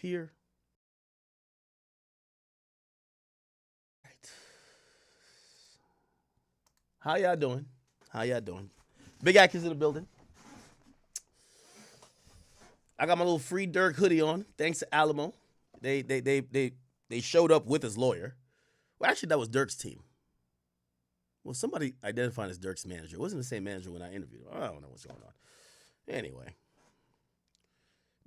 here. Right. How y'all doing? How y'all doing? Big Ack is in the building. I got my little free Dirk hoodie on. Thanks to Alamo. They showed up with his lawyer. Well, actually, that was Dirk's team. Well, somebody identified as Dirk's manager. It wasn't the same manager when I interviewed him. I don't know what's going on. Anyway,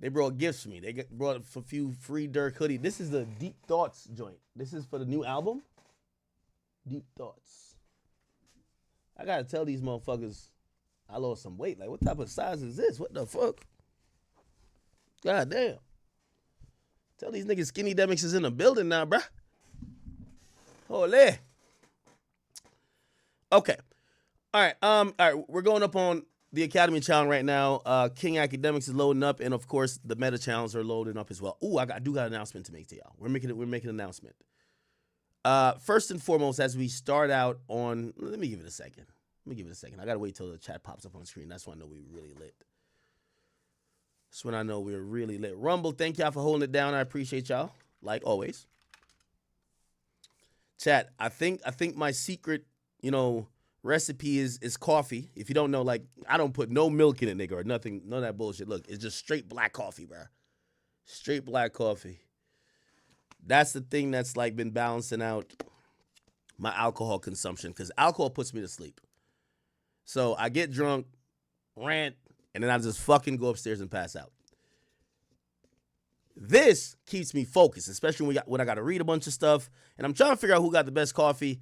they brought gifts for me. They brought a few free Dirk hoodie. This is the Deep Thoughts joint. This is for the new album. Deep Thoughts. I gotta tell these motherfuckers I lost some weight. Like, what type of size is this? What the fuck? God damn. Tell these niggas Skinny Demics is in the building now, bruh. Holy. Okay. All right. We're going up on the Academy channel right now. King Academics is loading up, and of course the Meta channels are loading up as well. Ooh, I do got an announcement to make to y'all. We're making an announcement. First and foremost, as we start out on, let me give it a second. I gotta wait till the chat pops up on the screen. That's when I know we really lit. That's when I know we're really lit. Rumble, thank y'all for holding it down. I appreciate y'all, like always. Chat, I think my secret, recipe is coffee. If you don't know, like, I don't put no milk in it, nigga, or nothing, none of that bullshit. Look, it's just straight black coffee, bro. Straight black coffee. That's the thing that's like been balancing out my alcohol consumption, because alcohol puts me to sleep. So I get drunk, rant, and then I just fucking go upstairs and pass out. This keeps me focused, especially when I got to read a bunch of stuff, and I'm trying to figure out who got the best coffee.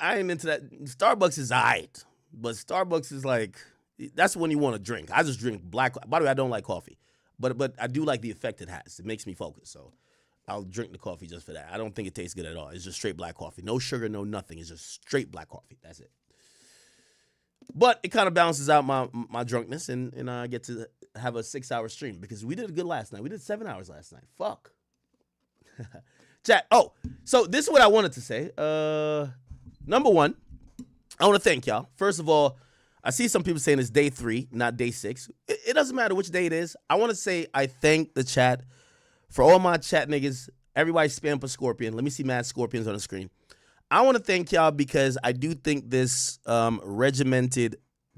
I ain't into that. Starbucks is aight, but Starbucks is like, that's when you want to drink. I just drink black. By the way, I don't like coffee, but I do like the effect it has. It makes me focus, so I'll drink the coffee just for that. I don't think it tastes good at all. It's just straight black coffee. No sugar, no nothing. It's just straight black coffee. That's it. But it kind of balances out my drunkenness, and I get to have a 6-hour stream, because we did good last night. We did 7 hours last night. Fuck. Chat. Oh, so this is what I wanted to say. Number one, I want to thank y'all. First of all, I see some people saying it's day 3, not day 6. It doesn't matter which day it is. I want to say I thank the chat for all my chat niggas. Everybody spam for Scorpion. Let me see mad Scorpions on the screen. I want to thank y'all, because I do think this regimented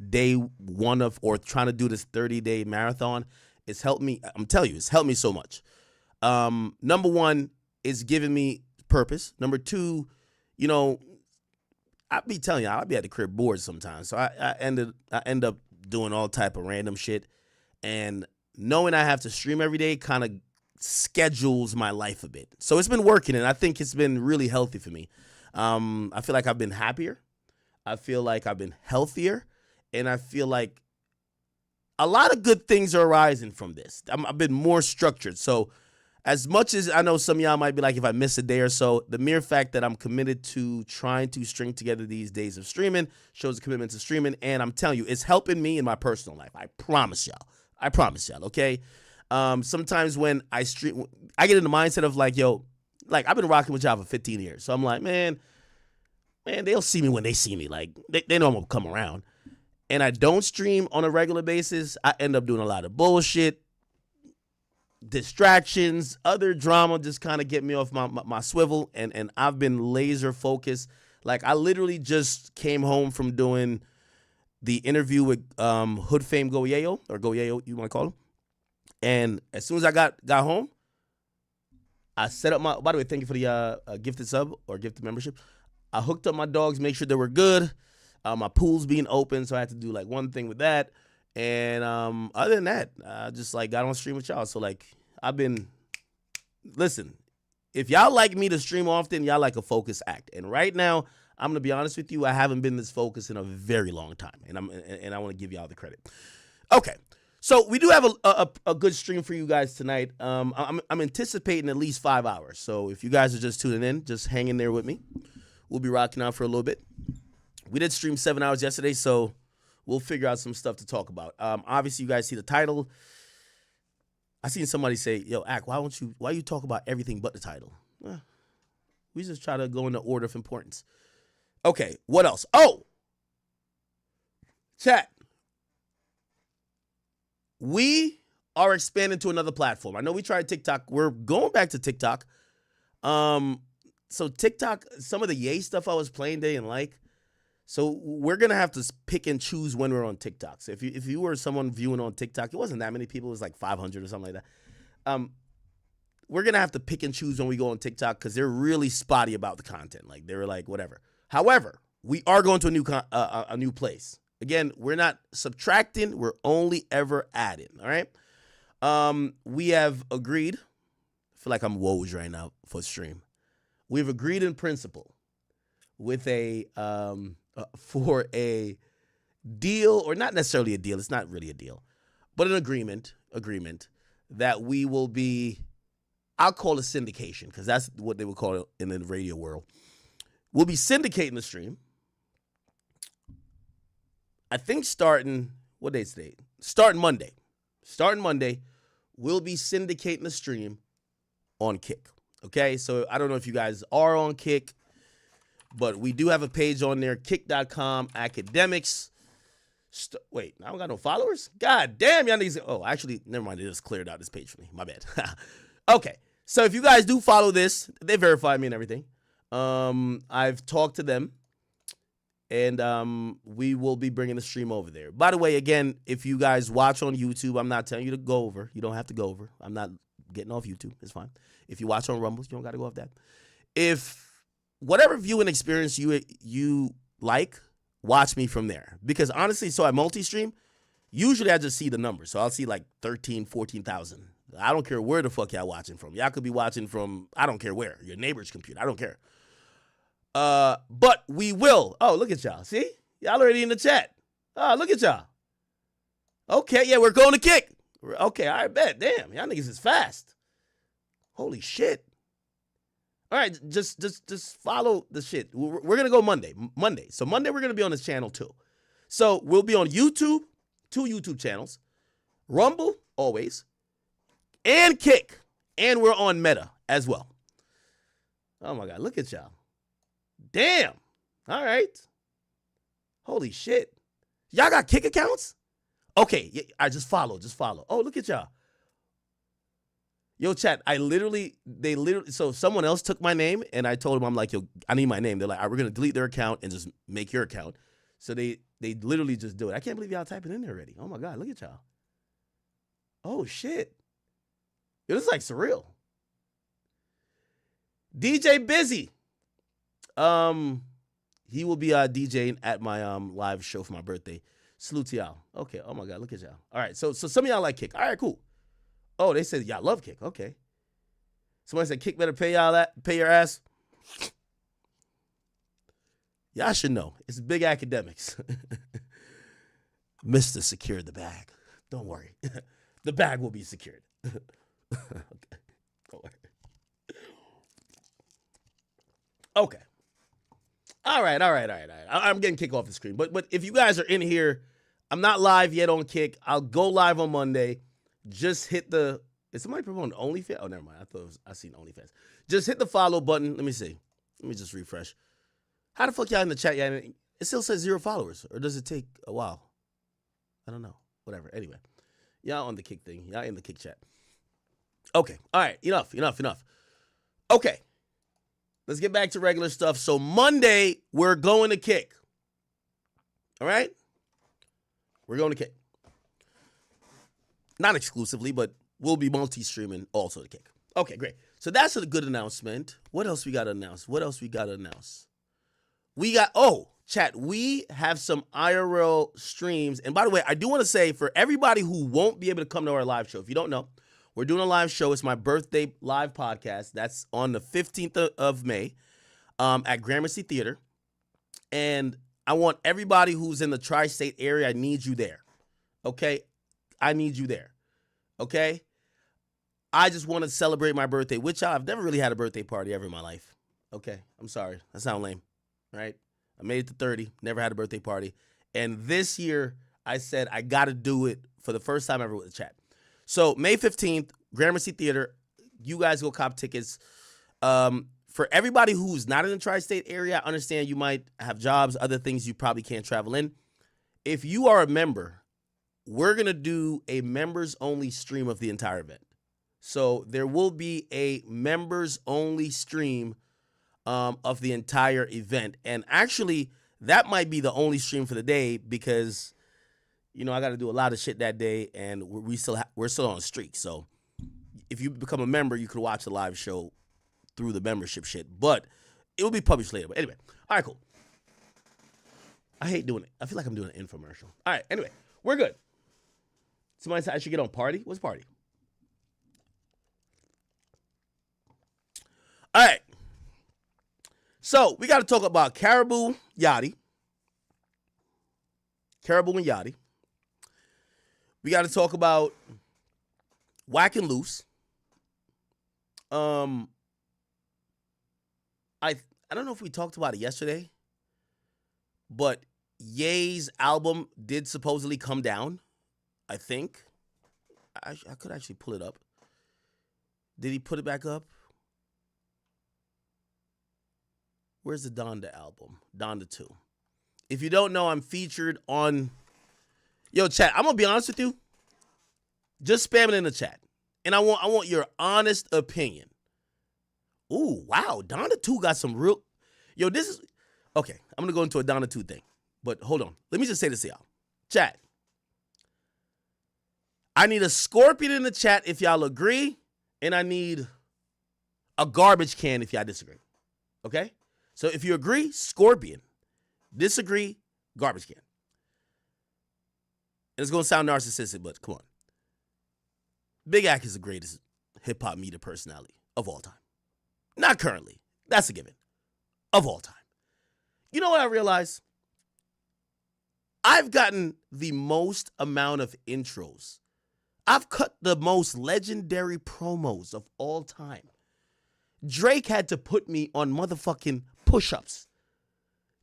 day 1 of, or trying to do this 30-day marathon, it's helped me. I'm telling you, it's helped me so much. Number 1, it's giving me purpose. Number 2, I be telling you, I'll be at the crib bored sometimes. So I end up doing all type of random shit, and knowing I have to stream every day kind of schedules my life a bit. So it's been working, and I think it's been really healthy for me. I feel like I've been happier. I feel like I've been healthier, and I feel like a lot of good things are arising from this. I've been more structured. So as much as I know some of y'all might be like, if I miss a day or so, the mere fact that I'm committed to trying to string together these days of streaming shows a commitment to streaming. And I'm telling you, it's helping me in my personal life. I promise y'all. Okay. Sometimes when I stream, I get in the mindset of like, yo, like, I've been rocking with y'all for 15 years. So I'm like, man, they'll see me when they see me. Like, they know I'm going to come around. And I don't stream on a regular basis. I end up doing a lot of bullshit, distractions, other drama just kind of get me off my swivel. And I've been laser focused. Like, I literally just came home from doing the interview with Hood Fame Goyeo, or Goyeo, you want to call him. And as soon as I got home, I set up by the way, thank you for the gifted sub or gifted membership. I hooked up my dogs, make sure they were good. My pool's being open, so I had to do like one thing with that. And other than that, I just like got on stream with y'all. So like, listen, if y'all like me to stream often, y'all like a focus act. And right now, I'm gonna be honest with you, I haven't been this focused in a very long time, and I want to give y'all the credit. Okay. So we do have a good stream for you guys tonight. I'm anticipating at least 5 hours. So if you guys are just tuning in, just hang in there with me. We'll be rocking out for a little bit. We did stream 7 hours yesterday, so we'll figure out some stuff to talk about. Obviously, you guys see the title. I seen somebody say, yo, Ack, why you talk about everything but the title? We just try to go in the order of importance. Okay, what else? Oh, chat. We are expanding to another platform. I know we tried TikTok. We're going back to TikTok. So TikTok, some of the Ye stuff I was playing, they didn't like. So we're going to have to pick and choose when we're on TikTok. So if you were someone viewing on TikTok, it wasn't that many people. It was like 500 or something like that. We're going to have to pick and choose when we go on TikTok because they're really spotty about the content. Like, they were like, whatever. However, we are going to a new place. Again, we're not subtracting. We're only ever adding, all right? We have agreed. I feel like I'm Woj right now for stream. We've agreed in principle with for a deal, or not necessarily a deal. It's not really a deal, but an agreement that we will be, I'll call it syndication because that's what they would call it in the radio world. We'll be syndicating the stream. I think starting, what day is today? Starting Monday, we'll be syndicating the stream on Kick. Okay, so I don't know if you guys are on Kick, but we do have a page on there, kick.com, academics. Wait, I don't got no followers? God damn, y'all need to, oh, actually, never mind, they just cleared out this page for me. My bad. Okay, so if you guys do follow this, they verified me and everything. I've talked to them, and we will be bringing the stream over there. By the way, again, if you guys watch on YouTube, I'm not telling you to go over. You don't have to go over. I'm not getting off YouTube. It's fine. If you watch on Rumble, you don't got to go off that. If whatever viewing experience you like, watch me from there. Because honestly, so I multi-stream, usually I just see the numbers. So I'll see like 13, 14,000. I don't care where the fuck y'all watching from. Y'all could be watching from, I don't care where, your neighbor's computer. I don't care. But we will. Oh, look at y'all. See? Y'all already in the chat. Oh, look at y'all. Okay, yeah, we're going to Kick. Okay, I bet. Damn, y'all niggas is fast. Holy shit. All right, just follow the shit. We're going to go Monday. So Monday we're going to be on this channel too. So we'll be on YouTube, 2 YouTube channels, Rumble, always, and Kick. And we're on Meta as well. Oh my God, look at y'all. Damn. All right. Holy shit. Y'all got Kick accounts? Okay, yeah, I just follow. Oh, look at y'all. Yo, chat, so someone else took my name, and I told them, I'm like, yo, I need my name. They're like, all right, we're going to delete their account and just make your account. So they literally just do it. I can't believe y'all typing in there already. Oh, my God, look at y'all. Oh, shit. Yo, this is like surreal. DJ Busy. He will be DJing at my live show for my birthday. Salute to y'all. Okay, oh, my God, look at y'all. All right, so some of y'all like Kick. All right, cool. Oh, they said y'all love Kick. Okay. Somebody said Kick better pay your ass. Y'all should know. It's big academics. Mr. Secured the bag. Don't worry. The bag will be secured. Okay. Don't worry. Okay. All right. I'm getting Kick off the screen. But if you guys are in here, I'm not live yet on Kick. I'll go live on Monday. Just hit the, is somebody promoting OnlyFans? Oh, never mind. I seen OnlyFans. Just hit the follow button. Let me see. Let me just refresh. How the fuck y'all in the chat? Yeah, it still says 0 followers. Or does it take a while? I don't know. Whatever. Anyway. Y'all on the Kick thing. Y'all in the Kick chat. Okay. All right. Enough. Okay. Let's get back to regular stuff. So Monday, we're going to Kick. All right? We're going to Kick. Not exclusively, but we'll be multi-streaming also to Kick. Okay, great. So that's a good announcement. What else we got to announce? Chat, we have some IRL streams. And by the way, I do want to say for everybody who won't be able to come to our live show, if you don't know, we're doing a live show. It's my birthday live podcast. That's on the 15th of May at Gramercy Theater. And I want everybody who's in the tri-state area, I need you there. Okay? I need you there, okay? I just want to celebrate my birthday with y'all. I've never really had a birthday party ever in my life, okay? I'm sorry. That sounds lame, right? I made it to 30, never had a birthday party. And this year, I said I got to do it for the first time ever with the chat. So May 15th, Gramercy Theater, you guys go cop tickets. For everybody who's not in the tri-state area, I understand you might have jobs, other things you probably can't travel in. If you are a member, we're going to do a members-only stream of the entire event. So there will be a members-only stream of the entire event. And actually, that might be the only stream for the day because, I got to do a lot of shit that day, and we're still on a streak. So if you become a member, you could watch the live show through the membership shit. But it will be published later. But anyway, all right, cool. I hate doing it. I feel like I'm doing an infomercial. All right, anyway, we're good. Somebody said I should get on party. What's party? All right. So we got to talk about Karraboo, Yachty. Karraboo and Yachty. We got to talk about Wack and Luce. I don't know if we talked about it yesterday, but Ye's album did supposedly come down. I think. I could actually pull it up. Did he put it back up? Where's the Donda album? Donda 2. If you don't know, I'm featured on... Yo, chat, I'm going to be honest with you. Just spam it in the chat. And I want your honest opinion. Ooh, wow. Donda 2 got some real... Yo, this is... Okay, I'm going to go into a Donda 2 thing. But hold on. Let me just say this to y'all. Chat. I need a scorpion in the chat if y'all agree. And I need a garbage can if y'all disagree. Okay? So if you agree, scorpion. Disagree, garbage can. And it's going to sound narcissistic, but come on. Big Ack is the greatest hip-hop media personality of all time. Not currently. That's a given. Of all time. You know what I realized? I've gotten the most amount of intros. I've cut the most legendary promos of all time. Drake had to put me on motherfucking push-ups.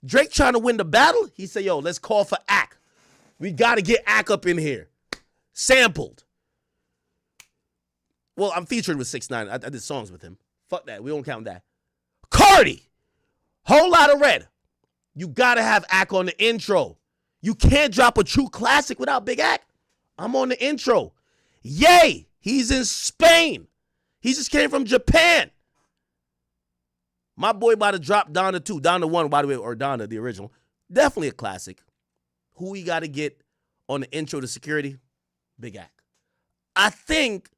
Drake trying to win the battle? He said, yo, let's call for Ack. We got to get Ack up in here. Sampled. Well, I'm featured with 6ix9ine. I did songs with him. Fuck that. We don't count that. Cardi. Whole lot of red. You got to have Ack on the intro. You can't drop a true classic without Big Ack. I'm on the intro. Yay. He's in Spain. He just came from Japan. My boy about to drop Donda 2. Donda 1, by the way, or Donda, the original. Definitely a classic. Who we got to get on the intro to security? Big Ack. I think,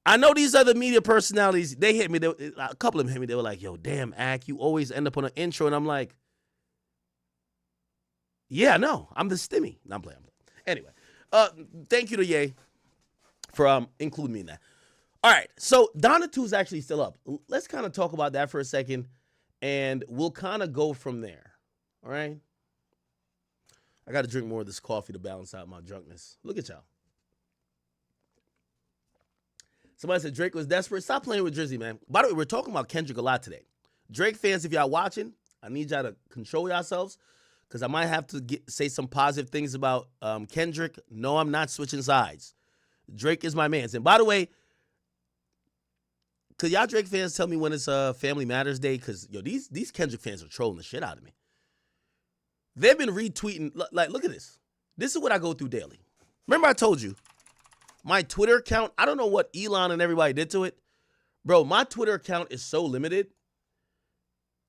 I know these other media personalities, they hit me. A couple of them hit me. They were like, yo, damn, Ack, you always end up on an intro. And I'm like, yeah, no, I'm the stimmy. No, I'm playing. Anyway, thank you to Ye for including me in that. All right, so Donda 2 is actually still up. Let's kind of talk about that for a second, and we'll kind of go from there, all right? I got to drink more of this coffee to balance out my drunkenness. Look at y'all. Somebody said Drake was desperate. Stop playing with Drizzy, man. By the way, we're talking about Kendrick a lot today. Drake fans, if y'all watching, I need y'all to control yourselves because I might have to say some positive things about Kendrick. No, I'm not switching sides. Drake is my man. And by the way, could y'all Drake fans tell me when it's Family Matters Day? Because, these Kendrick fans are trolling the shit out of me. They've been retweeting. Like, look at this. This is what I go through daily. Remember I told you, my Twitter account, I don't know what Elon and everybody did to it. Bro, my Twitter account is so limited.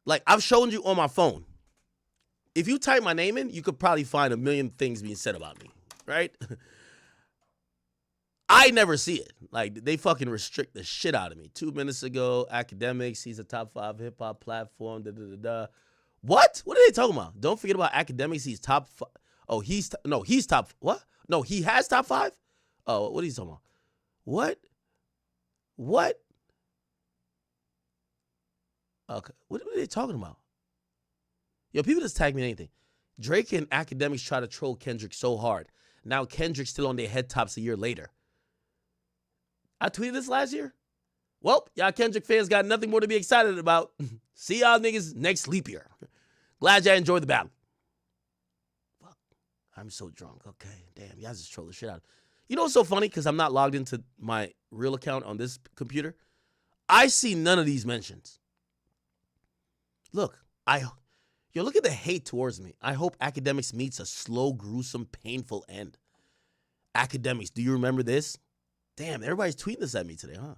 Like, I've shown you on my phone. If you type my name in, you could probably find a million things being said about me, right? I never see it. Like, they fucking restrict the shit out of me. 2 minutes ago, Academics, he's a top 5 hip-hop platform, da-da-da-da. What? What are they talking about? Don't forget about Academics, he's top 5. Oh, he's top, what? No, he has top 5? Oh, what are you talking about? What? Okay, what are they talking about? Yo, people just tag me in anything. Drake and Academics try to troll Kendrick so hard. Now Kendrick's still on their head tops a year later. I tweeted this last year. Well, y'all Kendrick fans got nothing more to be excited about. See y'all niggas next leap year. Glad y'all enjoyed the battle. Fuck, I'm so drunk. Okay, damn, y'all just troll the shit out. You know what's so funny? Because I'm not logged into my real account on this computer. I see none of these mentions. Look, look at the hate towards me. I hope Academics meets a slow, gruesome, painful end. Academics, do you remember this? Damn, everybody's tweeting this at me today, huh?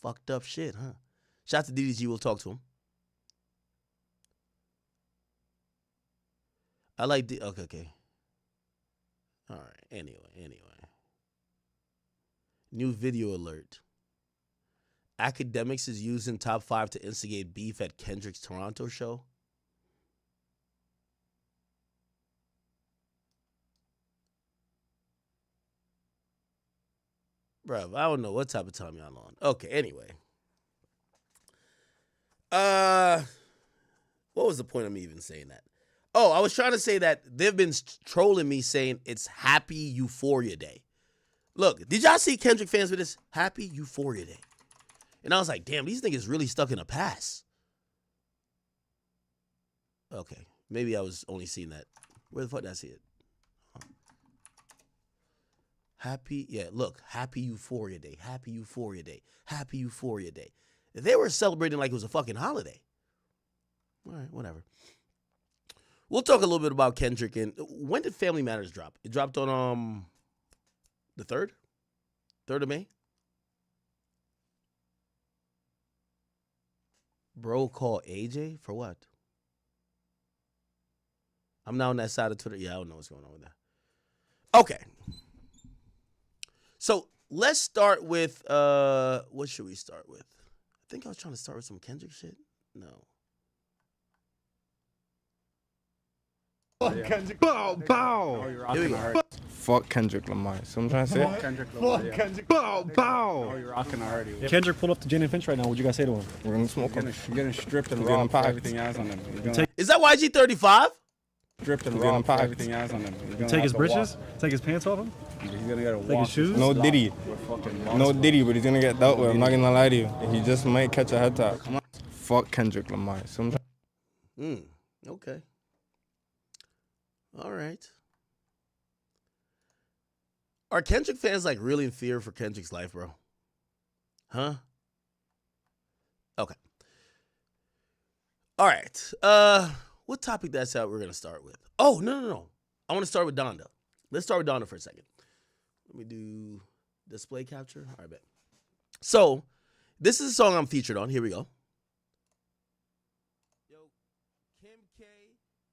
Fucked up shit, huh? Shout out to DDG, we'll talk to him. I like okay. All right, anyway. New video alert. Academics is using top 5 to instigate beef at Kendrick's Toronto show. Bruh, I don't know what type of time y'all on. Okay, anyway. What was the point of me even saying that? Oh, I was trying to say that they've been trolling me saying it's Happy Euphoria Day. Look, did y'all see Kendrick fans with this? Happy Euphoria Day. And I was like, damn, these niggas really stuck in a past. Okay, maybe I was only seeing that. Where the fuck did I see it? Look, Happy Euphoria Day, Happy Euphoria Day, Happy Euphoria Day. They were celebrating like it was a fucking holiday. All right, whatever. We'll talk a little bit about Kendrick. And when did Family Matters drop? It dropped on the 3rd? 3rd of May? Bro called AJ? For what? I'm now on that side of Twitter. Yeah, I don't know what's going on with that. Okay. So let's start with, what should we start with? I think I was trying to start with some Kendrick shit. No. Fuck Kendrick. Bow, bow. Here we go. Fuck Kendrick Lamar. So I'm trying to say. Fuck Kendrick Lamar. Fuck Kendrick. Bow, bow. Oh, you're rocking already. If Kendrick pulled up to Jen and Finch right now, what you guys say to him? We're gonna smoke him. Getting stripped and robbed for everything has on him. Is that YG35? Stripped and robbed for everything has on him. Take his britches? Take his pants off him? He's gonna get a Take his shoes? No Diddy. No Diddy, but he's gonna get dealt with. I'm not gonna lie to you. He just might catch a head tap. Fuck Kendrick Lamar. So I'm trying. Okay. All right. Are Kendrick fans like really in fear for Kendrick's life, bro? Huh? Okay. All right. What topic that's out we're gonna start with? Oh, no. I want to start with Donda. Let's start with Donda for a second. Let me do display capture. All right, bet. So, this is a song I'm featured on. Here we go. Yo, Kim K.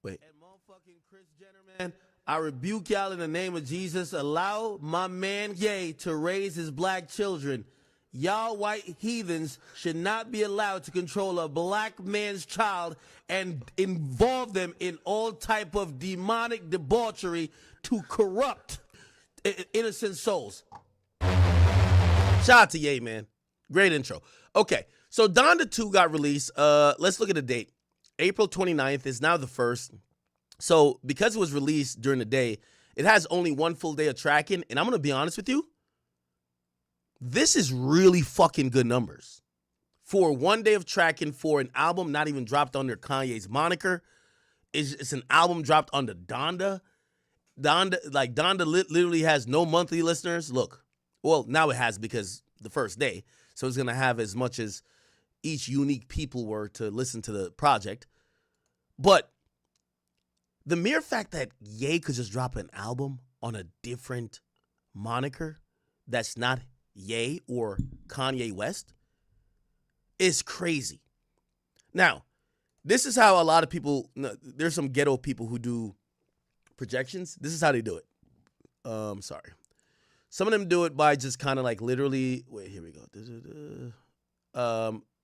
Wait. And motherfucking Chris Jenner, man. I rebuke y'all in the name of Jesus. Allow my man Ye to raise his black children. Y'all white heathens should not be allowed to control a black man's child and involve them in all type of demonic debauchery to corrupt innocent souls. Shout out to Ye, man. Great intro. Okay, so Donda 2 got released. Let's look at the date. April 29th is now the 1st. So because it was released during the day, it has only one full day of tracking. And I'm going to be honest with you. This is really fucking good numbers. For one day of tracking for an album not even dropped under Kanye's moniker. It's an album dropped under Donda. Donda literally has no monthly listeners. Look, well, now it has because the first day. So it's going to have as much as each unique people were to listen to the project. But the mere fact that Ye could just drop an album on a different moniker that's not Ye or Kanye West is crazy. Now, this is how a lot of people, there's some ghetto people who do projections. This is how they do it. Sorry. Some of them do it by just kind of like literally, wait, here we go.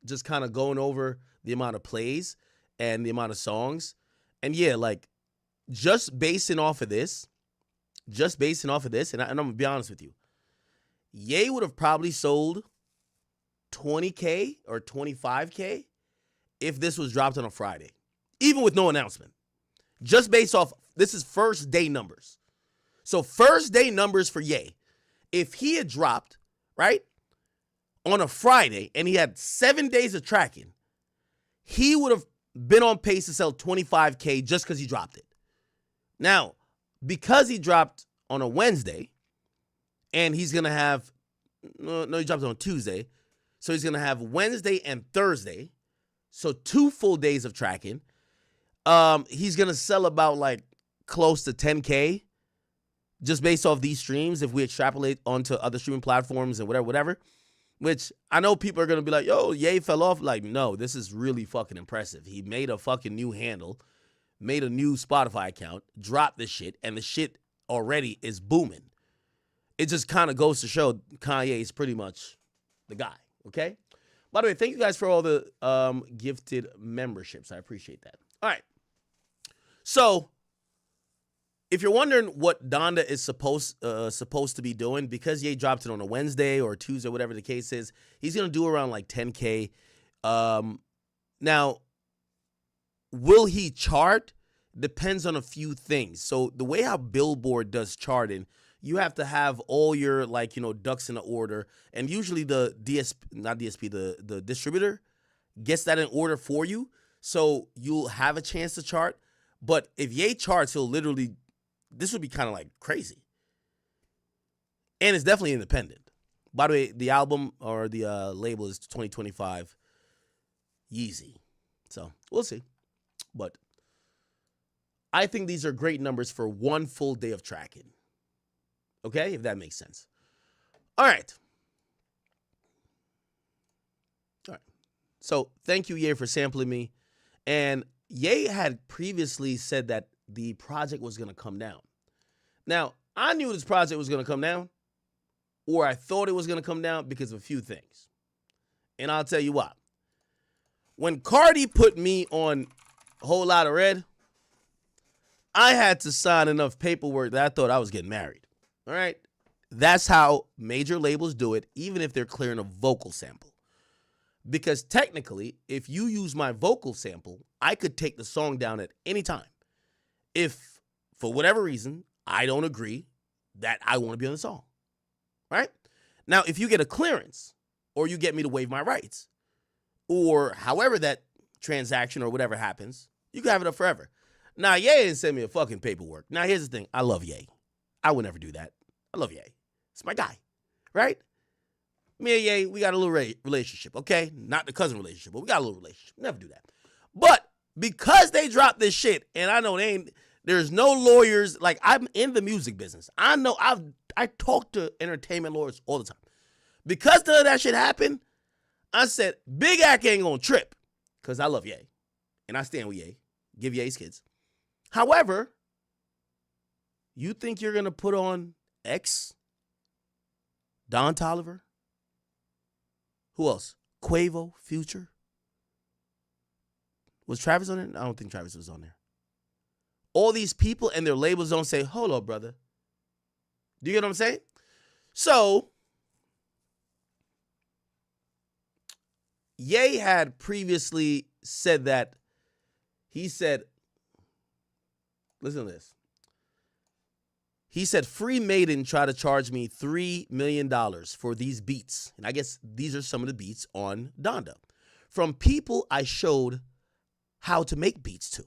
Just kind of going over the amount of plays and the amount of songs. And yeah, like just basing off of this, and I'm going to be honest with you, Ye would have probably sold 20K or 25K if this was dropped on a Friday, even with no announcement. Just based off, this is first day numbers. So first day numbers for Ye. If he had dropped, right, on a Friday and he had 7 days of tracking, he would have been on pace to sell 25K just because he dropped it. Now, because he dropped on a Wednesday, and he's going to have, no, he dropped on Tuesday. So he's going to have Wednesday and Thursday. So 2 full days of tracking. He's going to sell about like close to 10K. just based off these streams, if we extrapolate onto other streaming platforms and whatever, which I know people are going to be like, yo, Ye fell off. Like, no, this is really fucking impressive. He made a fucking new handle, made a new Spotify account, dropped the shit, and the shit already is booming. It just kind of goes to show Kanye is pretty much the guy, okay? By the way, thank you guys for all the gifted memberships. I appreciate that. All right. So, if you're wondering what Donda is supposed to be doing, because Ye dropped it on a Wednesday or Tuesday, whatever the case is, he's going to do around like 10K. Now, will he chart? Depends on a few things. So the way how Billboard does charting, you have to have all your ducks in order, and usually the the distributor gets that in order for you, so you'll have a chance to chart. But if Ye charts, he'll literally, this would be kind of like crazy. And it's definitely independent. By the way, the album or the label is 2025 Yeezy. So we'll see. But I think these are great numbers for one full day of tracking. Okay, if that makes sense. All right. So thank you, Ye, for sampling me. And Ye had previously said that the project was going to come down. Now, I knew this project was going to come down, or I thought it was going to come down because of a few things. And I'll tell you why. When Cardi put me on a Whole Lot of Red, I had to sign enough paperwork that I thought I was getting married. All right? That's how major labels do it, even if they're clearing a vocal sample. Because technically, if you use my vocal sample, I could take the song down at any time. If, for whatever reason, I don't agree that I want to be on the song. Right? Now, if you get a clearance, or you get me to waive my rights, or however that transaction or whatever happens, you can have it up forever. Now, Ye didn't send me a fucking paperwork. Now, here's the thing. I love Ye. I would never do that. I love Ye. It's my guy. Right? Me and Ye, we got a little relationship, okay? Not the cousin relationship, but we got a little relationship. Never do that. But because they dropped this shit, and I know there's no lawyers. Like, I'm in the music business. I know I talk to entertainment lawyers all the time. Because none of that shit happened, I said, Big Ack ain't gonna trip. Because I love Ye. And I stand with Ye. Give Ye's kids. However, you think you're gonna put on X? Don Toliver? Who else? Quavo, Future? Was Travis on it? I don't think Travis was on there. All these people and their labels don't say, hold up, brother. Do you get what I'm saying? So, Ye had previously said that, he said, listen to this. He said, Free Maiden tried to charge me $3 million for these beats. And I guess these are some of the beats on Donda. From people I showed how to make beats to.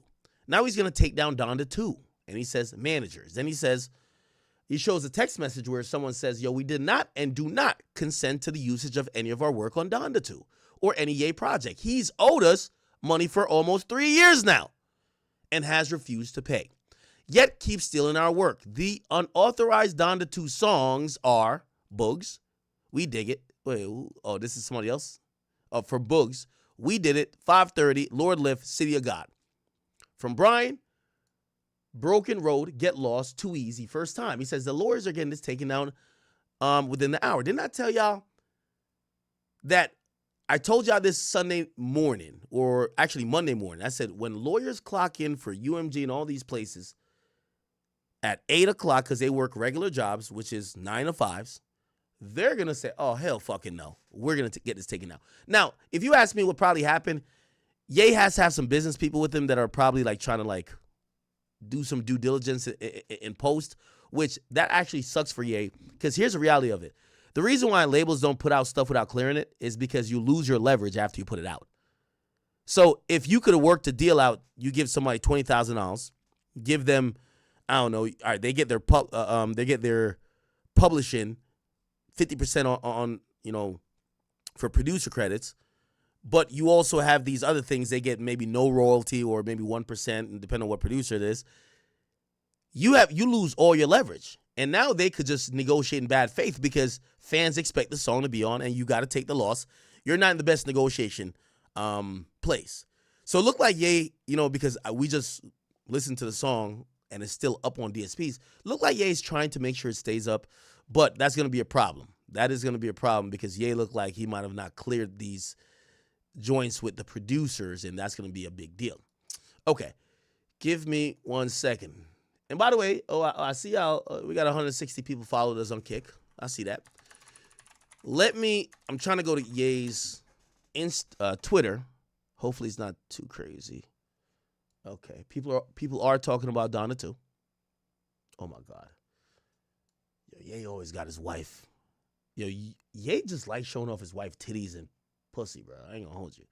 Now he's going to take down Donda too. And he says, managers. Then he shows a text message where someone says, yo, we did not and do not consent to the usage of any of our work on Donda 2 or any Ye project. He's owed us money for almost 3 years now and has refused to pay. Yet keep stealing our work. The unauthorized Donda 2 songs are Boogs, We Dig It. Wait, oh, this is somebody else? For Boogs, We Did It, 530, Lord Lift, City of God. From Brian, Broken Road, Get Lost, Too Easy, First Time. He says the lawyers are getting this taken down within the hour. Didn't I tell y'all that I told y'all this Sunday morning, or actually Monday morning? I said when lawyers clock in for UMG and all these places at 8 o'clock because they work regular jobs, which is 9 to 5s, they're going to say, oh, hell fucking no. We're going to get this taken down. Now, if you ask me what probably happened, Ye has to have some business people with him that are probably like trying to like do some due diligence in post, which that actually sucks for Ye, because here's the reality of it. The reason why labels don't put out stuff without clearing it is because you lose your leverage after you put it out. So if you could have worked a deal out, you give somebody $20,000, give them, I don't know, all right, they get their publishing 50% on for producer credits, but you also have these other things. They get maybe no royalty or maybe 1%, depending on what producer it is. You lose all your leverage. And now they could just negotiate in bad faith because fans expect the song to be on and you got to take the loss. You're not in the best negotiation place. So it looked like Ye, because we just listened to the song and it's still up on DSPs, look like Ye's trying to make sure it stays up, but that's going to be a problem. That is going to be a problem because Ye looked like he might have not cleared these joints with the producers, and that's going to be a big deal. Okay, give me 1 second. And by the way, I see how we got 160 people followed us on Kick. I see that. I'm trying to go to Ye's Twitter. Hopefully it's not too crazy. Okay, people are talking about Donda too. Oh my God. Yo, Ye always got his wife. Yo, Ye just like showing off his wife titties and pussy, bro. I ain't gonna hold you.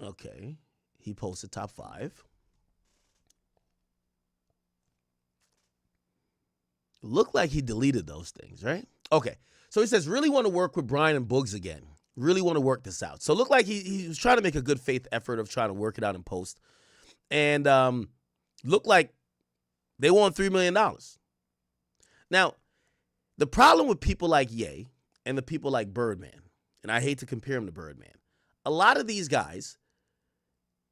Okay, he posted top 5. Looked like he deleted those things, right? Okay, so he says, really want to work with Brian and Boogs again. Really want to work this out. So looked like he was trying to make a good faith effort of trying to work it out in post. And looked like they won $3 million. Now, the problem with people like Ye and the people like Birdman, and I hate to compare him to Birdman, a lot of these guys,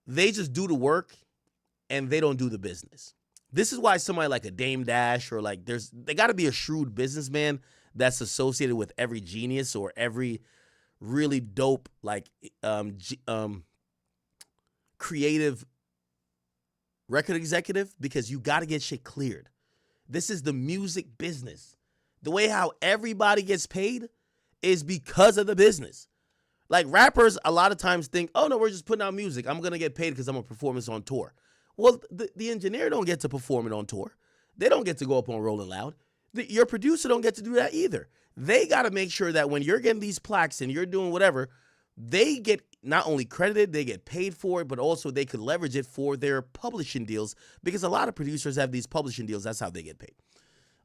they just do the work and they don't do the business. This is why somebody like a Dame Dash or like they got to be a shrewd businessman that's associated with every genius or every really dope like creative record executive, because you got to get shit cleared. This is the music business. The way how everybody gets paid is because of the business. Like rappers a lot of times think, oh no, we're just putting out music. I'm going to get paid because I'm a performance on tour. Well, the engineer don't get to perform it on tour. They don't get to go up on Rolling Loud. Your producer don't get to do that either. They got to make sure that when you're getting these plaques and you're doing whatever, they get not only credited, they get paid for it, but also they could leverage it for their publishing deals, because a lot of producers have these publishing deals. That's how they get paid.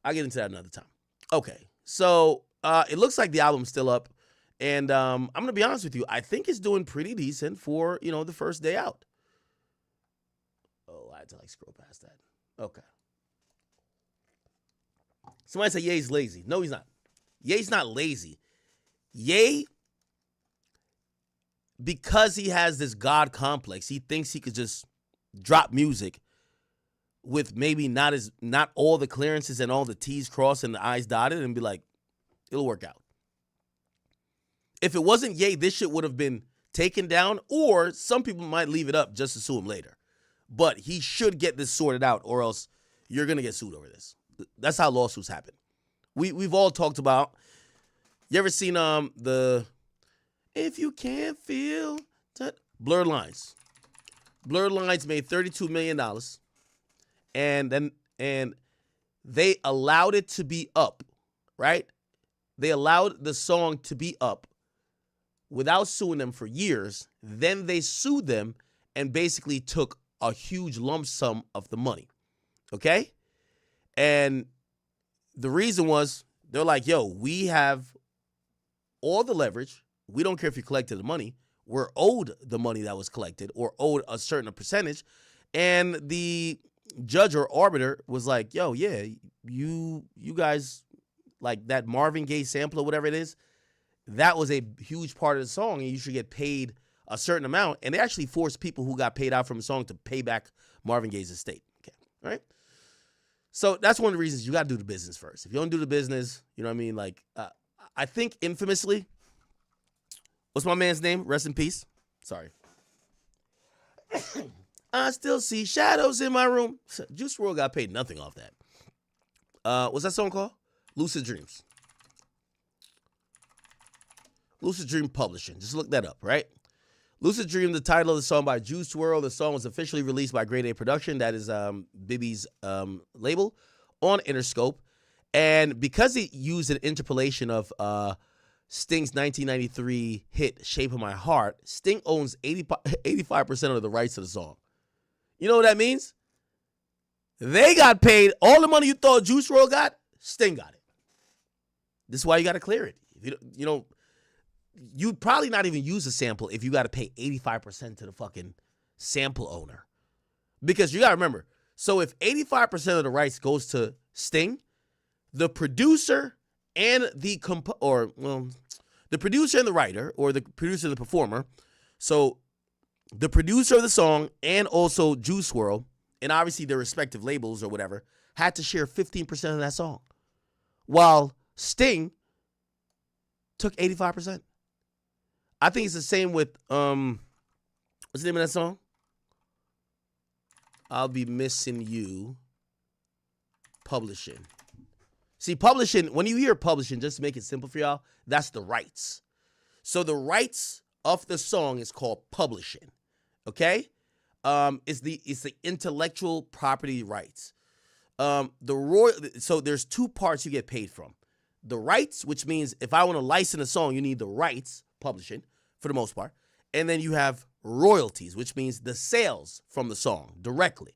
I'll get into that another time. Okay, so it looks like the album's still up, and I'm going to be honest with you. I think it's doing pretty decent for, the first day out. Oh, I had to scroll past that. Okay. Somebody say Ye's lazy. No, he's not. Ye's not lazy. Ye, because he has this God complex, he thinks he could just drop music with maybe not all the clearances and all the T's crossed and the I's dotted and be like, it'll work out. If it wasn't Ye, this shit would have been taken down, or some people might leave it up just to sue him later. But he should get this sorted out, or else you're going to get sued over this. That's how lawsuits happen. We've all talked about, you ever seen the If You Can't Feel that Blurred Lines. Blurred Lines made $32 million. And they allowed it to be up, right? They allowed the song to be up without suing them for years. Then they sued them and basically took a huge lump sum of the money, okay? And the reason was, they're like, yo, we have all the leverage. We don't care if you collected the money. We're owed the money that was collected, or owed a certain percentage. And the judge or arbiter was like, yo, yeah, you guys, like that Marvin Gaye sample or whatever it is, that was a huge part of the song, and you should get paid a certain amount. And they actually forced people who got paid out from the song to pay back Marvin Gaye's estate. Okay, all right? So that's one of the reasons you got to do the business first. If you don't do the business, you know what I mean? Like, I think infamously, what's my man's name? Rest in peace. Sorry. I still see shadows in my room. Juice WRLD got paid nothing off that. What's that song called? Lucid Dreams. Lucid Dream Publishing. Just look that up, right? Lucid Dream, the title of the song by Juice WRLD. The song was officially released by Grade A Production. That is Bibby's label on Interscope. And because it used an interpolation of Sting's 1993 hit Shape of My Heart, Sting owns 85% of the rights to the song. You know what that means? They got paid all the money you thought Juice WRLD got, Sting got it. This is why you got to clear it. If you'd probably not even use a sample if you got to pay 85% to the fucking sample owner. Because you got to remember, so if 85% of the rights goes to Sting, the producer and the producer and the writer, or the producer and the performer. So the producer of the song and also Juice WRLD, and obviously their respective labels or whatever, had to share 15% of that song, while Sting took 85%. I think it's the same with what's the name of that song? I'll Be Missing You. Publishing. See, publishing, when you hear publishing, just to make it simple for y'all, that's the rights. So the rights of the song is called publishing. Okay? It's the intellectual property rights. So there's two parts you get paid from. The rights, which means if I want to license a song, you need the rights, publishing, for the most part. And then you have royalties, which means the sales from the song directly.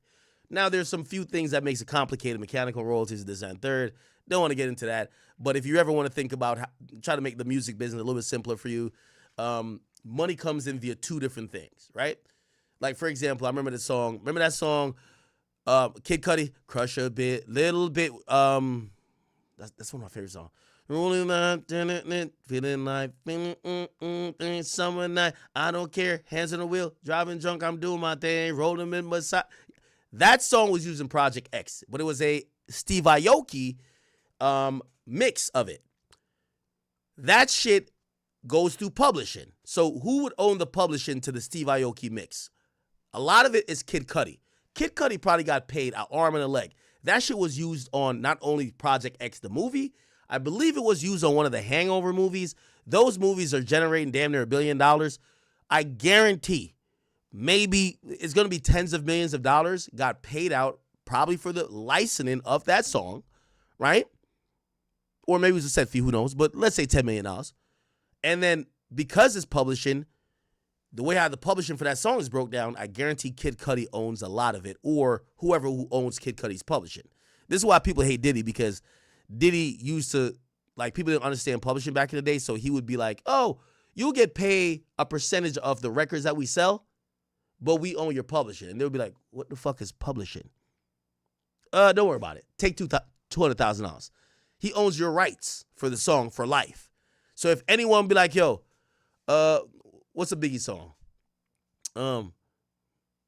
Now, there's some few things that makes it complicated, mechanical royalties, this and third. Don't want to get into that. But if you ever want to think about try to make the music business a little bit simpler for you, money comes in via two different things, right? Like, for example, I remember that song, Kid Cudi, Crush a Bit, Little Bit. That's one of my favorite songs. Rolling up, feeling like summer night. I don't care. Hands on the wheel, driving drunk. I'm doing my thing. Rolling in my side. That song was used in Project X, but it was a Steve Aoki mix of it. That shit goes through publishing. So who would own the publishing to the Steve Aoki mix? A lot of it is Kid Cudi. Kid Cudi probably got paid an arm and a leg. That shit was used on not only Project X, the movie, I believe it was used on one of the Hangover movies. Those movies are generating damn near $1 billion. I guarantee maybe it's going to be tens of millions of dollars got paid out probably for the licensing of that song, right? Or maybe it was a set fee, who knows? But let's say $10 million. And then because it's publishing, the way how the publishing for that song is broke down, I guarantee Kid Cudi owns a lot of it, or whoever who owns Kid Cudi's publishing. This is why people hate Diddy, because Diddy used to, like, people didn't understand publishing back in the day, so he would be like, oh, you'll get paid a percentage of the records that we sell, but we own your publishing. And they'll be like, what the fuck is publishing? Don't worry about it. Take $200,000. He owns your rights for the song for life. So if anyone be like, yo, what's a Biggie song? I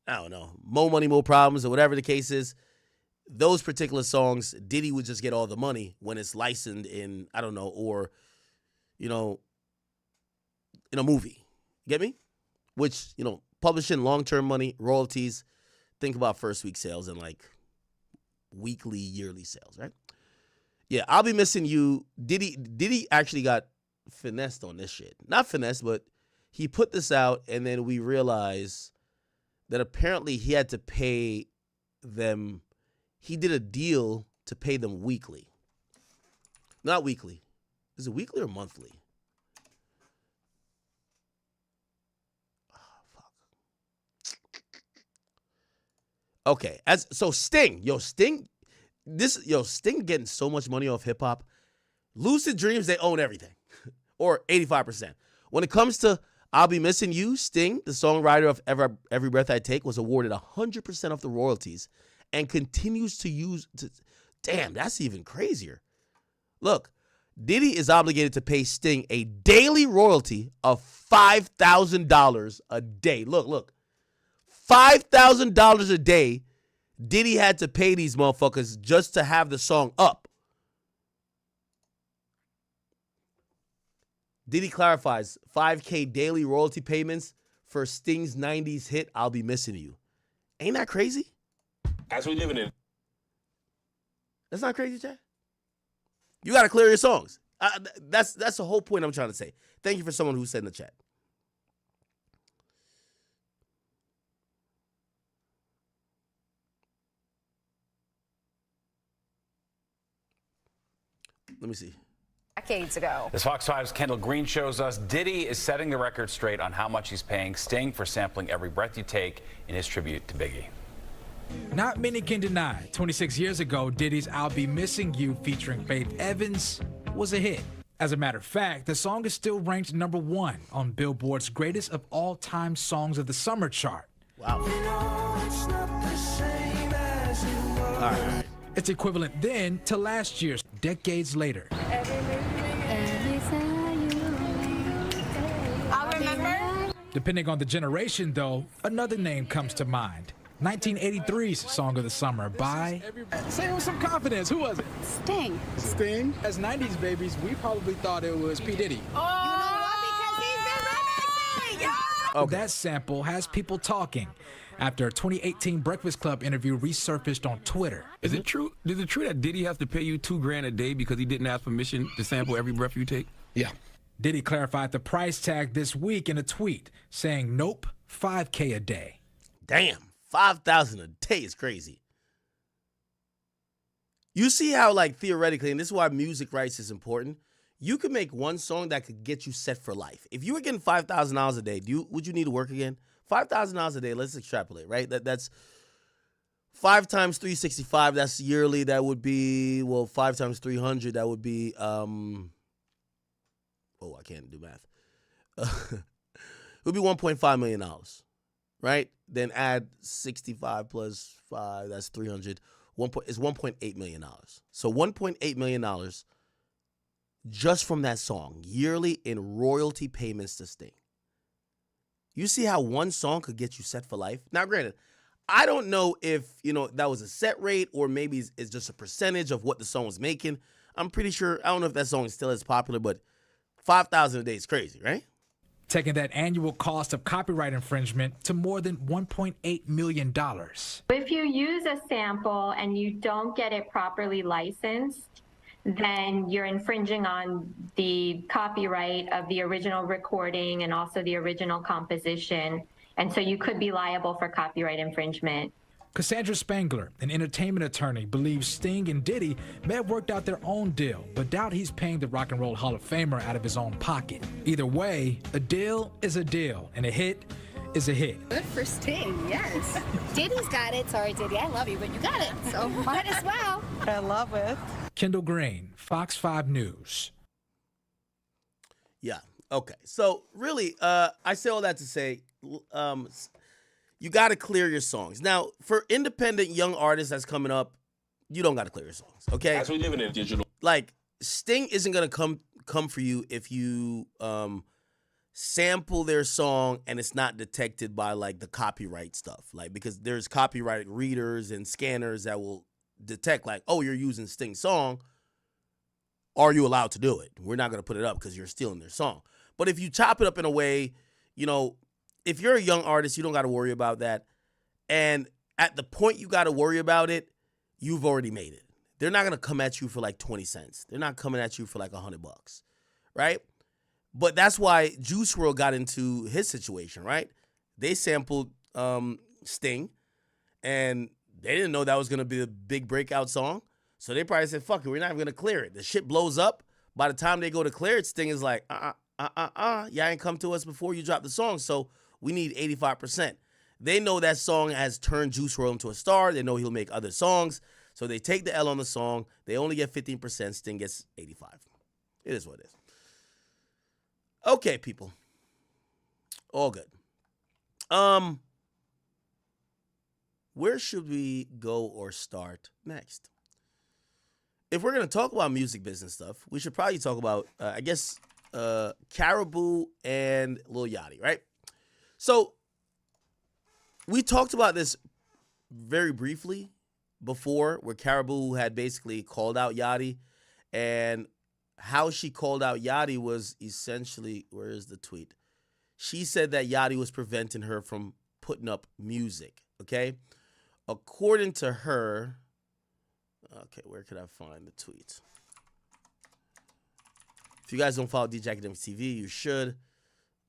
don't know, More Money, More Problems, or whatever the case is. Those particular songs, Diddy would just get all the money when it's licensed in, I don't know, or, you know, in a movie. Get me? Which, you know, publishing, long-term money, royalties, think about first week sales and like weekly, yearly sales, right? Yeah, I'll Be Missing You. Diddy actually got finessed on this shit. Not finessed, but he put this out, and then we realized that apparently he had to pay them. He did a deal to pay them weekly. Not weekly. Is it weekly or monthly? Oh, fuck. Okay. Sting getting so much money off hip hop. Lucid Dreams, they own everything. Or 85%. When it comes to I'll Be Missing You, Sting, the songwriter of Every Breath I Take, was awarded 100% of the royalties and continues to use. Damn, that's even crazier. Look, Diddy is obligated to pay Sting a daily royalty of $5,000 a day. Look. $5,000 a day Diddy had to pay these motherfuckers just to have the song up. Diddy clarifies $5K daily royalty payments for Sting's 90s hit, I'll Be Missing You. Ain't that crazy? As we live in it. That's not crazy, Chad. You got to clear your songs. That's the whole point I'm trying to say. Thank you for someone who said in the chat. Let me see. Decades ago. As Fox 5's Kendall Green shows us, Diddy is setting the record straight on how much he's paying Sting for sampling Every Breath You Take in his tribute to Biggie. Not many can deny, 26 years ago, Diddy's I'll Be Missing You featuring Faith Evans was a hit. As a matter of fact, the song is still ranked #1 on Billboard's Greatest of All-Time Songs of the Summer chart. Wow. All right. It's equivalent then to last year's, decades later. I'll remember. Depending on the generation, though, another name comes to mind. 1983's Song of the Summer by... Say it with some confidence. Who was it? Sting. Sting? As 90s babies, we probably thought it was P. Diddy. That sample has people talking after a 2018 Breakfast Club interview resurfaced on Twitter. Is it true that Diddy has to pay you $2,000 a day because he didn't ask permission to sample every breath you take? Yeah. Diddy clarified the price tag this week in a tweet, saying, nope, $5K a day. Damn, $5,000 a day is crazy. You see how, like, theoretically, and this is why music rights is important, you could make one song that could get you set for life. If you were getting $5,000 a day, would you need to work again? $5,000 a day, let's extrapolate, right? That's 5 times 365, that's yearly. That would be, well, 5 times 300, that would be, I can't do math. It would be $1.5 million, right? Then add 65 plus 5, that's 300. It's $1.8 million. So $1.8 million just from that song, yearly in royalty payments to Sting. You see how one song could get you set for life? Now, granted, I don't know if, that was a set rate or maybe it's just a percentage of what the song was making. I'm pretty sure, I don't know if that song is still as popular, but $5,000 a day is crazy, right? Taking that annual cost of copyright infringement to more than $1.8 million. If you use a sample and you don't get it properly licensed, then you're infringing on the copyright of the original recording and also the original composition. And so you could be liable for copyright infringement. Cassandra Spangler, an entertainment attorney, believes Sting and Diddy may have worked out their own deal, but doubt he's paying the Rock and Roll Hall of Famer out of his own pocket. Either way, a deal is a deal, and a hit is a hit. Good for Sting, yes. Diddy's got it. Sorry, Diddy, I love you, but you got it, so might as well. I love it. Kendall Green, Fox 5 News. Yeah, okay. So, really, I say all that to say, you got to clear your songs. Now, for independent young artists that's coming up, you don't got to clear your songs, okay? As we live in a digital. Like, Sting isn't going to come for you if you sample their song and it's not detected by, like, the copyright stuff. Like, because there's copyright readers and scanners that will detect, like, oh, you're using Sting's song. Are you allowed to do it? We're not going to put it up because you're stealing their song. But if you chop it up in a way, if you're a young artist, you don't got to worry about that. And at the point you got to worry about it, you've already made it. They're not going to come at you for like 20 cents. They're not coming at you for like $100, right? But that's why Juice WRLD got into his situation, right? They sampled Sting, and they didn't know that was going to be a big breakout song. So they probably said, fuck it, we're not even going to clear it. The shit blows up. By the time they go to clear it, Sting is like, y'all ain't come to us before you dropped the song, so we need 85%. They know that song has turned Juice WRLD into a star. They know he'll make other songs. So they take the L on the song. They only get 15%. Sting gets 85%. It is what it is. Okay, people. All good. Where should we go or start next? If we're going to talk about music business stuff, we should probably talk about, Karraboo and Lil Yachty, right? So we talked about this very briefly before, where Karraboo had basically called out Yachty, and how she called out Yachty was essentially, where is the tweet? She said that Yachty was preventing her from putting up music, okay? According to her, okay, where could I find the tweet? If you guys don't follow DJ Academic TV, you should.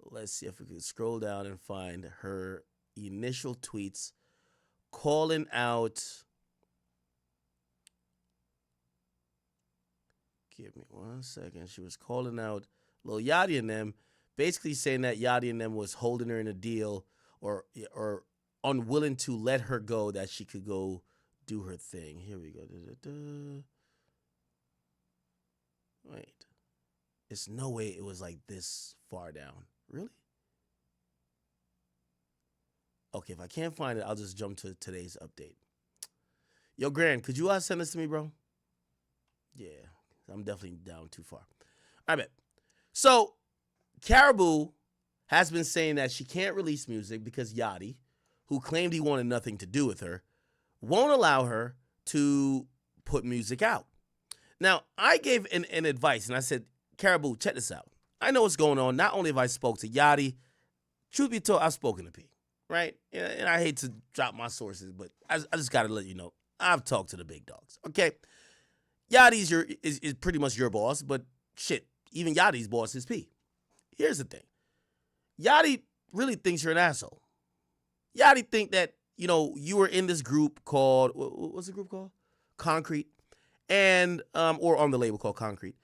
Let's see if we can scroll down and find her initial tweets calling out. Give me 1 second. She was calling out Lil Yachty and them, basically saying that Yachty and them was holding her in a deal or unwilling to let her go, that she could go do her thing. Here we go. Wait. There's no way it was like this far down. Really? Okay, if I can't find it, I'll just jump to today's update. Yo, Grand, could you send this to me, bro? Yeah, I'm definitely down too far. I bet. So, Karraboo has been saying that she can't release music because Yachty, who claimed he wanted nothing to do with her, won't allow her to put music out. Now, I gave an advice, and I said, Karraboo, check this out. I know what's going on. Not only have I spoke to Yachty, truth be told, I've spoken to P, right? And I hate to drop my sources, but I just got to let you know, I've talked to the big dogs, okay? Yachty's is pretty much your boss, but shit, even Yachty's boss is P. Here's the thing. Yachty really thinks you're an asshole. Yachty think that, you were in this group called, what's the group called? Concrete. And, or on the label called Concrete.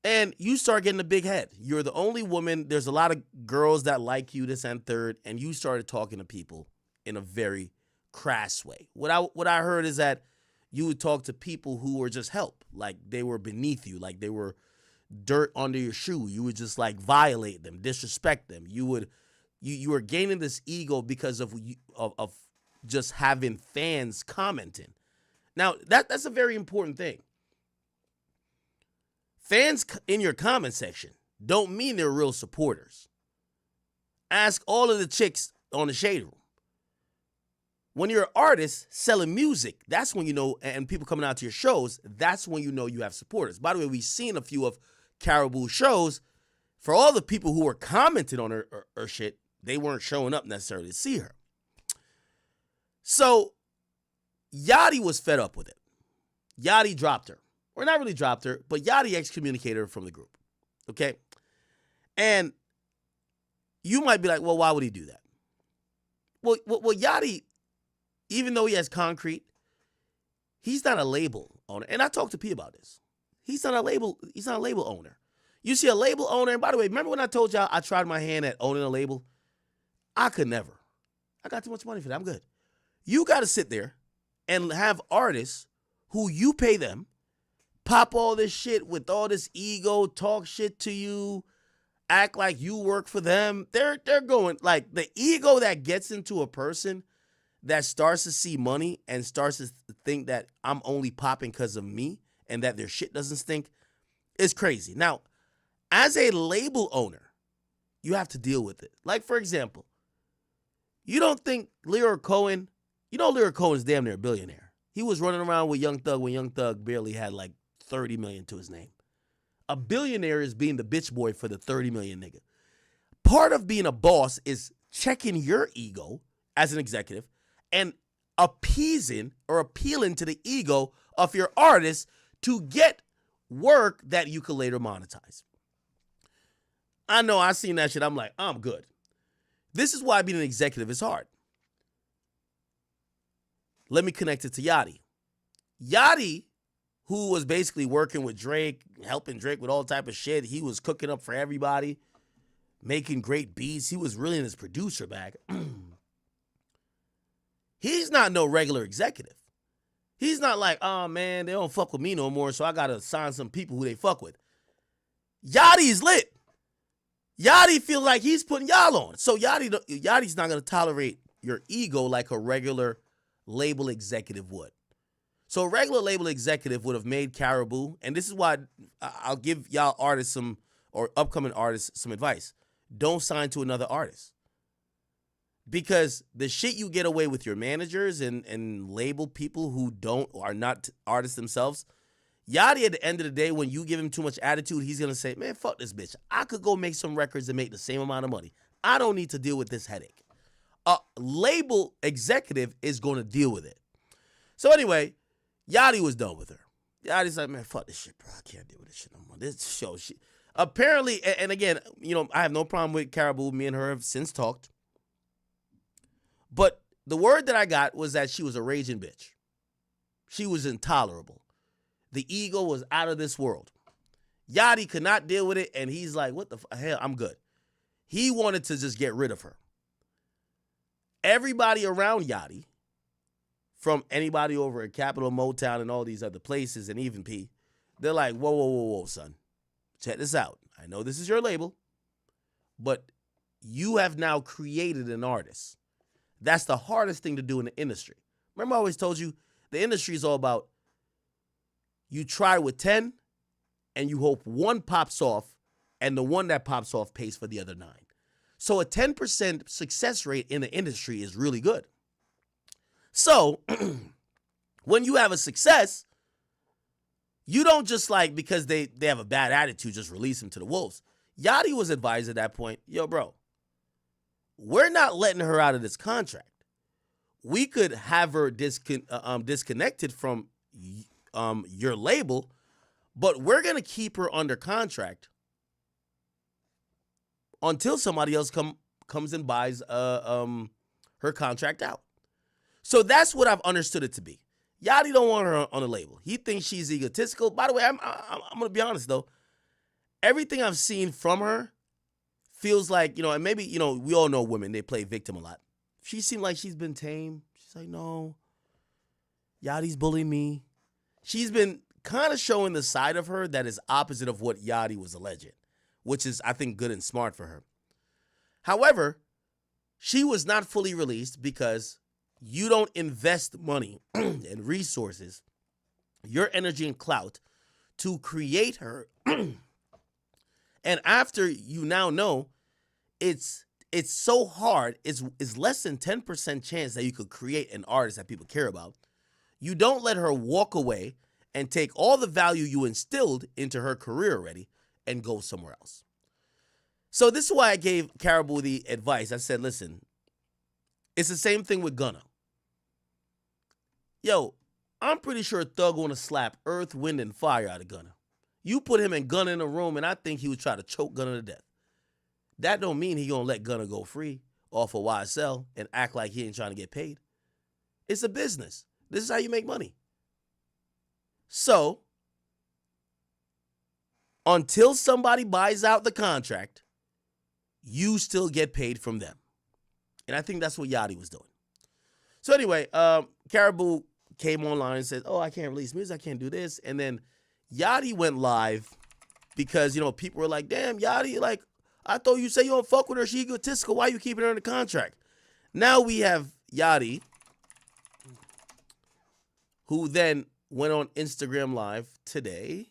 And you start getting a big head. You're the only woman. There's a lot of girls that like you, this and third. And you started talking to people in a very crass way. What I heard is that you would talk to people who were just help. Like they were beneath you. Like they were dirt under your shoe. You would just like violate them, disrespect them. You were gaining this ego because of just having fans commenting. Now, that's a very important thing. Fans in your comment section don't mean they're real supporters. Ask all of the chicks on the Shade Room. When you're an artist selling music, that's when you know, and people coming out to your shows, that's when you know you have supporters. By the way, we've seen a few of Karraboo's shows. For all the people who were commenting on her shit, they weren't showing up necessarily to see her. So, Yachty was fed up with it. Yachty dropped her. Or not really dropped her, but Yachty excommunicated her from the group. Okay? And you might be like, well, why would he do that? Well, Yachty, even though he has Concrete, he's not a label owner. And I talked to P about this. He's not a label owner. You see a label owner, and by the way, remember when I told y'all I tried my hand at owning a label? I could never. I got too much money for that. I'm good. You got to sit there and have artists who you pay them pop all this shit with all this ego, talk shit to you, act like you work for them. They're going, like, the ego that gets into a person that starts to see money and starts to think that I'm only popping because of me and that their shit doesn't stink is crazy. Now, as a label owner, you have to deal with it. Like, for example, you don't think Lyra Cohen, Lyra Cohen's damn near a billionaire. He was running around with Young Thug when Young Thug barely had like 30 million to his name. A billionaire is being the bitch boy for the 30 million nigga. Part of being a boss is checking your ego as an executive and appeasing or appealing to the ego of your artist to get work that you could later monetize. I know I seen that shit. I'm like, I'm good. This is why being an executive is hard. Let me connect it to Yachty. Yachty, who was basically working with Drake, helping Drake with all type of shit. He was cooking up for everybody, making great beats. He was really in his producer bag. He's not no regular executive. He's not like, oh man, they don't fuck with me no more, so I gotta sign some people who they fuck with. Yachty's lit. Yachty feels like he's putting y'all on. So Yachty's not gonna tolerate your ego like a regular label executive would. So a regular label executive would have made Karraboo, and this is why I'll give y'all artists or upcoming artists some advice. Don't sign to another artist. Because the shit you get away with your managers and label people who are not artists themselves, Yachty at the end of the day, when you give him too much attitude, he's going to say, man, fuck this bitch. I could go make some records and make the same amount of money. I don't need to deal with this headache. A label executive is going to deal with it. So anyway, Yachty was done with her. Yachty's like, man, fuck this shit, bro. I can't deal with this shit no more. This show shit. Apparently, and again, I have no problem with Karraboo. Me and her have since talked. But the word that I got was that she was a raging bitch. She was intolerable. The ego was out of this world. Yachty could not deal with it, and he's like, what the hell? I'm good. He wanted to just get rid of her. Everybody around Yachty, from anybody over at Capitol, Motown, and all these other places, and even P, they're like, whoa, son. Check this out. I know this is your label, but you have now created an artist. That's the hardest thing to do in the industry. Remember I always told you, the industry is all about you try with 10 and you hope one pops off and the one that pops off pays for the other 9. So a 10% success rate in the industry is really good. So when you have a success, you don't just like, because they have a bad attitude, just release them to the wolves. Yachty was advised at that point, yo, bro, we're not letting her out of this contract. We could have her disconnected from your label, but we're going to keep her under contract until somebody else comes and buys her contract out. So that's what I've understood it to be. Yachty don't want her on the label. He thinks she's egotistical. By the way, I'm going to be honest, though. Everything I've seen from her feels like, and maybe, we all know women, they play victim a lot. She seemed like she's been tame. She's like, no, Yachty's bullying me. She's been kind of showing the side of her that is opposite of what Yachty was alleging, which is, I think, good and smart for her. However, she was not fully released because you don't invest money and resources, your energy and clout to create her. And after you now know, it's so hard, it's less than 10% chance that you could create an artist that people care about. You don't let her walk away and take all the value you instilled into her career already and go somewhere else. So this is why I gave Karraboo the advice. I said, listen, it's the same thing with Gunna. Yo, I'm pretty sure Thug want to slap Earth, Wind, and Fire out of Gunna. You put him and Gunna in a room, and I think he would try to choke Gunna to death. That don't mean he gonna let Gunna go free off of YSL and act like he ain't trying to get paid. It's a business. This is how you make money. So, until somebody buys out the contract, you still get paid from them. And I think that's what Yachty was doing. So anyway, Karraboo came online and said, oh, I can't release music, I can't do this. And then Yachty went live because, people were like, damn, Yachty, like, I thought you said you don't fuck with her, she egotistical, why you keeping her in the contract? Now we have Yachty, who then went on Instagram Live today,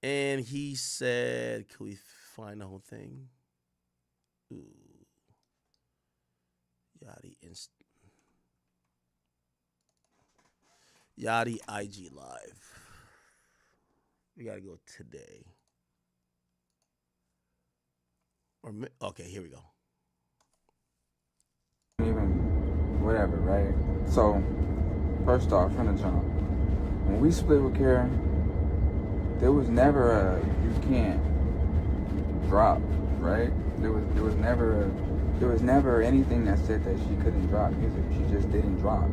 and he said, can we find the whole thing? Ooh. Yachty IG Live. We got to go today. Okay, here we go. Even whatever, right? So, first off, from the jump, when we split with Karra, there was never a you can't drop, right? There was never anything that said that she couldn't drop music. She just didn't drop.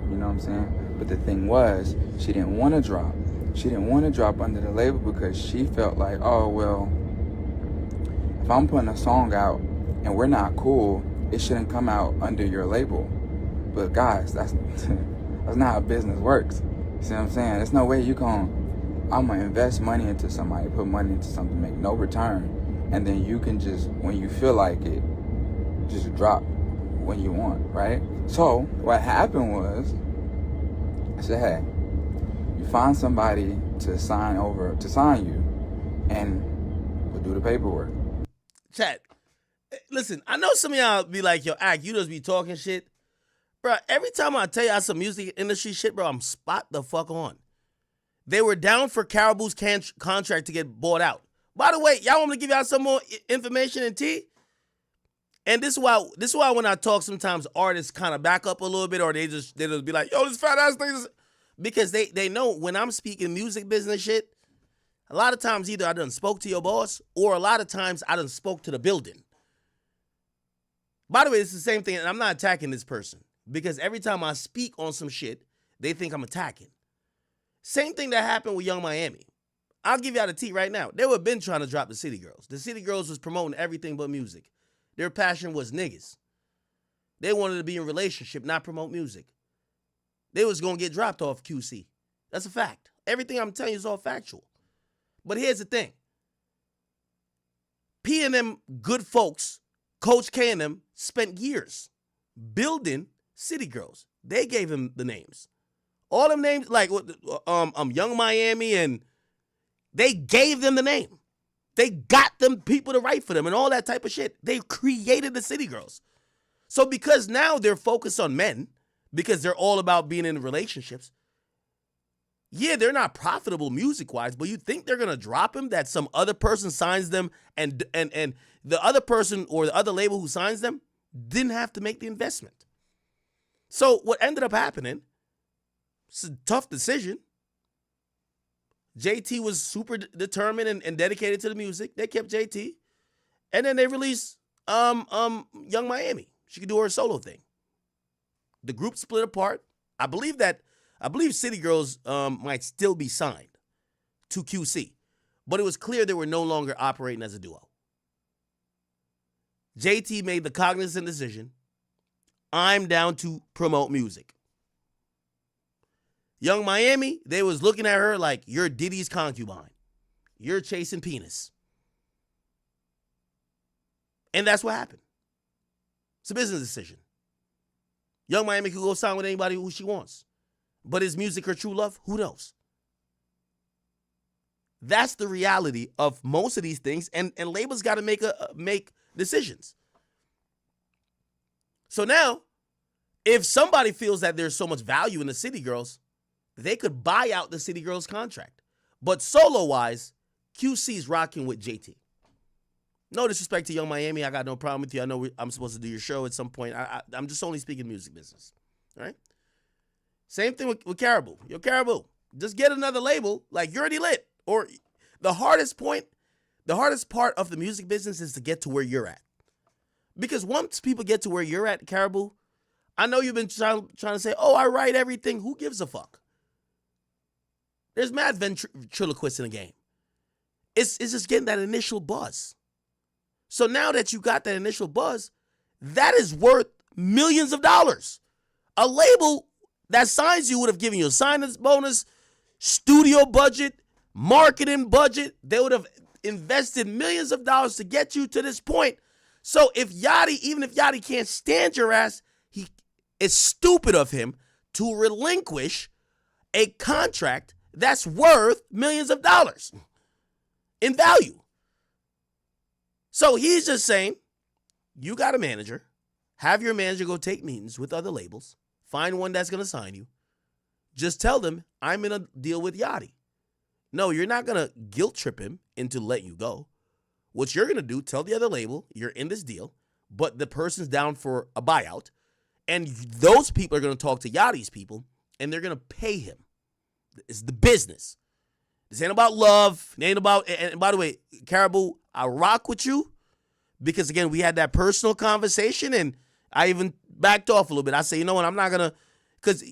You know what I'm saying? But the thing was, she didn't want to drop. She didn't want to drop under the label because she felt like, oh well, if I'm putting a song out and we're not cool, it shouldn't come out under your label. But guys, that's not how business works. You see what I'm saying? There's no way I'm gonna invest money into somebody, put money into something, make no return, and then you can just, when you feel like it, just drop when you want, right? So what happened was, I said, hey, you find somebody to sign you, and we'll do the paperwork. Chat, listen, I know some of y'all be like, yo, Ack, you just be talking shit. Bro, every time I tell y'all some music industry shit, bro, I'm spot the fuck on. They were down for Karraboo's contract to get bought out. By the way, y'all want me to give y'all some more information and tea? And this is why when I talk, sometimes artists kind of back up a little bit, or they just be like, yo, this fat ass thing is... Because they know when I'm speaking music business shit, a lot of times either I done spoke to your boss, or a lot of times I done spoke to the building. By the way, it's the same thing, and I'm not attacking this person, because every time I speak on some shit, they think I'm attacking. Same thing that happened with Young Miami. I'll give y'all the tea right now. They were been trying to drop the City Girls. The City Girls was promoting everything but music. Their passion was niggas. They wanted to be in a relationship, not promote music. They was going to get dropped off QC. That's a fact. Everything I'm telling you is all factual. But here's the thing. P and them good folks, Coach K and them, spent years building City Girls. They gave him the names. All them names, like Young Miami, and they gave them the name. They got them people to write for them and all that type of shit. They created the City Girls. So because now they're focused on men, because they're all about being in relationships, yeah, they're not profitable music-wise, but you think they're going to drop them, that some other person signs them, and the other person or the other label who signs them didn't have to make the investment. So what ended up happening, it's a tough decision. JT was super determined and dedicated to the music. They kept JT. And then they released Young Miami. She could do her solo thing. The group split apart. I believe City Girls might still be signed to QC. But it was clear they were no longer operating as a duo. JT made the cognizant decision. I'm down to promote music. Young Miami, they was looking at her like, you're Diddy's concubine. You're chasing penis. And that's what happened. It's a business decision. Young Miami could go sign with anybody who she wants. But is music her true love? Who knows? That's the reality of most of these things, and labels got to make decisions. So now, if somebody feels that there's so much value in the City Girls, they could buy out the City Girls contract. But solo-wise, QC's rocking with JT. No disrespect to Young Miami. I got no problem with you. I know I'm supposed to do your show at some point. I'm just only speaking music business. All right? Same thing with Karraboo. Yo, Karraboo, just get another label. Like, you're already lit. Or the hardest part of the music business is to get to where you're at. Because once people get to where you're at, Karraboo, I know you've been trying to say, oh, I write everything. Who gives a fuck? There's mad ventriloquists in the game. It's just getting that initial buzz. So now that you got that initial buzz, that is worth millions of dollars. A label that signs you would have given you a signing bonus, studio budget, marketing budget. They would have invested millions of dollars to get you to this point. So even if Yachty can't stand your ass, it's stupid of him to relinquish a contract that's worth millions of dollars in value. So he's just saying, you got a manager, have your manager go take meetings with other labels, find one that's going to sign you. Just tell them, I'm in a deal with Yachty. No, you're not going to guilt trip him into letting you go. What you're going to do, tell the other label, you're in this deal, but the person's down for a buyout. And those people are going to talk to Yachty's people, and they're going to pay him. It's the business. This ain't about love. It ain't about, and by the way, Karraboo, I rock with you because, again, we had that personal conversation, and I even backed off a little bit. I say, you know what, I'm not going to, because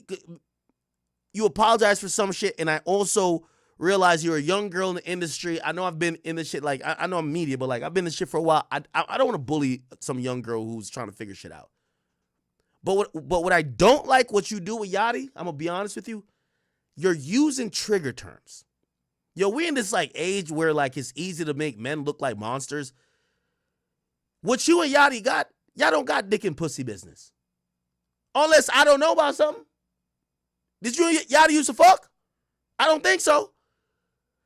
you apologize for some shit, and I also realize you're a young girl in the industry. I know I've been in this shit, like, I know I'm media, but, like, I've been in this shit for a while. I don't want to bully some young girl who's trying to figure shit out. But what I don't like what you do with Yachty, I'm going to be honest with you, you're using trigger terms. Yo, we're in this, like, age where, like, it's easy to make men look like monsters. What you and Yachty got, y'all don't got dick and pussy business. Unless I don't know about something. Did you and Yachty used to fuck? I don't think so.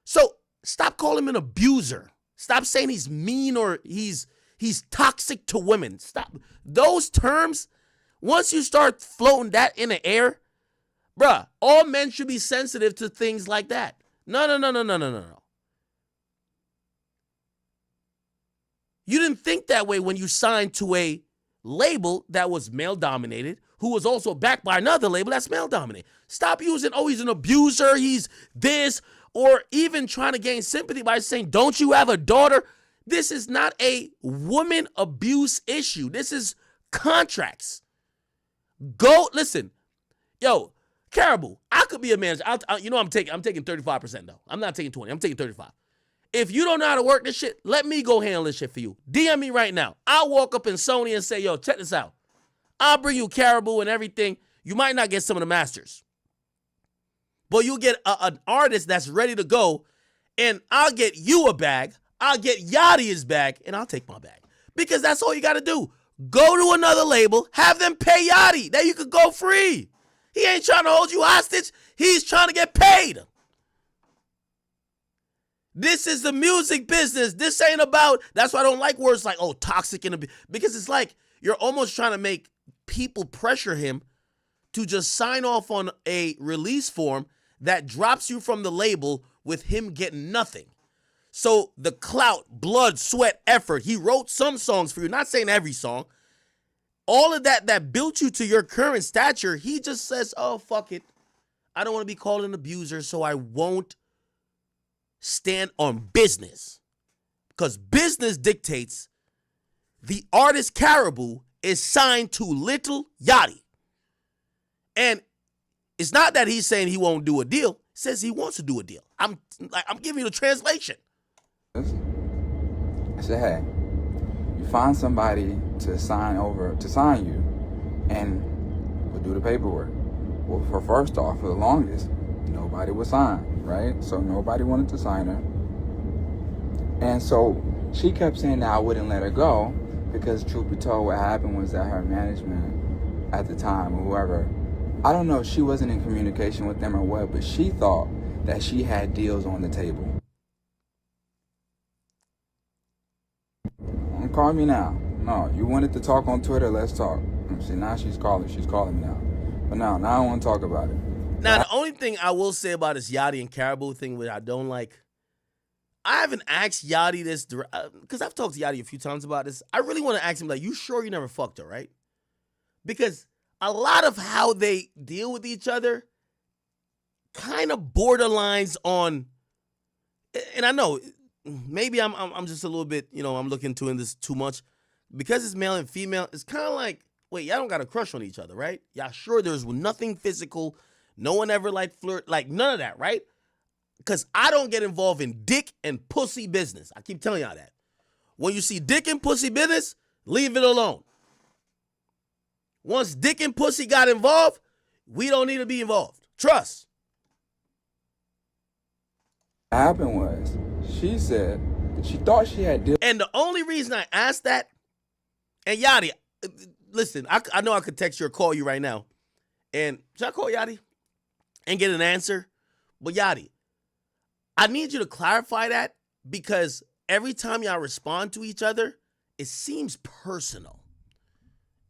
So stop calling him an abuser. Stop saying he's mean or he's toxic to women. Stop. Those terms, once you start floating that in the air, bruh, all men should be sensitive to things like that. No. You didn't think that way when you signed to a label that was male-dominated, who was also backed by another label that's male-dominated. Stop using, oh, he's an abuser, he's this, or even trying to gain sympathy by saying, don't you have a daughter? This is not a woman abuse issue. This is contracts. Go, listen, yo, Karraboo, I could be a manager. I'm taking 35% though. I'm not taking 20. I'm taking 35. If you don't know how to work this shit, let me go handle this shit for you. DM me right now. I'll walk up in Sony and say, yo, check this out. I'll bring you Karraboo and everything. You might not get some of the masters, but you'll get an artist that's ready to go, and I'll get you a bag. I'll get Yachty his bag, and I'll take my bag. Because that's all you got to do. Go to another label, have them pay Yachty. Then you could go free. He ain't trying to hold you hostage. He's trying to get paid. This is the music business. This ain't about, that's why I don't like words like, oh, toxic, because it's like you're almost trying to make people pressure him to just sign off on a release form that drops you from the label with him getting nothing. So the clout, blood, sweat, effort, he wrote some songs for you, not saying every song. All of that built you to your current stature, he just says, oh, fuck it. I don't want to be called an abuser, so I won't stand on business. Because business dictates the artist Karraboo is signed to Little Yachty. And it's not that he's saying he won't do a deal. He says he wants to do a deal. I'm giving you the translation. I said, hey, you find somebody to sign you, and we'll do the paperwork. Well, first off, for the longest, nobody was signed, right? So nobody wanted to sign her. And so she kept saying that I wouldn't let her go because, truth be told, what happened was that her management at the time, or whoever, I don't know if she wasn't in communication with them or what, but she thought that she had deals on the table. Don't call me now. No, you wanted to talk on Twitter, let's talk. See, now she's calling me now. But now I don't want to talk about it. Now, the only thing I will say about this Yachty and Karraboo thing, which I don't like, I haven't asked Yachty this, because I've talked to Yachty a few times about this. I really want to ask him, like, you sure you never fucked her, right? Because a lot of how they deal with each other kind of borderlines on, and I know, maybe I'm just a little bit, I'm looking into this too much. Because it's male and female, it's kind of like, wait, y'all don't got a crush on each other, right? Y'all sure there's nothing physical, no one ever flirt, none of that, right? Because I don't get involved in dick and pussy business. I keep telling y'all that. When you see dick and pussy business, leave it alone. Once dick and pussy got involved, we don't need to be involved. Trust. What happened was, she said that she thought she had deals. And the only reason I asked that, and Yachty, listen, I know I could text you or call you right now. And should I call Yachty and get an answer? But Yachty, I need you to clarify that, because every time y'all respond to each other, it seems personal.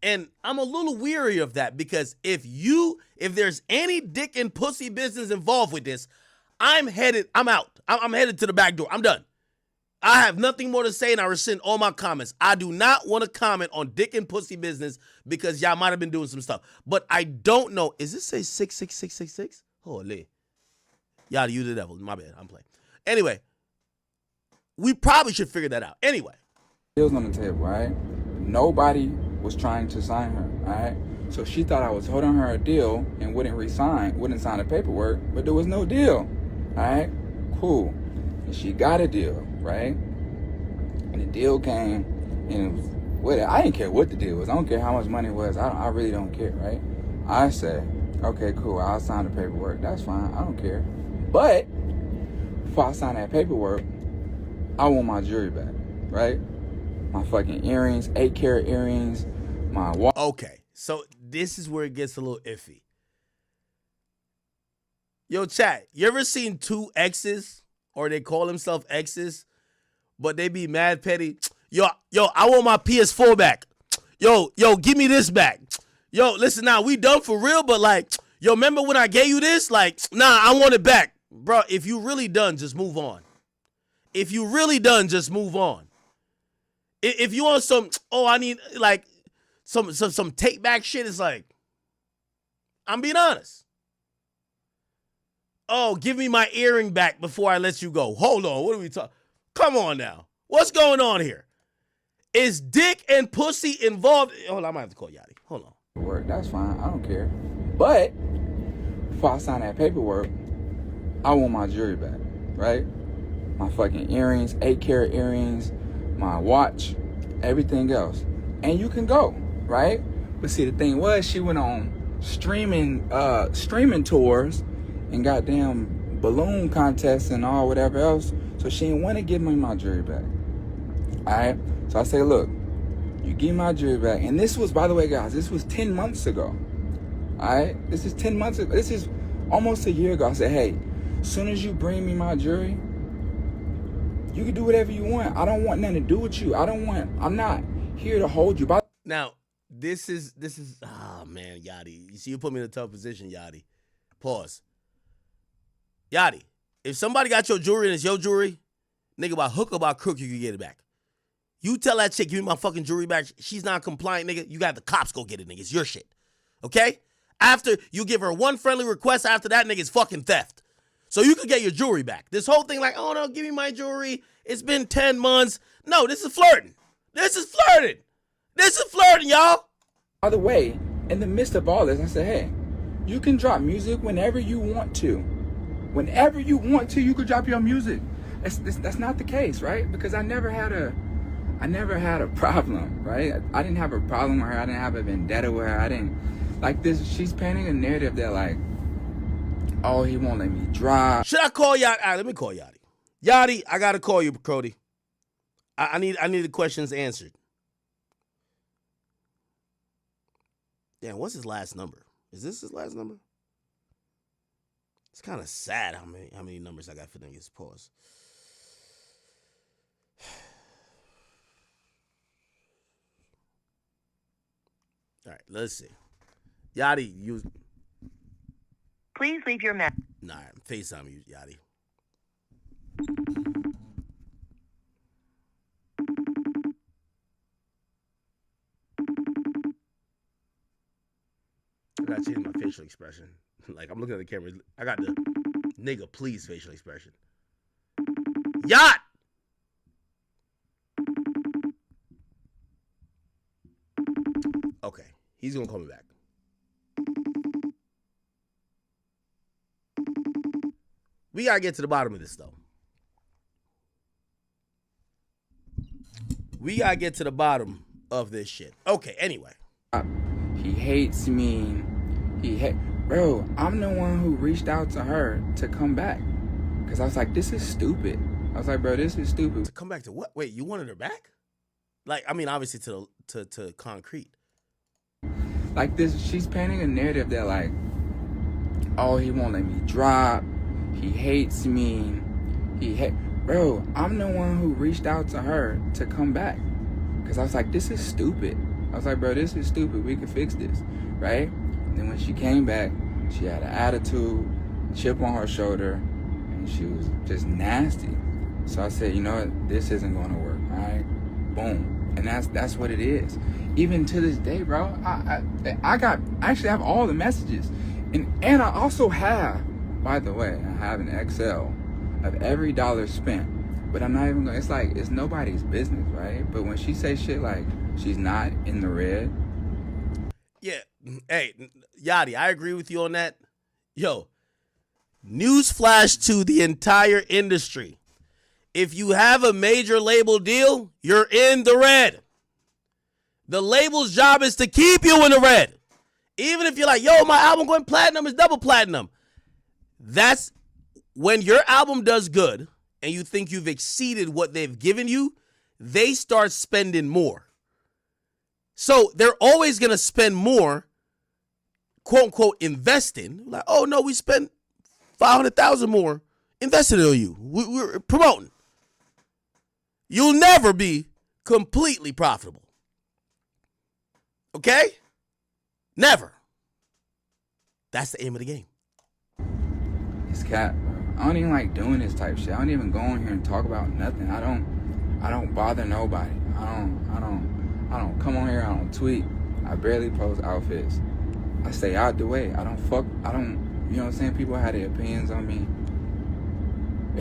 And I'm a little weary of that, because if there's any dick and pussy business involved with this, I'm out. I'm headed to the back door. I'm done. I have nothing more to say, and I rescind all my comments. I do not want to comment on dick and pussy business, because y'all might have been doing some stuff. But I don't know. Is this say 66666? Holy. Y'all, you the devil. My bad. I'm playing. Anyway, we probably should figure that out. Anyway. Deals on the table, right? Nobody was trying to sign her, all right? So she thought I was holding her a deal and wouldn't sign the paperwork, but there was no deal, all right? Cool. And she got a deal, right? And the deal came, and it was, I didn't care what the deal was. I don't care how much money it was. I really don't care, right? I said, okay, cool, I'll sign the paperwork. That's fine, I don't care. But before I sign that paperwork, I want my jewelry back, right? My fucking earrings, 8-carat earrings, my watch. Okay, so this is where it gets a little iffy. Yo, chat, you ever seen two exes, or they call themselves exes, but they be mad petty? Yo, I want my PS4 back. Yo, give me this back. Yo, listen now, we done for real, but yo, remember when I gave you this? Nah, I want it back. Bro, if you really done, just move on. If you really done, just move on. If you want some, I need some take back shit, it's I'm being honest. Oh, give me my earring back before I let you go. Hold on, what are we talking? Come on now. What's going on here? Is dick and pussy involved? Hold on, I might have to call Yachty. Hold on. Work, that's fine, I don't care. But before I sign that paperwork, I want my jewelry back, right? My fucking earrings, 8-carat earrings, my watch, everything else. And you can go, right? But see, the thing was, she went on streaming tours and goddamn balloon contests and all whatever else. So she didn't want to give me my jewelry back. All right? So I say, look, you give me my jewelry back. And this was, by the way, guys, this was 10 months ago. All right? This is 10 months ago. This is almost a year ago, I said, hey, as soon as you bring me my jewelry, you can do whatever you want. I don't want nothing to do with you. I'm not here to hold you. Now, this is, oh man, Yachty. You see, you put me in a tough position, Yachty. Pause. Yachty, if somebody got your jewelry and it's your jewelry, nigga, by hook or by crook, you can get it back. You tell that chick, give me my fucking jewelry back. She's not compliant, nigga. You got the cops go get it, nigga. It's your shit. Okay? After you give her one friendly request, after that, nigga, it's fucking theft. So you could get your jewelry back. This whole thing like, oh no, give me my jewelry. It's been 10 months. No, this is flirting. This is flirting. This is flirting, y'all. By the way, in the midst of all this, I said, hey, you can drop music whenever you want to. Whenever you want to, you could drop your music. That's not the case, right? Because I never had a problem, right? I didn't have a problem with her. I didn't have a vendetta with her. I didn't like this. She's painting a narrative that like, oh, he won't let me drop. Should I call Yachty? All right, let me call Yachty. Yachty, I gotta call you, Cody. I need the questions answered. Damn, what's his last number? Is this his last number? It's kind of sad how many numbers I got for niggas. Pause. All right, let's see. Yachty, you. Please leave your message. Nah, FaceTime you, Yachty. I gotta change my facial expression. Like, I'm looking at the camera. I got the nigga please facial expression. Yacht! Okay, he's gonna call me back. We gotta get to the bottom of this, though. We gotta get to the bottom of this shit. Okay, anyway. He hates me. Bro, I'm the one who reached out to her to come back. Because I was like, this is stupid. I was like, bro, this is stupid. To come back to what? Wait, you wanted her back? Like, I mean, obviously to concrete. Like this, she's painting a narrative that like, oh, he won't let me drop. He hates me. Bro, I'm the one who reached out to her to come back. Because I was like, this is stupid. I was like, bro, this is stupid. We can fix this, right? And then when she came back, she had an attitude, chip on her shoulder, and she was just nasty. So I said, you know what? This isn't going to work, all right? Boom. And that's what it is. Even to this day, bro, I actually have all the messages. And I also have, by the way, I have an Excel of every dollar spent. But I'm not even going to, it's like, it's nobody's business, right? But when she says shit like, she's not in the red. Yeah. Hey, Yachty, I agree with you on that. Yo, newsflash to the entire industry. If you have a major label deal, you're in the red. The label's job is to keep you in the red. Even if you're like, yo, my album going platinum is double platinum. That's when your album does good and you think you've exceeded what they've given you, they start spending more. So they're always going to spend more, quote unquote, investing. Like, oh no, we spent $500,000 more invested in you. We're promoting. You'll never be completely profitable. Okay? Never. That's the aim of the game. It's cap. I don't even like doing this type shit. I don't even go in here and talk about nothing. I don't bother nobody. I don't come on here. I don't tweet. I barely post outfits. I stay out the way. You know what I'm saying? People have their opinions on me.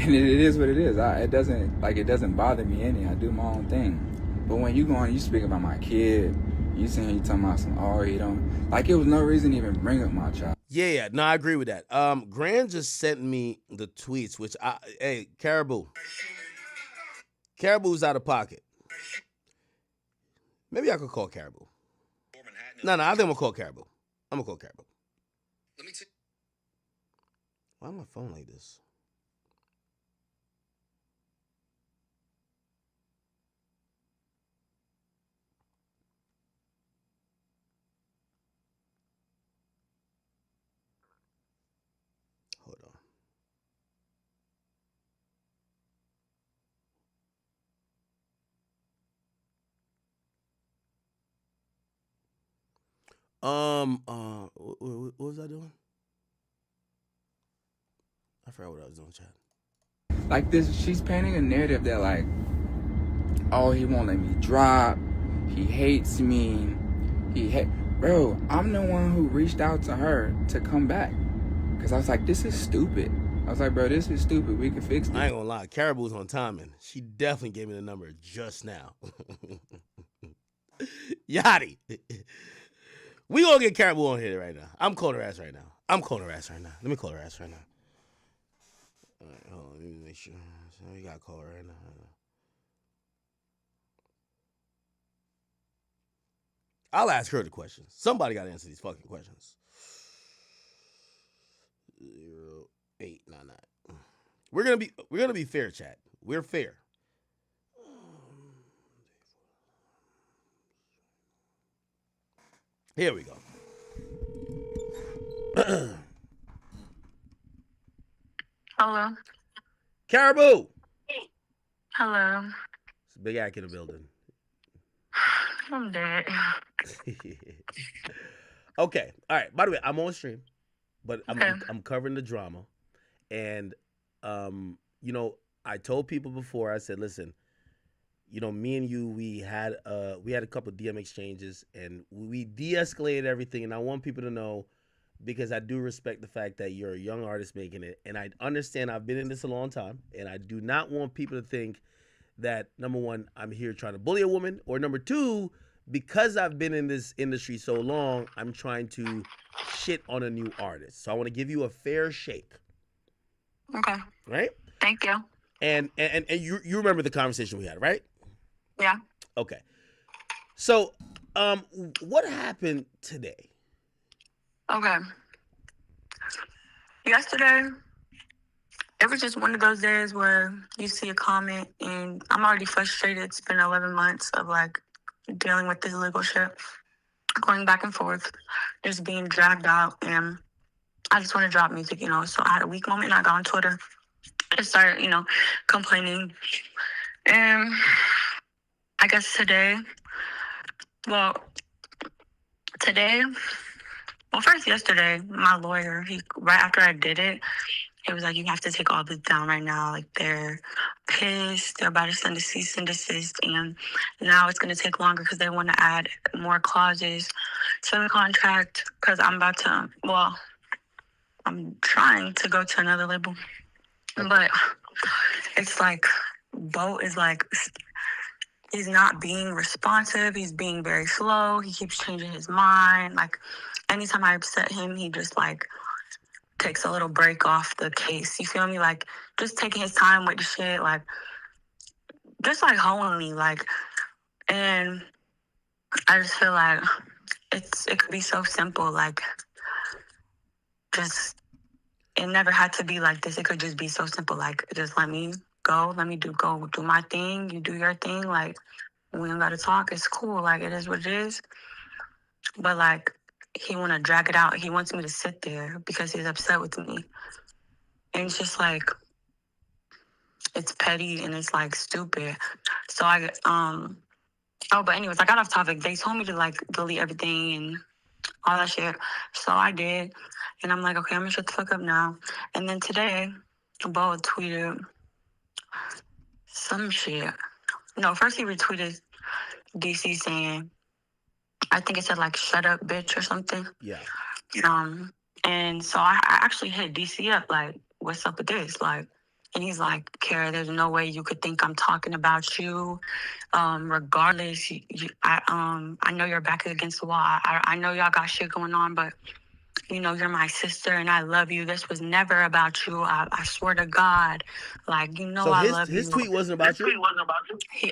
And it is what it is. It doesn't bother me any. I do my own thing. But when you go on, you speak about my kid, you saying you talking about some, oh, you don't, like it was no reason to even bring up my child. Yeah, no, I agree with that. Grant just sent me the tweets, which hey, Karraboo. Karraboo's out of pocket. Maybe I could call Karraboo. No, I think I'm gonna call Karraboo. I'm gonna call Karraboo. Why am my phone like this? What was I doing? I forgot what I was doing, chat. Like this, she's painting a narrative that like, oh, he won't let me drop. He hates me. Bro, I'm the one who reached out to her to come back. Because I was like, this is stupid. I was like, bro, this is stupid. We can fix this. I ain't gonna lie. Karraboo's on timing. She definitely gave me the number just now. Yachty. We gonna get Karraboo on here right now. I'm calling her ass right now. Let me call her ass right now. All right, hold on. Let me make sure. So we gotta call her right now. I'll ask her the questions. Somebody gotta answer these fucking questions. 0899. We're gonna be fair, chat. We're fair. Here we go. Hello. Karraboo. Hello. It's a big act in the building. I'm dead. Okay. All right. By the way, I'm on stream, but I'm covering the drama, and I told people before. I said, listen, me and you, we had a couple of DM exchanges, and we de-escalated everything. And I want people to know, because I do respect the fact that you're a young artist making it, and I understand I've been in this a long time, and I do not want people to think that, number one, I'm here trying to bully a woman, or number two, because I've been in this industry so long, I'm trying to shit on a new artist. So I want to give you a fair shake. Okay. Right? Thank you. And you remember the conversation we had, right? Yeah. Okay. So, what happened today? Okay. Yesterday, it was just one of those days where you see a comment and I'm already frustrated. It's been 11 months of like dealing with this legal shit, going back and forth, just being dragged out, and I just want to drop music, So I had a weak moment and I got on Twitter and started, complaining. And I guess first yesterday, my lawyer, right after I did it, he was like, you have to take all this down right now. Like, they're pissed. They're about to send a cease and desist. And now it's going to take longer because they want to add more clauses to the contract. Because I'm trying to go to another label. But it's like, Bo is like, he's not being responsive. He's being very slow. He keeps changing his mind. Like, anytime I upset him, he just like takes a little break off the case. You feel me? Like, just taking his time with the shit, like, just like holding me, like, and I just feel like it could be so simple, like, just, it never had to be like this. It could just be so simple, like, just let me go, go do my thing, you do your thing, like, we don't gotta talk, it's cool, like, it is what it is. But like, he wanna drag it out. He wants me to sit there because he's upset with me. And it's just like, it's petty and it's like stupid. So but anyways, I got off topic. They told me to like delete everything and all that shit. So I did. And I'm like, okay, I'm gonna shut the fuck up now. And then today, Bo tweeted some shit. No, first he retweeted DC saying, I think it said like, shut up, bitch, or something. Yeah. And so I actually hit DC up, like, what's up with this? Like, and he's like, Kara, there's no way you could think I'm talking about you. Regardless, I know you're back against the wall. I know y'all got shit going on, but you're my sister and I love you. This was never about you. I swear to God. Like, I love you. His tweet wasn't about you?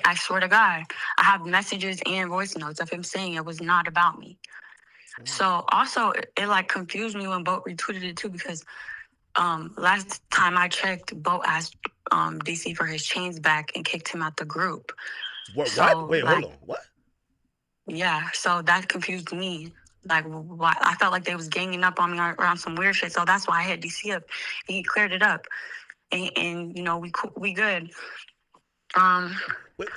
I swear to God. I have messages and voice notes of him saying it was not about me. So also, it like confused me when Bo retweeted it too, because last time I checked, Bo asked DC for his chains back and kicked him out the group. What? Wait, hold on. What? Yeah, so that confused me. Like, why? I felt like they was ganging up on me around some weird shit. So that's why I hit DC up. And he cleared it up. And we good. Wait,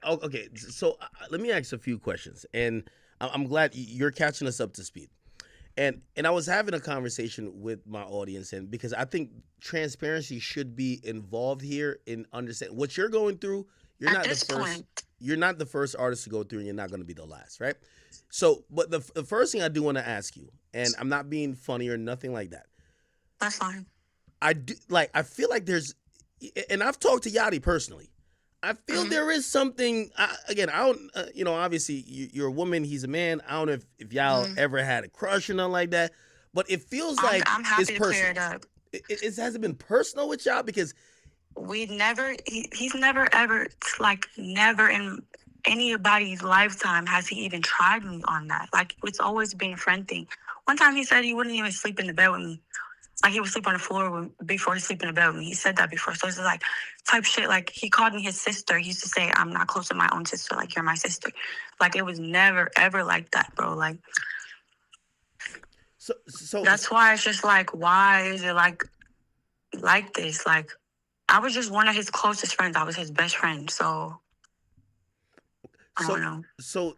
okay, so let me ask a few questions. And I'm glad you're catching us up to speed. And I was having a conversation with my audience, and because I think transparency should be involved here in understanding what you're going through. You're not the first. You're not the first artist to go through, and you're not going to be the last, right? So, but the first thing I do want to ask you, and I'm not being funny or nothing like that. That's fine. I feel like there's, and I've talked to Yachty personally. I feel there is something. I don't. Obviously you're a woman. He's a man. I don't know if y'all ever had a crush or nothing like that. But it feels like I'm happy it's to personal. clear it up. It hasn't been personal with y'all because he's never ever, like, never in anybody's lifetime has he even tried me on that. Like, it's always been a friend thing. One time he said he wouldn't even sleep in the bed with me. Like, he would sleep on the floor before he sleep in the bed with me. He said that before. So it's like type shit. Like, he called me his sister. He used to say, I'm not close to my own sister. Like, you're my sister. Like, it was never, ever like that, bro. Like, so that's why it's just like, why is it like this? Like, I was just one of his closest friends. I was his best friend. So I don't know. So,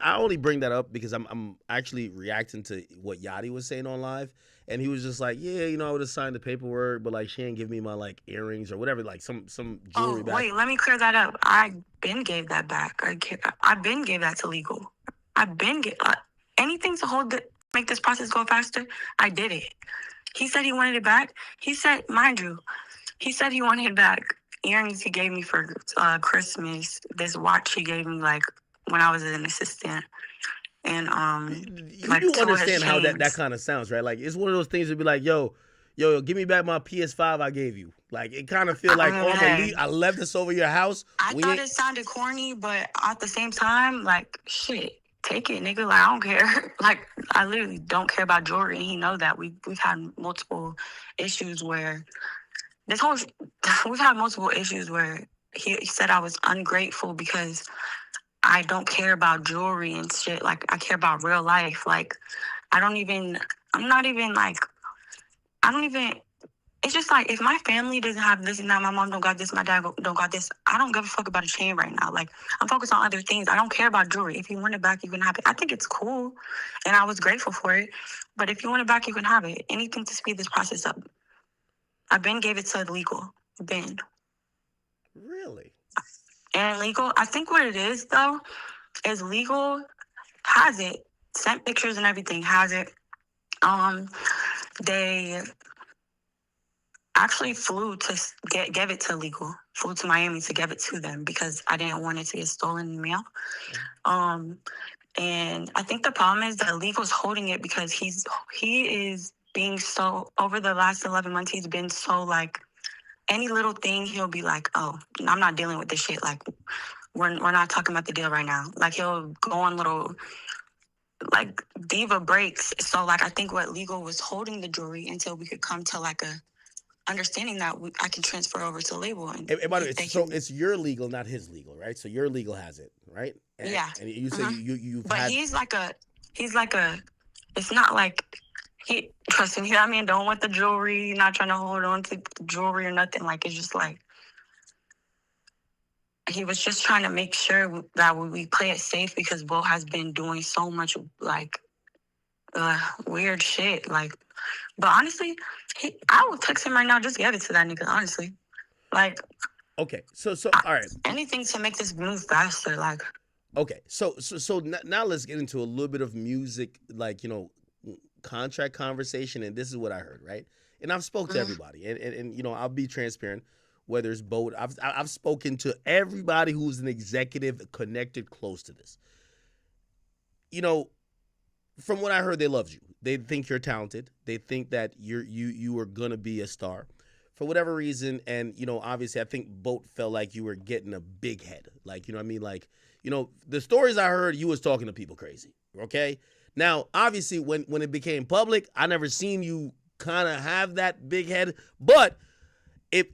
I only bring that up because I'm actually reacting to what Yachty was saying on live. And he was just like, yeah, I would have signed the paperwork, but like she ain't give me my like earrings or whatever, like some jewelry back. Wait, let me clear that up. I been gave that back. I been gave that to legal. I been give anything to make this process go faster. I did it. He said he wanted it back. He said, mind you, he said he wanted it back. Earrings he gave me for Christmas. This watch he gave me like when I was an assistant. And you like, do understand how that kind of sounds, right? Like, it's one of those things to be like, yo, give me back my PS5 I gave you. Like, it kind of feel like, I left this over your house. I thought it sounded corny, but at the same time, like, shit, take it, nigga. Like, I don't care. Like, I literally don't care about jewelry, and he know that. We've had multiple issues where we've had multiple issues where he said I was ungrateful because I don't care about jewelry and shit. Like, I care about real life. Like, it's just like, if my family doesn't have this and that, my mom don't got this, my dad don't got this, I don't give a fuck about a chain right now. Like, I'm focused on other things. I don't care about jewelry. If you want it back, you can have it. I think it's cool, and I was grateful for it. But if you want it back, you can have it. Anything to speed this process up. I Ben gave it to legal. Ben. Really? And legal, I think what it is, though, is legal has it. Sent pictures and everything, has it. They actually flew to give it to legal. Flew to Miami to give it to them because I didn't want it to get stolen in the mail. And I think the problem is that legal's holding it because he is being so, over the last 11 months, he's been so, like, any little thing, he'll be like, oh, I'm not dealing with this shit. Like, we're not talking about the deal right now. Like, he'll go on little, like, diva breaks. So, like, I think what legal was holding the jewelry until we could come to, like, a understanding that I can transfer over to label. And by the way, so it's your legal, not his legal, right? So your legal has it, right? And, yeah. And you say you've but had... he's like a, it's not like, trust me, I mean, don't want the jewelry, not trying to hold on to jewelry or nothing. Like, it's just like, he was just trying to make sure that we play it safe because Bo has been doing so much, like, weird shit. Like, but honestly, I will text him right now, just give it to that nigga, honestly. Like, okay, so all right. Anything to make this move faster, like. Okay, so now let's get into a little bit of music, like, contract conversation, and this is what I heard, right? And I've spoke to everybody, and I'll be transparent. Whether it's both, I've spoken to everybody who's an executive connected close to this. From what I heard, they loved you. They think you're talented. They think that you are gonna be a star, for whatever reason. And obviously, I think Boat felt like you were getting a big head. Like, you know what I mean? Like, the stories I heard, you was talking to people crazy. Okay. Now, obviously, when it became public, I never seen you kind of have that big head. But if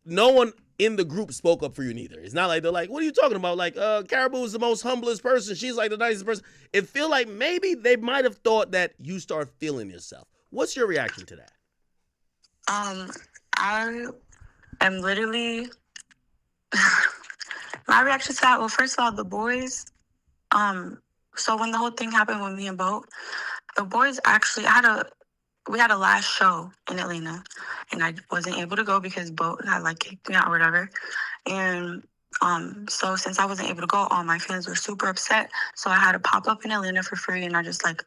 no one in the group spoke up for you neither. It's not like they're like, what are you talking about? Like, Karraboo is the most humblest person. She's like the nicest person. It feel like maybe they might have thought that you start feeling yourself. What's your reaction to that? I am literally my reaction to that. Well, first of all, the boys, So when the whole thing happened with me and Boat, the boys actually, we had a last show in Atlanta, and I wasn't able to go because Boat had like kicked me out or whatever. And so since I wasn't able to go, all my fans were super upset. So I had to pop up in Atlanta for free, and I just like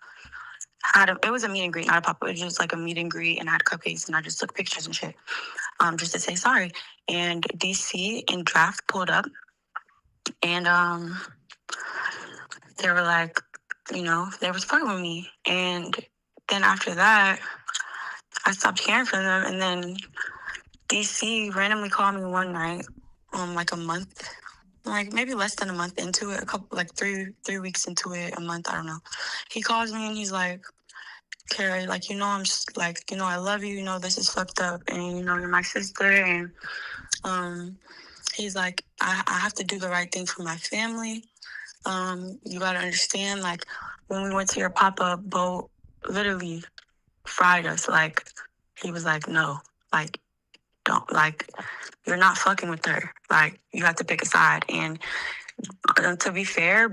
it was a meet and greet, not a pop up. It was just like a meet and greet, and I had cupcakes, and I just took pictures and shit, just to say sorry. And DC and Draft pulled up, and they were like, you know, they was fucking with me. And then after that, I stopped hearing from them. And then DC randomly called me one night, like a month, like maybe less than a month into it, like three weeks into it, a month, I don't know. He calls me and he's like, Carrie, like, you know, I'm just like, you know, I love you, you know, this is fucked up, and you know, you're my sister, and he's like, I have to do the right thing for my family. You gotta understand, like, when we went to your pop-up, Bo literally fried us. Like, he was like, no, like, don't, like, you're not fucking with her. Like, you have to pick a side. And to be fair,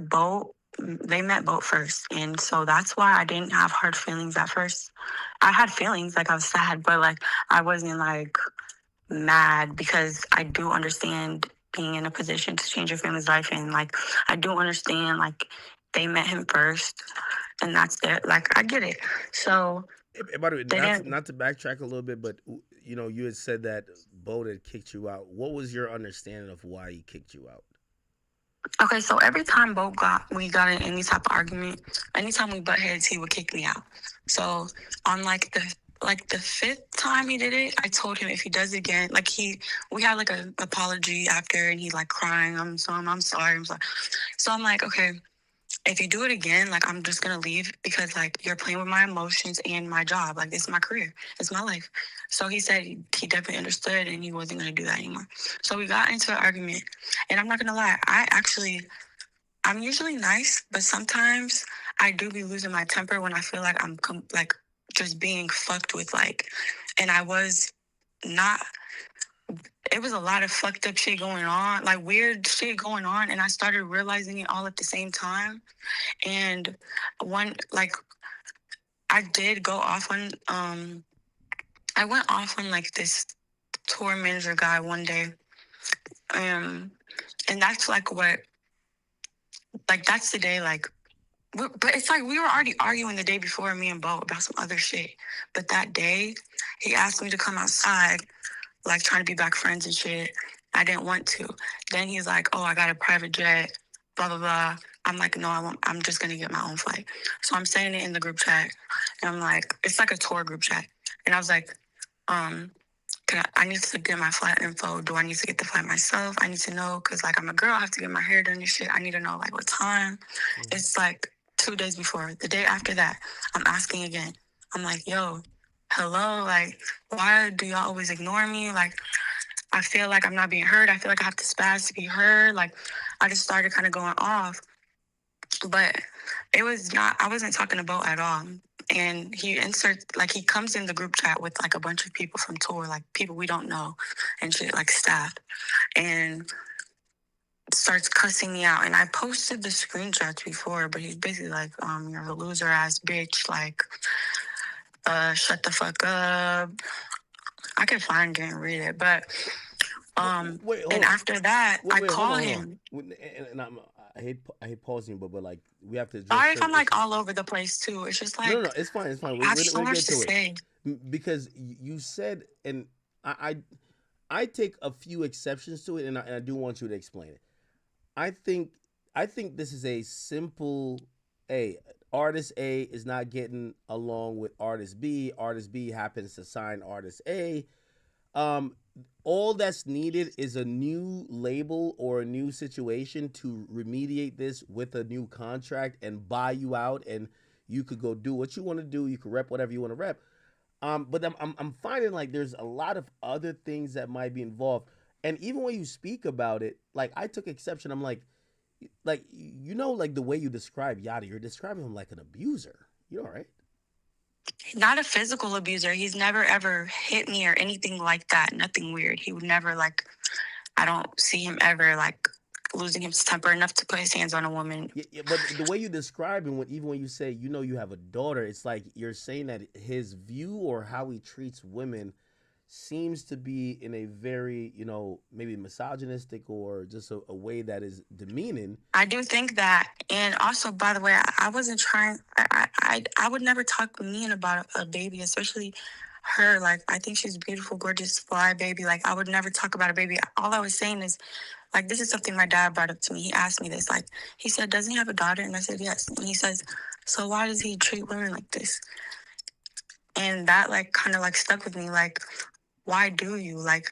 they met Boat first. And so that's why I didn't have hard feelings at first. I had feelings, like, I was sad, but, like, I wasn't, like, mad, because I do understand being in a position to change your family's life. And, like, I do understand, like, they met him first, and that's it. Like, I get it. So, by the way, not to backtrack a little bit, but you know, you had said that Bo had kicked you out. What was your understanding of why he kicked you out? Okay, so every time we got in any type of argument, anytime we butt heads, he would kick me out. So on like the fifth time he did it, I told him if he does it again, like we had like an apology after, and he like crying, I'm sorry. So I'm like, okay, if you do it again, like, I'm just gonna leave, because like you're playing with my emotions and my job. Like, this is my career, it's my life. So he said he definitely understood, and he wasn't gonna do that anymore. So we got into an argument, and I'm not gonna lie, I'm usually nice, but sometimes I do be losing my temper when I feel like I'm like just being fucked with, like, and I was not. It was a lot of fucked up shit going on, like weird shit going on, and I started realizing it all at the same time. And I did go off on, I went off on like this tour manager guy one day, and that's like that's the day, like, but it's like we were already arguing the day before, me and Bo, about some other shit. But that day, he asked me to come outside, like, trying to be back friends and shit. I didn't want to. Then he's like, oh, I got a private jet, blah, blah, blah. I'm like, no, I won't. I'm just going to get my own flight. So I'm saying it in the group chat. And I'm like, it's like a tour group chat. And I was like, I need to get my flight info. Do I need to get the flight myself? I need to know, because, like, I'm a girl. I have to get my hair done and shit. I need to know, like, what time. Mm-hmm. It's like 2 days before. The day after that, I'm asking again. I'm like, yo, hello, like, why do y'all always ignore me? Like, I feel like I'm not being heard. I feel like I have to spaz to be heard. Like, I just started kind of going off. But I wasn't talking to Bo at all. And he comes in the group chat with like a bunch of people from tour, like people we don't know and shit, like staff, and starts cussing me out. And I posted the screenshots before, but he's basically like, you're a loser ass bitch, like, shut the fuck up. I can find it and read it, but and after that, I call him. And I hate pausing, but like, we have to. Sorry if I'm like all over the place too. It's just like, no, it's fine. I have so much to say. Because you said, and I take a few exceptions to it, and I do want you to explain it. I think this is a simple. Artist A is not getting along with artist B. Artist B happens to sign artist A. All that's needed is a new label or a new situation to remediate this with a new contract and buy you out, and you could go do what you want to do. You could rep whatever you want to rep. But I'm finding like there's a lot of other things that might be involved. And even when you speak about it, like, I took exception. I'm like, you know, like the way you describe Yachty, you're describing him like an abuser. You know, right? Not a physical abuser. He's never ever hit me or anything like that. Nothing weird. He would never, like, I don't see him ever like losing his temper enough to put his hands on a woman. Yeah, but the way you describe him, even when you say you have a daughter, it's like you're saying that his view or how he treats women seems to be in a very, maybe misogynistic or just a way that is demeaning. I do think that. And also, by the way, I wasn't trying, I would never talk mean about a baby, especially her. Like, I think she's beautiful, gorgeous, fly baby. Like, I would never talk about a baby. All I was saying is, like, this is something my dad brought up to me. He asked me this. Like, he said, doesn't he have a daughter? And I said, yes. And he says, so why does he treat women like this? And that, like, kind of, like, stuck with me. Like, why do you? Like,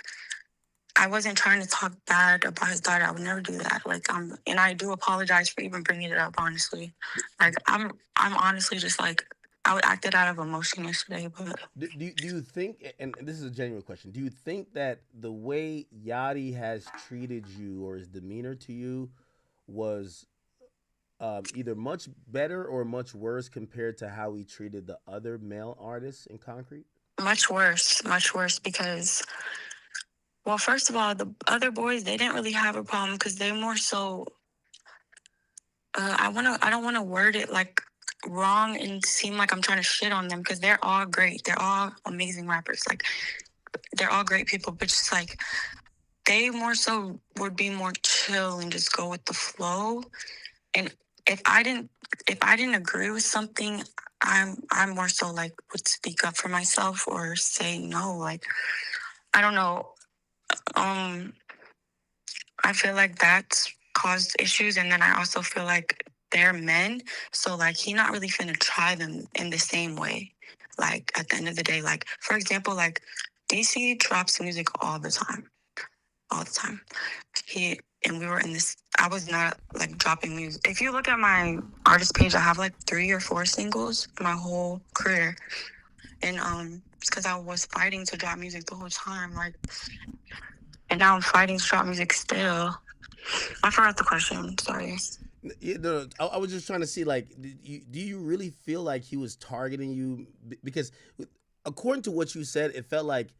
I wasn't trying to talk bad about his daughter. I would never do that. Like, and I do apologize for even bringing it up, honestly. Like, I'm honestly just, like, I acted out of emotion yesterday, but... Do you think, and this is a genuine question, do you think that the way Yachty has treated you or his demeanor to you was either much better or much worse compared to how he treated the other male artists in Concrete? Much worse because, well, first of all, the other boys, they didn't really have a problem because they more so, I don't want to word it like wrong and seem like I'm trying to shit on them because they're all great. They're all amazing rappers. Like, they're all great people, but just like, they more so would be more chill and just go with the flow. And if I didn't agree with something, I'm more so like would speak up for myself or say no. Like, I don't know. I feel like that's caused issues, and then I also feel like they're men, so like he not really finna try them in the same way. Like, at the end of the day, like, for example, like DC drops music all the time. And we were in this, I was not like dropping music. If you look at my artist page, I have like 3 or 4 singles my whole career. And it's because I was fighting to drop music the whole time. Like, and now I'm fighting to drop music still. I forgot the question. Sorry. No, I was just trying to see, like, do you really feel like he was targeting you? Because according to what you said, it felt like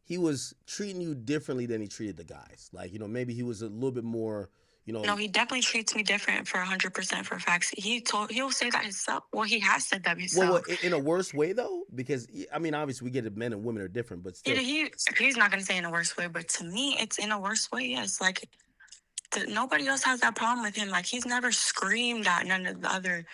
he was treating you differently than he treated the guys. Like, maybe he was a little bit more, No, he definitely treats me different for 100% for facts. He'll say that himself. Well, he has said that himself. Well, in a worse way, though? Because, I mean, obviously we get it, men and women are different, but still. Yeah, he's not going to say in a worse way, but to me, it's in a worse way, yes. Like, nobody else has that problem with him. Like, he's never screamed at none of the other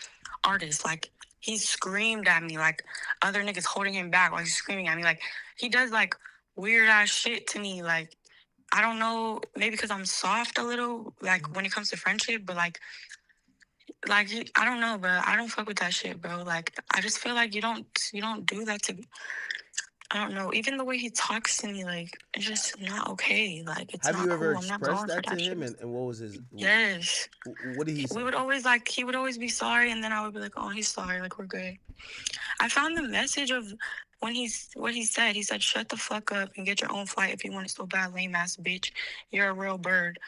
artists. Like, he screamed at me, like, other niggas holding him back while he's screaming at me. Like, he does, like, weird-ass shit to me. Like, I don't know, maybe because I'm soft a little, like, when it comes to friendship, but, like, I don't know, but I don't fuck with that shit, bro. Like, I just feel like you don't do that to... I don't know. Even the way he talks to me, like, it's just not okay. Like, it's Have not you ever cool. expressed that to him? And what was his... Yes. What did he say? We would always, like, he would always be sorry, and then I would be like, oh, he's sorry. Like, we're good. I found the message of what he said. He said, shut the fuck up and get your own flight if you want it so bad, lame-ass bitch. You're a real bird.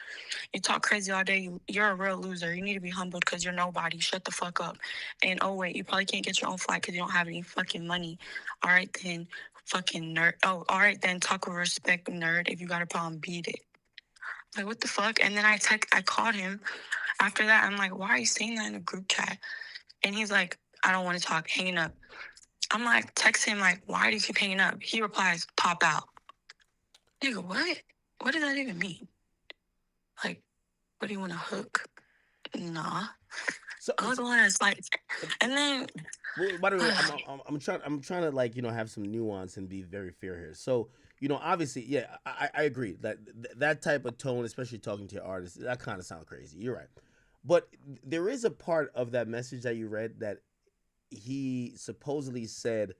You talk crazy all day. You're a real loser. You need to be humbled because you're nobody. Shut the fuck up. And, oh, wait, you probably can't get your own flight because you don't have any fucking money. All right, then. Fucking nerd. Oh, all right, then. Talk with respect, nerd. If you got a problem, beat it. Like, what the fuck? And then I called him. After that, I'm like, why are you saying that in a group chat? And he's like, I don't want to talk. Hanging up. I'm like, text him, like, why do you keep hanging up? He replies, pop out. Nigga, what? What does that even mean? Like, what do you want to hook? Nah. Otherwise, like, and then... Well, by the way, I'm trying to, like, have some nuance and be very fair here. So, obviously, yeah, I agree that type of tone, especially talking to your artist, that kind of sounds crazy. You're right. But there is a part of that message that you read that he supposedly said,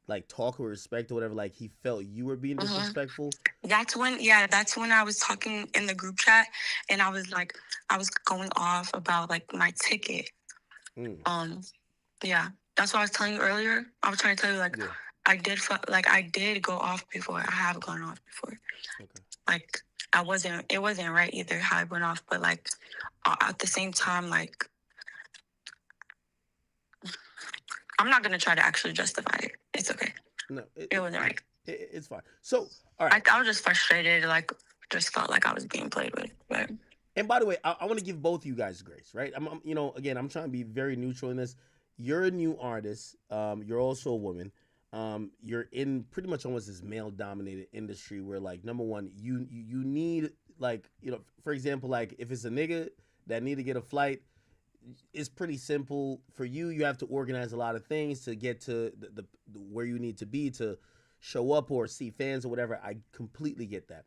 like, talk with respect or whatever, like he felt you were being disrespectful. That's when I was talking in the group chat, and I was going off about, like, my ticket. Yeah, that's what I was telling you earlier. I was trying to tell you, like, yeah. I did go off before. I have gone off before. Okay. Like, it wasn't right either how I went off, but, like, at the same time, like, I'm not gonna try to actually justify it. It's okay. No, it wasn't right. It's fine. So, all right. I was just frustrated. Like, just felt like I was being played with. But And by the way, I want to give both of you guys grace, right? Again, I'm trying to be very neutral in this. You're a new artist. You're also a woman. You're in pretty much almost this male-dominated industry where, like, number one, you need, like, for example, like, if it's a nigga that need to get a flight, it's pretty simple. For you, you have to organize a lot of things to get to the where you need to be to show up or see fans or whatever. I completely get that.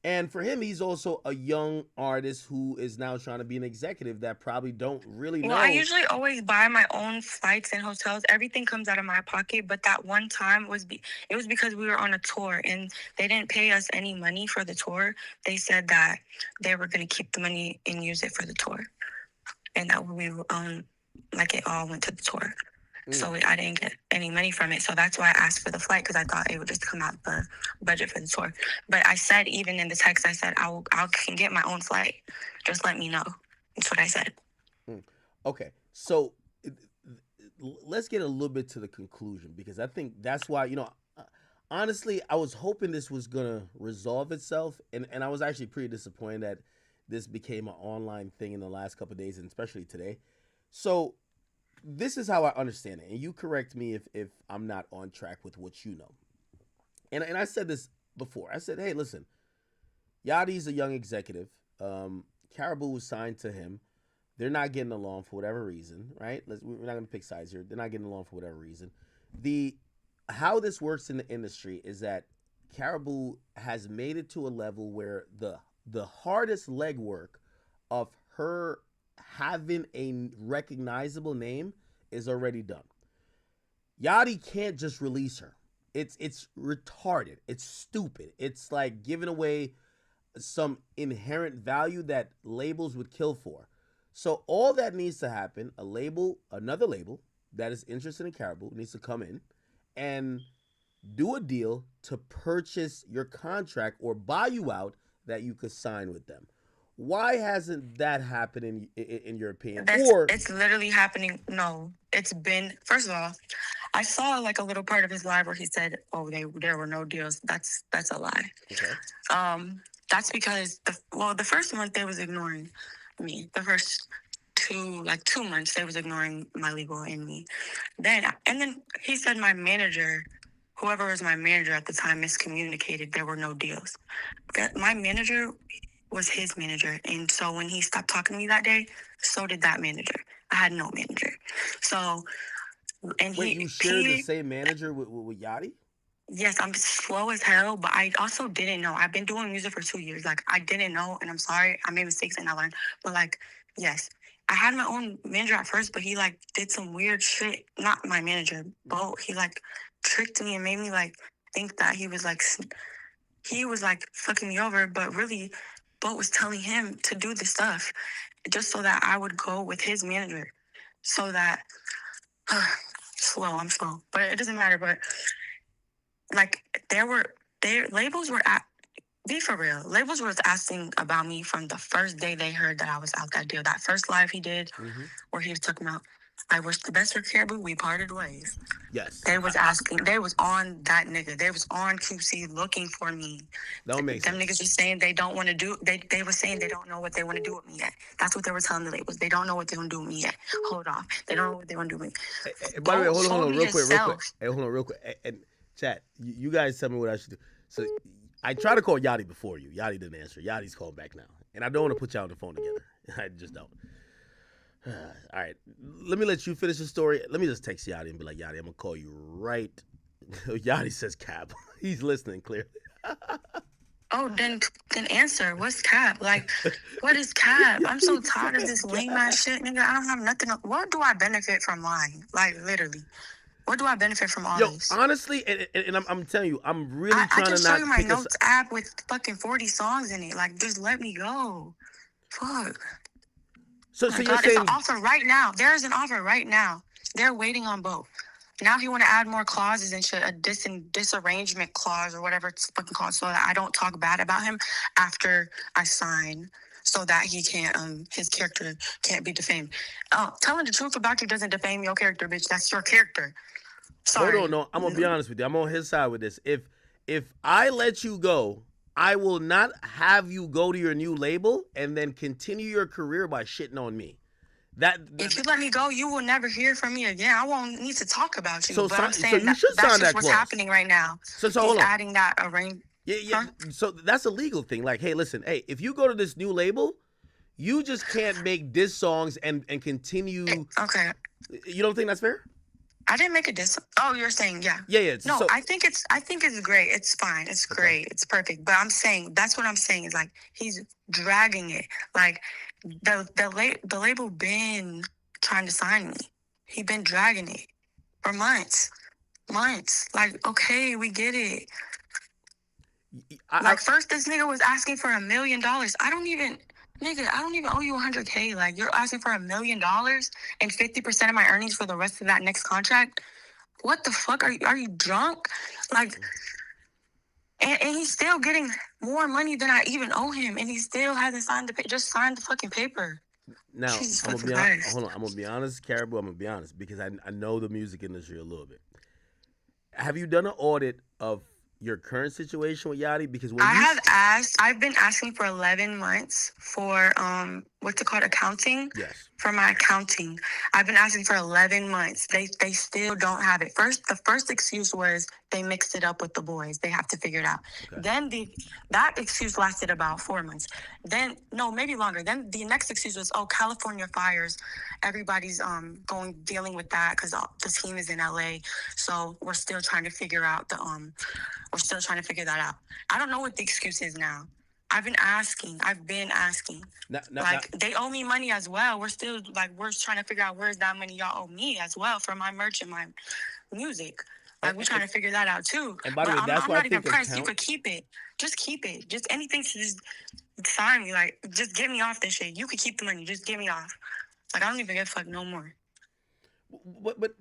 And for him, he's also a young artist who is now trying to be an executive that probably don't really know. Well, I usually always buy my own flights and hotels. Everything comes out of my pocket. But that one time it was because we were on a tour and they didn't pay us any money for the tour. They said that they were going to keep the money and use it for the tour. And that we like it all went to the tour. So I didn't get any money from it. So that's why I asked for the flight, because I thought it would just come out the budget for the tour. But I said, even in the text, I said, I can get my own flight. Just let me know. That's what I said. Okay. So let's get a little bit to the conclusion, because I think that's why, honestly, I was hoping this was going to resolve itself. And I was actually pretty disappointed that this became an online thing in the last couple of days, and especially today. So this is how I understand it, and you correct me if I'm not on track with what you know. And I said this before. I said, hey, listen, Yachty's a young executive. Karraboo was signed to him. They're not getting along for whatever reason, right? We're not going to pick sides here. They're not getting along for whatever reason. How this works in the industry is that Karraboo has made it to a level where the hardest legwork of her having a recognizable name is already done. Yachty can't just release her. It's retarded. It's stupid. It's like giving away some inherent value that labels would kill for. So all that needs to happen, another label that is interested in Karraboo needs to come in and do a deal to purchase your contract or buy you out that you could sign with them. Why hasn't that happened in your opinion? It's literally happening. No, it's been, first of all, I saw like a little part of his live where he said, oh, there were no deals. That's a lie. Okay. That's because, the first month they was ignoring me. The first 2 months they was ignoring my legal and me. Then he said my manager, whoever was my manager at the time, miscommunicated. There were no deals. My manager was his manager, and so when he stopped talking to me that day, so did that manager. I had no manager. So, and wait, you shared the same manager with Yachty? Yes, I'm slow as hell, but I also didn't know. I've been doing music for 2 years. Like, I didn't know, and I'm sorry. I made mistakes and I learned. But, like, yes, I had my own manager at first, but he, like, did some weird shit. Not my manager, Bo. He, like, tricked me and made me, like, think that he was, like, fucking me over. But really, Bo was telling him to do the stuff just so that I would go with his manager. So that, I'm slow. But it doesn't matter. But, like, labels were be for real. Labels was asking about me from the first day they heard that I was out that deal. That first live he did, where he was talking about, I wish the best for Karraboo, we parted ways. Yes. They was asking, they was on that nigga. They was on QC looking for me. That makes sense. Them niggas was saying they don't want to do, they was saying they don't know what they want to do with me yet. That's what they were telling the labels. They don't know what they want to do with me yet. Hold off. They don't know what they want to do with me. Hey, by the way, hold on, real quick. Hey, hold on, real quick. And chat, you guys tell me what I should do. So I tried to call Yachty before you. Yachty didn't answer. Yachty's calling back now. And I don't want to put y'all on the phone together. I just don't. All right. Let me let you finish the story. Let me just text Yachty and be like, Yachty, I'm going to call you right. Yachty says cap. He's listening clearly. Oh, then answer. What's cap? Like, what is cap? I'm so tired of this lame ass shit, nigga. I don't have nothing. What do I benefit from lying? Like, literally. What do I benefit from all this? Honestly, and I'm telling you, I'm really trying to not. I can show you my notes app with fucking 40 songs in it. Like, just let me go. Fuck. So you're saying it's an offer right now. There is an offer right now. They're waiting on both. Now he want to add more clauses and shit, a disarrangement clause or whatever it's fucking called, so that I don't talk bad about him after I sign, so that he can't his character can't be defamed. Telling the truth about you doesn't defame your character, bitch. That's your character. Sorry. Hold on, no, I'm gonna be honest with you. I'm on his side with this. If I let you go, I will not have you go to your new label and then continue your career by shitting on me. If you let me go, you will never hear from me again. I won't need to talk about you. So, but I'm so saying you should that's sign just that what's clause. happening right now. So He's hold on. adding that arrangement. Yeah. So that's a legal thing. Like, hey, listen, hey, if you go to this new label, you just can't make diss songs and continue. Okay. You don't think that's fair? I didn't make a diss. Oh, you're saying, yeah. Yeah. No, I think it's great. It's fine. It's great. It's perfect. But I'm saying, that's what I'm saying is like, he's dragging it. Like the label been trying to sign me. He been dragging it for months. Like, okay, we get it. First this nigga was asking for $1 million. I don't even owe you $100K. Like, you're asking for $1 million and 50% of my earnings for the rest of that next contract. What the fuck? Are you drunk? Like, and he's still getting more money than I even owe him, and he still hasn't signed just signed the fucking paper. Now, Jesus I'm gonna be honest. Hold on, I'm gonna be honest, Karraboo. I'm gonna be honest because I know the music industry a little bit. Have you done an audit of your current situation with Yachty? Because when I've been asking for 11 months for what's it called, accounting. Yes. For my accounting, I've been asking for 11 months. They still don't have it. The first excuse was they mixed it up with the boys. They have to figure it out. Okay. Then that excuse lasted about 4 months. Then no, maybe longer. Then the next excuse was, oh, California fires. Everybody's dealing with that because the team is in LA. So we're still trying to figure out we're still trying to figure that out. I don't know what the excuse is now. I've been asking. They owe me money as well. We're still we're trying to figure out where's that money y'all owe me as well for my merch and my music. We're trying to figure that out too. And by the way, that's why I'm not even pressed. You could keep it. Just keep it. Just anything to just sign me. Like, just get me off this shit. You could keep the money. Just get me off. Like, I don't even give a fuck no more. But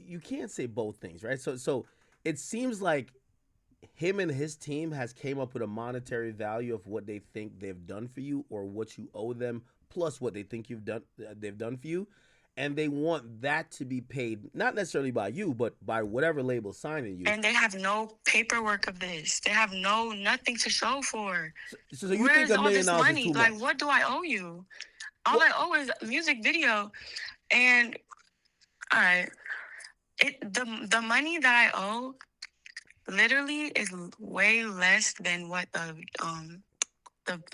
you can't say both things, right? So it seems like him and his team has came up with a monetary value of what they think they've done for you or what you owe them, plus what they think they've done for you, and they want that to be paid not necessarily by you, but by whatever label signing you. And they have no paperwork of this. They have nothing to show for. So you think $1 million is too much? Like, what do I owe you? All I owe is a music video, and all right, the money that I owe literally is way less than what the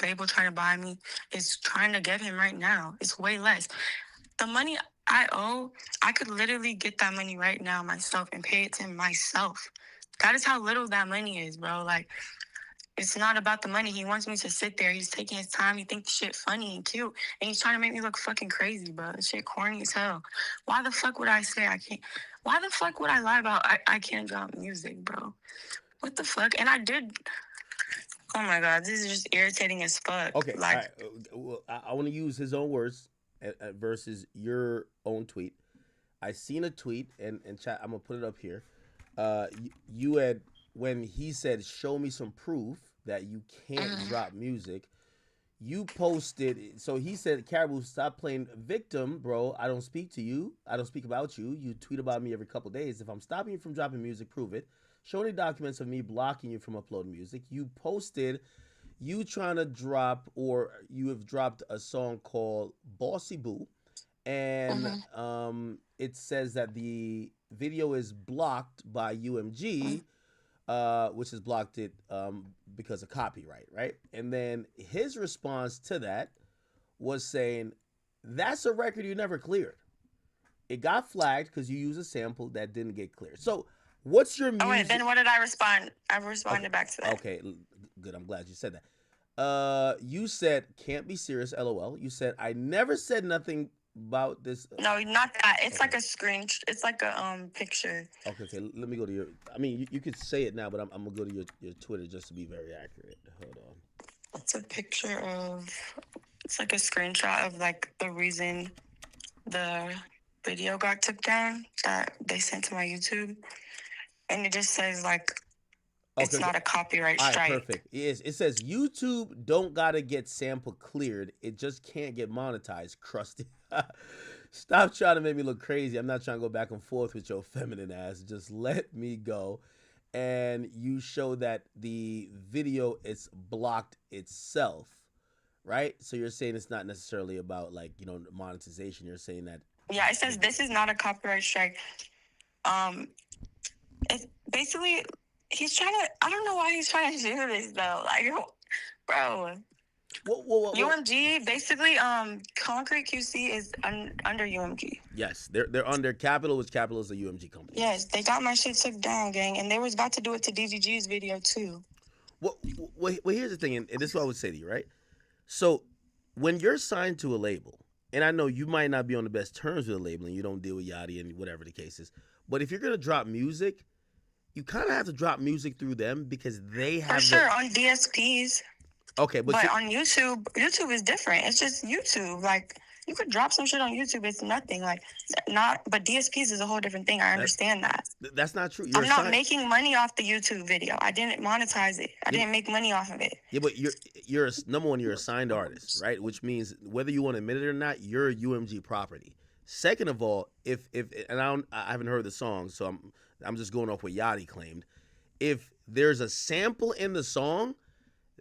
label trying to buy me is trying to get him right now. It's way less. The money I owe, I could literally get that money right now myself and pay it to him myself. That is how little that money is, bro. Like, it's not about the money. He wants me to sit there. He's taking his time. He thinks the shit funny and cute. And he's trying to make me look fucking crazy, bro. This shit corny as hell. Why the fuck would I say I can't? Why the fuck would I lie about I can't drop music, bro? What the fuck? And I did. Oh my God, this is just irritating as fuck. Okay, all right. Well, I want to use his own words versus your own tweet. I seen a tweet and chat. I'm gonna put it up here. You had, when he said, "Show me some proof that you can't drop music." You posted, so he said, "Karraboo, stop playing victim, bro. I don't speak to you. I don't speak about you. You tweet about me every couple days. If I'm stopping you from dropping music, prove it. Show any documents of me blocking you from uploading music." You posted you trying to drop, or you have dropped a song called Bossy Boo. And it says that the video is blocked by UMG, which has blocked it because of copyright, right? And then his response to that was saying, that's a record you never cleared. It got flagged because you used a sample that didn't get cleared. So what's your music? Oh, wait, then what did I respond? I responded back to that. Okay, good. I'm glad you said that. You said, "Can't be serious, LOL." You said, "I never said nothing about this." No, not that. It's like a screen. It's like a picture. Okay. Let me go to your. I mean, you could say it now, but I'm gonna go to your Twitter just to be very accurate. Hold on. It's a picture of. It's like a screenshot of like the reason the video got took down that they sent to my YouTube, and it just says like. It's not a copyright strike. All right, perfect. It says YouTube don't gotta get sample cleared. It just can't get monetized. Crusty. Stop trying to make me look crazy. I'm not trying to go back and forth with your feminine ass. Just let me go. and you show that the video is blocked itself, right? So you're saying it's not necessarily about like, you know, monetization. You're saying that. Yeah, it says this is not a copyright strike. It's basically he's trying to. I don't know why he's trying to do this though. Like, bro. UMG basically. Concrete QC is under UMG. Yes, they're under Capital, which Capital is a UMG company. Yes, they got my shit took down, gang, and they was about to do it to DDG's video too. Well, here's the thing, and this is what I would say to you, right? So, when you're signed to a label, and I know you might not be on the best terms with a label, and you don't deal with Yachty and whatever the case is, but if you're gonna drop music, you kind of have to drop music through them because they have. For sure, on DSPs. Okay, but on YouTube is different. It's just YouTube. Like, you could drop some shit on YouTube. It's nothing. Like, but DSPs is a whole different thing. I understand that. That's not true. I'm not making money off the YouTube video. I didn't monetize it. I didn't make money off of it. Yeah, but you're number one, you're a signed artist, right? Which means whether you want to admit it or not, you're a UMG property. Second of all, if and I haven't heard the song, so I'm just going off what Yachty claimed. If there's a sample in the song,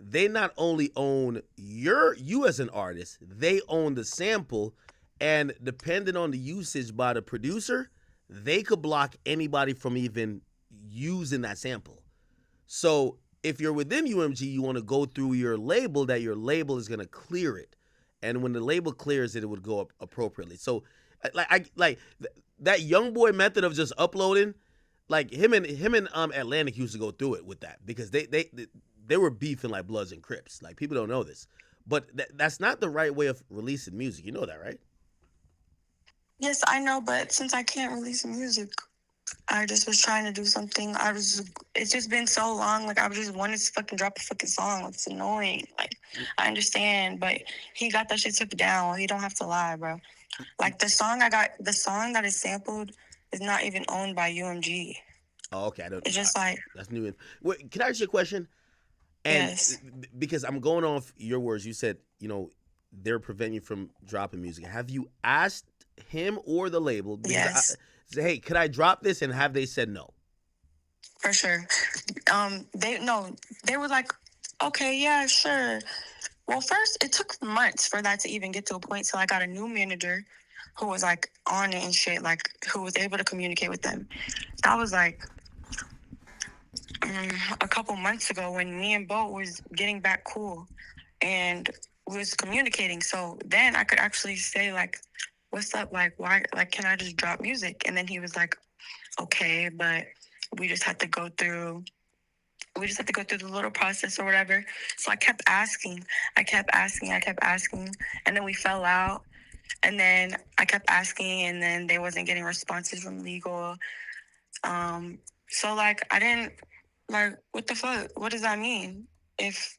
they not only own you as an artist, they own the sample, and depending on the usage by the producer, they could block anybody from even using that sample. So if you're within UMG, you want to go through your label, that your label is going to clear it, and when the label clears it, it would go up appropriately. So like that young boy method of just uploading, like him and Atlantic used to go through it with that because they were beefing like Bloods and Crips. Like, people don't know this. But that's not the right way of releasing music. You know that, right? Yes, I know, but since I can't release music, I just was trying to do something. It's just been so long. Like, I just wanted to fucking drop a fucking song. It's annoying. Like, I understand, but he got that shit took down. He don't have to lie, bro. Like, the song that is sampled is not even owned by UMG. Oh, okay. It's just like... That's new. Wait, can I ask you a question? And yes. Because I'm going off your words, you said, you know, they're preventing you from dropping music. Have you asked him or the label? Yes. Say, hey, could I drop this? And have they said no? For sure. They were like, okay, yeah, sure. Well, first, it took months for that to even get to a point. So I got a new manager who was like on it and shit, like who was able to communicate with them. That was like a couple months ago when me and Bo was getting back cool and was communicating. So then I could actually say like, what's up? Like, why, like, can I just drop music? And then he was like, okay, but we just had to go through the little process or whatever. So I kept asking. And then we fell out. And then I kept asking, and then they wasn't getting responses from legal. So, like, I didn't, like, what the fuck? What does that mean? If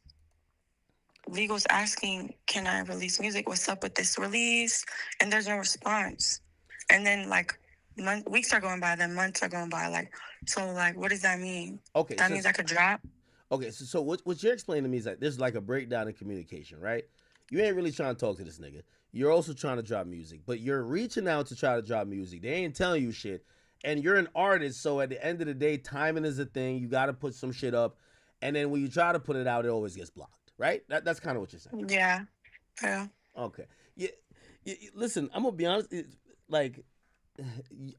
legal's asking, can I release music? What's up with this release? And there's no response. And then, like, weeks are going by, then months are going by. Like, so, like, what does that mean? Okay. That means I could drop? Okay, so what you're explaining to me is that there's, like, a breakdown in communication, right? You ain't really trying to talk to this nigga. You're also trying to drop music, but you're reaching out to try to drop music. They ain't telling you shit. And you're an artist, so at the end of the day, timing is a thing. You got to put some shit up. And then when you try to put it out, it always gets blocked, right? That's kind of what you're saying. Yeah. Yeah. Okay. Yeah. Listen, I'm going to be honest. Like,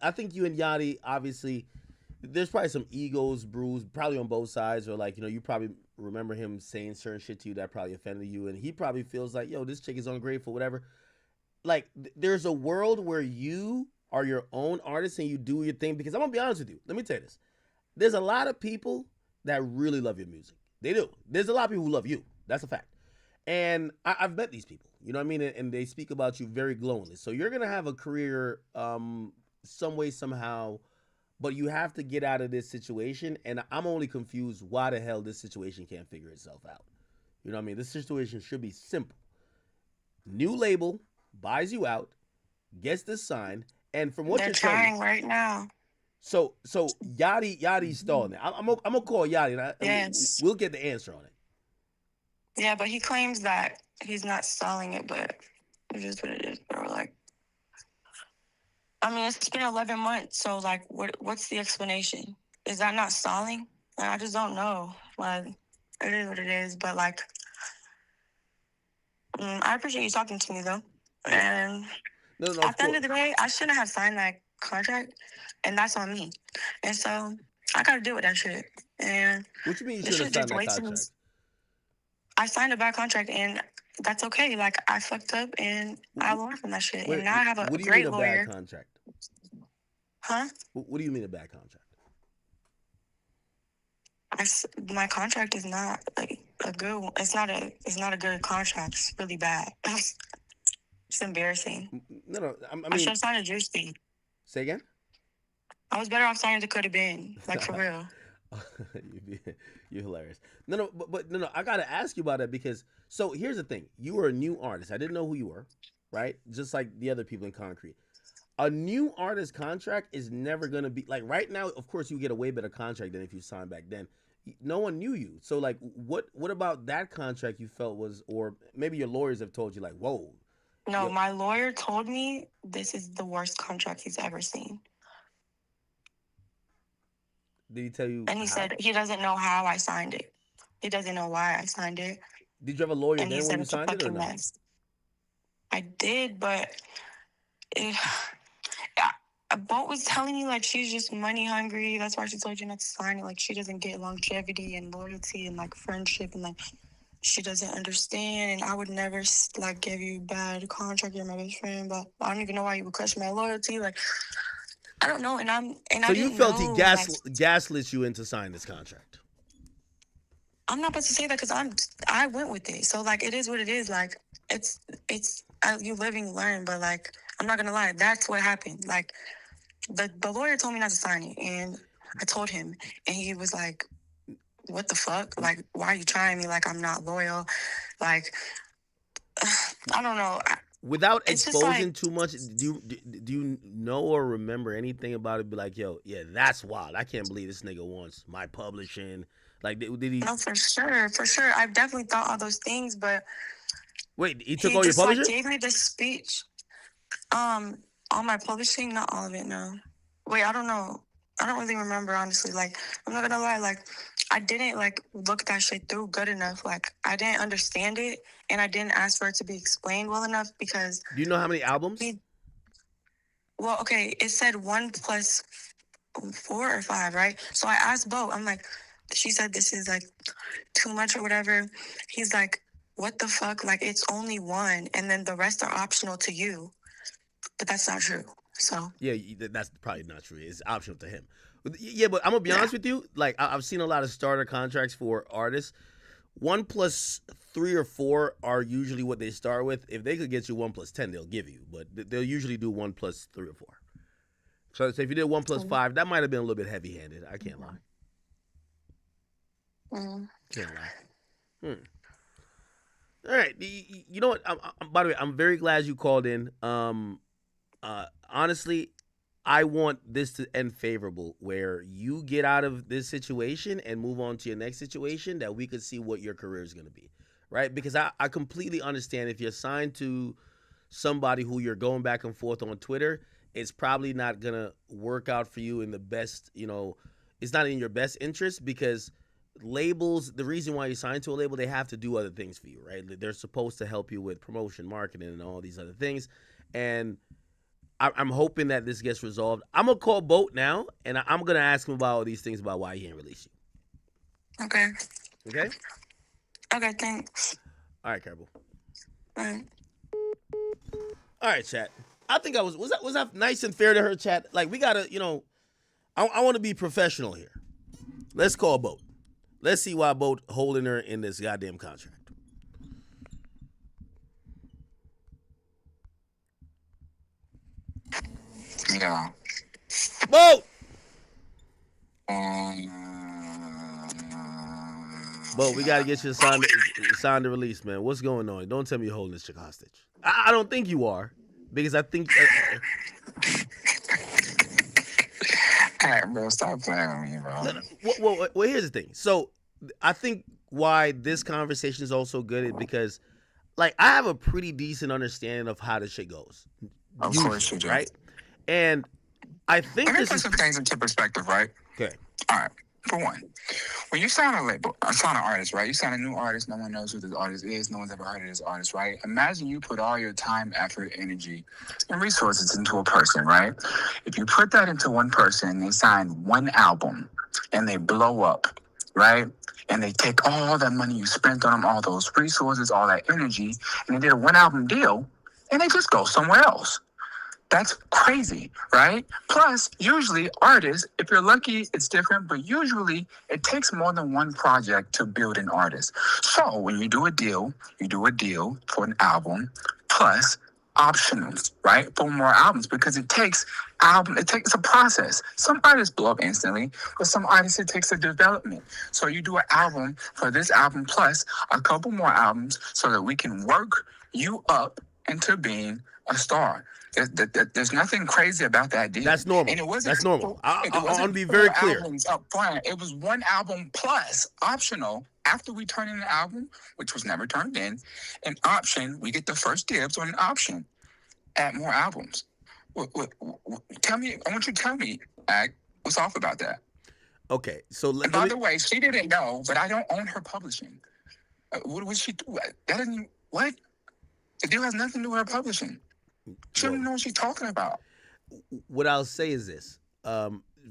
I think you and Yachty, obviously, there's probably some egos bruised, probably on both sides. Or, like, you know, you probably remember him saying certain shit to you that probably offended you. And he probably feels like, yo, this chick is ungrateful, whatever. Like, there's a world where you are your own artist and you do your thing. Because I'm going to be honest with you. Let me tell you this. There's a lot of people that really love your music. They do. There's a lot of people who love you. That's a fact. And I've met these people. You know what I mean? And they speak about you very glowingly. So you're going to have a career some way, somehow. But you have to get out of this situation. And I'm only confused why the hell this situation can't figure itself out. You know what I mean? This situation should be simple. New label buys you out, gets this signed, and from what they're you're trying saying, right now. So Yachty's stalling it. I'm gonna call Yachty, and yes, we'll get the answer on it. Yeah, but he claims that he's not stalling it, but it is what it is, bro. Like, I mean, it's been 11 months, so like, what's the explanation? Is that not stalling? I just don't know. Like, it is what it is. But, like, I appreciate you talking to me, though. And at the end of the day, I shouldn't have signed that contract, and that's on me. And so I got to deal with that shit. And what you mean you shouldn't have signed that contract? I signed a bad contract, and that's okay. Like, I fucked up, and I learned from that shit. And now I have a great lawyer. What do you mean a bad contract? Huh? What do you mean a bad contract? My contract is not like a good one. It's not a good contract. It's really bad. It's embarrassing. No. I mean, I should have signed a juice fee. Say again? I was better off signing the could have been. Like, for real. You're hilarious. No, but I gotta ask you about that because so here's the thing. You were a new artist. I didn't know who you were, right? Just like the other people in Concrete. A new artist contract is never gonna be like right now. Of course, you get a way better contract than if you signed back then. No one knew you, so like, what about that contract you felt was, or maybe your lawyers have told you like, whoa. No, my lawyer told me this is the worst contract he's ever seen. Did he tell you? And he said he doesn't know how I signed it. He doesn't know why I signed it. Did you have a lawyer then when you signed it or not? I did, but Boat was telling me, like, she's just money hungry. That's why she told you not to sign it. Like, she doesn't get longevity and loyalty and, like, friendship. And, like, she doesn't understand. And I would never, like, give you a bad contract. You're my best friend. But I don't even know why you would question my loyalty. Like, I don't know. So you felt he gaslit you into signing this contract? I'm not about to say that because I went with it. So, like, it is what it is. Like, it's you live and you learn. But, like, I'm not going to lie. That's what happened. Like, the lawyer told me not to sign it, and I told him, and he was like, what the fuck? Like, why are you trying me? Like, I'm not loyal. Like, I don't know. Without exposing too much, do you know or remember anything about it? Be like, yo, yeah, that's wild. I can't believe this nigga wants my publishing. Like, did he? No, for sure. I've definitely thought all those things, but wait, he took all your publishing? Like, gave me this speech. All my publishing, not all of it, no. Wait, I don't know. I don't really remember, honestly. Like, I'm not gonna lie, like, I didn't, like, look that shit through good enough. Like, I didn't understand it, and I didn't ask for it to be explained well enough because... Do you know how many albums? Well, okay, it said 1 plus 4 or 5, right? So I asked Bo, I'm like, she said this is, like, too much or whatever. He's like, what the fuck? Like, it's only 1, and then the rest are optional to you. But that's not true. So yeah, that's probably not true. It's optional to him. Yeah, but I'm gonna be honest with you. Like, I've seen a lot of starter contracts for artists. 1 plus 3 or 4 are usually what they start with. If they could get you 1 plus 10, they'll give you. But they'll usually do 1 plus 3 or 4. So if you did 1 plus 5, that might have been a little bit heavy-handed. I can't lie. Can't lie. All right. You know what? By the way, I'm very glad you called in. Honestly, I want this to end favorable, where you get out of this situation and move on to your next situation, that we could see what your career is going to be, right? Because I completely understand if you're signed to somebody who you're going back and forth on Twitter, it's probably not going to work out for you in the best, it's not in your best interest, because labels, the reason why you sign to a label, they have to do other things for you, right? They're supposed to help you with promotion, marketing, and all these other things. And I'm hoping that this gets resolved. I'm going to call Boat now, and I'm going to ask him about all these things about why he didn't release you. Okay. Okay? Okay, thanks. All right, Karraboo. All right. All right, chat. I think was that nice and fair to her, chat? Like, we got to, I want to be professional here. Let's call Boat. Let's see why Boat holding her in this goddamn contract. Yeah. Boat! Boat, we got to get you signed the release, man. What's going on? Don't tell me you're holding this chick hostage. I don't think you are, because I think... All right, bro, stop playing with me, bro. Well, here's the thing. So, I think why this conversation is also good is because, like, I have a pretty decent understanding of how this shit goes. Of course you do. Right? And I think Let me put some things into perspective, right? Okay. All right. For one, when you sign a label, sign an artist, right? You sign a new artist, no one knows who this artist is, no one's ever heard of this artist, right? Imagine you put all your time, effort, energy, and resources into a person, right? If you put that into one person, they sign one album, and they blow up, right? And they take all that money you spent on them, all those resources, all that energy, and they did a one album deal, and they just go somewhere else. That's crazy, right? Plus, usually artists, if you're lucky, it's different, but usually it takes more than one project to build an artist. So when you do a deal for an album plus optionals, right? For more albums, because it takes a process. Some artists blow up instantly, but some artists it takes a development. So you do an album for this album plus a couple more albums so that we can work you up into being a star. There's nothing crazy about that deal. That's normal. And it wasn't. That's normal. I want to be very clear. Up front. It was one album plus optional. After we turn in an album, which was never turned in, an option. We get the first dibs on an option. Add more albums. Tell me. I want you to tell me. What's off about that? Okay. So by the way, she didn't know, but I don't own her publishing. What was she do? That didn't. What? The deal has nothing to do with her publishing. She don't know what she's talking about. What I'll say is this.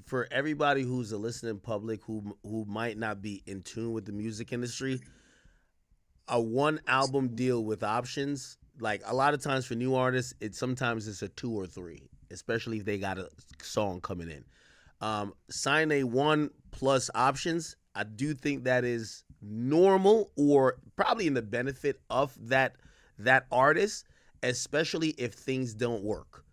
For everybody who's a listening public who might not be in tune with the music industry, a one album deal with options, like a lot of times for new artists, sometimes it's a 2 or 3, especially if they got a song coming in. Sign a 1 plus options. I do think that is normal or probably in the benefit of that artist, especially if things don't work.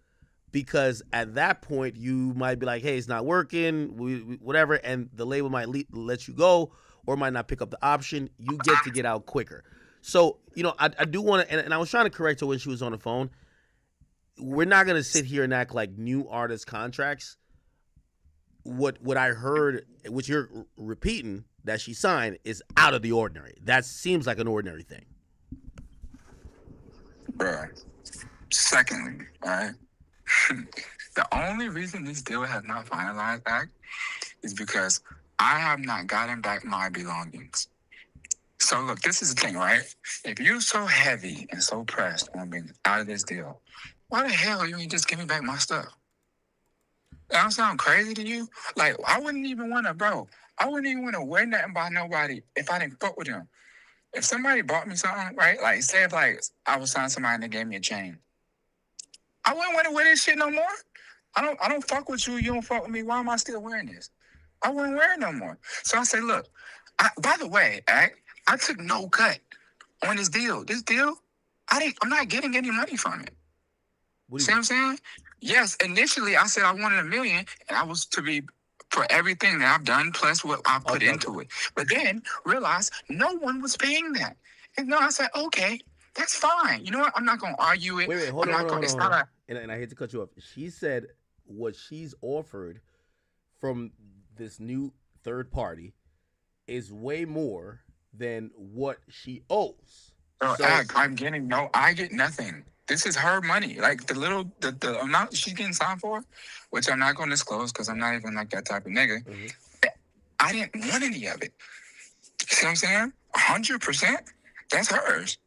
Because at that point, you might be like, hey, it's not working, whatever, and the label might let you go or might not pick up the option. You get out quicker. So, I do want to, and I was trying to correct her when she was on the phone. We're not going to sit here and act like new artist contracts. What I heard, which you're repeating, that she signed is out of the ordinary. That seems like an ordinary thing. Bruh. Secondly, right? The only reason this deal has not finalized back is because I have not gotten back my belongings. So look, this is the thing, right? If you're so heavy and so pressed on being out of this deal, why the hell you ain't just give me back my stuff? That don't sound crazy to you? Like, I wouldn't even want to wear nothing by nobody if I didn't fuck with them. If somebody bought me something, right? Like, say if I was signing somebody and they gave me a chain. I wouldn't want to wear this shit no more. I don't fuck with you. You don't fuck with me. Why am I still wearing this? I wouldn't wear it no more. So I say, look, by the way, I took no cut on this deal. This deal, I'm not getting any money from it. See what I'm saying? Yes, initially I said I wanted $1 million, and I was to be for everything that I've done plus what I put into it. But then realized no one was paying that. And no, I said, okay, that's fine. You know what? I'm not going to argue it. Wait, hold on. And I hate to cut you off. She said what she's offered from this new third party is way more than what she owes. So, I get nothing. This is her money. Like the amount she's getting signed for, which I'm not going to disclose because I'm not even like that type of nigga. Mm-hmm. I didn't want any of it. See what I'm saying? 100%. That's hers.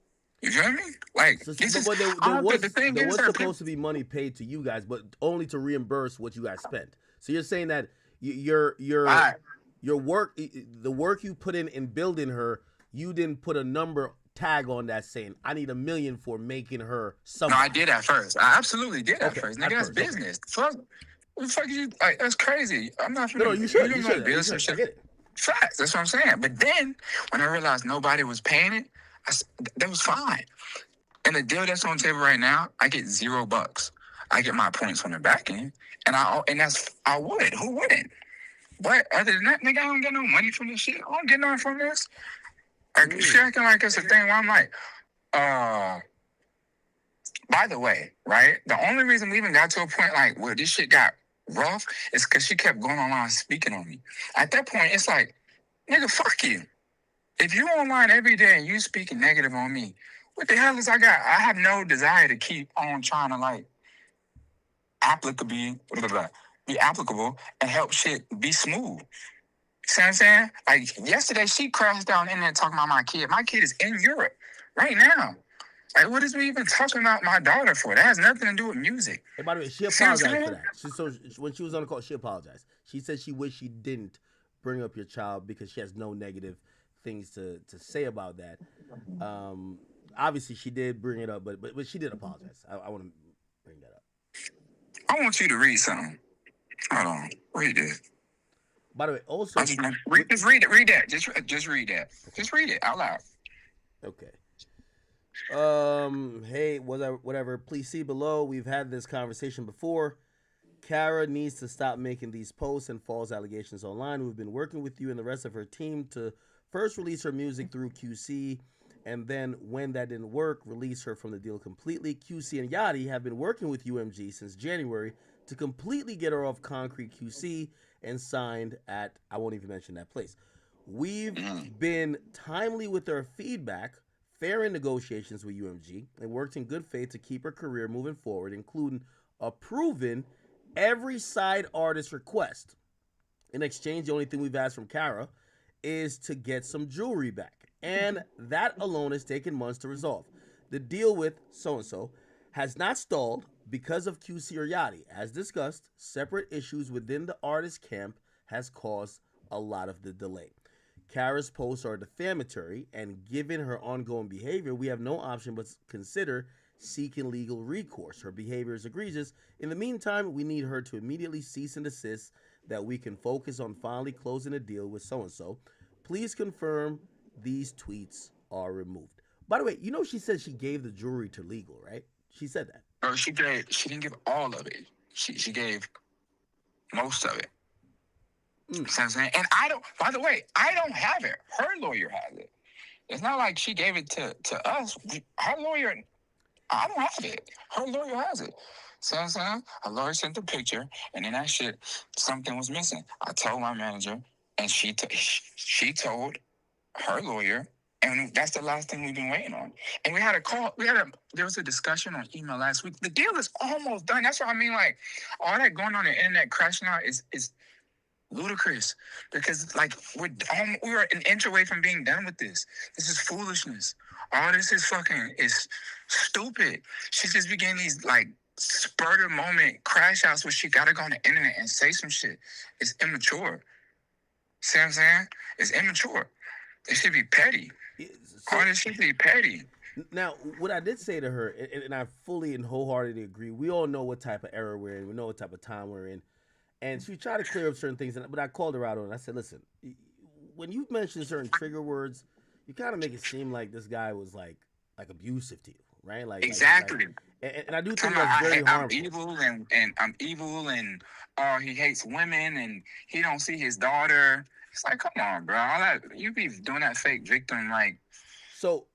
You feel me? Like, there was supposed to be money paid to you guys, but only to reimburse what you guys spent. So you're saying that your work, the work you put in building her, you didn't put a number tag on that saying, I need $1 million for making her something. No, I did at first. I absolutely did at first. Nigga, that's business. Fuck. What the fuck you? Like, that's crazy. I'm not. No, you should. You should. Build some shit. Facts. That's what I'm saying. But then when I realized nobody was paying it, that was fine. And the deal that's on the table right now, I get $0. I get my points on the back end, I would. Who wouldn't? But other than that, nigga, I don't get no money from this shit. I don't get nothing from this. She acting like it's a thing where I'm like, by the way, right? The only reason we even got to a point like where this shit got rough is because she kept going online speaking on me. At that point, it's like, nigga, fuck you. If you online every day and you speaking negative on me, what the hell is I got? I have no desire to keep on trying to like be applicable and help shit be smooth. See what I'm saying? Like, yesterday, she crashed down in there talking about my kid. My kid is in Europe right now. Like, what is we even talking about my daughter for? That has nothing to do with music. And by the way, she apologized for that. When she was on the call, she apologized. She said she wished she didn't bring up your child because she has no negative things to say about that. Obviously, she did bring it up, but she did apologize. I want to bring that up. I want you to read something. Hold on. Read this. By the way, also... just read it. Read that. Just read that. Just read it out loud. Okay. Hey, whatever. Please see below. We've had this conversation before. Karra needs to stop making these posts and false allegations online. We've been working with you and the rest of her team to first release her music through QC, and then when that didn't work, release her from the deal completely. QC and Yachty have been working with UMG since January to completely get her off Concrete QC and signed at, I won't even mention that place. We've been timely with our feedback, fair in negotiations with UMG, and worked in good faith to keep her career moving forward, including approving every side artist request. In exchange, the only thing we've asked from Karra is to get some jewelry back, and that alone has taken months to resolve. The deal with so-and-so has not stalled because of QC or Yachty. As discussed, separate issues within the artist camp has caused a lot of the delay. Karra's posts are defamatory, and given her ongoing behavior, we have no option but to consider seeking legal recourse. Her behavior is egregious. In the meantime, we need her to immediately cease and desist that we can focus on finally closing a deal with so-and-so. Please confirm these tweets are removed. By the way, you know she said she gave the jewelry to legal, right? She said that. Bro, she didn't give all of it. She gave most of it. See what I'm saying? And by the way, I don't have it. Her lawyer has it. It's not like she gave it to us. Her lawyer, I don't have it. Her lawyer has it. See what I'm saying? Her lawyer sent the picture, and in that shit, something was missing. I told my manager, and she told her lawyer, and that's the last thing we've been waiting on. And we had a call. There was a discussion on email last week. The deal is almost done. That's what I mean. Like, all that going on the internet crashing out is ludicrous, because like we're an inch away from being done with this. This is foolishness. All this is stupid. She just began these like spurted moment crash outs where she gotta go on the internet and say some shit. It's immature. See what I'm saying? It's immature. It should be petty. All this should be petty. Now, what I did say to her, and I fully and wholeheartedly agree, we all know what type of era we're in. We know what type of time we're in. And she tried to clear up certain things, but I called her out on it. I said, listen, when you mention certain trigger words, you kind of make it seem like this guy was like abusive to you, right? Like exactly. And I do think that's very harmful. I'm evil, and he hates women, and he don't see his daughter. It's like, come on, bro. All that, you be doing that fake victim, like. So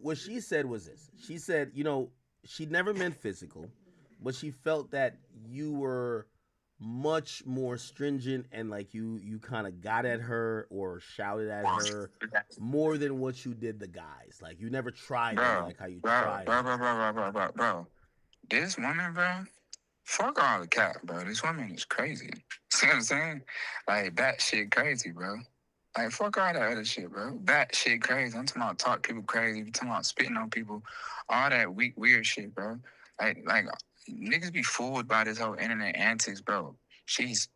what she said was this. She said, she never meant physical, but she felt that you were much more stringent and like you kind of got at her or shouted at her more than what you did the guys. Like you never tried her like how you tried. Bro. This woman, bro, fuck all the cap, bro. This woman is crazy. See what I'm saying? Like that shit crazy, bro. Like fuck all that other shit, bro. That shit crazy. I'm talking about talk people crazy. I'm talking about spitting on people. All that weak, weird shit, bro. Like niggas be fooled by this whole internet antics, bro. She's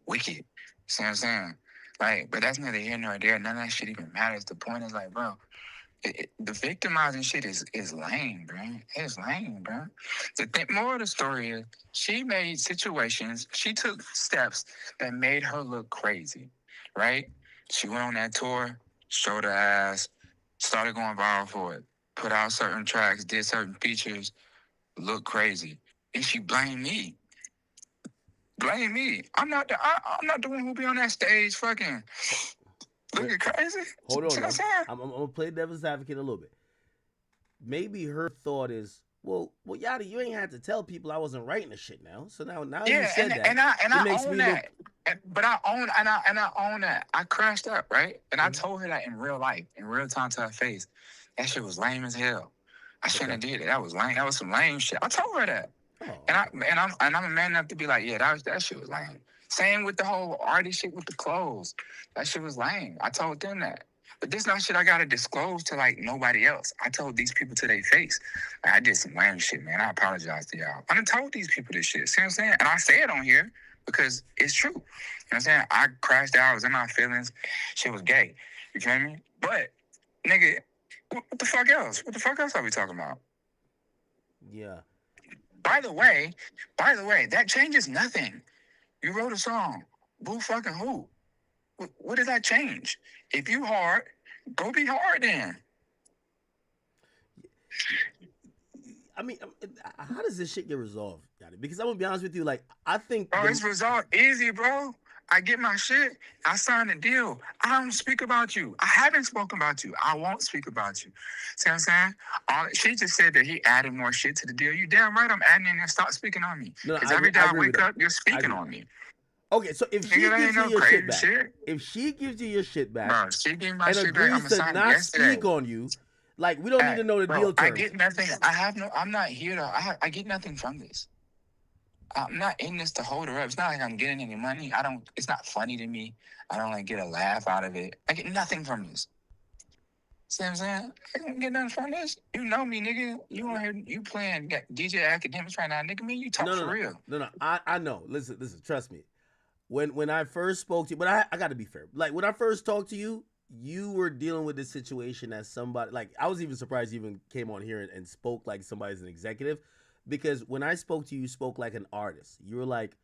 wicked. See what I'm saying? Like, but that's neither here nor there. None of that shit even matters. The point is like, bro, the victimizing shit is lame, bro. It's lame, bro. The more of the story is she took steps that made her look crazy, right? She went on that tour, showed her ass, started going viral for it, put out certain tracks, did certain features, looked crazy. And she blamed me. Blame me. I'm not the one who be on that stage fucking looking crazy. Hold on. I'm gonna play devil's advocate a little bit. Maybe her thought is, well, Yachty, you ain't had to tell people I wasn't writing the shit now. So now you said that. And I own that. But I own that. I crashed up, right? And I told her that in real life, in real time to her face. That shit was lame as hell. I shouldn't have did it. That was lame. That was some lame shit. I told her that. And I'm a man enough to be like, yeah, that shit was lame. Same with the whole artist shit with the clothes. That shit was lame. I told them that. But this not shit I gotta disclose to like nobody else. I told these people to their face. Like, I did some lame shit, man. I apologize to y'all. I done told these people this shit. See what I'm saying? And I say it on here because it's true. You know what I'm saying? I crashed out. I was in my feelings. Shit was gay. You feel me? But, nigga, what the fuck else? What the fuck else are we talking about? Yeah. By the way, that changes nothing. You wrote a song. Boo fucking who? What did that change? If you hard, go be hard then. I mean, how does this shit get resolved, Yachty? Because I'm gonna be honest with you, like, I think... Bro, it's resolved easy, bro. I get my shit. I signed a deal. I don't speak about you. I haven't spoken about you. I won't speak about you. See what I'm saying? She just said that he added more shit to the deal. You damn right I'm adding in there. Stop speaking on me. Because every day I wake up, you're speaking on me. Okay, so if she gives you your shit back, if she gives you your shit back, bro, she gave my and shit back, agrees to not speak on you, like, we don't need to know the deal terms. I get nothing. I'm not here to. I get nothing from this. I'm not in this to hold her up. It's not like I'm getting any money. It's not funny to me. I don't like get a laugh out of it. I get nothing from this. See what I'm saying? I don't get nothing from this. You know me, nigga. You on here, you playing DJ Academics right now, nigga. Me, you talk for real. No. I know. Listen. Trust me. When I first spoke to you, but I got to be fair. Like, when I first talked to you, you were dealing with this situation as somebody. Like, I was even surprised you even came on here and spoke like somebody's an executive. Because when I spoke to you, you spoke like an artist. You were like,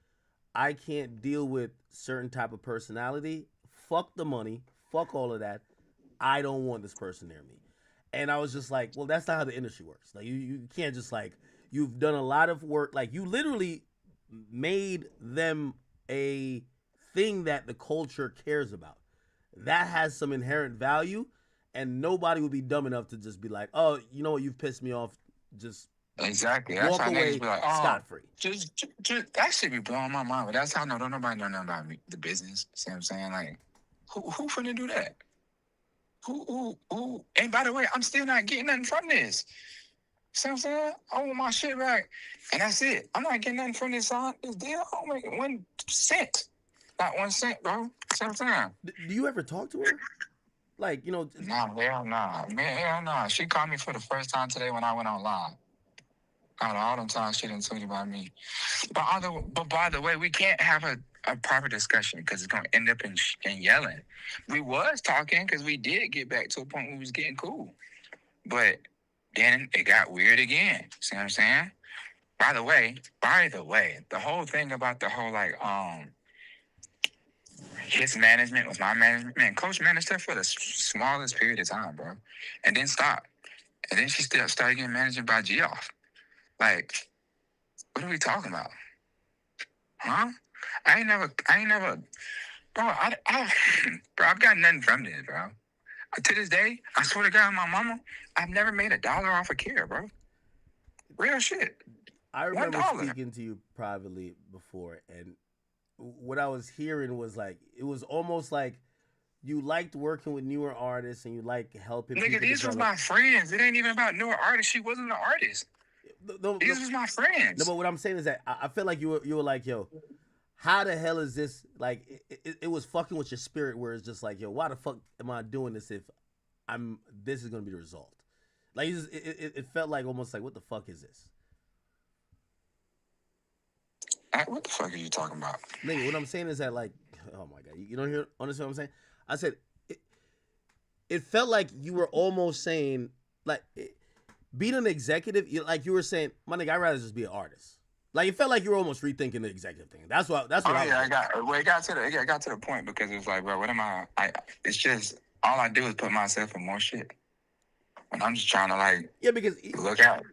I can't deal with certain type of personality. Fuck the money. Fuck all of that. I don't want this person near me. And I was just like, well, that's not how the industry works. Like, you can't just, like, you've done a lot of work. Like, you literally made them a thing that the culture cares about. That has some inherent value. And nobody would be dumb enough to just be like, oh, you know what? You've pissed me off. Just... Exactly. That's walk how away niggas be like, scot free. Just that should be blowing my mind. But that's how don't nobody know nothing about the business. See what I'm saying? Like, who finna do that? Who? And by the way, I'm still not getting nothing from this. See what I'm saying? I want my shit back, and that's it. I'm not getting nothing from this deal. I don't make 1 cent. Not 1 cent, bro. See what I'm saying? Do you ever talk to her? Like, you know? Nah, hell nah. Man, hell nah. She called me for the first time today when I went on live. Out of all them times she didn't tweet about me. But by the way, we can't have a proper discussion because it's going to end up in yelling. We was talking because we did get back to a point where we was getting cool. But then it got weird again. See what I'm saying? By the way, the whole thing about the whole, like, his management was my management. Man, Coach managed her for the smallest period of time, bro. And then stopped. And then she still started getting managed by Geoff. Like, what are we talking about? Huh? I ain't never, bro, bro, I've got nothing from this, bro. To this day, I swear to God, my mama, I've never made $1 off of care, bro. Real shit. I remember speaking to you privately before, and what I was hearing was like, it was almost like you liked working with newer artists and you like helping people. Nigga, these was my friends. It ain't even about newer artists. She wasn't an artist. These was my friends. No, but what I'm saying is that I feel like you were like, yo, how the hell is this? Like, it was fucking with your spirit where it's just like, yo, why the fuck am I doing this if this is going to be the result? Like, it felt like almost like, what the fuck is this? What the fuck are you talking about? Nigga, what I'm saying is that, like, oh my God, you don't understand what I'm saying? I said, it felt like you were almost saying, like, being an executive, like you were saying, my nigga, I'd rather just be an artist. Like, it felt like you were almost rethinking the executive thing. That's what it got to the point because it was like, bro, what am I it's just, all I do is put myself in more shit. And I'm just trying to, like, because look out.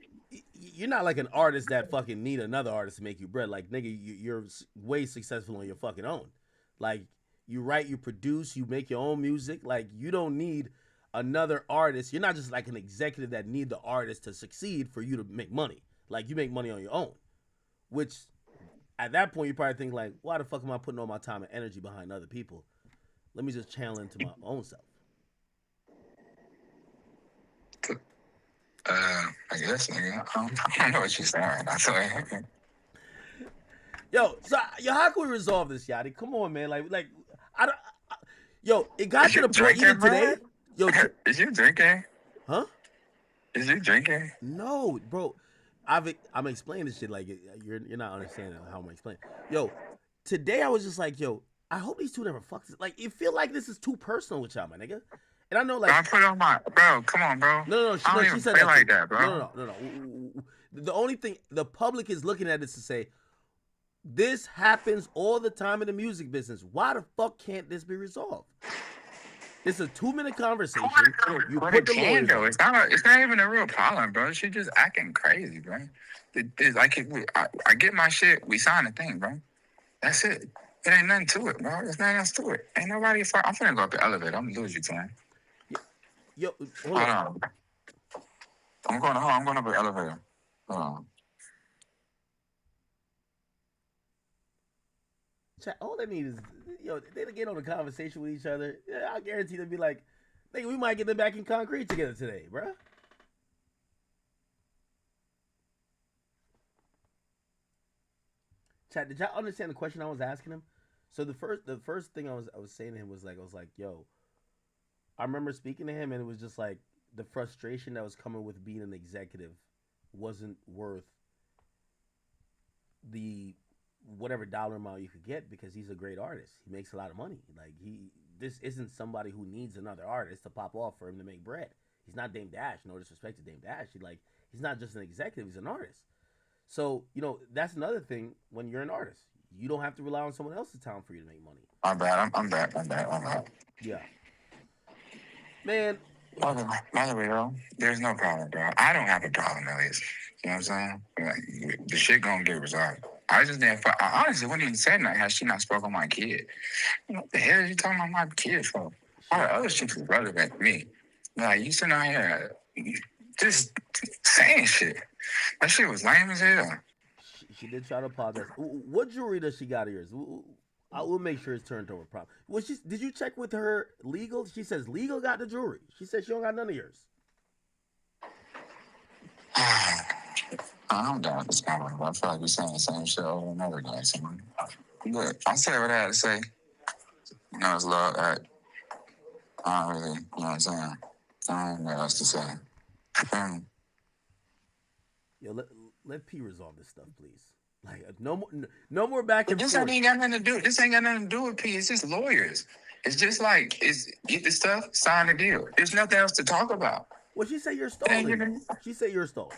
You're not like an artist that fucking need another artist to make you bread. Like, nigga, you're way successful on your fucking own. Like, you write, you produce, you make your own music. Like, you don't need another artist. You're not just like an executive that need the artist to succeed for you to make money. Like, you make money on your own. Which, at that point, you probably think like, why the fuck am I putting all my time and energy behind other people? Let me just channel into my own self. I guess, nigga. I don't know what you're saying right now. So, Yo, how can we resolve this, Yachty? Come on, man. Yo, it got to the point even today. Yo, is you drinking? Huh? Is you drinking? No, bro. I'm explaining this shit like you're not understanding how I'm explaining. Yo, today I was just like, yo, I hope these two never fuck this. Like, it feel like this is too personal with y'all, my nigga. And I know, like, I put on my bro. Come on, bro. No. I don't even feel like that, bro. No. The only thing the public is looking at is to say, this happens all the time in the music business. Why the fuck can't this be resolved? It's a 2-minute conversation. You But put it the can lawyers though. on. It's not even a real problem, bro. She just acting crazy, bro. It's like I get my shit. We sign a thing, bro. That's it. It ain't nothing to it, bro. There's nothing else to it. Ain't nobody. I'm finna go up the elevator. I'm gonna lose you, man. Yo, hold on. I'm going up the elevator. Hold on. Chat, all they need is, they get on a conversation with each other. Yeah, I guarantee they'll be like, nigga, we might get them back in concrete together today, bro. Chat, did y'all understand the question I was asking him? So the first thing I was saying to him was like, yo, I remember speaking to him and it was just like the frustration that was coming with being an executive wasn't worth the whatever dollar amount you could get because he's a great artist. He makes a lot of money. Like this isn't somebody who needs another artist to pop off for him to make bread. He's not Dame Dash. No disrespect to Dame Dash. He's not just an executive. He's an artist. So, that's another thing when you're an artist. You don't have to rely on someone else's talent for you to make money. I'm bad. Yeah. Man. By the way, bro, there's no problem, bro. I don't have a problem, at least. You know what I'm saying? Like, the shit gonna get resolved. I just didn't. I honestly wouldn't even say that had she not spoke on my kid. What the hell are you talking about my kid for? All the other shit was relevant to me. Like, you sitting out here just saying shit. That shit was lame as hell. She did try to apologize. What jewelry does she got of yours? I will make sure it's turned over properly. Did you check with her legal? She says legal got the jewelry. She says she don't got none of yours. I'm down with this conversation. I feel like we're saying the same shit over and over again. Look, I said what I had to say. It's love act. I don't really, you know what I'm saying? I don't know what else to say. Yo, let P resolve this stuff, please. Like no more back and forth. This ain't got nothing to do. This ain't got nothing to do with P. It's just lawyers. It's just like get the stuff, sign the deal. There's nothing else to talk about. Well, she said you're stolen. She said you're stolen.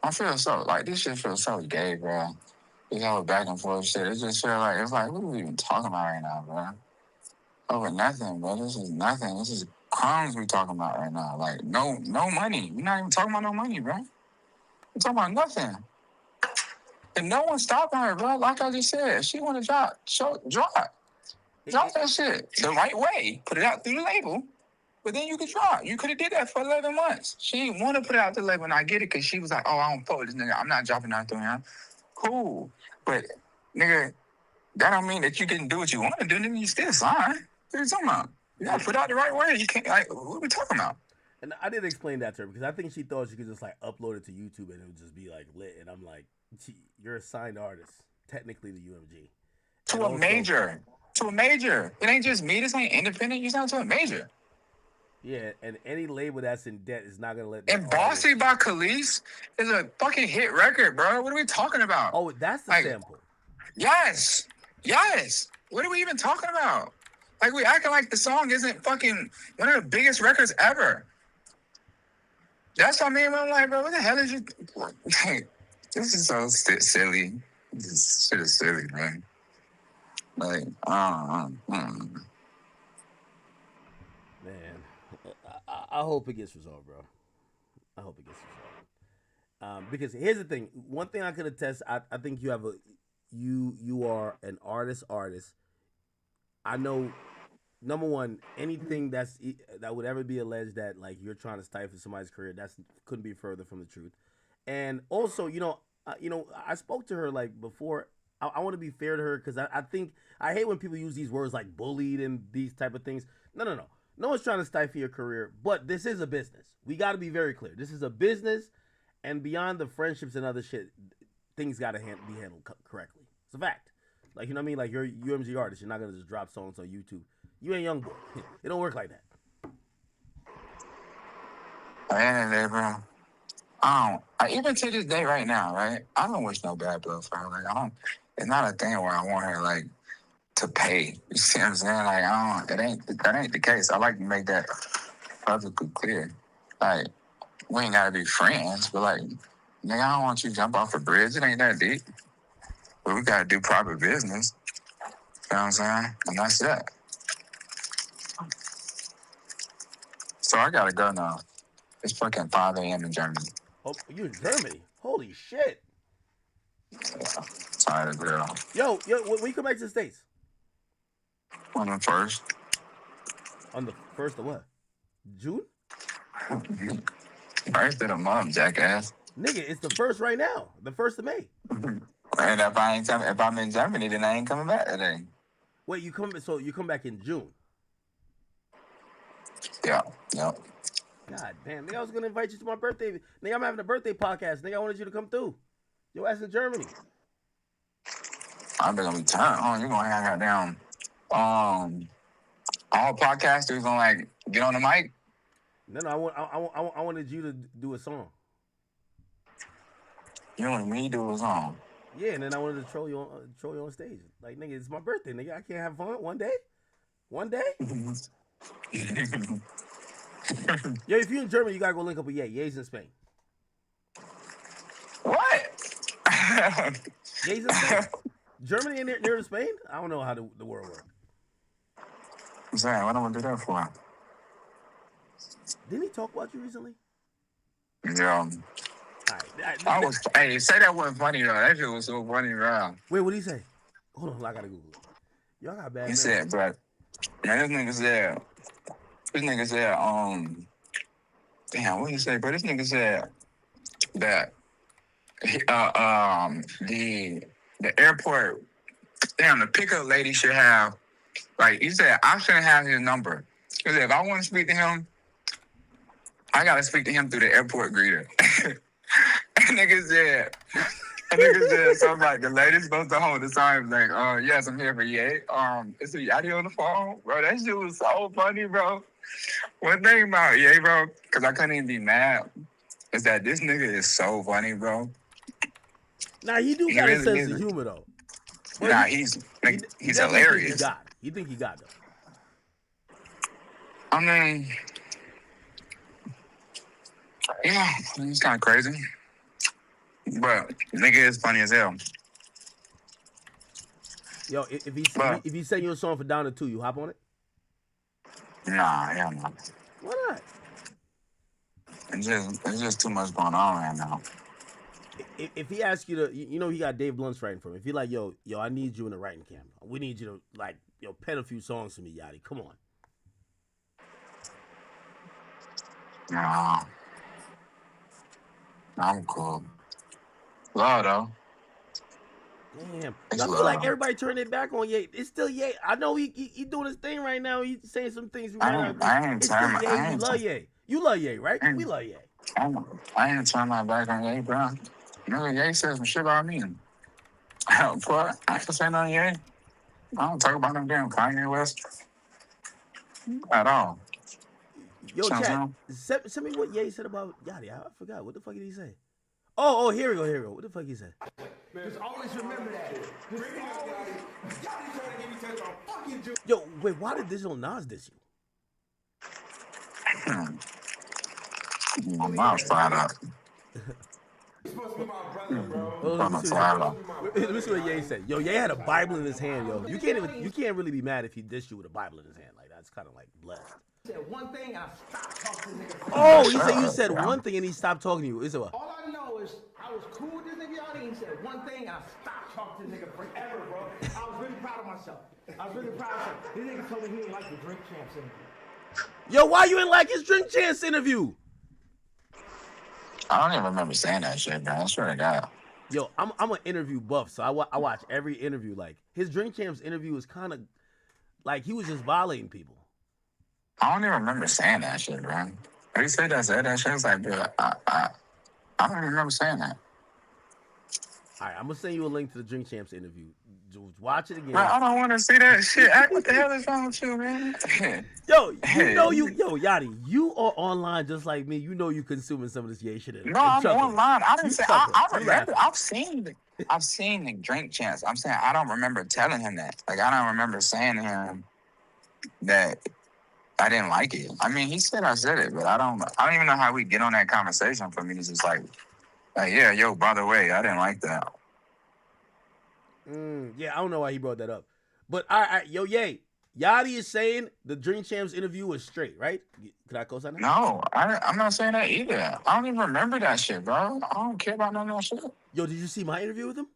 I feel so like this shit feels so gay, bro. This whole back and forth shit. It just feel like what are we even talking about right now, bro? Over nothing, bro. This is nothing. This is crimes we talking about right now. Like no money. We're not even talking about no money, bro. We're talking about nothing. And no one's stopping her, bro. Like I just said, she want to drop that shit the right way. Put it out through the label. But then you could drop. You could have did that for 11 months. She didn't want to put it out the label, and I get it because she was like, oh, I don't fuck with this nigga. I'm not dropping out through him. Cool. But, nigga, that don't mean that you didn't do what you want to do. Then you still sign. What are you talking about? You got to put it out the right way. You can't, what are we talking about? And I did explain that to her because I think she thought she could just, upload it to YouTube and it would just be, lit. And I'm like, you're a signed artist, technically the UMG. To a major. It ain't just me. This ain't independent. You sound to a major. Yeah, and any label that's in debt is not gonna let. And Bossy by Khalees is a fucking hit record, bro. What are we talking about? Oh, that's the sample. Yes. What are we even talking about? Like we acting like the song isn't fucking one of the biggest records ever. That's what I mean. I'm like, bro, what the hell is you? This is so silly. This shit is silly, man. Like, Man, I hope it gets resolved, bro. I hope it gets resolved. Because here's the thing. One thing I could attest, I think you have you are an artist. I know, number one, anything that would ever be alleged that you're trying to stifle somebody's career, couldn't be further from the truth. And also, I spoke to her before. I want to be fair to her because I think I hate when people use these words like bullied and these type of things. No. No one's trying to stifle your career, but this is a business. We got to be very clear. This is a business, and beyond the friendships and other shit, things got to be handled correctly. It's a fact. Like, you know what I mean? Like, you're a UMG artist. You're not going to just drop songs on YouTube. You ain't young boy. It don't work like that. Hey, bro. Even to this day right now, right? I don't wish no bad blood for her. Like, it's not a thing where I want her, like, to pay. You see what I'm saying? Like, that ain't the case. I like to make that perfectly clear. Like, we ain't gotta be friends, but like, nigga, I don't want you to jump off a bridge. It ain't that deep. But we gotta do proper business. You know what I'm saying? And that's it. So I gotta go now. It's fucking 5 a.m. in Germany. Oh, you in Germany? Holy shit. Yeah. Tired of girl. Yo, when you come back to the States? On the 1st. On the 1st of what? June? 1st of the month, jackass. Nigga, it's the 1st right now. The 1st of May. And if I'm in Germany, then I ain't coming back today. Wait, you come back in June? Yeah. God damn, nigga, I was gonna invite you to my birthday. Nigga, I'm having a birthday podcast. Nigga, I wanted you to come through. Your ass in Germany. I'm gonna be turned on. You're gonna hang out down. All podcasters gonna like get on the mic. No, I wanted you to do a song. You wanted me to do a song? Yeah, and then I wanted to troll you on stage. Like, nigga, it's my birthday, nigga. I can't have fun one day. Yo, if you're in Germany, you gotta go link up with Ye. Ye's in Spain. What? Ye's in Spain. Germany and near to Spain? I don't know how the world works. I'm saying, what am I gonna do that for? Didn't he talk about you recently? Yeah. Hey, say that wasn't funny though. That shit was so funny, bro. Wait, what did he say? Hold on, I gotta Google it. Y'all got bad. He said, bro. Now this nigga said, damn, what did he say, bro? This nigga said that the airport, damn, the pickup lady should have, like, he said, I shouldn't have his number. Because if I want to speak to him, I got to speak to him through the airport greeter. And nigga said, something like, the lady's supposed to hold the sign, like, yes, I'm here for Ye. Is it Yachty on the phone? Bro, that shit was so funny, bro. One thing about Ye, bro, because I couldn't even be mad, is that this nigga is so funny, bro. Nah, he do got a sense of humor, though. Well, nah, he's hilarious. You think he got though? I mean, yeah, he's kind of crazy. But nigga is funny as hell. Yo, if he send you a song for Donda 2, you hop on it? Nah, hell no. Why not? It's just too much going on right now. If he asks you to, you know, he got Dave Blunt's writing for him. If he like, yo, I need you in the writing camp. We need you to, like, pen a few songs for me, Yachty. Come on. Nah. I'm cool. Love, though. Damn. I feel like everybody turned their back on Ye. It's still Ye. I know he doing his thing right now. He's saying some things. I ain't turn You love Ye. You love Ye, right? We love Ye. I ain't turn my back on Ye, bro. Nigga, Ye said some shit about me. What? I ain't say nothing, Ye. I don't talk about them damn Kanye West at all. Yo, chat, send me what Ye said about Yachty. I forgot. What the fuck did he say? Oh, here we go. What the fuck he said? Just always remember that. Yo, wait, why did Digital Nas diss you? My mouth's fired up. Let me see what Ye said. Yo, Ye had a Bible in his hand, yo. You can't really be mad if he dissed you with a Bible in his hand. Like, that's kind of like blessed. Said one thing, I stopped talking to nigga. Oh, he said you said one thing and he stopped talking to you. Is it what? All I know is I was cool with this nigga Yachty, and he said one thing, I stopped talking to this nigga forever, bro. I was really proud of myself. This nigga told me he didn't like the Drink Champs interview. Yo, why you didn't like his Drink Champs interview? I don't even remember saying that shit, bro. I swear to God. Yo, I'm an interview buff, so I watch every interview. Like, his Drink Champs interview is kind of like he was just violating people. I don't even remember saying that shit, bro. He said that shit. I was like, bro, I don't even remember saying that. All right, I'm gonna send you a link to the Drink Champs interview. Just watch it again. Bro, I don't want to see that shit. What the hell is wrong with you, man? Yo, Yachty, you are online just like me. You know you consuming some of this yay shit. No, I'm online. I didn't say. I remember. I've seen the Drink Champs. I'm saying I don't remember telling him that. Like I don't remember saying to him that I didn't like it. I mean, he said I said it, but I don't even know how we get on that conversation for me to just like yeah, yo, by the way, I didn't like that. Yeah, I don't know why he brought that up. But yo, Yachty is saying the Drink Champs interview was straight, right? Could I co-sign that? No, I'm not saying that either. I don't even remember that shit, bro. I don't care about none of that shit. Yo, did you see my interview with him?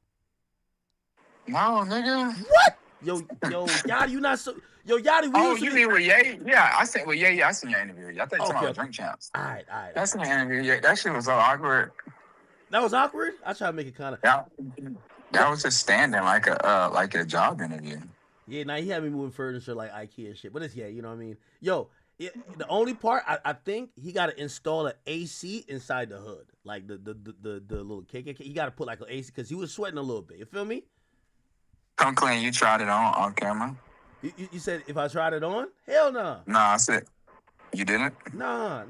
No, nigga. What? Yo, Yachty, you not so... Yo, Yachty, you mean with Ye? Yeah, I seen with Ye. I seen your interview. I thought you were talking about Drink Champs. All right. That's an interview. Yeah, that shit was so awkward. That was awkward? I try to make it kind of... That was just standing like a job interview. Yeah, now he had me moving furniture like IKEA and shit. But it's, you know what I mean? Yo, the only part, I think he got to install an AC inside the hood. Like the little KKK. He got to put like an AC because he was sweating a little bit. You feel me? Come clean, you tried it on camera? You said if I tried it on? Hell no. Nah, I said, you didn't? Nah.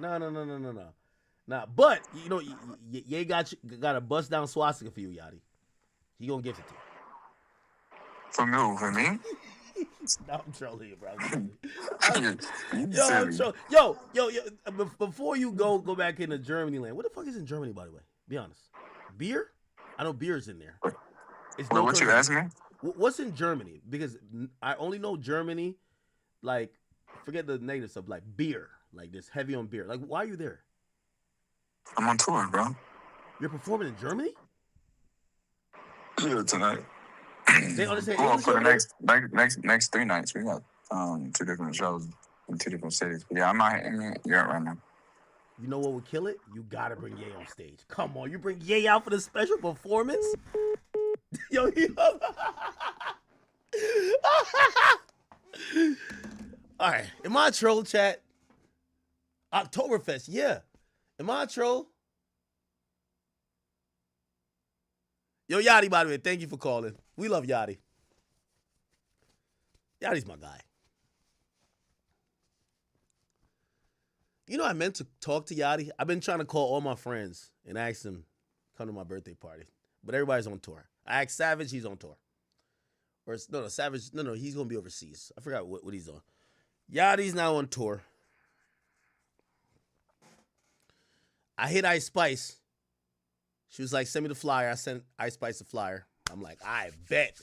Nah, but, you know, Ye got a bust down swastika for you, Yachty. He gonna give it to you. For me? For me? No, I'm trolling you, bro. Yo, before you go back into Germany land, what the fuck is in Germany, by the way? Be honest. Beer? I know beer's in there. What you asking me? What's in Germany? Because I only know Germany, like, forget the negative stuff, like beer. Like, this heavy on beer. Like, why are you there? I'm on tour, bro. You're performing in Germany? Yeah, tonight. They understand well, English for the over next 3 nights, we got 2 different shows in 2 different cities. But yeah, I'm not in Europe right now. You know what would kill it? You gotta bring Ye on stage. Come on, you bring Ye out for the special performance? Yo, all right, am I a troll, chat? Oktoberfest, yeah. Am I a troll? Yo, Yachty, by the way, thank you for calling. We love Yachty. Yachty's my guy. You know, I meant to talk to Yachty. I've been trying to call all my friends and ask them come to my birthday party. But everybody's on tour. I asked Savage, he's on tour. Or no, Savage, no, he's going to be overseas. I forgot what he's on. Yachty's now on tour. I hit Ice Spice. She was like, send me the flyer. I sent Ice Spice the flyer. I'm like, I bet.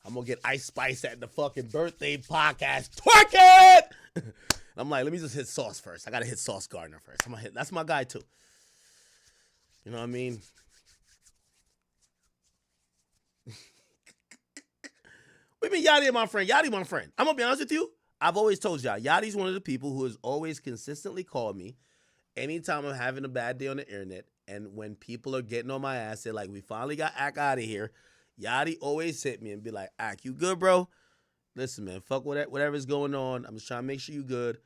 I'm going to get Ice Spice at the fucking birthday podcast. Twerk it! I'm like, let me just hit Sauce first. I got to hit Sauce Gardner first. That's my guy, too. You know what I mean? What do you mean Yachty my friend? Yachty my friend. I'm going to be honest with you. I've always told y'all, Yachty's one of the people who has always consistently called me anytime I'm having a bad day on the internet. And when people are getting on my ass, they're like, we finally got Ack out of here. Yachty always hit me and be like, Ack, you good, bro? Listen, man, fuck whatever's going on. I'm just trying to make sure you good.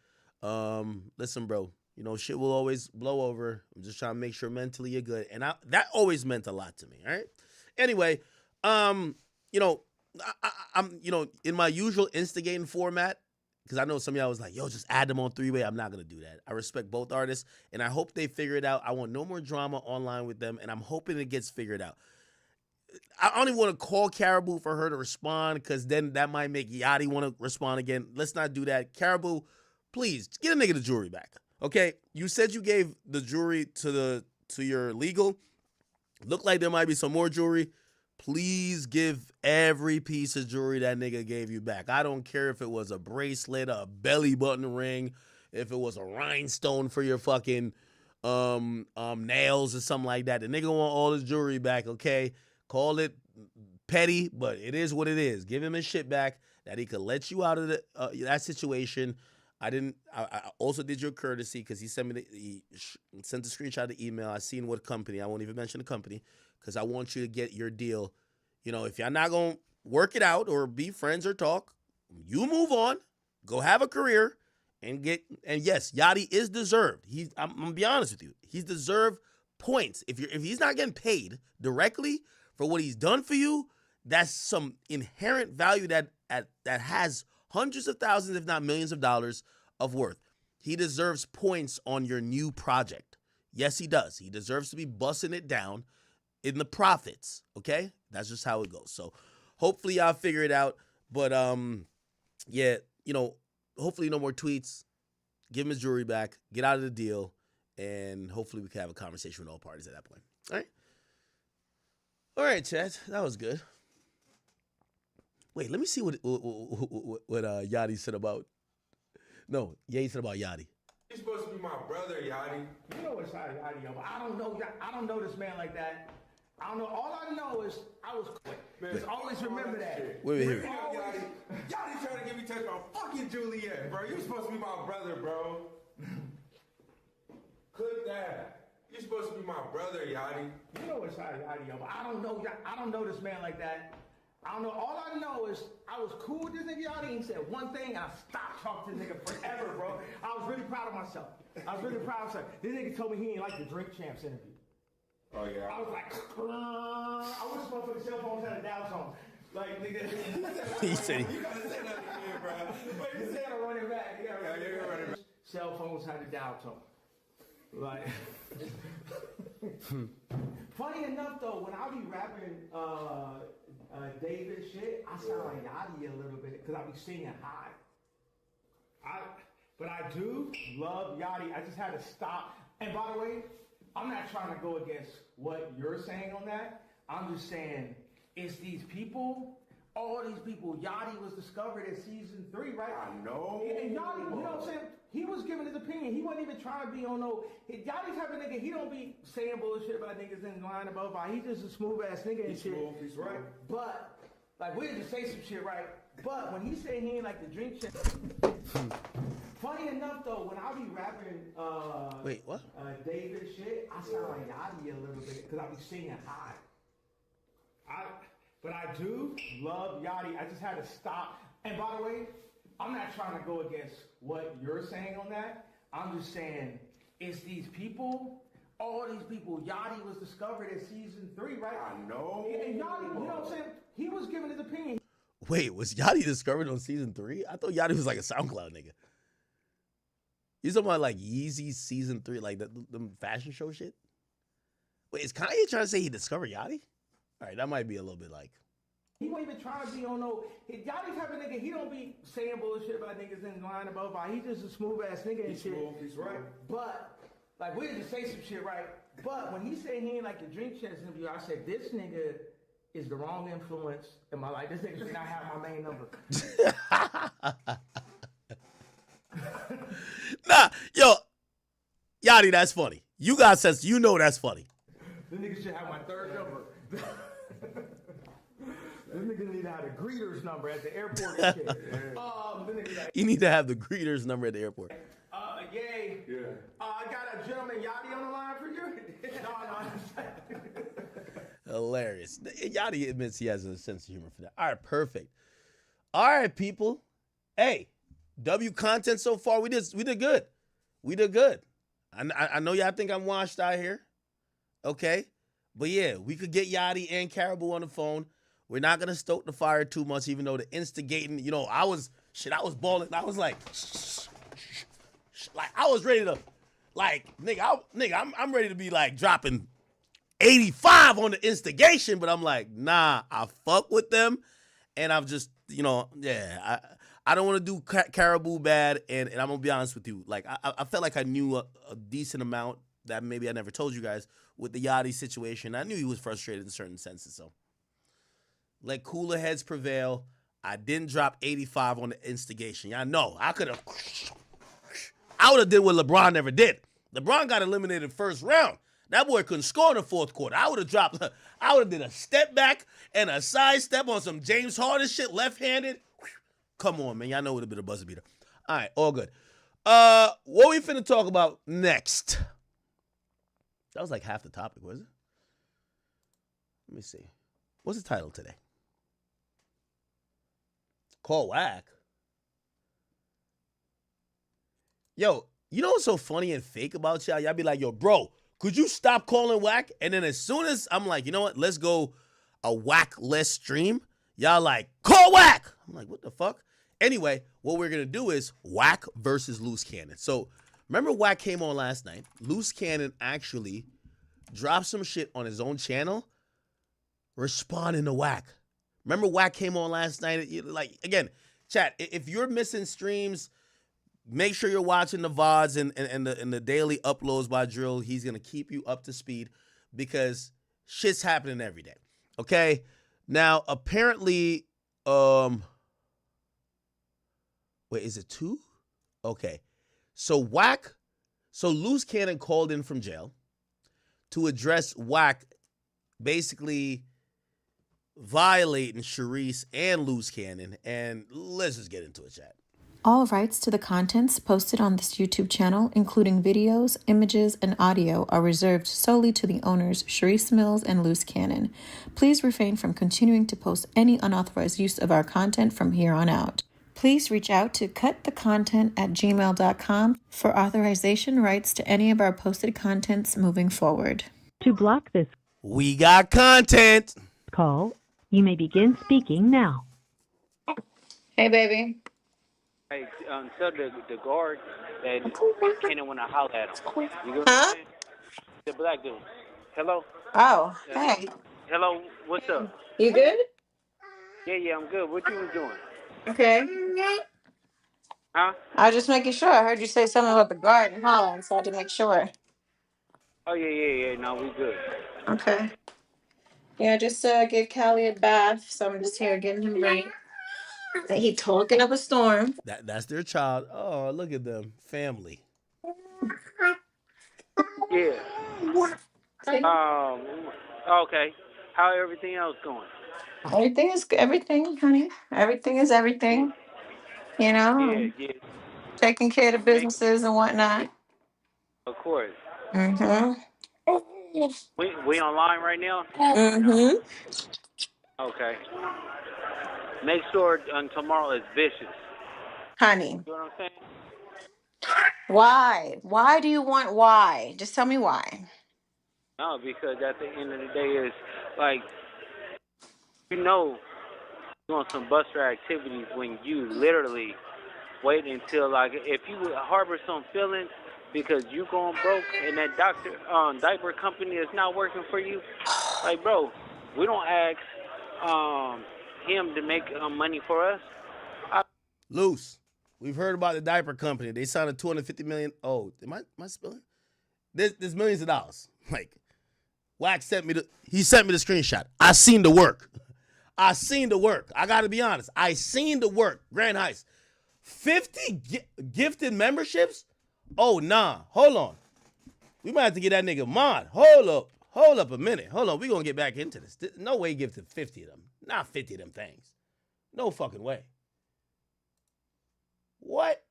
Listen, bro, you know, shit will always blow over. I'm just trying to make sure mentally you're good. And that always meant a lot to me, all right? Anyway, you know, I'm, you know, in my usual instigating format, because I know some of y'all was like, yo, just add them on 3-way. I'm not going to do that. I respect both artists, and I hope they figure it out. I want no more drama online with them, and I'm hoping it gets figured out. I don't even want to call Karraboo for her to respond, because then that might make Yachty want to respond again. Let's not do that. Karraboo, please, get a nigga the jewelry back, okay? You said you gave the jewelry to your legal. Look like there might be some more jewelry. Please give every piece of jewelry that nigga gave you back. I don't care if it was a bracelet, a belly button ring, if it was a rhinestone for your fucking nails or something like that. The nigga want all his jewelry back, okay? Call it petty, but it is what it is. Give him his shit back that he could let you out of that situation. I also did you a courtesy because he sent sent a screenshot of the email. I seen what company. I won't even mention the company because I want you to get your deal. You know, if you're not going to work it out or be friends or talk, you move on, go have a career, and yes, Yachty is deserved. I'm gonna be honest with you. He's deserved points. If he's not getting paid directly for what he's done for you, that's some inherent value that has hundreds of thousands, if not millions of dollars of worth. He deserves points on your new project. Yes, he does. He deserves to be busting it down in the profits. Okay, that's just how it goes. So hopefully y'all figure it out. But yeah, hopefully no more tweets. Give him his jewelry back. Get out of the deal. And hopefully we can have a conversation with all parties at that point. All right? All right, chat. That was good. Wait, let me see what Yachty said about... No, he said about Yachty. You're supposed to be my brother, Yachty. You know what's Yachty, yo, but I don't know this man like that. I don't know. All I know is I was quick. Just always remember that. Wait, here. Yachty trying to get me touched by fucking Juliet, bro. You're supposed to be my brother, bro. Click that. You're supposed to be my brother, Yachty. You know what's Yachty, yo, but I don't know this man like that. I don't know. All I know is I was cool with this nigga Yachty, and he said one thing, and I stopped talking to this nigga forever, bro. I was really proud of myself. This nigga told me he ain't like the Drink Champs interview. Oh, yeah. I was like, I wish motherfucking cell phones had a dial tone. Like, nigga. He said you gotta say that again, bro. But you said I run it back. You gotta run it back. Cell phones had a dial tone. Like, funny enough though, when I be rapping David shit, I sound like Yachty a little bit because I be singing high. But I do love Yachty. I just had to stop. And by the way, I'm not trying to go against what you're saying on that. I'm just saying it's these people. All these people, Yachty was discovered in season 3, right? I know. And Yachty, you know what I'm saying? He was giving his opinion. He wasn't even trying to be on no. Yachty's type of nigga. He don't be saying bullshit about niggas in line above. He's just a smooth ass nigga and shit. He's right. But like we just say some shit, right? But when he say he ain't like the drink shit. Funny enough though, when I be rapping wait, what? David shit, I sound like Yachty a little bit because I be singing high. But I do love Yachty. I just had to stop. And by the way, I'm not trying to go against what you're saying on that. I'm just saying it's these people. All these people. Yachty was discovered in season 3, right? I know. And Yachty, you know what I'm saying? He was giving his opinion. Wait, was Yachty discovered on season 3? I thought Yachty was like a SoundCloud nigga. You talking about like Yeezy's season 3, like the fashion show shit? Wait, is Kanye trying to say he discovered Yachty? All right, that might be a little bit like. He wasn't even trying to be on no. Yachty's type of nigga. He don't be saying bullshit about niggas in line above. He's just a smooth ass nigga and shit. He's right. But like we just say some shit, right? But when he said he ain't like the Drink Champs interview, I said this nigga is the wrong influence in my life. This nigga should not have my main number. Nah, yo, Yachty, that's funny. You got sense. You know that's funny. This nigga should have my third number. This nigga need to have the greeters number at the airport and shit. You need to have the greeters number at the airport. Yay. Yeah. I got a gentleman Yachty on the line for you. No. Hilarious. Yachty admits he has a sense of humor for that. All right, perfect. All right, people. Hey, W content so far. We did good. We did good. I know y'all think I'm washed out here. Okay. But yeah, we could get Yachty and Karraboo on the phone. We're not going to stoke the fire too much, even though the instigating, I was balling. I was like, like, I was ready to, like, I'm ready to be, like, dropping 85 on the instigation, but I'm like, nah, I fuck with them, and I've just, I don't want to do Karraboo bad, and I'm going to be honest with you. Like, I felt like I knew a decent amount that maybe I never told you guys with the Yachty situation. I knew he was frustrated in certain senses, so. Let cooler heads prevail. I didn't drop 85 on the instigation. Y'all know, I would have did what LeBron never did. LeBron got eliminated first round. That boy couldn't score in the fourth quarter. I would have did a step back and a side step on some James Harden shit, left-handed. Come on, man. Y'all know it would have been a buzzer beater. All right, all good. What we finna talk about next? That was like half the topic, was it? Let me see. What's the title today? Call Wack. Yo, you know what's so funny and fake about y'all? Y'all be like, yo, bro, could you stop calling Wack? And then as soon as I'm like, you know what? Let's go a Wack-less stream. Y'all like, call Wack. I'm like, what the fuck? Anyway, what we're going to do is Wack versus Luce Cannon. So remember Wack came on last night. Luce Cannon actually dropped some shit on his own channel responding to Wack. Remember Wack came on last night? Like, again, chat, if you're missing streams, make sure you're watching the VODs and the daily uploads by Drill. He's going to keep you up to speed because shit's happening every day. Okay? Now, apparently, wait, is it 2? Okay. So Luce Cannon called in from jail to address Wack basically violating Sharice and Luce Cannon. And let's just get into it, chat. All rights to the contents posted on this YouTube channel, including videos, images, and audio, are reserved solely to the owners, Sharice Mills and Luce Cannon. Please refrain from continuing to post any unauthorized use of our content from here on out. Please reach out to cutthecontent@gmail.com for authorization rights to any of our posted contents moving forward. To block this We got content. call, you may begin speaking now. Hey, baby. Hey, tell the guard that Kenan want to holler at him. You get what Huh? I'm saying? The black dude. Hello? Oh, hey. Hello, what's up? You good? Yeah, I'm good. What you was doing? Okay. Huh? I was just making sure. I heard you say something about the garden hollering, so I had to make sure. Oh, yeah. No, we good. Okay. Yeah, just give Callie a bath, so I'm just here getting him ready. He talking up a storm. That's their child. Oh, look at them. Family. Yeah. Okay. How everything else going? Everything, honey. Everything is everything. You know, Yeah. taking care of the businesses and whatnot. Of course. Mm-hmm. We online right now? Mm-hmm. Okay. Make sure tomorrow is vicious. Honey, You know what I'm saying? why? Why do you want why? Just tell me why. No, because at the end of the day, it's like, you know, doing some buster activities when you literally wait until, like, if you harbor some feelings because you going broke and that diaper company is not working for you, like, bro, we don't ask him to make money for us. Luce, we've heard about the diaper company. They signed a $250 million. Oh, am I spilling? There's millions of dollars. Like, Wack sent me the screenshot. I seen the work. I gotta be honest. I seen the work. Grand Heights. 50 gifted memberships? Oh, nah. Hold on. We might have to get that nigga mod. Hold up a minute. Hold on. We gonna get back into this. No way he gifted 50 of them. Not 50 of them things. No fucking way. What?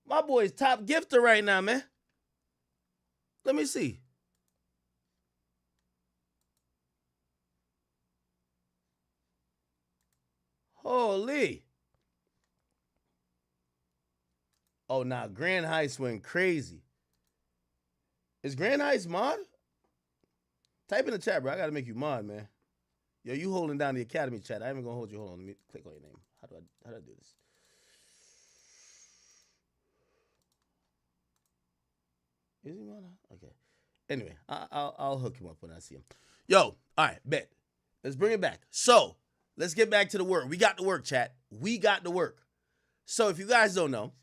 My boy's top gifter right now, man. Let me see. Holy. Oh, now Grand Heights went crazy. Is Grand Heights mod? Type in the chat, bro. I got to make you mod, man. Yo, you holding down the Academy chat. I ain't going to hold you. Hold on. Let me click on your name. How do I do this? Is he mod? Okay. Anyway, I'll hook him up when I see him. Yo, all right, bet. Let's bring it back. So, let's get back to the work. We got the work, chat. We got the work. So, if you guys don't know,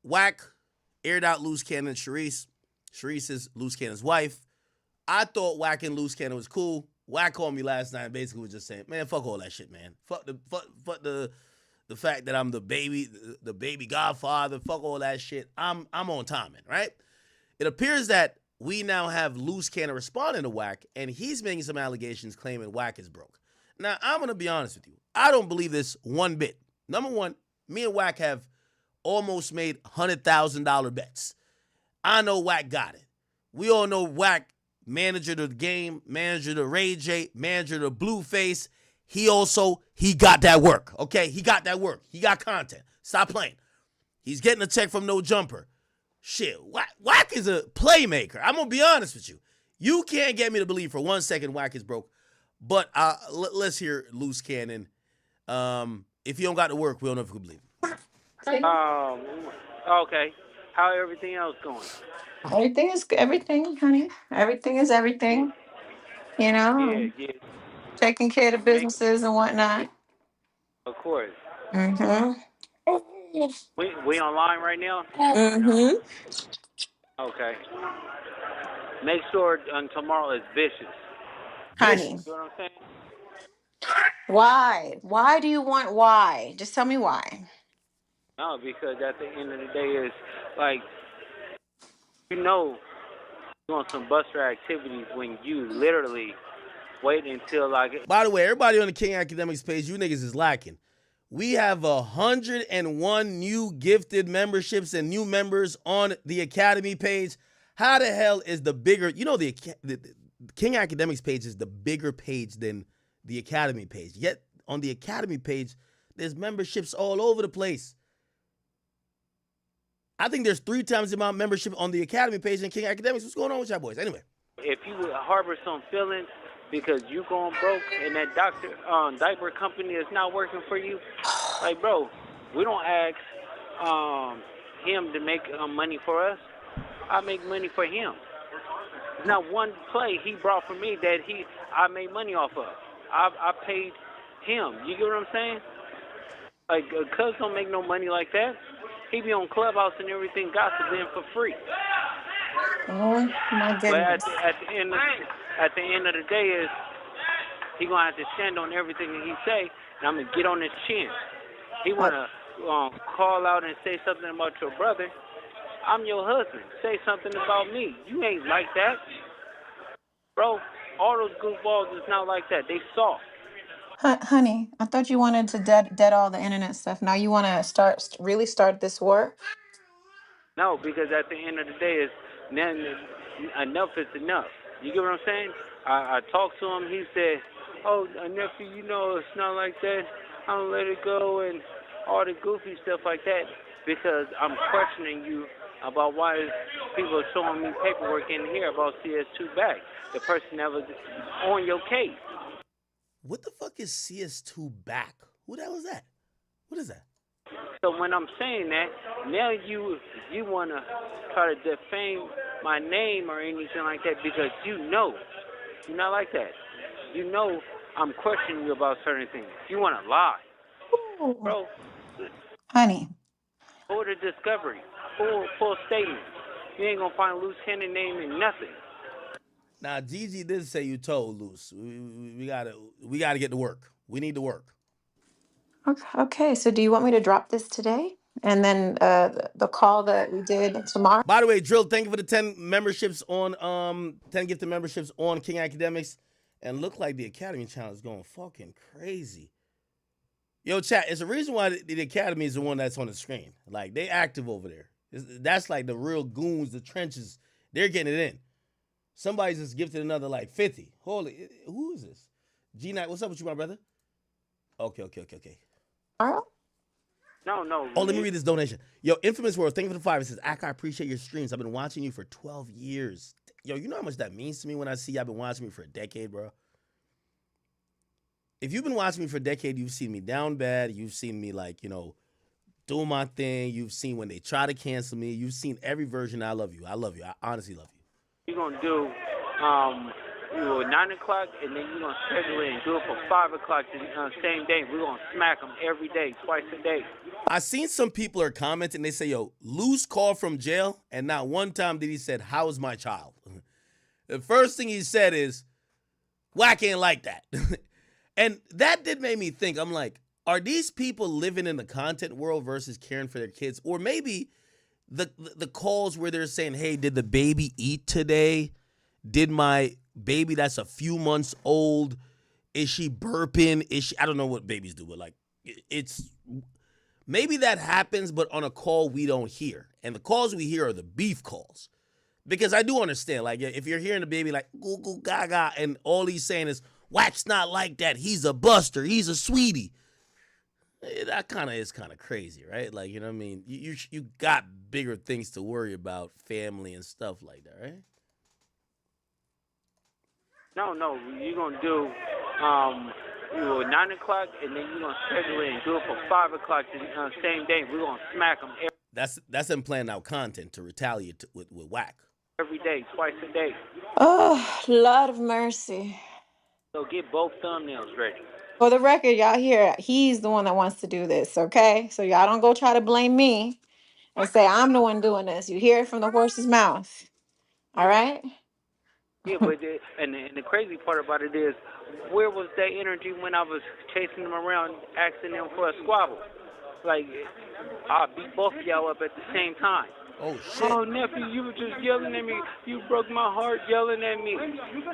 Wack aired out Luce Cannon and Sharice. Sharice is Luce Cannon's wife. I thought Wack and Luce Cannon was cool. Wack called me last night and basically was just saying, man, fuck all that shit, man. Fuck the fact that I'm the baby godfather. Fuck all that shit. I'm on timing, right? It appears that we now have Luce Cannon responding to Wack, and he's making some allegations claiming Wack is broke. Now, I'm going to be honest with you. I don't believe this one bit. Number one, me and Wack have almost made $100,000 bets. I know Wack got it. We all know Wack, manager of the game, manager of the Ray J, manager of the Blueface. he got that work, okay? He got that work. He got content. Stop playing. He's getting a check from No Jumper. Shit, Wack is a playmaker. I'm going to be honest with you. You can't get me to believe for 1 second Wack is broke. But let's hear Luce Cannon. If you don't got to work, we don't know if we can believe it. Okay. How everything else going? Everything is everything, honey. Everything is everything. You know, Yeah. taking care of the businesses and whatnot. Of course. Mm-hmm. We online right now? Mm-hmm. Okay. Make sure tomorrow is vicious. Honey. You know what I'm saying? Why? Why do you want why? Just tell me why. No, because at the end of the day, it's like, you know, you're on some buster activities when you literally wait until like. By the way, everybody on the King Academics page, you niggas is lacking. We have 101 new gifted memberships and new members on the Academy page. How the hell is the bigger, you know, the King Academics page is the bigger page than the Academy page. Yet on the Academy page, there's memberships all over the place. I think there's 3 times the amount of membership on the Academy page than King Academics. What's going on with y'all boys? Anyway. If you harbor some feelings because you going broke and that diaper company is not working for you, like, bro, we don't ask him to make money for us. I make money for him. Not one play he brought for me that I made money off of. I paid him. You get what I'm saying? Like, Cuz don't make no money like that. He be on Clubhouse and everything, gossiping for free. Oh my goodness! But at the end of the day, is he gonna have to stand on everything that he say, and I'm gonna get on his chin. He wanna call out and say something about your brother. I'm your husband. Say something about me. You ain't like that, bro. All those goofballs is not like that. They soft. Honey, I thought you wanted to dead all the internet stuff. Now you want to really start this war? No, because at the end of the day, enough is enough. You get what I'm saying? I talked to him. He said, "Oh, nephew, you know it's not like that. I don't let it go," and all the goofy stuff like that. Because I'm questioning you about why people are showing me paperwork in here about CS2 back. The person that was on your case. What the fuck is CS2 back? Who the hell is that? What is that? So when I'm saying that, now you want to try to defame my name or anything like that because you know you're not like that. You know I'm questioning you about certain things. You want to lie. Ooh. Bro. Honey. Order discovery. Full statement. You ain't going to find Luce Cannon name in nothing. Now, Gigi did say you told Luce. We gotta get to work. We need to work. Okay, so do you want me to drop this today? And then the call that we did tomorrow? By the way, Drill, thank you for the 10 memberships on 10 gifted memberships on King Academics. And look like the Academy channel is going fucking crazy. Yo, chat, it's a reason why the Academy is the one that's on the screen. Like, they active over there. That's like the real goons, the trenches. They're getting it in. Somebody's just gifted another like 50. Holy, who is this? G-Night, what's up with you, my brother? Okay. No. Oh, let me read this donation. Yo, Infamous World, thank you for the 5. It says, Ak, I appreciate your streams. I've been watching you for 12 years. Yo, you know how much that means to me when I see y'all been watching me for a decade, bro? If you've been watching me for a decade, you've seen me down bad. You've seen me, like, you know, do my thing. You've seen when they try to cancel me. You've seen every version. I love you. I love you. I honestly love you. You're going to do 9 o'clock, and then you're going to schedule it and do it for 5 o'clock the same day. We're going to smack them every day, twice a day. I seen some people are commenting. They say, yo, Luce called from jail, and not one time did he said, how's my child? The first thing he said is, Wack ain't like that. And that did make me think. I'm like, are these people living in the content world versus caring for their kids? Or maybe the calls where they're saying, hey, did the baby eat today? Did my baby that's a few months old, is she burping? I don't know what babies do, but like, it's, maybe that happens, but on a call we don't hear. And the calls we hear are the beef calls. Because I do understand, like, if you're hearing the baby like, goo, goo, gaga, and all he's saying is, Wack's not like that. He's a buster. He's a sweetie. That kind of is kind of crazy, right? Like, you know what I mean? You got bigger things to worry about, family and stuff like that, right? No, you're going to do 9 o'clock, and then you're going to schedule it and do it for 5 o'clock the same day. We're going to smack them That's them planning out content to retaliate with Wack. every day, twice a day. Oh, Lord of mercy. So get both thumbnails ready. For the record, y'all hear, he's the one that wants to do this, okay? So y'all don't go try to blame me and say I'm the one doing this. You hear it from the horse's mouth. All right? Yeah, but the crazy part about it is, where was that energy when I was chasing them around, asking them for a squabble? Like, I beat both of y'all up at the same time. Oh, shit. Oh, nephew, you were just yelling at me. You broke my heart yelling at me.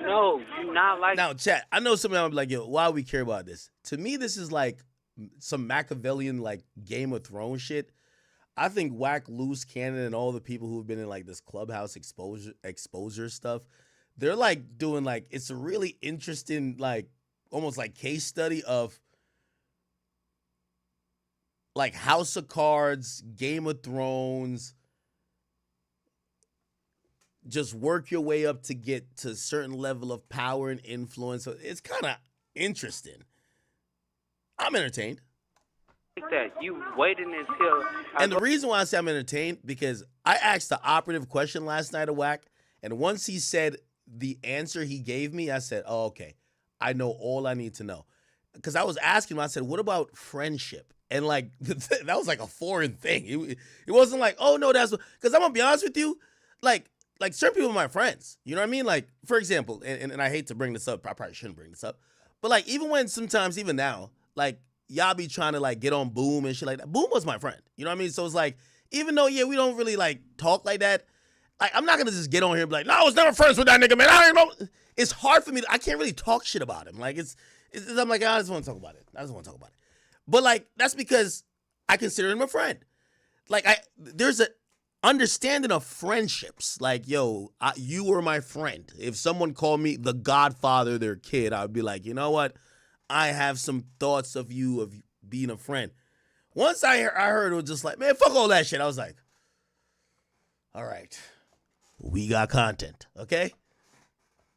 No, you not like... Now, chat, I know some of y'all be like, yo, why we care about this? To me, this is like some Machiavellian, like, Game of Thrones shit. I think Wack, Luce, Cannon, and all the people who've been in, like, this Clubhouse exposure stuff, they're, like, doing, like, it's a really interesting, like, almost like case study of, like, House of Cards, Game of Thrones... just work your way up to get to a certain level of power and influence. So it's kind of interesting. I'm entertained. That you waiting until... And the reason why I say I'm entertained, because I asked the operative question last night of Wack, and once he said the answer he gave me, I said, oh, okay, I know all I need to know. Because I was asking him, I said, what about friendship? And like, that was like a foreign thing. It wasn't like, oh, no, that's... Because I'm going to be honest with you, like certain people are my friends. You know what I mean? Like, for example, and I hate to bring this up. I probably shouldn't bring this up. But, like, even when sometimes, even now, like, y'all be trying to, like, get on Boom and shit like that. Boom was my friend. You know what I mean? So it's like, even though, yeah, we don't really, like, talk like that, like, I'm not going to just get on here and be like, no, I was never friends with that nigga, man. I don't know. It's hard for me. I can't really talk shit about him. Like, I'm like, I just want to talk about it. But, like, that's because I consider him a friend. Like, there's a understanding of friendships. Like, yo, you were my friend. If someone called me the godfather of their kid, I'd be like, you know what? I have some thoughts of you, of being a friend. Once I heard it was just like, man, fuck all that shit. I was like, all right, we got content, okay?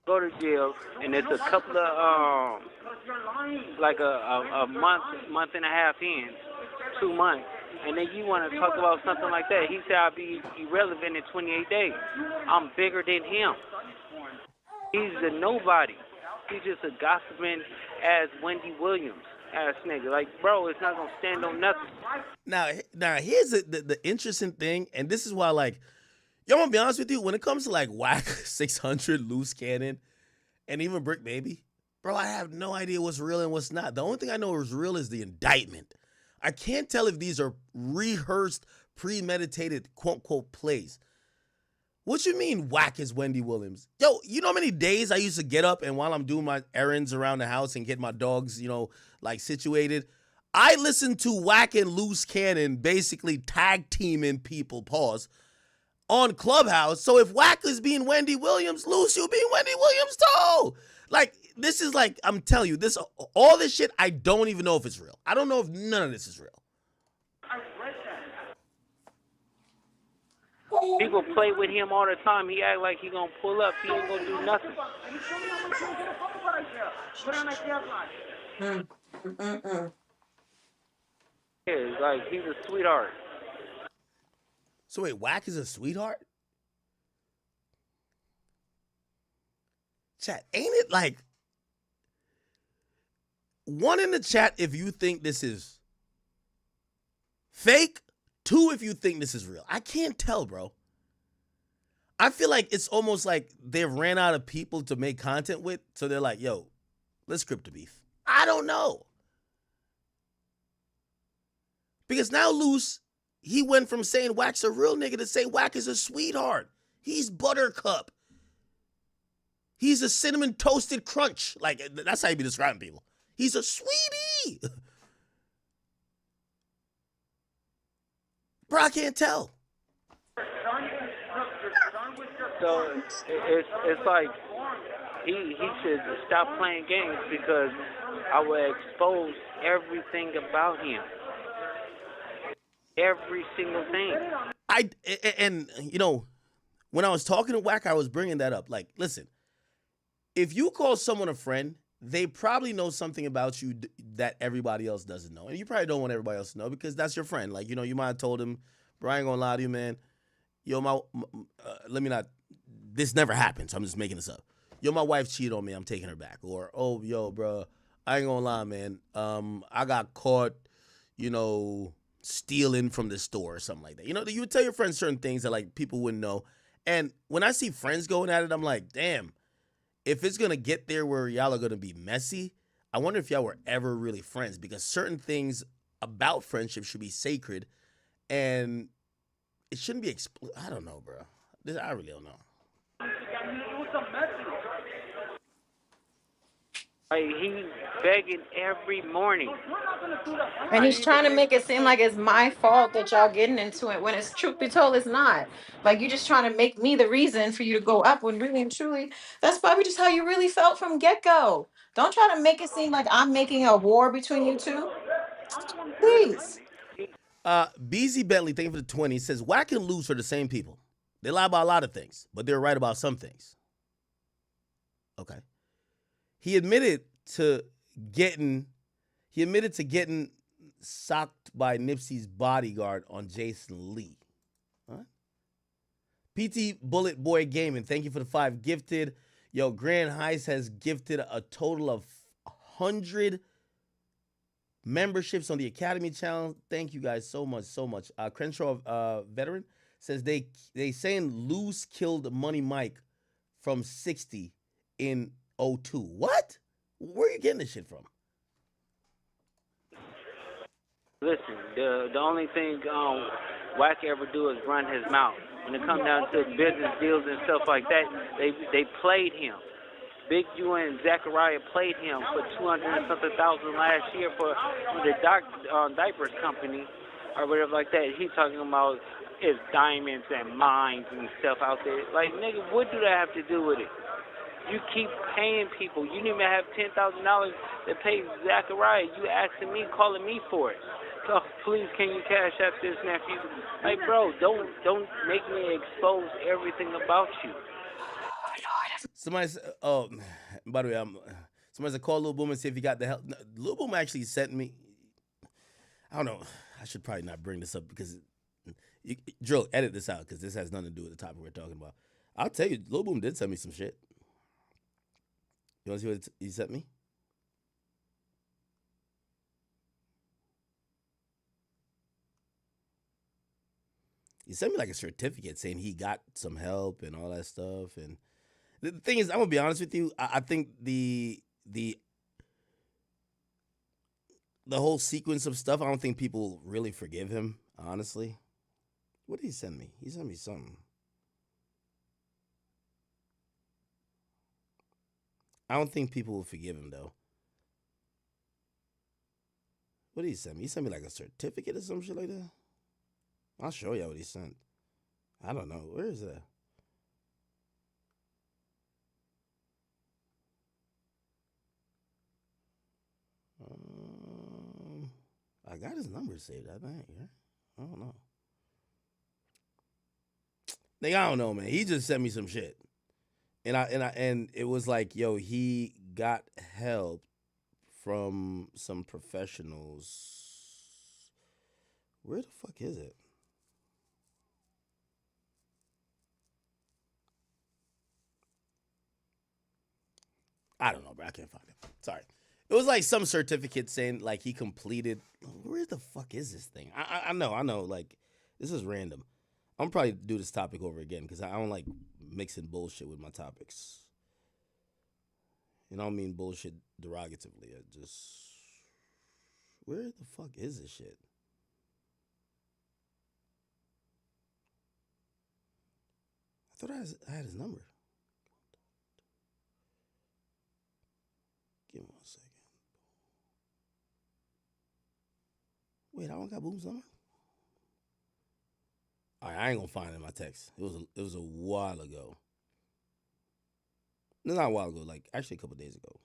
Go to jail, and it's a couple of, like a month and a half in, 2 months. And then you want to talk about something like that. He said I'll be irrelevant in 28 days. I'm bigger than him. He's a nobody. He's just a gossiping ass Wendy Williams ass nigga. Like, bro, it's not going to stand on nothing. Now here's the interesting thing, and this is why, like, yo, I'm going to be honest with you, when it comes to, like, Wack 600, Luce Cannon, and even Brick Baby, bro, I have no idea what's real and what's not. The only thing I know is real is the indictment. I can't tell if these are rehearsed, premeditated, quote-unquote plays. What you mean Wack is Wendy Williams? Yo, you know how many days I used to get up and while I'm doing my errands around the house and get my dogs, you know, like situated, I listened to Wack and Luce Cannon basically tag teaming people, pause, on Clubhouse. So if Wack is being Wendy Williams, Luce, you being Wendy Williams too. Like, this is like, I'm telling you, all this shit, I don't even know if it's real. I don't know if none of this is real. People play with him all the time. He act like he gonna pull up. He ain't gonna do nothing. Yeah, it's like he's a sweetheart. So wait, Wack is a sweetheart? Chat, ain't it like... One in the chat if you think this is fake. 2 if you think this is real. I can't tell, bro. I feel like it's almost like they ran out of people to make content with, so they're like, yo, let's script the beef. I don't know. Because now Luce, he went from saying Wack's a real nigga to say Wack is a sweetheart. He's buttercup. He's a cinnamon toasted crunch. Like, that's how you be describing people. He's a sweetie. Bro, I can't tell. So it's like he should stop playing games because I will expose everything about him. Every single thing. And you know, when I was talking to Wack, I was bringing that up. Like, listen, if you call someone a friend, they probably know something about you that everybody else doesn't know. And you probably don't want everybody else to know because that's your friend. Like, you know, you might have told him, bro, I ain't gonna lie to you, man. Yo, let me not, this never happened, so I'm just making this up. Yo, my wife cheated on me, I'm taking her back. Or, oh, yo, bro, I ain't gonna lie, man. I got caught, you know, stealing from the store or something like that. You know, you would tell your friends certain things that, like, people wouldn't know. And when I see friends going at it, I'm like, damn, if it's gonna get there where y'all are gonna be messy, I wonder if y'all were ever really friends, because certain things about friendship should be sacred, and it shouldn't be I don't know, bro. I really don't know. Like, he's begging every morning. And he's trying to make it seem like it's my fault that y'all getting into it when it's truth be told, it's not. Like, you just trying to make me the reason for you to go up when really and truly, that's probably just how you really felt from get-go. Don't try to make it seem like I'm making a war between you two. Please. BZ Bentley, thank you for the 20, says Wack and Luce are the same people. They lie about a lot of things, but they're right about some things. Okay. He admitted to getting socked by Nipsey's bodyguard on Jason Lee. Huh? PT Bullet Boy Gaming, thank you for the 5 gifted. Yo, Grand Heist has gifted a total of 100 memberships on the Academy channel. Thank you guys so much, so much. Crenshaw Veteran says they saying Luce killed Money Mike from 60 in 02. What? Where are you getting this shit from? Listen, the only thing Wack ever do is run his mouth. When it comes down to business deals and stuff like that, they played him. Big U and Zachariah played him for 200 and something thousand last year for the diapers company or whatever like that. He talking about his diamonds and mines and stuff out there. Like, nigga, what do that have to do with it? You keep paying people. You didn't even have $10,000 to pay Zachariah. You asking me, calling me for it. So please, can you cash out this nephew? Like, bro, don't make me expose everything about you. Somebody said, oh, by the way, somebody said call Lil Boom and see if he got the help. No, Lil Boom actually sent me, I don't know, I should probably not bring this up because, Drill, edit this out because this has nothing to do with the topic we're talking about. I'll tell you, Lil Boom did send me some shit. You want to see what he sent me? He sent me like a certificate saying he got some help and all that stuff. And the thing is, I'm gonna be honest with you. I think the whole sequence of stuff, I don't think people really forgive him, honestly. What did he send me? He sent me something. I don't think people will forgive him, though. What did he send me? He sent me like a certificate or some shit like that. I'll show y'all what he sent. I don't know. Where is that? I got his number saved, I think. Yeah? I don't know. Nigga, I don't know, man. He just sent me some shit. And it was like, yo, he got help from some professionals. Where the fuck is it? I don't know, bro. I can't find it. Sorry. It was like some certificate saying like he completed. Where the fuck is this thing? I know. Like, this is random. I'm probably do this topic over again because I don't like mixing bullshit with my topics. And I don't mean bullshit derogatively. I just, where the fuck is this shit? I thought I had his number. Give me 1 second. Wait, I don't got Boom's number? All right, I ain't gonna find it in my text. It was a while ago. Not a while ago, like actually a couple days ago.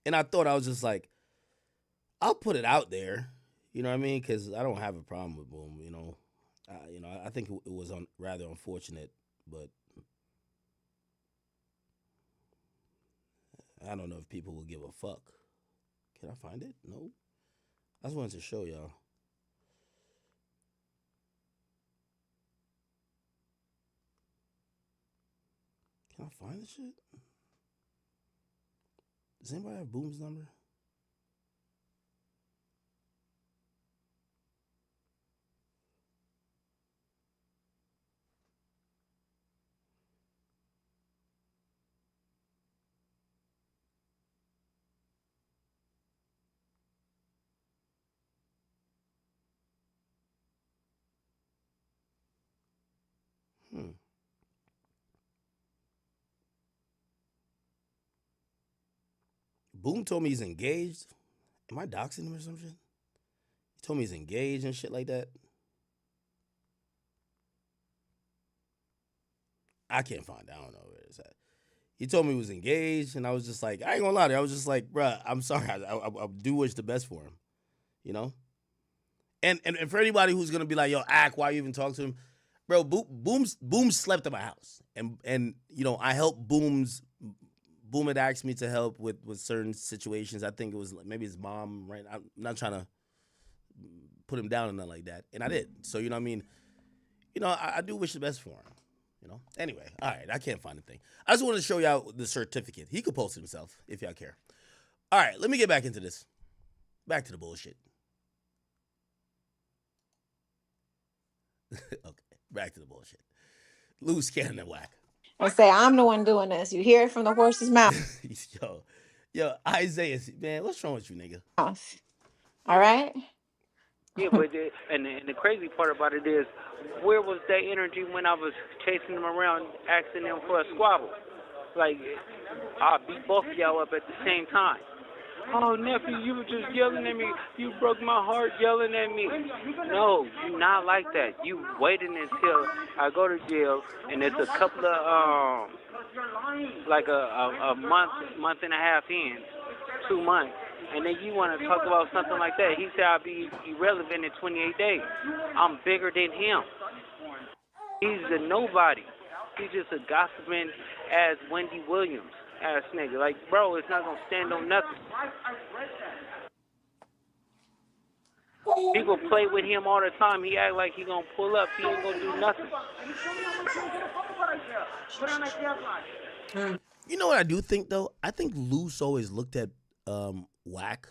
And I thought I was just like, I'll put it out there, you know what I mean? Because I don't have a problem with Boom, you know. I think it was rather unfortunate, but I don't know if people will give a fuck. Can I find it? No. I just wanted to show y'all. Can I find this shit? Does anybody have Boom's number? Boom told me he's engaged. Am I doxing him or some shit? He told me he's engaged and shit like that. I can't find it. I don't know where it's at. He told me he was engaged, and I was just like, I ain't gonna lie to you. I was just like, bruh, I'm sorry. I do wish the best for him, you know? And for anybody who's gonna be like, yo, Ack, why you even talk to him? Bro, Boom slept at my house. And you know, I helped Boom had asked me to help with certain situations. I think it was maybe his mom, right? I'm not trying to put him down or nothing like that. And I did. So, you know what I mean? You know, I do wish the best for him. You know? Anyway, all right, I can't find the thing. I just wanted to show y'all the certificate. He could post it himself if y'all care. All right, let me get back into this. Back to the bullshit. Okay, back to the bullshit. Luce, Cannon, and Wack. And say, I'm the one doing this. You hear it from the horse's mouth. Yo, Isaiah, man, what's wrong with you, nigga? All right? Yeah, but and the crazy part about it is, where was that energy when I was chasing them around, asking them for a squabble? Like, I beat both of y'all up at the same time. Oh, nephew, you were just yelling at me. You broke my heart yelling at me. No, you not like that. You waiting until I go to jail, and it's a couple of, like a month and a half in, 2 months. And then you want to talk about something like that. He said I'll be irrelevant in 28 days. I'm bigger than him. He's a nobody. He's just a gossiping ass Wendy Williams ass nigga. Like, bro, it's not going to stand on nothing. People play with him all the time. He act like he going to pull up. He ain't going to do nothing. You know what I do think, though? I think Luce always looked at Wack,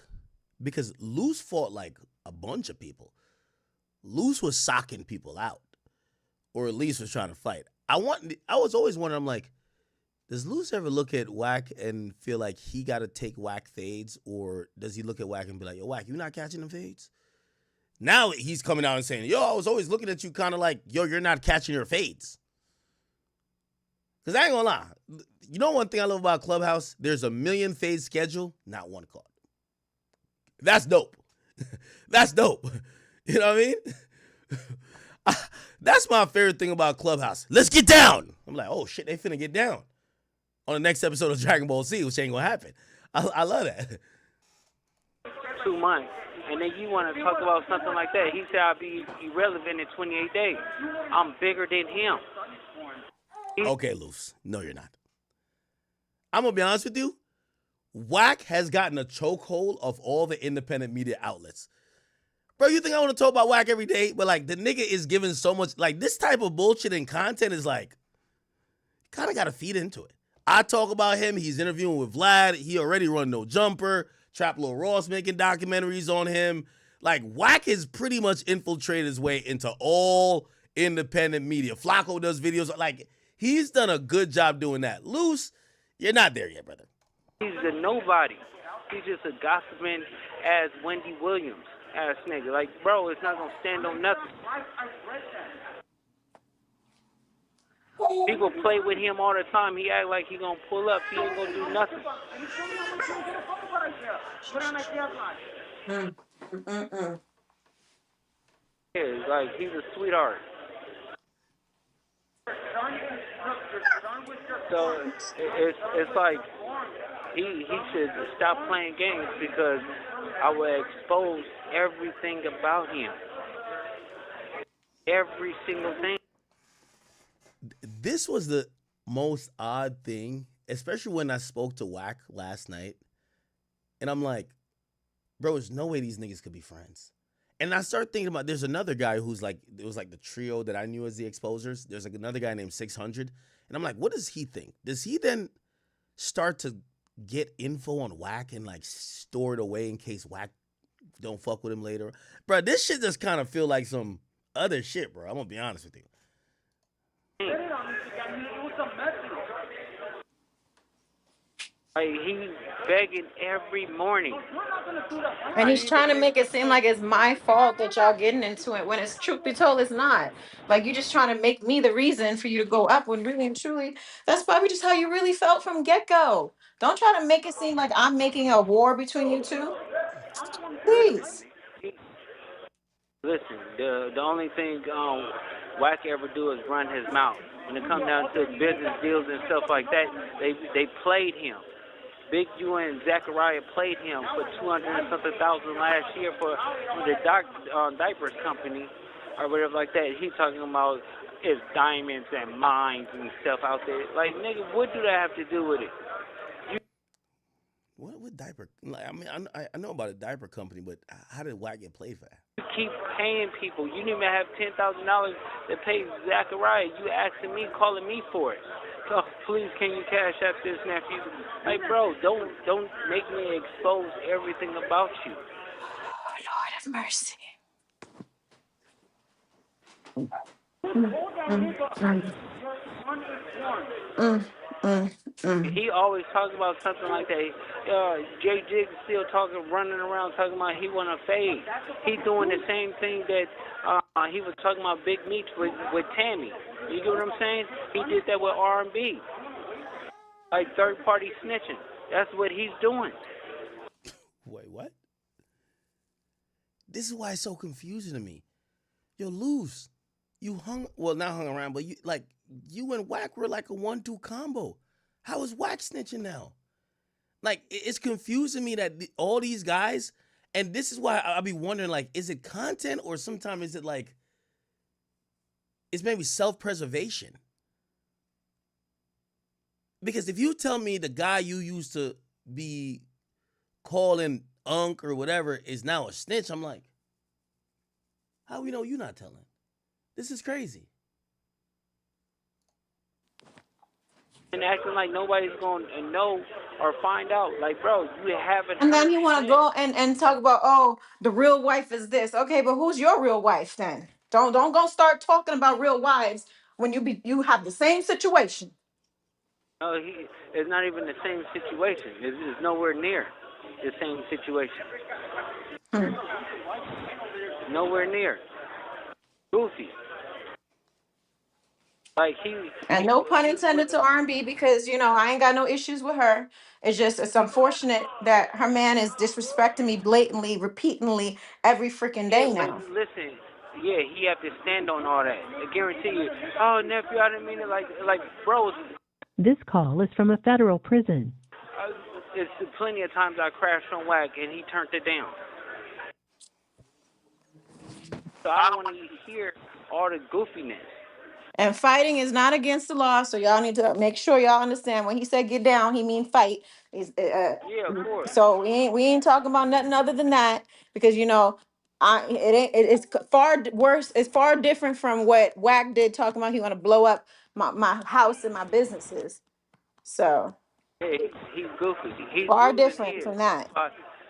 because Luce fought like a bunch of people. Luce was socking people out, or at least was trying to fight. I was always wondering, I'm like, does Luce ever look at Wack and feel like he got to take Wack fades, or does he look at Wack and be like, yo, Wack, you not catching them fades? Now he's coming out and saying, yo, I was always looking at you kind of like, yo, you're not catching your fades. Because I ain't gonna lie. You know one thing I love about Clubhouse? There's a million fades schedule, not one caught. That's dope. That's dope. You know what I mean? That's my favorite thing about Clubhouse. Let's get down. I'm like, oh shit, they finna get down on the next episode of Dragon Ball Z, which ain't gonna happen. I love that. 2 months. And then you want to talk about something like that. He said I'll be irrelevant in 28 days. I'm bigger than him. Okay, Luce. No, you're not. I'm going to be honest with you. Wack has gotten a chokehold of all the independent media outlets. Bro, you think I want to talk about Wack every day? But, like, the nigga is giving so much. Like, this type of bullshit and content is, like, you kind of got to feed into it. I talk about him. He's interviewing with Vlad. He already run No Jumper. Trap Lil Ross making documentaries on him. Like, Wack has pretty much infiltrated his way into all independent media. Flacco does videos. Like, he's done a good job doing that. Luce, you're not there yet, brother. He's a nobody. He's just a gossiping ass Wendy Williams ass nigga. Like, bro, it's not going to stand on nothing. People play with him all the time. He act like he going to pull up. He ain't going to do nothing. Yeah, like, he's a sweetheart. So it's like he should stop playing games because I will expose everything about him. Every single thing. This was the most odd thing, especially when I spoke to Wack last night. And I'm like, bro, there's no way these niggas could be friends. And I started thinking about, there's another guy who's like, it was like the trio that I knew as the Exposers. There's like another guy named 600. And I'm like, what does he think? Does he then start to get info on Wack and like store it away in case Wack don't fuck with him later? Bro, this shit just kind of feel like some other shit, bro. I'm gonna be honest with you. Like, he's begging every morning. And he's trying to make it seem like it's my fault that y'all getting into it when it's truth be told, it's not. Like, you just trying to make me the reason for you to go up when really and truly, that's probably just how you really felt from get-go. Don't try to make it seem like I'm making a war between you two. Please. Listen, the only thing Wack ever do is run his mouth. When it comes down to business deals and stuff like that, they played him. Big U and Zachariah played him for $200 and something thousand last year for the diapers company or whatever like that. He's talking about his diamonds and mines and stuff out there. Like, nigga, what do that have to do with it? What diaper? Like, I mean, I know about a diaper company, but how did Wack get played for that? You keep paying people. You didn't even have $10,000 to pay Zachariah. You asking me, calling me for it. So please, can you cash out this, nephew? Like, bro, don't make me expose everything about you. Oh, Lord have mercy. He always talks about something like that. Jay Jiggs still running around talking about he want to fade. He doing the same thing that he was talking about Big Meech with Tammy. You get what I'm saying? He did that with R&B. Like third party snitching. That's what he's doing. Wait, what? This is why it's so confusing to me. Yo, Luce, you not hung around, but you and Wack were like a 1-2 combo. How is Wack snitching now? Like, it's confusing me that all these guys, and this is why I'll be wondering, like, is it content or sometimes is it like, it's maybe self-preservation? Because if you tell me the guy you used to be calling Unc or whatever is now a snitch, I'm like, how we know you not telling? This is crazy. And acting like nobody's going to know or find out. Like, bro, you haven't. And then you want to go and talk about, oh, the real wife is this. Okay, but who's your real wife then? Don't go start talking about real wives when you have the same situation. No, it's not even the same situation. It's nowhere near the same situation. Nowhere near. Goofy. Like and no pun intended to R&B because, I ain't got no issues with her. It's unfortunate that her man is disrespecting me blatantly, repeatedly every freaking day now. Listen, yeah, he have to stand on all that. I guarantee you. Oh, nephew, I didn't mean it like bros. This call is from a federal prison. It's plenty of times I crashed on Wack and he turned it down. So I don't want to hear all the goofiness. And fighting is not against the law, so y'all need to make sure y'all understand when he said get down, he mean fight. Yeah, of course. So we ain't talking about nothing other than that because it's far worse. It's far different from what Wack did talking about he want to blow up my house and my businesses. So yeah, he's goofy. He's far different from that.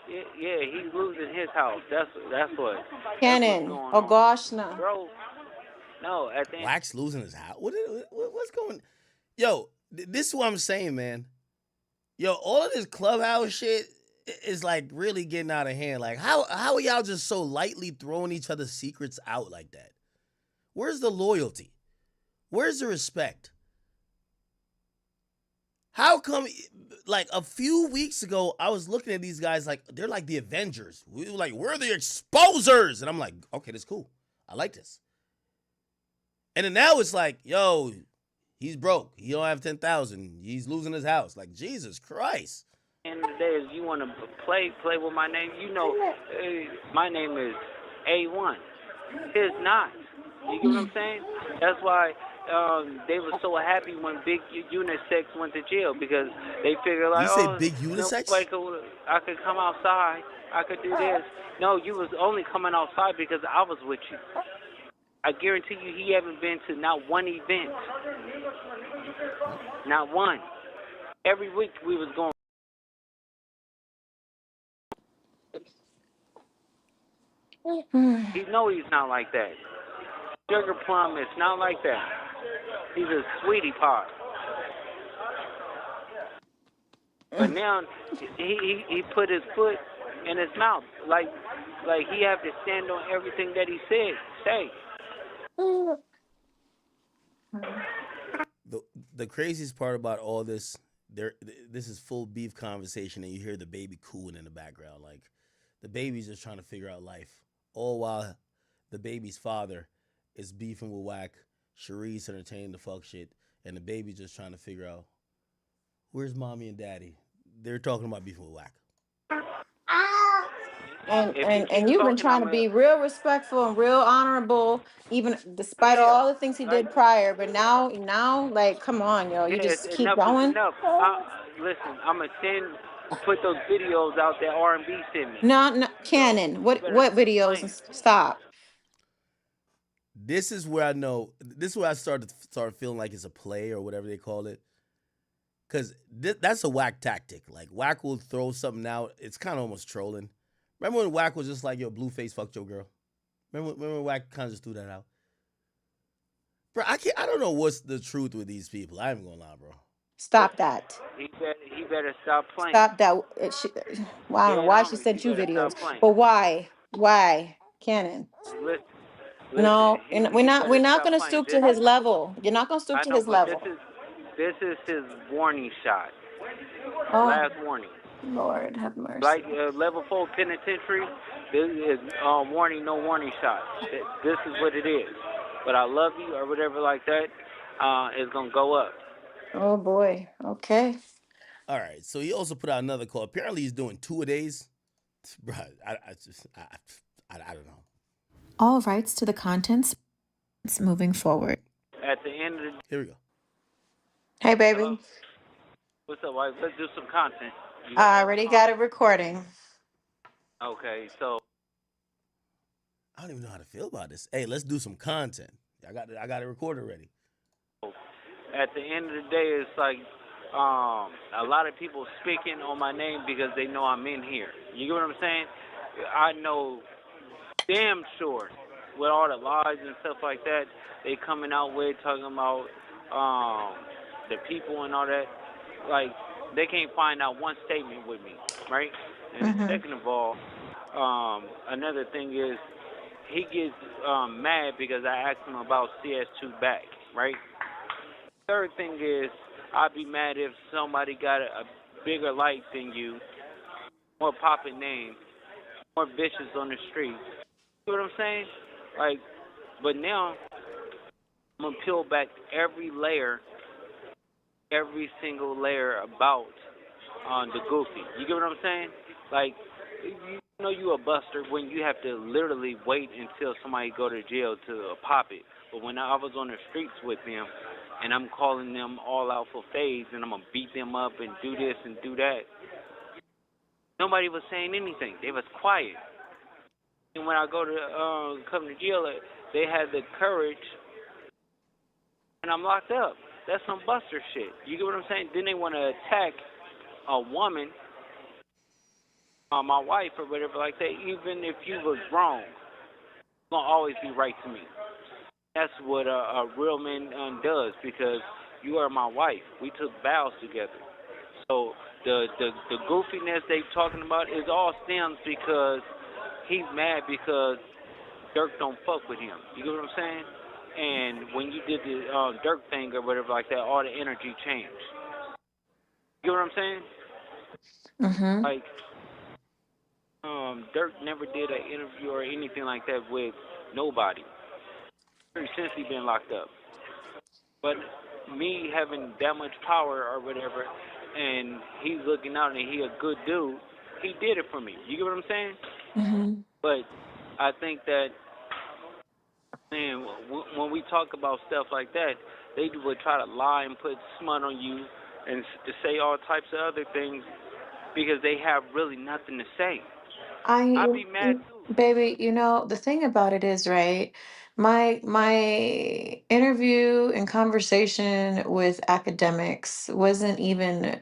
Yeah, he's losing his house. That's what. Cannon. Oh gosh, no. Bro. No, at the end. Wack's losing his house. What's going? Yo, this is what I'm saying, man. Yo, all of this Clubhouse shit is like really getting out of hand. Like, how are y'all just so lightly throwing each other's secrets out like that? Where's the loyalty? Where's the respect? How come, like a few weeks ago, I was looking at these guys like they're like the Avengers. We're the exposers, and I'm like, okay, that's cool. I like this. And then now it's like, yo, He's broke. He don't have 10,000. He's losing his house. Like, Jesus Christ. End of the day, is you want to play with my name. You know, my name is A1. His not. You get what I'm saying? That's why they were so happy when Big Unisex went to jail, because they figured like, You say Big Unisex? I could come outside. I could do this. No, you was only coming outside because I was with you. I guarantee you he haven't been to not one event. Not one. Every week we was going. He know he's not like that. Sugar Plum is not like that. He's a sweetie pot. But now he put his foot in his mouth, like he have to stand on everything that he say. The craziest part about all this, this is full beef conversation, and you hear the baby cooing in the background. Like, the baby's just trying to figure out life, all while the baby's father is beefing with Wack, Sharice entertaining the fuck shit, and the baby's just trying to figure out, where's mommy and daddy? They're talking about beefing with Wack. And you've been trying to be real respectful and real honorable, even despite all the things he did prior. But now, like, come on, yo, you just keep going. Enough. Listen, I'm gonna put those videos out that R&B sent me. No, Cannon. What videos? Stop. This is where I know. This is where I started feeling like it's a play or whatever they call it. Because that's a Wack tactic. Like, Wack will throw something out. It's kind of almost trolling. Remember when Wack was just like, yo, Blueface fucked your girl? Remember when Wack kind of just threw that out? Bro, I don't know what's the truth with these people. I ain't gonna lie, bro. Stop that. He better stop playing. Stop that. Well, I don't know why she sent you videos. But why? Why? Cannon. Listen, no, we're not gonna stoop to his level. You're not gonna stoop to his level. This is his warning shot. Oh. Last warning. Lord have mercy. Like level 4 penitentiary, this is warning, no warning shot. This is what it is. But I love you or whatever like that is gonna go up. Oh boy. Okay. All right. So he also put out another call. Apparently he's doing 2 a days. Bro, I don't know. All rights to the contents. It's moving forward. At the end of the here we go. Hey baby. What's up, wife? Let's do some content. I already got it recording. Okay, so I don't even know how to feel about this. Hey, let's do some content. I got it recorded already. At the end of the day, it's like a lot of people speaking on my name because they know I'm in here. You get what I'm saying? I know damn sure with all the lies and stuff like that they coming out with, talking about the people and all that. Like, they can't find out one statement with me, right? And second of all, another thing is he gets mad because I asked him about CS2 back, right? Third thing is I'd be mad if somebody got a bigger light than you, more popping name, more bitches on the street. You know what I'm saying? Like, but now I'm going to peel back every single layer about the Goofy. You get what I'm saying? Like, you know you a buster when you have to literally wait until somebody go to jail to pop it. But when I was on the streets with them and I'm calling them all out for fades and I'm going to beat them up and do this and do that, nobody was saying anything. They was quiet. And when I go to come to jail, they had the courage and I'm locked up. That's some buster shit. You get what I'm saying? Then they want to attack a woman, my wife or whatever like that, even if you was wrong. It's going to always be right to me. That's what a real man does, because you are my wife. We took vows together. So the goofiness they talking about is all stems because he's mad because Dirk don't fuck with him. You get what I'm saying? And when you did the Dirk thing or whatever like that, all the energy changed. You get what I'm saying? Mm-hmm. Like, Dirk never did an interview or anything like that with nobody since he been locked up. But me having that much power or whatever, and he's looking out and he a good dude, he did it for me. You get what I'm saying? Hmm. But I think that, man, when we talk about stuff like that, they would try to lie and put smut on you and to say all types of other things because they have really nothing to say. I'd be mad too. Baby, the thing about it is, right? My interview and conversation with academics wasn't even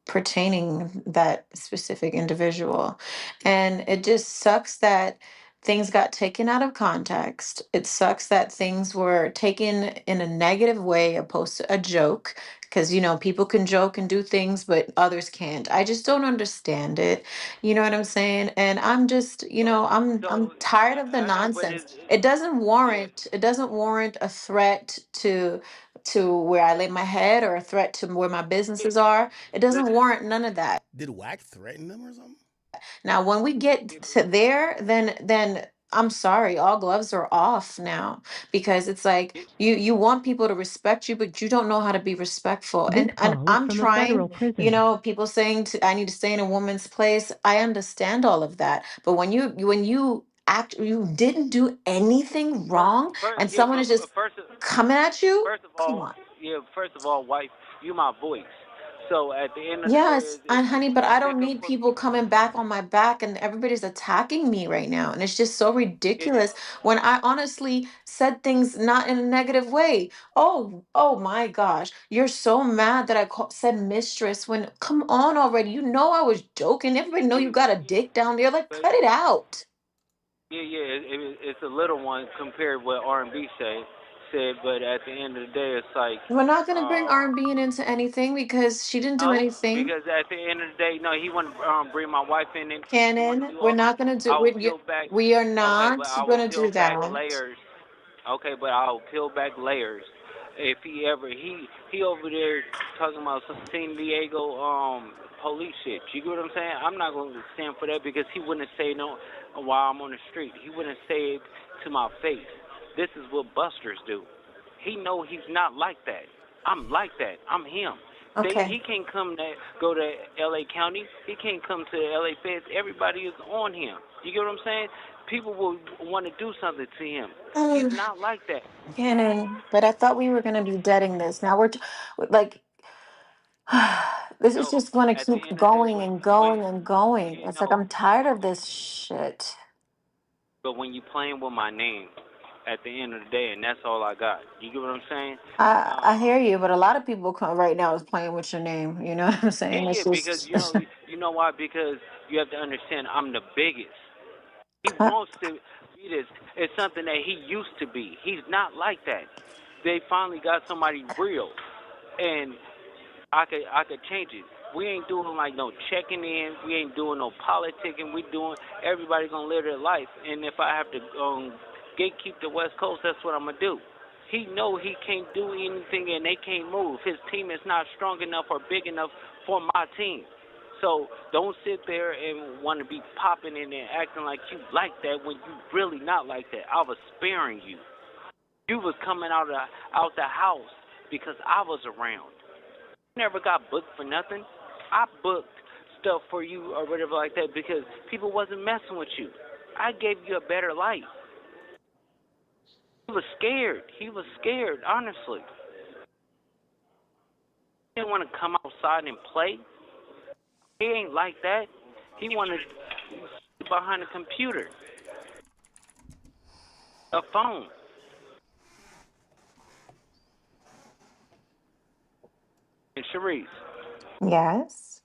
pertaining that specific individual. And it just sucks that things got taken out of context. It sucks that things were taken in a negative way opposed to a joke. Because, people can joke and do things, but others can't. I just don't understand it. You know what I'm saying? And I'm just, I'm tired of the I know, but nonsense. It doesn't warrant a threat to where I lay my head or a threat to where my businesses are. It doesn't warrant none of that. Did Wack threaten them or something? Now, when we get to there, then I'm sorry, all gloves are off now because it's like you want people to respect you, but you don't know how to be respectful. This And call is I'm from a federal trying, prison. people saying I need to stay in a woman's place. I understand all of that, but when you act, you didn't do anything wrong, and someone is just coming at you. Come on. First of all, wife, you my voice. So at the end of the day, Yes, and honey, but I don't need people coming back on my back and everybody's attacking me right now. And it's just so ridiculous when I honestly said things not in a negative way. Oh my gosh. You're so mad that said mistress when, come on already. You know I was joking. Everybody know you got a dick down there. Like, cut it out. it's a little one compared to what R&B said, but at the end of the day, it's like, We're not gonna bring R&B into anything because she didn't do no, anything. because at the end of the day, no, he want to bring my wife in and he want to Cannon, do we're all this. not gonna do I will peel back. we are Okay, not but I will gonna peel do back that. layers. Okay, but I'll peel back layers. If he ever he over there talking about some San Diego police shit. You get what I'm saying? I'm not going to stand for that because he wouldn't say no while I'm on the street. He wouldn't say it to my face. This is what busters do. He know he's not like that. I'm like that. I'm him. Okay. He can't go to L.A. County. He can't come to the L.A. Feds. Everybody is on him. You get what I'm saying? People will want to do something to him. He's not like that. Cannon, but I thought we were gonna be deading this. Now like, this is just gonna At the keep end of the day, going and going and going. It's like no, I'm tired of this shit. but when you playing with my name, at the end of the day, and that's all I got. You get what I'm saying? I hear you, but a lot of people right now is playing with your name. You know what I'm saying? It's Because just you know why? Because you have to understand, I'm the biggest. He wants to be this. It's something that he used to be. He's not like that. They finally got somebody real, and I could change it. We ain't doing like no checking in. We ain't doing no politicking. We doing everybody gonna live their life. And if I have to gatekeep the West Coast, that's what I'm gonna do. He know he can't do anything and they can't move. His team is not strong enough or big enough for my team. So don't sit there and want to be popping in there acting like you like that when you really not like that. I was sparing you. You was coming out the house because I was around. You never got booked for nothing. I booked stuff for you or whatever like that because people wasn't messing with you. I gave you a better life. He was scared. He was scared, honestly. He didn't want to come outside and play. He ain't like that. He wanted to sit behind a computer, a phone. And Sharice, yes.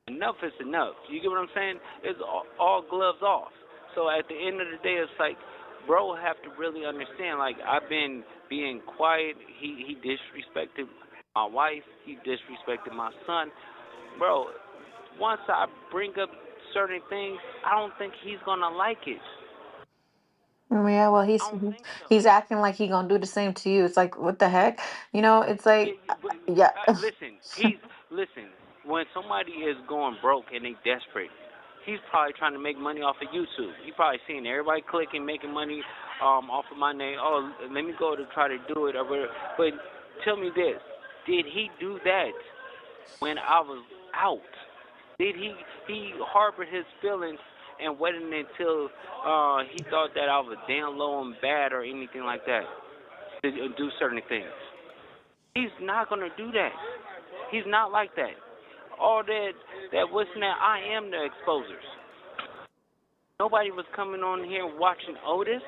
enough is enough. You get what I'm saying? It's all gloves off. So at the end of the day, it's like, bro, have to really understand. Like, I've been being quiet. He disrespected my wife. He disrespected my son. Bro, once I bring up certain things, I don't think he's gonna like it. Yeah, well, he's acting like he gonna do the same to you. It's like, what the heck? It's like, yeah. Listen. When somebody is going broke and they desperate, he's probably trying to make money off of YouTube. He probably seeing everybody clicking, making money off of my name. Oh, let me go to try to do it. But tell me this. Did he do that when I was out? Did he harbored his feelings and waited until he thought that I was down low and bad or anything like that to do certain things? He's not going to do that. He's not like that. All that what's that, I am the exposers. Nobody was coming on here watching Otis.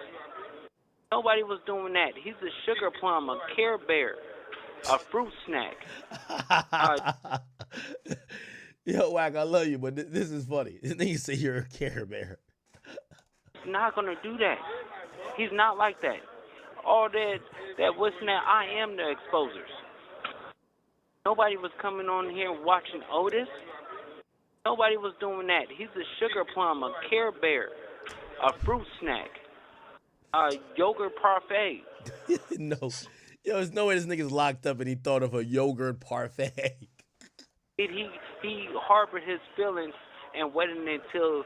Nobody was doing that. He's a sugar plum, a Care Bear, a fruit snack. Yo, Wack, I love you, but this is funny. This nigga say you're a Care Bear. He's not going to do that. He's not like that. All that what's that, I am the exposers. Nobody was coming on here watching Otis. Nobody was doing that. He's a sugar plum, a Care Bear, a fruit snack, a yogurt parfait. No. Yo, there's no way this nigga's locked up and he thought of a yogurt parfait. He harbored his feelings and waited until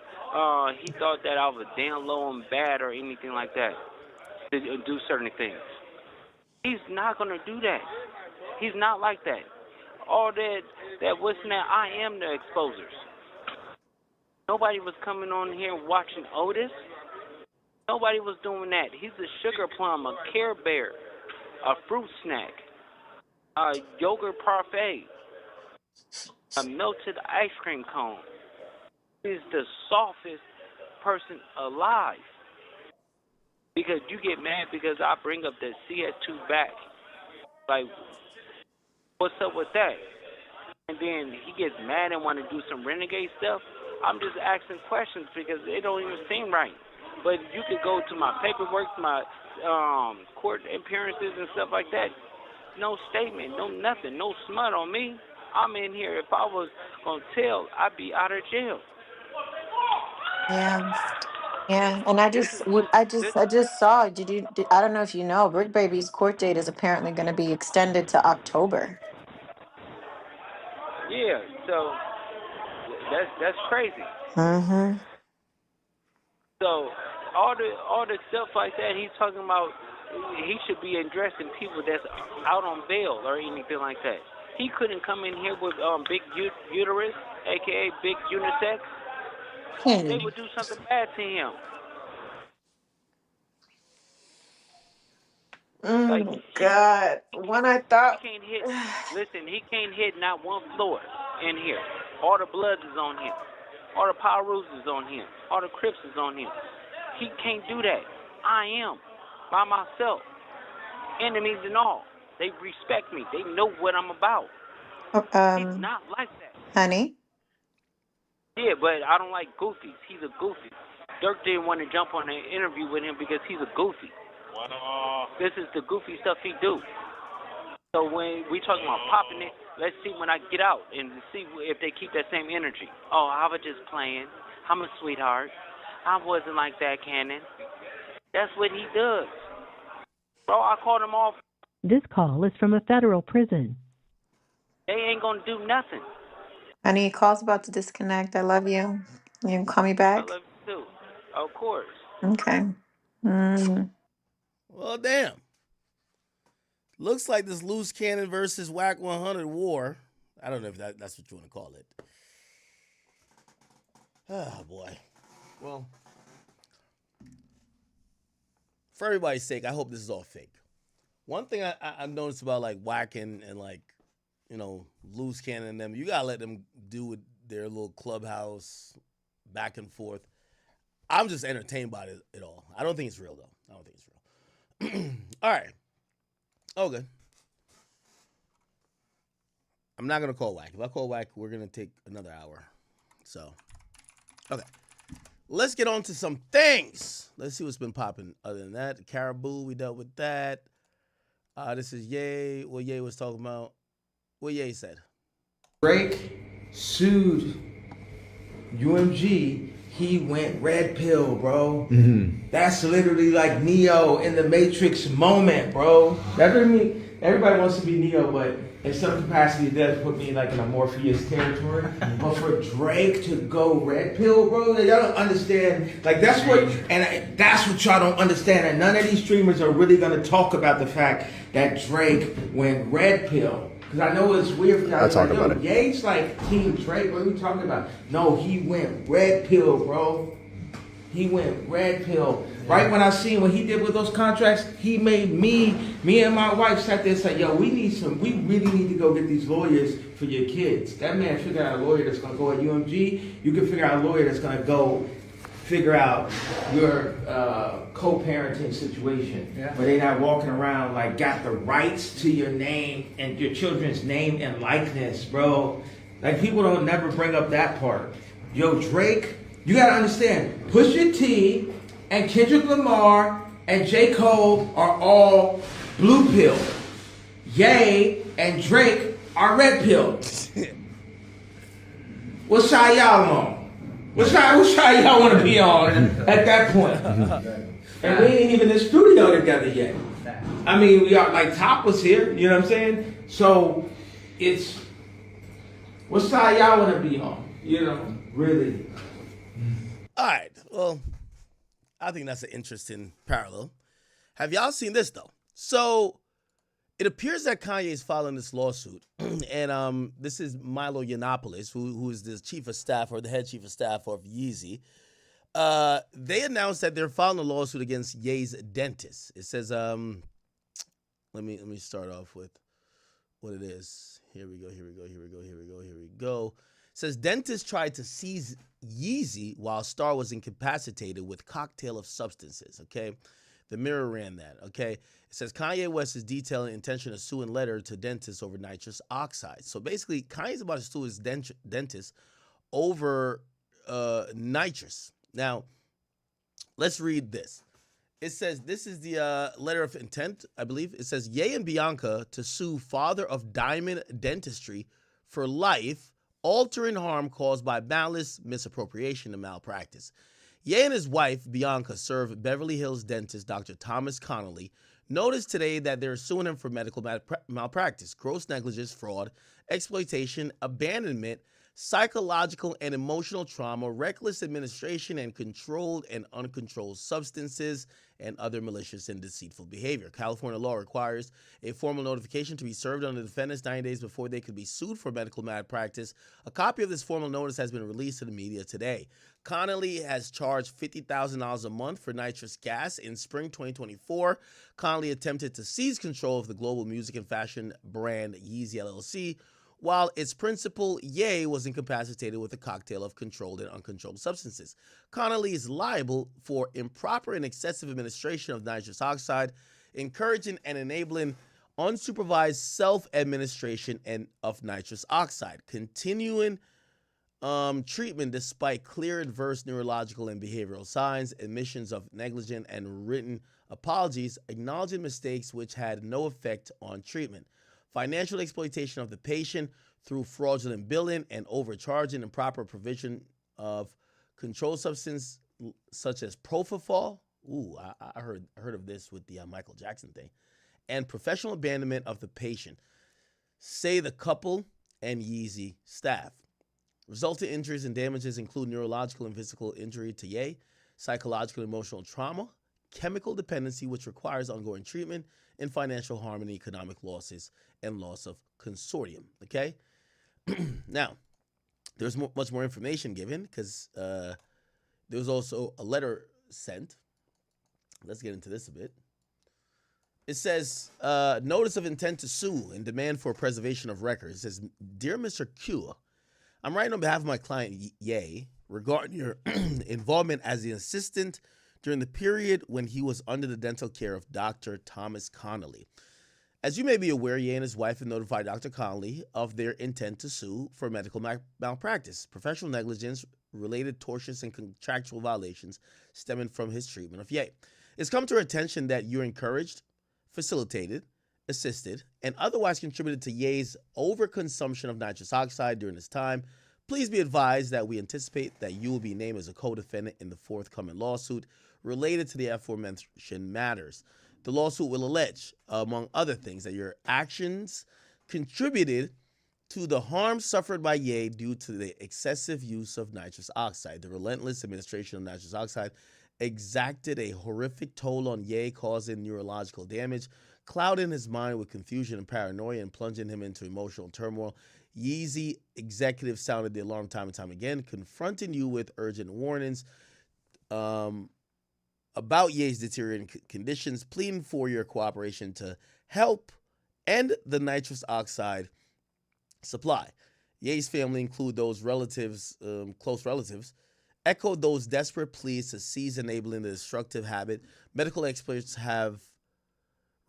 he thought that I was down low and bad or anything like that to do certain things. He's not going to do that. He's not like that. All that what's that, I am the exposers. Nobody was coming on here watching Otis. Nobody was doing that. He's a sugar plum, a Care Bear, a fruit snack, a yogurt parfait, a melted ice cream cone. He's the softest person alive. Because you get mad because I bring up the CS2 back. Like, what's up with that? And then he gets mad and want to do some renegade stuff. I'm just asking questions because it don't even seem right. But you could go to my paperwork, my court appearances and stuff like that. No statement, no nothing, no smut on me. I'm in here. If I was going to tell, I'd be out of jail. Yeah, and I just saw. I don't know if you know, Brick Baby's court date is apparently going to be extended to October. Yeah, so that's crazy. Mm-hmm. So all the stuff like that he's talking about, he should be addressing people that's out on bail or anything like that. He couldn't come in here with big uterus, aka big unisex. They would do something bad to him. God, when I thought he can't hit. Listen, he can't hit not one floor in here. All the Bloods is on him. All the Power is on him. All the Crips is on him. He can't do that. I am by myself. Enemies and all. They respect me. They know what I'm about. He's not like that. Honey? Yeah, but I don't like goofies. He's a goofy. Dirk didn't want to jump on an interview with him because he's a goofy. This is the goofy stuff he do. So when we talking about popping it, let's see when I get out and see if they keep that same energy. Oh, I was just playing. I'm a sweetheart. I wasn't like that, Cannon. That's what he does. Bro, I called him off. This call is from a federal prison. They ain't gonna do nothing. Honey, call's about to disconnect. I love you. You can call me back? I love you too. Of course. Okay. Well, damn. Looks like this Luce Cannon versus Wack 100 war. I don't know if that's what you want to call it. Oh, boy. Well, for everybody's sake, I hope this is all fake. One thing I noticed about, like, Wack and like, you know, Luce Cannon and them, you got to let them do with their little Clubhouse back and forth. I'm just entertained by it all. I don't think it's real, though. I don't think it's real. All right. Okay. I'm not going to call Wack. If I call Wack, we're going to take another hour. So, okay. Let's get on to some things. Let's see what's been popping other than that. Karraboo, we dealt with that. This is Ye. What Ye was talking about. What Ye said. Drake sued UMG. He went red pill, bro. That's literally like Neo in the Matrix moment, bro. That everybody wants to be Neo, but in some capacity, it does put me like in a Morpheus territory. But for Drake to go red pill, bro, y'all don't understand. Like that's what y'all don't understand. And none of these streamers are really gonna talk about the fact that Drake went red pill. Because I know it's weird for y'all. I'll talk about it. Ye's like Team Drake. What are we talking about? No, he went red pill, bro. He went red pill. Right when I seen what he did with those contracts, he made me and my wife sat there and said, yo, we really need to go get these lawyers for your kids. That man figured out a lawyer that's gonna go at UMG. You can figure out a lawyer that's gonna go figure out your co-parenting situation. Yeah. Where they're not walking around like got the rights to your name and your children's name and likeness, bro. Like people don't never bring up that part. Yo, Drake, you gotta understand, Pusha T and Kendrick Lamar and J. Cole are all blue pill. Ye and Drake are red pill. What side y'all on? What side y'all want to be on at that point? And we ain't even in the studio together yet. I mean, we are like Top was here, you know what I'm saying? So it's, what side y'all want to be on? You know, really. All right. Well, I think that's an interesting parallel. Have y'all seen this, though? So it appears that Kanye is filing this lawsuit. And this is Milo Yiannopoulos, who is the chief of staff or the head chief of staff of Yeezy. They announced that they're filing a lawsuit against Ye's dentist. It says, let me start off with what it is. Here we go. It says dentist tried to seize Yeezy while Star was incapacitated with cocktail of substances, okay? The Mirror ran that, okay? It says Kanye West is detailing intention to sue in letter to dentist over nitrous oxide. So basically, Kanye's about to sue his dentist over nitrous. Now, let's read this. It says, this is the letter of intent, I believe. It says, Ye and Bianca to sue father of Diamond Dentistry for life, altering harm caused by malice, misappropriation, and malpractice. Ye and his wife, Bianca, serve Beverly Hills dentist Dr. Thomas Connolly, noticed today that they're suing him for medical malpractice, gross negligence, fraud, exploitation, abandonment, psychological and emotional trauma, reckless administration, and controlled and uncontrolled substances, and other malicious and deceitful behavior. California law requires a formal notification to be served on the defendants 9 days before they could be sued for medical malpractice. A copy of this formal notice has been released to the media today. Connolly has charged $50,000 a month for nitrous gas. In spring 2024, Connolly attempted to seize control of the global music and fashion brand Yeezy LLC, while its principal, Ye, was incapacitated with a cocktail of controlled and uncontrolled substances. Connolly is liable for improper and excessive administration of nitrous oxide, encouraging and enabling unsupervised self-administration of nitrous oxide, continuing treatment despite clear adverse neurological and behavioral signs, admissions of negligent and written apologies, acknowledging mistakes which had no effect on treatment. Financial exploitation of the patient through fraudulent billing and overcharging, improper provision of controlled substance such as propofol. Ooh, I heard of this with the Michael Jackson thing. And professional abandonment of the patient, say the couple and Yeezy staff. Resulting injuries and damages include neurological and physical injury to Ye, psychological and emotional trauma, chemical dependency, which requires ongoing treatment, and financial harm and economic losses and loss of consortium, okay? Now, there's much more information given because there was also a letter sent. Let's get into this a bit. It says, notice of intent to sue and demand for preservation of records. It says, Dear Mr. Q, I'm writing on behalf of my client, Ye, regarding your involvement as the assistant during the period when he was under the dental care of Dr. Thomas Connolly. As you may be aware, Ye and his wife have notified Dr. Connolly of their intent to sue for medical malpractice, professional negligence, related tortious and contractual violations stemming from his treatment of Ye. It's come to our attention that you encouraged, facilitated, assisted, and otherwise contributed to Ye's overconsumption of nitrous oxide during this time. Please be advised that we anticipate that you will be named as a co-defendant in the forthcoming lawsuit related to the aforementioned matters. The lawsuit will allege, among other things, that your actions contributed to the harm suffered by Ye due to the excessive use of nitrous oxide. The relentless administration of nitrous oxide exacted a horrific toll on Ye, causing neurological damage, clouding his mind with confusion and paranoia, and plunging him into emotional turmoil. Yeezy executives sounded the alarm time and time again, confronting you with urgent warnings about Ye's deteriorating conditions, pleading for your cooperation to help end the nitrous oxide supply. Ye's family, include those relatives, close relatives, echoed those desperate pleas to cease enabling the destructive habit. Medical experts have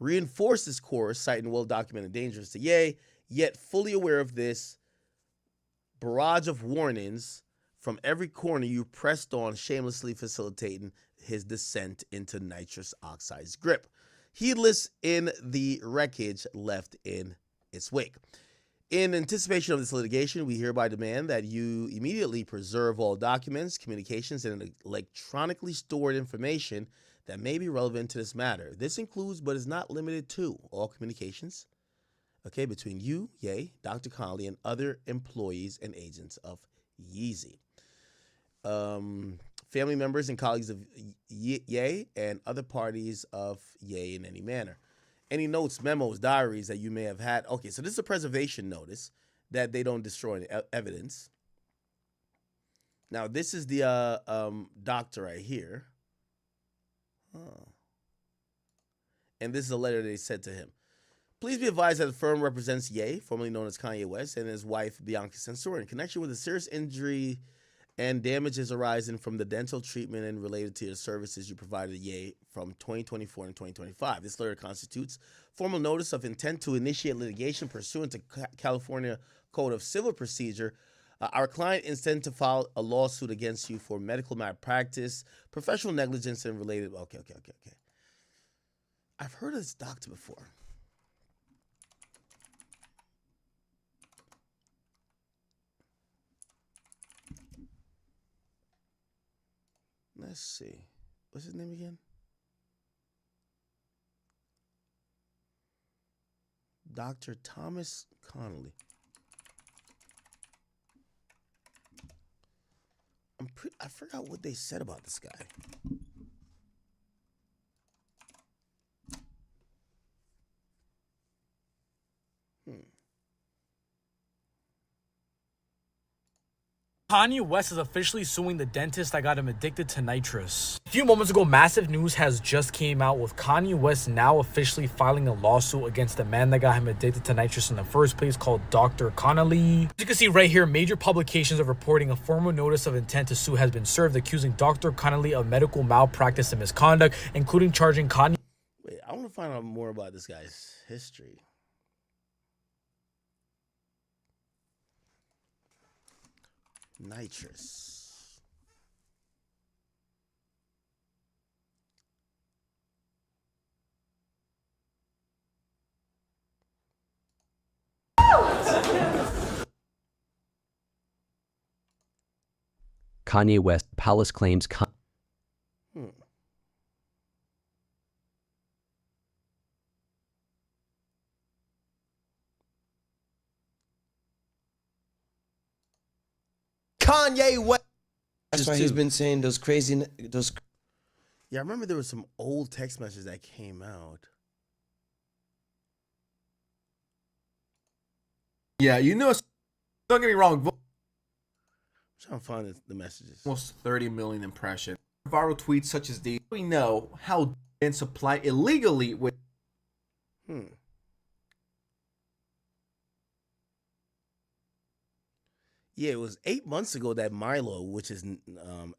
reinforced this course, citing well-documented dangers to Ye, yet fully aware of this barrage of warnings from every corner you pressed on, shamelessly facilitating his descent into nitrous oxide's grip, heedless in the wreckage left in its wake. In anticipation of this litigation, we hereby demand that you immediately preserve all documents, communications, and electronically stored information that may be relevant to this matter. This includes, but is not limited to, all communications, between you, Ye, Dr. Connolly, and other employees and agents of Yeezy. Family members and colleagues of Ye and other parties of Ye in any manner. Any notes, memos, diaries that you may have had. Okay, so this is a preservation notice that they don't destroy any evidence. Now, this is the doctor right here. And this is a letter they sent to him. Please be advised that the firm represents Ye, formerly known as Kanye West, and his wife, Bianca Censor, in connection with a serious injury and damages arising from the dental treatment and related to the services you provided Ye from 2024 and 2025. This letter constitutes formal notice of intent to initiate litigation pursuant to California Code of Civil Procedure. Our client intends to file a lawsuit against you for medical malpractice, professional negligence, and related. Okay. I've heard of this doctor before. Let's see. What's his name again? Dr. Thomas Connolly. I forgot what they said about this guy. Kanye West is officially suing the dentist that got him addicted to nitrous. A few moments ago, massive news has just came out with Kanye West now officially filing a lawsuit against the man that got him addicted to nitrous in the first place, called Dr. Connolly. As you can see right here, major publications are reporting a formal notice of intent to sue has been served, accusing Dr. Connolly of medical malpractice and misconduct, including charging Kanye. Wait, I want to find out more about this guy's history. Nitrous. Kanye West Palace claims Kanye West. That's why he's been saying those crazy. Yeah, I remember there was some old text messages that came out. Yeah, don't get me wrong. I'm trying to find the messages. Almost 30 million impressions. Viral tweets such as these. We know how and supply illegally with. Yeah, it was 8 months ago that Milo, which is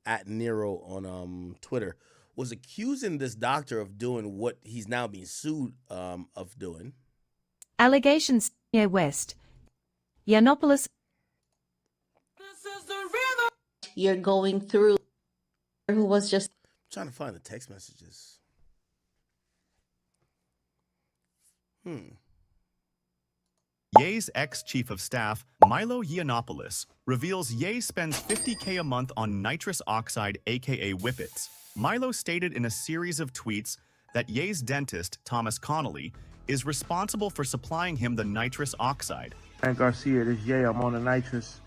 at Nero on Twitter, was accusing this doctor of doing what he's now being sued of doing. Allegations. Kanye West. Yiannopoulos. You're going through. Who was just I'm trying to find the text messages. Ye's ex-chief of staff, Milo Yiannopoulos, reveals Ye spends $50K a month on nitrous oxide, aka whippets. Milo stated in a series of tweets that Ye's dentist, Thomas Connolly, is responsible for supplying him the nitrous oxide. And Garcia, this Ye, I'm on the nitrous.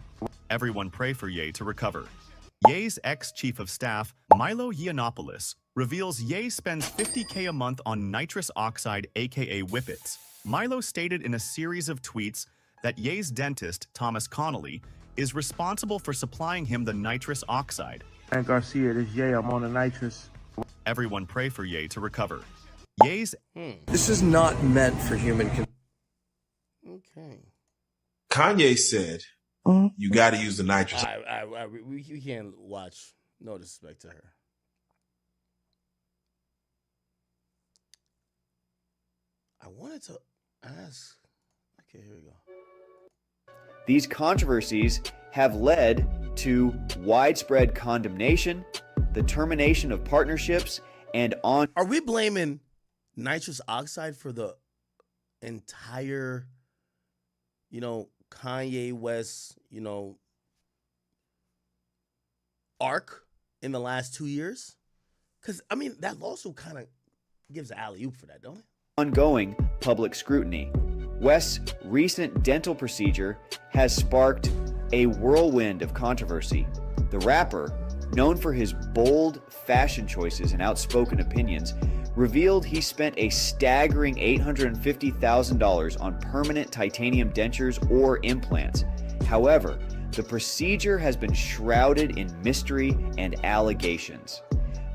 Everyone pray for Ye to recover. Ye's ex-chief of staff, Milo Yiannopoulos, reveals Ye spends $50K a month on nitrous oxide, aka Whippets. Milo stated in a series of tweets that Ye's dentist, Thomas Connolly, is responsible for supplying him the nitrous oxide. And Garcia, this Ye, I'm on the nitrous. Everyone pray for Ye to recover. Ye's... This is not meant for human... Okay. Kanye said, you got to use the nitrous. We can't watch. No disrespect to her. I wanted to ask. Okay, here we go. These controversies have led to widespread condemnation, the termination of partnerships, and on... Are we blaming nitrous oxide for the entire, Kanye West, arc in the last 2 years? Because, that lawsuit kind of gives an alley-oop for that, don't it? Ongoing public scrutiny. West's recent dental procedure has sparked a whirlwind of controversy. The rapper, known for his bold fashion choices and outspoken opinions, revealed he spent a staggering $850,000 on permanent titanium dentures or implants. However, the procedure has been shrouded in mystery and allegations.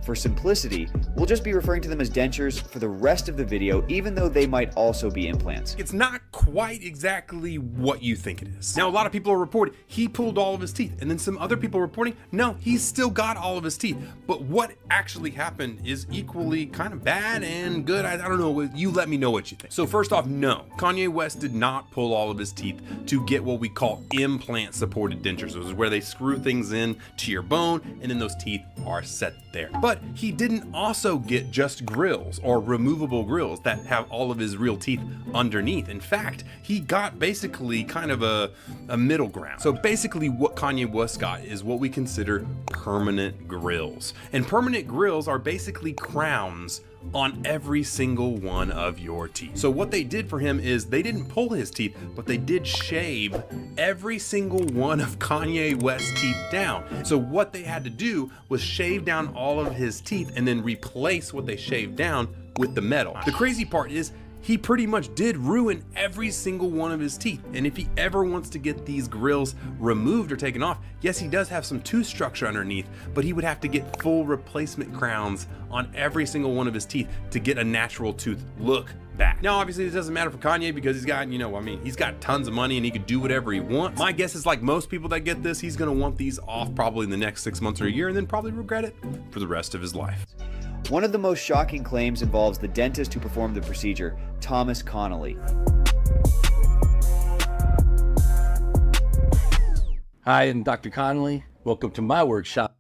For simplicity, we'll just be referring to them as dentures for the rest of the video, even though they might also be implants. It's not quite exactly what you think it is. Now, a lot of people are reporting he pulled all of his teeth, and then some other people are reporting, no, he's still got all of his teeth. But what actually happened is equally kind of bad and good. I don't know, you let me know what you think. So first off, no, Kanye West did not pull all of his teeth to get what we call implant-supported dentures. Those is where they screw things in to your bone, and then those teeth are set there. But he didn't also get just grills or removable grills that have all of his real teeth underneath. In fact, he got basically kind of a middle ground. So basically what Kanye West got is what we consider permanent grills. And permanent grills are basically crowns on every single one of your teeth. So what they did for him is they didn't pull his teeth, but they did shave every single one of Kanye West's teeth down. So what they had to do was shave down all of his teeth and then replace what they shaved down with the metal. The crazy part is he pretty much did ruin every single one of his teeth. And if he ever wants to get these grills removed or taken off, yes, he does have some tooth structure underneath, but he would have to get full replacement crowns on every single one of his teeth to get a natural tooth look back. Now, obviously, this doesn't matter for Kanye because he's got, he's got tons of money and he could do whatever he wants. My guess is like most people that get this, he's gonna want these off probably in the next 6 months or a year and then probably regret it for the rest of his life. One of the most shocking claims involves the dentist who performed the procedure, Thomas Connolly. Hi, I'm Dr. Connolly. Welcome to my workshop.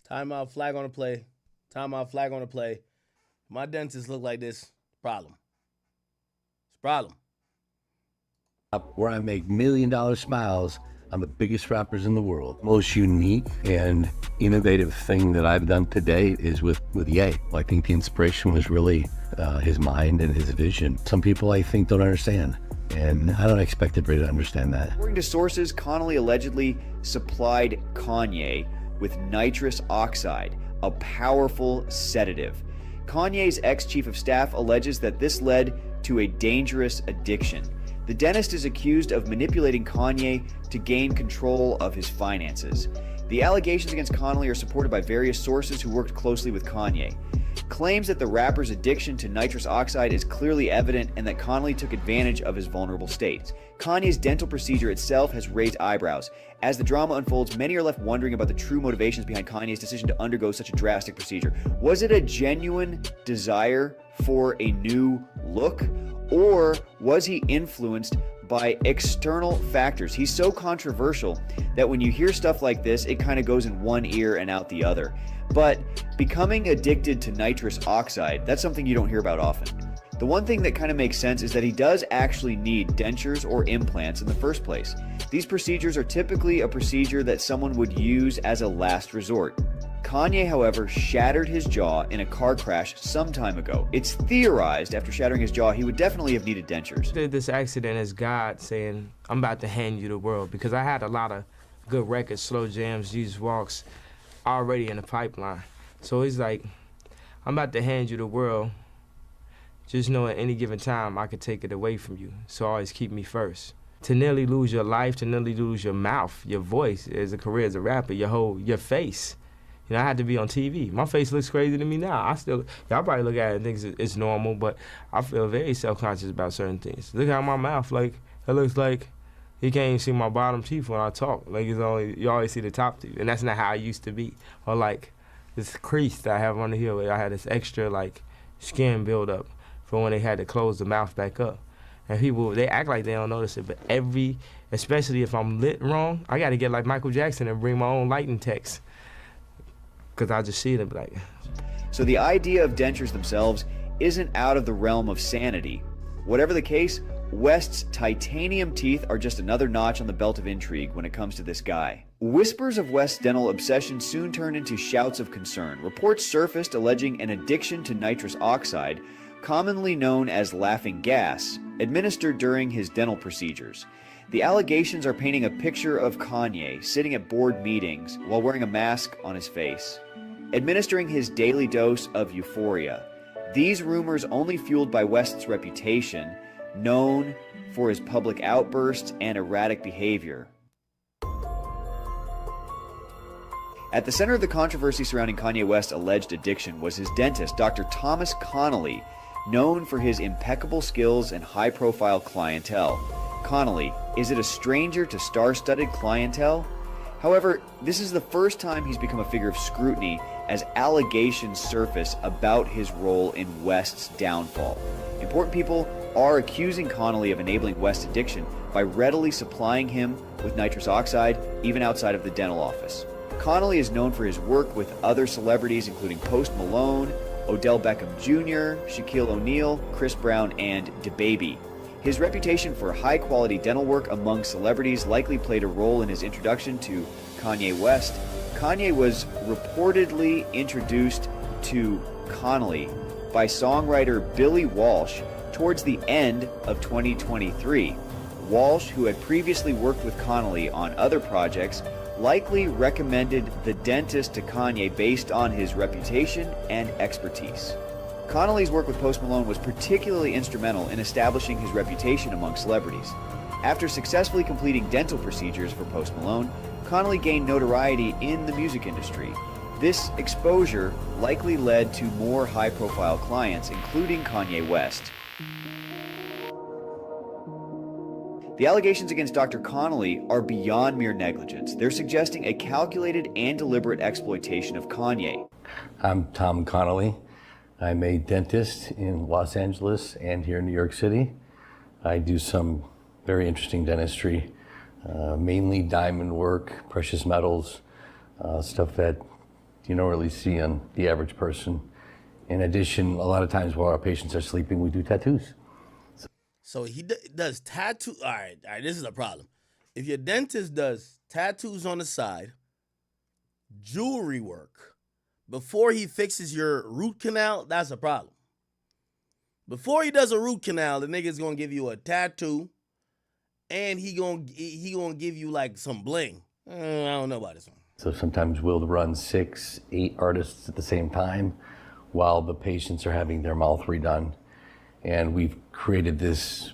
Timeout, flag on the play. Timeout, flag on the play. My dentist look like this. Problem. It's a problem. Where I make $1 million smiles. I'm the biggest rappers in the world. Most unique and innovative thing that I've done to date is with Ye. I think the inspiration was really his mind and his vision. Some people I think don't understand, and I don't expect everybody to understand that. According to sources, Connolly allegedly supplied Kanye with nitrous oxide, a powerful sedative. Kanye's ex-chief of staff alleges that this led to a dangerous addiction. The dentist is accused of manipulating Kanye to gain control of his finances. The allegations against Connolly are supported by various sources who worked closely with Kanye. Claims that the rapper's addiction to nitrous oxide is clearly evident and that Connolly took advantage of his vulnerable state. Kanye's dental procedure itself has raised eyebrows. As the drama unfolds, many are left wondering about the true motivations behind Kanye's decision to undergo such a drastic procedure. Was it a genuine desire for a new look? Or was he influenced by external factors? He's so controversial that when you hear stuff like this, it kind of goes in one ear and out the other. But becoming addicted to nitrous oxide, that's something you don't hear about often. The one thing that kind of makes sense is that he does actually need dentures or implants in the first place. These procedures are typically a procedure that someone would use as a last resort. Kanye, however, shattered his jaw in a car crash some time ago. It's theorized after shattering his jaw, he would definitely have needed dentures. This accident is God saying, I'm about to hand you the world, because I had a lot of good records, slow jams, Jesus walks, already in the pipeline. So he's like, I'm about to hand you the world. Just know at any given time I could take it away from you. So always keep me first. To nearly lose your life, to nearly lose your mouth, your voice as a career as a rapper, your face. You know, I had to be on TV. My face looks crazy to me now. Y'all probably look at it and think it's normal, but I feel very self-conscious about certain things. Look at my mouth, like, it looks like you can't even see my bottom teeth when I talk. Like, you always see the top teeth, and that's not how I used to be. Or like this crease that I have on the heel, where I had this extra like skin buildup for when they had to close the mouth back up. And people, they act like they don't notice it, but especially if I'm lit wrong, I gotta get like Michael Jackson and bring my own lighting text. Cause I just see it and be like. So the idea of dentures themselves isn't out of the realm of sanity. Whatever the case, West's titanium teeth are just another notch on the belt of intrigue when it comes to this guy. Whispers of West's dental obsession soon turned into shouts of concern. Reports surfaced alleging an addiction to nitrous oxide, commonly known as laughing gas, administered during his dental procedures. The allegations are painting a picture of Kanye sitting at board meetings while wearing a mask on his face, administering his daily dose of euphoria. These rumors only fueled by West's reputation, known for his public outbursts and erratic behavior. At the center of the controversy surrounding Kanye West's alleged addiction was his dentist, Dr. Thomas Connolly, known for his impeccable skills and high-profile clientele. Connolly, is it a stranger to star-studded clientele? However, this is the first time he's become a figure of scrutiny as allegations surface about his role in West's downfall. Important people are accusing Connolly of enabling West's addiction by readily supplying him with nitrous oxide, even outside of the dental office. Connolly is known for his work with other celebrities including Post Malone, Odell Beckham Jr., Shaquille O'Neal, Chris Brown, and DaBaby. His reputation for high-quality dental work among celebrities likely played a role in his introduction to Kanye West. Kanye was reportedly introduced to Connolly by songwriter Billy Walsh towards the end of 2023. Walsh, who had previously worked with Connolly on other projects, likely recommended the dentist to Kanye based on his reputation and expertise. Connolly's work with Post Malone was particularly instrumental in establishing his reputation among celebrities. After successfully completing dental procedures for Post Malone, Connolly gained notoriety in the music industry. This exposure likely led to more high-profile clients, including Kanye West. The allegations against Dr. Connolly are beyond mere negligence. They're suggesting a calculated and deliberate exploitation of Kanye. I'm Tom Connolly. I'm a dentist in Los Angeles and here in New York City. I do some very interesting dentistry, mainly diamond work, precious metals, stuff that you don't really see on the average person. In addition, a lot of times while our patients are sleeping, we do tattoos. So he does tattoo. All right, this is a problem. If your dentist does tattoos on the side, jewelry work, before he fixes your root canal, that's a problem. Before he does a root canal, the nigga's gonna give you a tattoo, and he gonna give you like some bling. I don't know about this one. So sometimes we'll run 6, 8 artists at the same time while the patients are having their mouth redone. And we've created this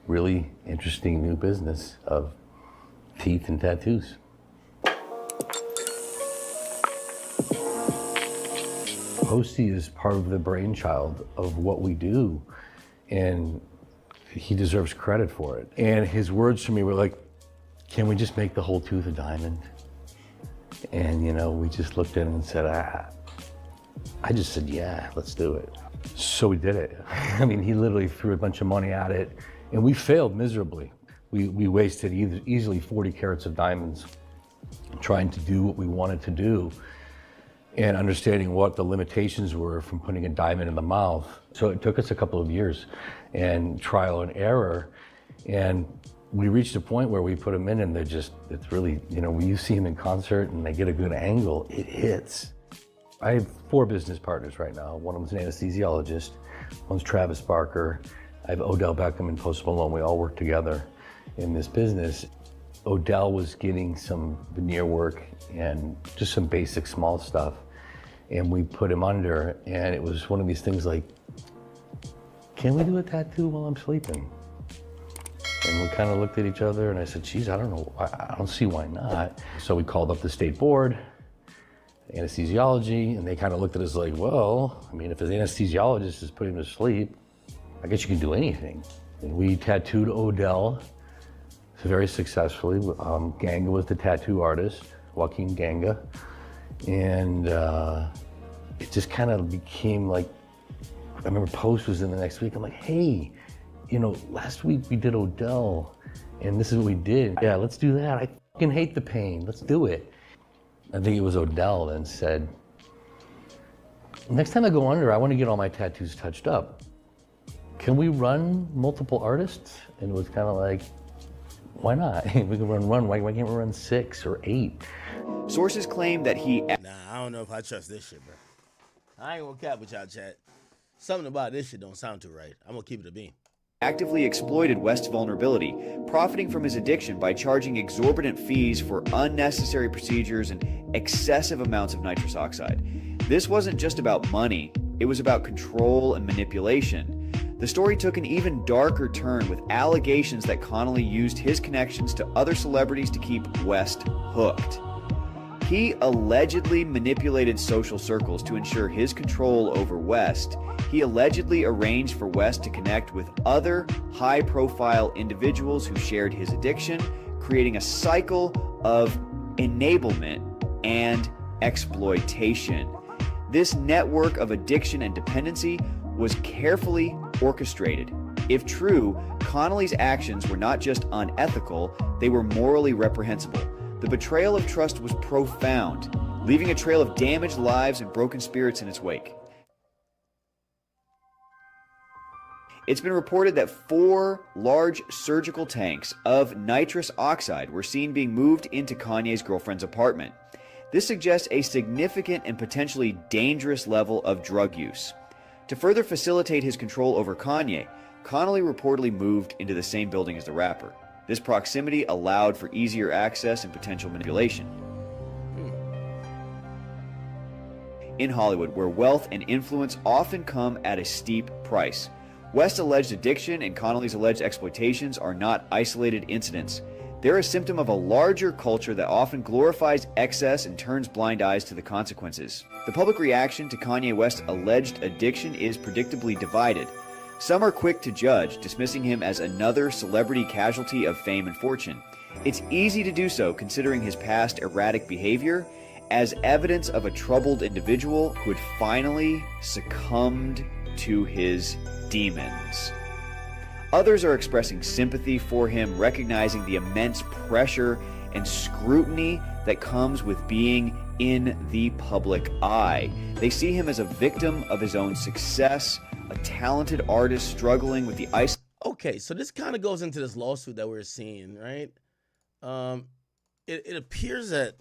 really interesting new business of teeth and tattoos. Posty is part of the brainchild of what we do, and he deserves credit for it. And his words to me were like, can we just make the whole tooth a diamond? And we just looked at him and said, I just said, yeah, let's do it. So we did it. I mean, he literally threw a bunch of money at it, and we failed miserably. We wasted easily 40 carats of diamonds trying to do what we wanted to do and understanding what the limitations were from putting a diamond in the mouth. So it took us a couple of years and trial and error, and we reached a point where we put them in and it's really, when you see them in concert and they get a good angle, it hits. I have 4 business partners right now. One of them's an anesthesiologist, one's Travis Barker. I have Odell Beckham and Post Malone. We all work together in this business. Odell was getting some veneer work and just some basic small stuff. And we put him under, and it was one of these things like, can we do a tattoo while I'm sleeping? And we kind of looked at each other, and I said, geez, I don't know, I don't see why not. So we called up the state board, anesthesiology, and they kind of looked at us like, well, I mean, if an anesthesiologist is putting him to sleep, I guess you can do anything. And we tattooed Odell very successfully. Ganga was the tattoo artist, Joaquin Ganga. And it just kind of became like, I remember Post was in the next week. I'm like, hey, you know, last week we did Odell and this is what we did. Yeah, let's do that. I fucking hate the pain. Let's do it. I think it was Odell then said, next time I go under, I want to get all my tattoos touched up. Can we run multiple artists? And it was kind of like, why not? We can run one. Why can't we run 6 or 8? Sources claim that he... Nah, I don't know if I trust this shit, bro. I ain't gonna cap with y'all, chat. Something about this shit don't sound too right. I'm gonna keep it a beam. Actively exploited West's vulnerability, profiting from his addiction by charging exorbitant fees for unnecessary procedures and excessive amounts of nitrous oxide. This wasn't just about money, it was about control and manipulation. The story took an even darker turn with allegations that Connolly used his connections to other celebrities to keep West hooked. He allegedly manipulated social circles to ensure his control over West. He allegedly arranged for West to connect with other high-profile individuals who shared his addiction, creating a cycle of enablement and exploitation. This network of addiction and dependency was carefully orchestrated. If true, Connolly's actions were not just unethical, they were morally reprehensible. The betrayal of trust was profound, leaving a trail of damaged lives and broken spirits in its wake. It's been reported that 4 large surgical tanks of nitrous oxide were seen being moved into Kanye's girlfriend's apartment. This suggests a significant and potentially dangerous level of drug use. To further facilitate his control over Kanye, Connolly reportedly moved into the same building as the rapper. This proximity allowed for easier access and potential manipulation. In Hollywood, where wealth and influence often come at a steep price, West's alleged addiction and Connolly's alleged exploitations are not isolated incidents. They're a symptom of a larger culture that often glorifies excess and turns blind eyes to the consequences. The public reaction to Kanye West's alleged addiction is predictably divided. Some are quick to judge, dismissing him as another celebrity casualty of fame and fortune. It's easy to do so considering his past erratic behavior as evidence of a troubled individual who had finally succumbed to his demons. Others are expressing sympathy for him, recognizing the immense pressure and scrutiny that comes with being in the public eye. They see him as a victim of his own success, a talented artist struggling with the ice. Okay, so this kind of goes into this lawsuit that we're seeing, right? It appears that,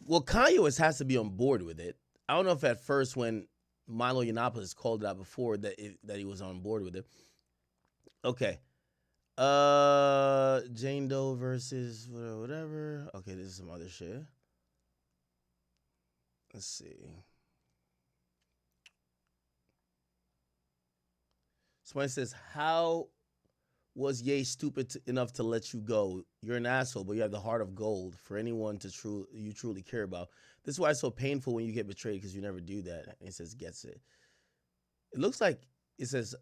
well, Kanye West has to be on board with it. I don't know if at first when Milo Yiannopoulos called it out before that he was on board with it. Okay. Jane Doe versus whatever. Okay, this is some other shit. Let's see. Somebody says, how was Ye stupid enough to let you go? You're an asshole, but you have the heart of gold for anyone to you truly care about. This is why it's so painful when you get betrayed, because you never do that. And it says, gets it. It looks like, it says,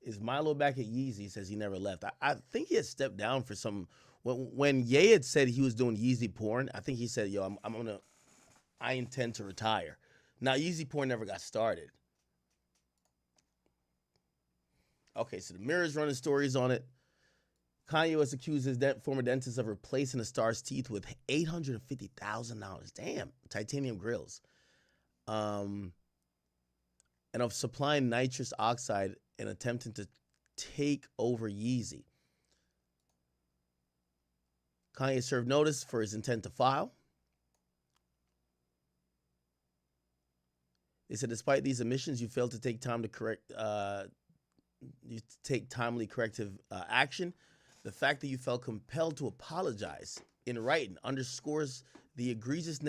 is Milo back at Yeezy? He says he never left. I think he had stepped down for some, when Ye had said he was doing Yeezy porn, I think he said, yo, I intend to retire. Now, Yeezy porn never got started. Okay, so the Mirror's running stories on it. Kanye West accused his former dentist of replacing the star's teeth with $850,000. Damn, titanium grills. And of supplying nitrous oxide and attempting to take over Yeezy. Kanye served notice for his intent to file. They said, despite these omissions, you failed to take time to timely corrective action. The fact that you felt compelled to apologize in writing underscores the egregious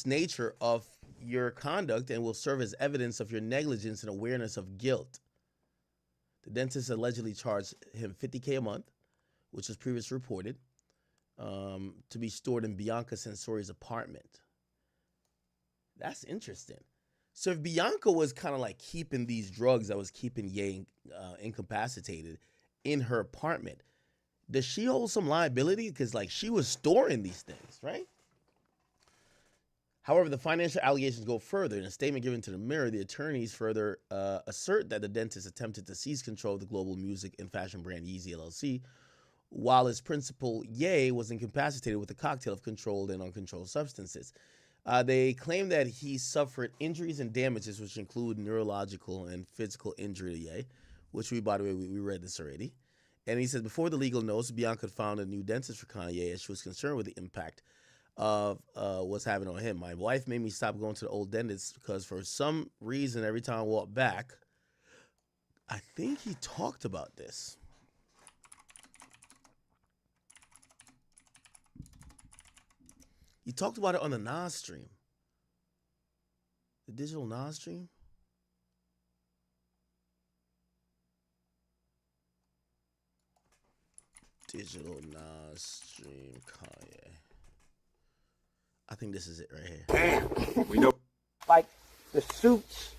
nature of your conduct and will serve as evidence of your negligence and awareness of guilt. The dentist allegedly charged him $50K a month, which was previously reported, to be stored in Bianca Sensori's apartment. That's interesting. So if Bianca was kind of like keeping these drugs that was keeping Ye incapacitated in her apartment, does she hold some liability? Because like she was storing these things, right? However, the financial allegations go further. In a statement given to the Mirror, the attorneys further assert that the dentist attempted to seize control of the global music and fashion brand Yeezy LLC, while his principal, Ye, was incapacitated with a cocktail of controlled and uncontrolled substances. They claim that he suffered injuries and damages, which include neurological and physical injury to Ye, which by the way, we read this already. And he says, before the legal notice, Bianca found a new dentist for Kanye as she was concerned with the impact of what's happening on him. My wife made me stop going to the old dentist because for some reason, every time I walk back, I think he talked about this. He talked about it on the Nas stream. The digital Nas stream? Digital Nas stream Kanye. I think this is it right here. Damn. We know. Like the suits.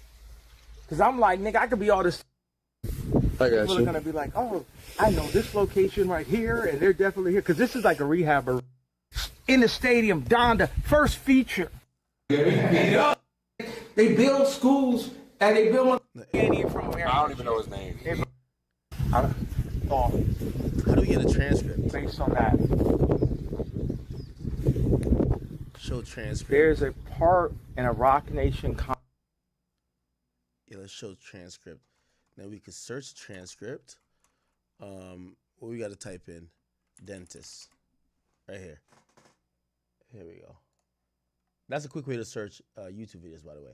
Because I'm like, nigga, I could be all this. I got People are going to be like, oh, I know this location right here, and they're definitely here. Because this is like a rehab in the stadium, Donda, first feature. They build schools, and they build one from America. I don't even know his name. How do we get a transcript? Based on that. Show transcript. There's a part in a Rock Nation. Yeah, let's show transcript. Now we can search transcript. What we got to type in? Dentist. Right here. Here we go. That's a quick way to search YouTube videos, by the way.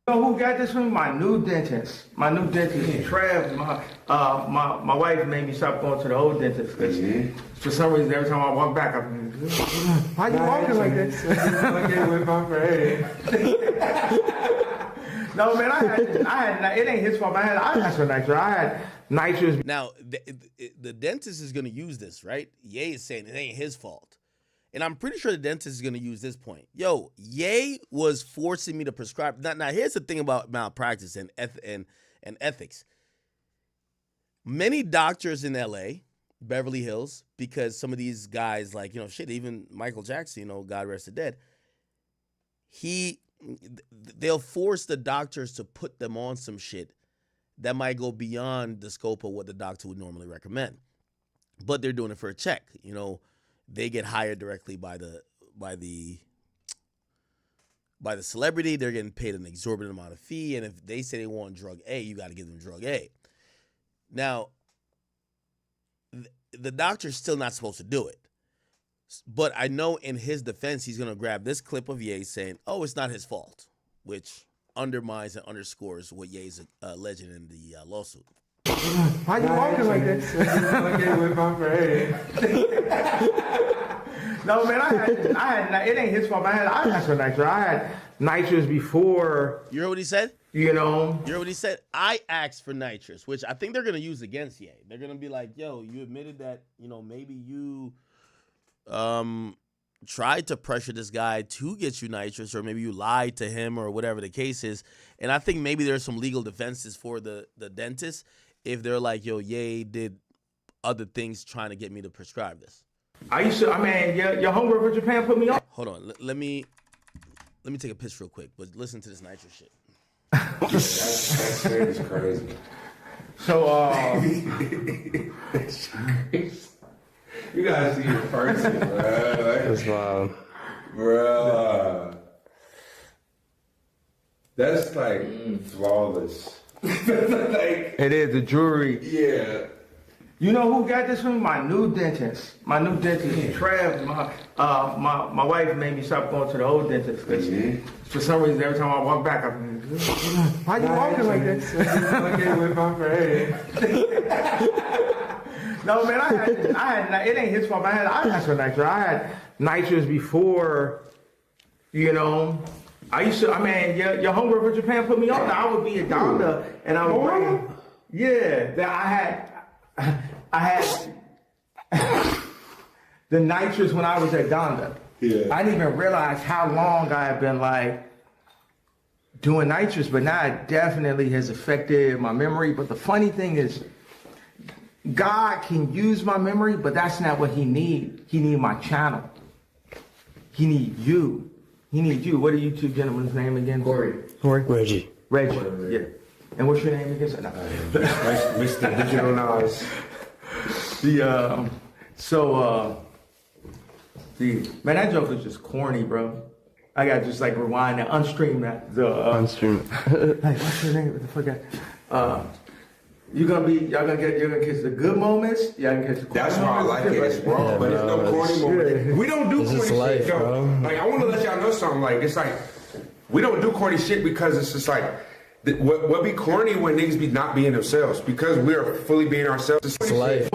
You know who got this from? My new dentist. My new dentist, Trev. My wife made me stop going to the old dentist. For some reason, every time I walk back, I'm like, why you walking like this? With my friend. No, man, I had, it ain't his fault. I asked for nitrous. I had nitrous. Now, the dentist is going to use this, right? Ye is saying it ain't his fault. And I'm pretty sure the dentist is going to use this point. Yo, Ye was forcing me to prescribe. Now here's the thing about malpractice and ethics. Many doctors in LA, Beverly Hills, because some of these guys, like, even Michael Jackson, God rest the dead, they'll force the doctors to put them on some shit that might go beyond the scope of what the doctor would normally recommend. But they're doing it for a check, They get hired directly by the celebrity. They're getting paid an exorbitant amount of fee, and if they say they want drug A, you got to give them drug A. Now, the doctor's still not supposed to do it, but I know in his defense, he's gonna grab this clip of Ye saying, "Oh, it's not his fault," which undermines and underscores what Ye's alleging in the lawsuit. Why you walking like this? With my friend. No, man, I had, it ain't his fault. I asked for nitrous. I had nitrous before. You heard what he said? You heard what he said? I asked for nitrous, which I think they're going to use against Ye. They're going to be like, yo, you admitted that, maybe you tried to pressure this guy to get you nitrous, or maybe you lied to him, or whatever the case is. And I think maybe there's some legal defenses for the dentist if they're like, yo, Ye did other things trying to get me to prescribe this. Your homegirl from Japan put me on. Hold on, let me take a piss real quick, but listen to this nitrous shit. That shit is crazy. So, you gotta see your person, bro. That's wild. Bro. That's like flawless. It is, the jewelry. Yeah. You know who got this from me? My new dentist. My new dentist, Trev. My wife made me stop going to the old dentist. For some reason, every time I walk back, I'm why you walking like this? Okay, with my friend. No, man, I had, it ain't his fault. I had some nitrous. I had nitrous before, you know. I mean, your homegirl from Japan put me on. I would be a Donda, and I would bring, that I had the nitrous when I was at Donda. Yeah. I didn't even realize how long I had been like doing nitrous, but now it definitely has affected my memory. But the funny thing is, God can use my memory, but that's not what he needs. He needs my channel. He needs you. He needs you. What are you two gentlemen's name again? Corey. Reggie. Yeah. And what's your name again? No. Mr. Digital Nas. Man, that joke is just corny, bro. I got to just like rewind and unstream that. Unstream. Hey, what's your name? What the fuck? Y'all gonna catch the good moments. Y'all gonna catch the corny. That's why I like it. It's raw, but it's no corny moment. We don't do corny shit, though. Like, I want to let y'all know something. Like, it's like, we don't do corny shit because it's just like, what be corny when niggas be not being themselves? Because we're fully being ourselves. It's life.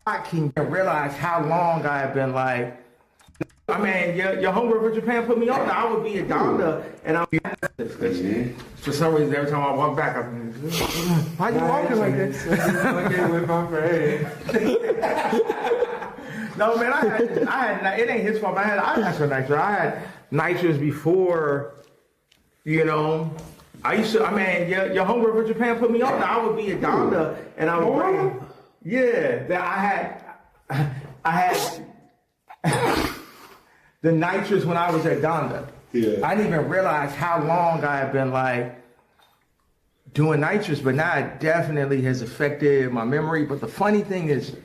I can realize how long I have been like, I mean, your homegirl from Japan put me on. I would be a Donda, and I would for some reason, every time I walk back, I'm why you walking like this? Okay, with my friend. No, man, I had it ain't his fault. I had some nitrous. I had nitrous before, you know. I mean, your homegirl from Japan put me on. I would be a Donda, and I would bring, that I had the nitrous when I was at Donda. Yeah. I didn't even realize how long I had been like doing nitrous, but now it definitely has affected my memory. But the funny thing is,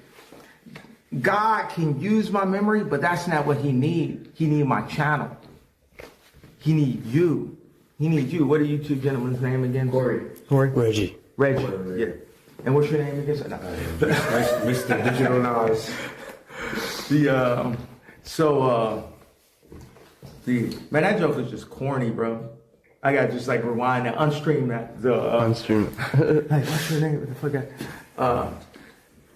God can use my memory, but that's not what he needs. He needs my channel. He needs you. He needs you. What are you two gentlemen's name again? Corey. Reggie. Yeah. And what's your name again? No. Mr. Digital Nas. Man, that joke is just corny, bro. I got to just like rewind and unstream that. Unstream. Hey, what's your name? What the fuck?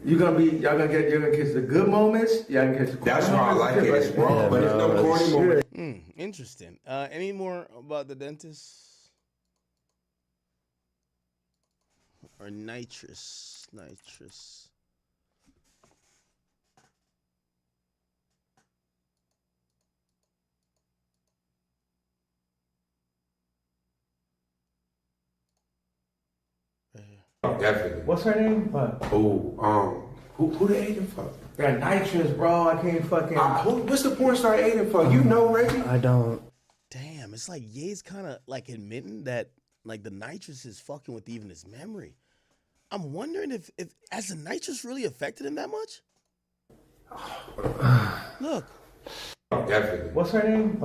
Y'all gonna catch the good moments. Y'all gonna catch the corny. That's why I like it. It's raw, but it's no corny moment. Interesting. Any more about the dentist? Or nitrous? Definitely. What's her name? Who they aiding for? Got nitrous, bro. I can't fucking. What's the porn star aiding for? You know, Reggie? I don't. Damn, it's like Ye's kind of like admitting that like the nitrous is fucking with even his memory. I'm wondering if has the nitrous really affected him that much? Look. Definitely. What's her name?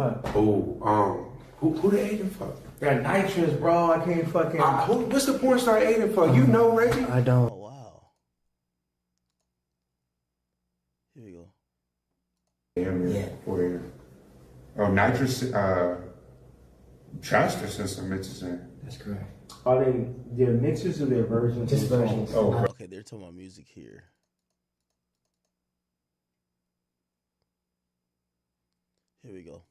Who they aiding for? Got nitrous, bro. I can't fucking. What's the porn star aiding for? You know, Reggie? I don't. Oh wow. Here we go. Nitrous transfer system mixes in. That's correct. Are they their mixes or their versions? Just versions. Okay, they're talking about music here. Here we go.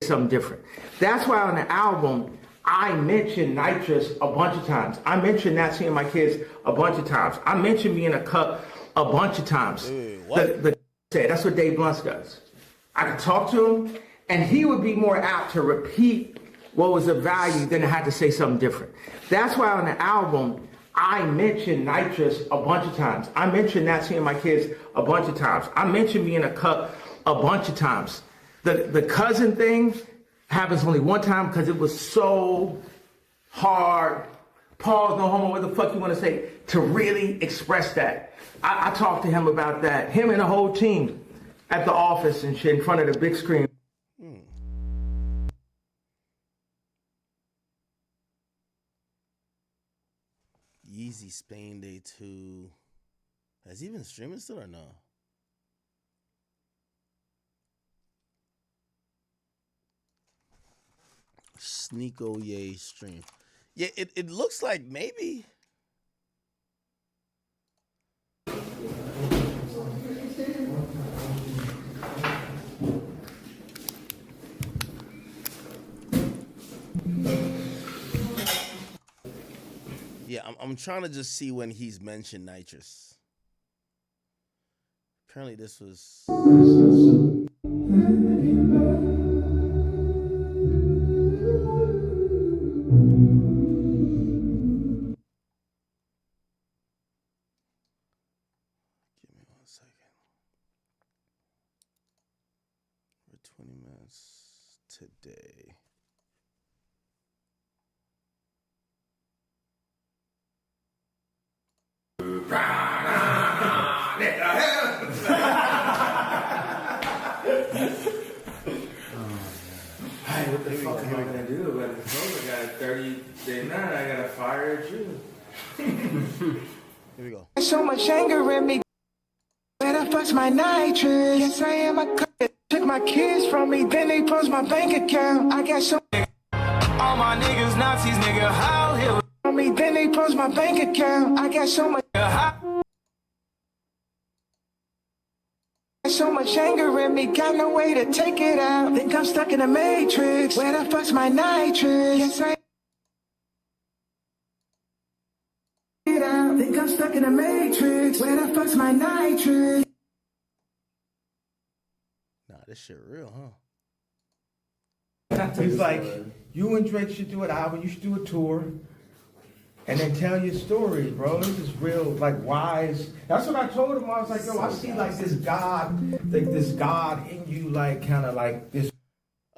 Something different. That's why on the album, I mentioned nitrous a bunch of times. I mentioned not seeing my kids a bunch of times. I mentioned being a cup a bunch of times. That's what Dave Blunt does. I could talk to him, and he would be more apt to repeat what was of value than to have to say something different. That's why on the album, I mentioned nitrous a bunch of times. I mentioned not seeing my kids a bunch of times. I mentioned being a cup a bunch of times. The cousin thing happens only one time because it was so hard. Pause, no homo, what the fuck you want to say? To really express that. I talked to him about that. Him and the whole team at the office and shit in front of the big screen. Yeezy Spain Day 2. Has he been streaming still or no? Sneeko Ye stream. Yeah, it looks like maybe. Yeah, I'm trying to just see when he's mentioned nitrous. Apparently this was... Give me 1 second. For 20 minutes today. What the fuck am I gonna do? I got a 30-day night. I gotta fire you. Here we go. So much anger in me. When I bust my nitrous. Yes, I am a cut. Took my kids from me, then they closed my bank account. I got so all my niggas Nazis, nigga. How here from me, then they closed my bank account. I got so much. So much anger in me, got no way to take it out. Think I'm stuck in a matrix. When I bust my nitrous. Yes, I think I'm stuck in a matrix. When I bust my nitrous. Nah, this shit real, huh? He's like, you and Drake should do an album. You should do a tour. And then tell your story, bro. This is real, like, wise. That's what I told him. I was like, yo, I see, like, this God in you, like, kind of like this.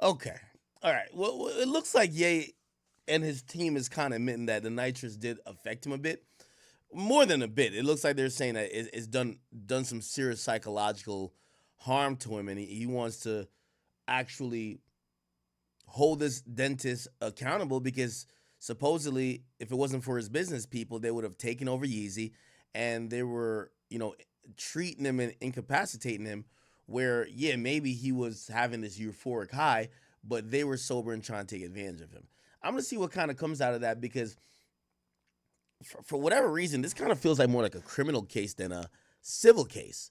Okay. All right. Well, it looks like Ye and his team is kind of admitting that the nitrous did affect him a bit. More than a bit. It looks like they're saying that it's done some serious psychological harm to him, and he wants to actually hold this dentist accountable because supposedly, if it wasn't for his business people, they would have taken over Yeezy, and they were, treating him and incapacitating him where, yeah, maybe he was having this euphoric high, but they were sober and trying to take advantage of him. I'm going to see what kind of comes out of that because for whatever reason, this kind of feels like more like a criminal case than a civil case.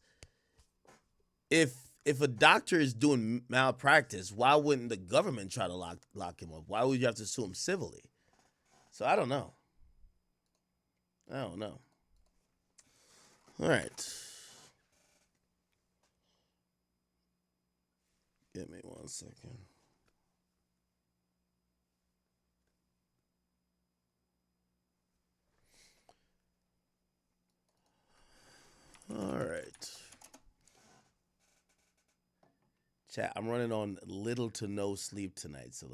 If a doctor is doing malpractice, why wouldn't the government try to lock him up? Why would you have to sue him civilly? So I don't know. All right. Give me 1 second. All right. Chat, I'm running on little to no sleep tonight. So,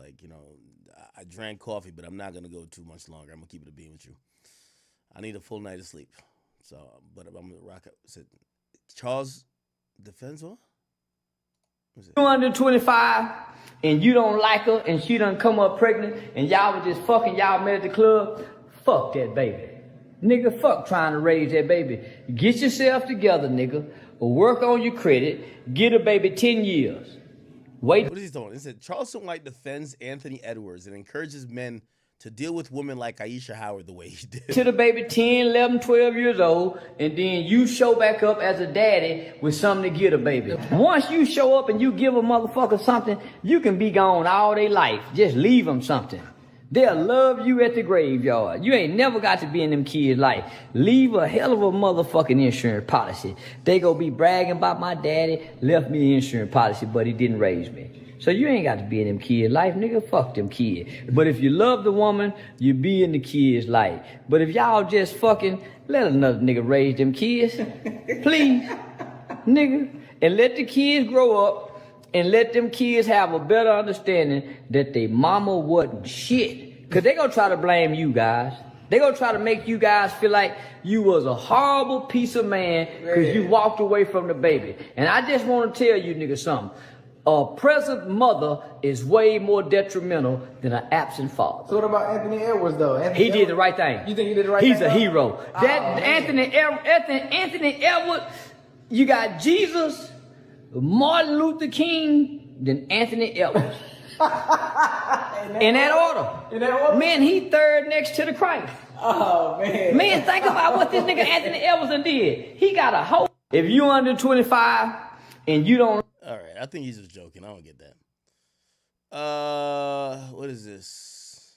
I drank coffee, but I'm not going to go too much longer. I'm going to keep it a bean with you. I need a full night of sleep. So, but I'm going to rock out. Is it Charles defends what? 225 and you don't like her and she done come up pregnant and y'all was just fucking, y'all met at the club, fuck that baby. Nigga, fuck trying to raise that baby. Get yourself together, nigga. Work on your credit. Get a baby 10 years. Wait. What is he doing? It said Charleston White defends Anthony Edwards and encourages men to deal with women like Aisha Howard the way he did. To the baby 10, 11, 12 years old, and then you show back up as a daddy with something to get a baby. Once you show up and you give a motherfucker something, you can be gone all their life. Just leave them something. They'll love you at the graveyard. You ain't never got to be in them kids' life. Leave a hell of a motherfucking insurance policy. They gonna be bragging about my daddy left me an insurance policy, but he didn't raise me. So you ain't got to be in them kids' life, nigga. Fuck them kids. But if you love the woman, you be in the kids' life. But if y'all just fucking, let another nigga raise them kids. Please, nigga. And let the kids grow up. And let them kids have a better understanding that they mama wasn't shit. Cause they gonna try to blame you guys. They gonna try to make you guys feel like you was a horrible piece of man cause you walked away from the baby. And I just wanna tell you niggas something. A present mother is way more detrimental than an absent father. So what about Anthony Edwards though? He did the right thing. You think he did the right He's thing? a hero. Anthony Edwards, you got Jesus, Martin Luther King, then Anthony Edwards. In that order. In that order? Man, he third next to the Christ. Oh, man. Man, think about what this nigga Anthony Edwards did. He got a whole... If you under 25 and you don't... All right, I think he's just joking. I don't get that. What is this?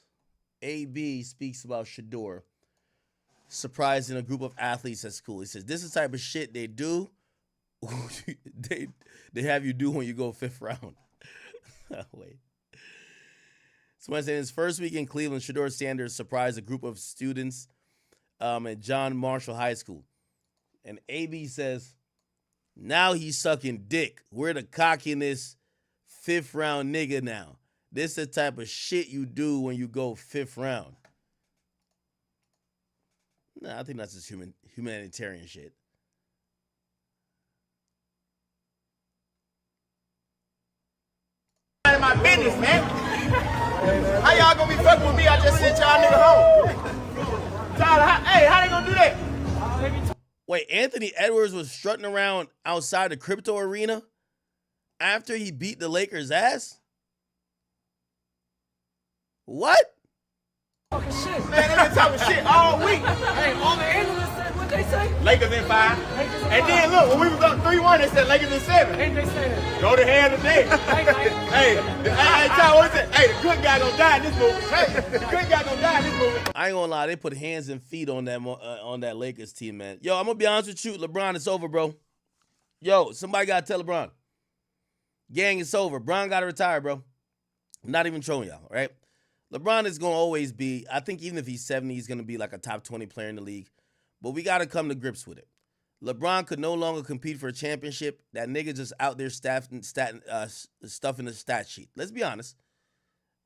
AB speaks about Shador surprising a group of athletes at school. He says, this is the type of shit they do. they have you do when you go 5th round. Wait. So Wednesday, in his first week in Cleveland, Shador Sanders surprised a group of students at John Marshall High School. And AB says, now he's sucking dick. We're the cockiness 5th round nigga now. This is the type of shit you do when you go 5th round. Nah, I think that's just humanitarian shit. Out of my business, man. How y'all gonna be fucking with me? I just sent y'all nigga home. Tyler, how they gonna do that? Wait, Anthony Edwards was strutting around outside the crypto arena after he beat the Lakers' ass? What? Talking shit. Man, they been talking shit all week. Hey, all the analysts said what they say. Lakers in 5. And then look, when we was up 3-1, they said Lakers in 7. Ain't they saying? Go to hell today. Hey, Ty, what's it? Hey, the good guy gonna die in this movie. Hey, the good guy gonna die in this movie. I ain't gonna lie, they put hands and feet on that Lakers team, man. Yo, I'm gonna be honest with you, LeBron, it's over, bro. Yo, somebody gotta tell LeBron. Gang, it's over. Bron gotta retire, bro. I'm not even trolling y'all, right? LeBron is gonna always be, I think even if he's 70, he's gonna be like a top 20 player in the league. But we gotta come to grips with it. LeBron could no longer compete for a championship. That nigga just out there stuffing the stat sheet. Let's be honest.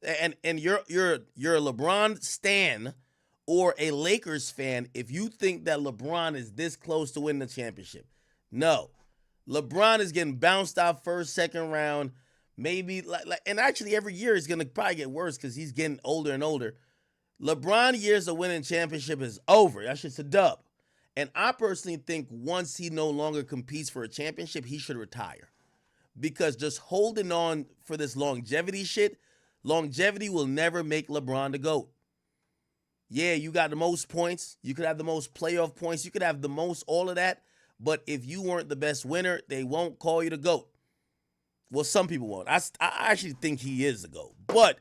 And you're a LeBron stan or a Lakers fan if you think that LeBron is this close to winning the championship. No. LeBron is getting bounced out first, second round. Maybe and actually every year is gonna probably get worse because he's getting older and older. LeBron years of winning championship is over. That shit's a dub. And I personally think once he no longer competes for a championship, he should retire. Because just holding on for this longevity shit, longevity will never make LeBron the GOAT. Yeah, you got the most points. You could have the most playoff points. You could have the most all of that. But if you weren't the best winner, they won't call you the GOAT. Well, some people won't. I actually think he is the GOAT. But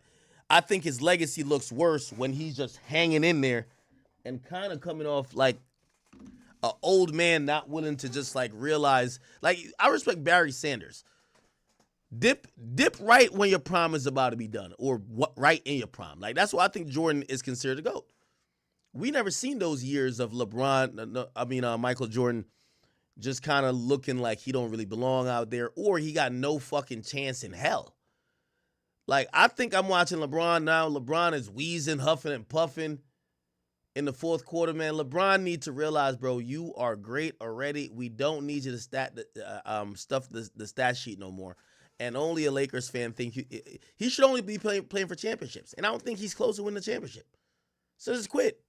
I think his legacy looks worse when he's just hanging in there and kind of coming off like an old man not willing to just like realize. Like, I respect Barry Sanders. Dip right when your prime is about to be done, or right in your prime. Like, that's why I think Jordan is considered the GOAT. We never seen those years of Michael Jordan just kind of looking like he don't really belong out there, or he got no fucking chance in hell. Like, I think I'm watching LeBron now. LeBron is wheezing, huffing, and puffing in the fourth quarter, man. LeBron needs to realize, bro, you are great already. We don't need you to stuff the stat sheet no more. And only a Lakers fan think he should only be playing for championships. And I don't think he's close to winning the championship. So just quit.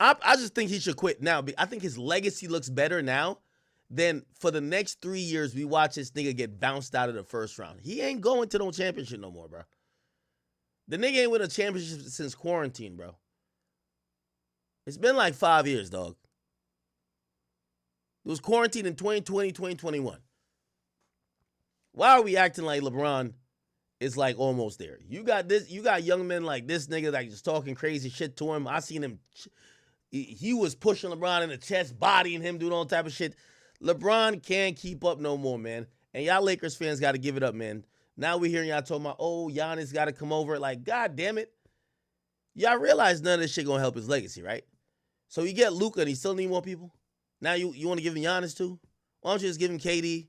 I just think he should quit now. I think his legacy looks better now than for the next 3 years we watch this nigga get bounced out of the first round. He ain't going to no championship no more, bro. The nigga ain't win a championship since quarantine, bro. It's been like 5 years, dog. It was quarantine in 2020, 2021. Why are we acting like LeBron is like almost there? You got young men like this nigga like just talking crazy shit to him. I seen him. He was pushing LeBron in the chest, bodying him, doing all type of shit. LeBron can't keep up no more, man. And y'all Lakers fans got to give it up, man. Now we hearing y'all talking about, oh, Giannis got to come over. Like, God damn it. Y'all realize none of this shit going to help his legacy, right? So you get Luka and he still need more people. Now you want to give him Giannis too? Why don't you just give him KD?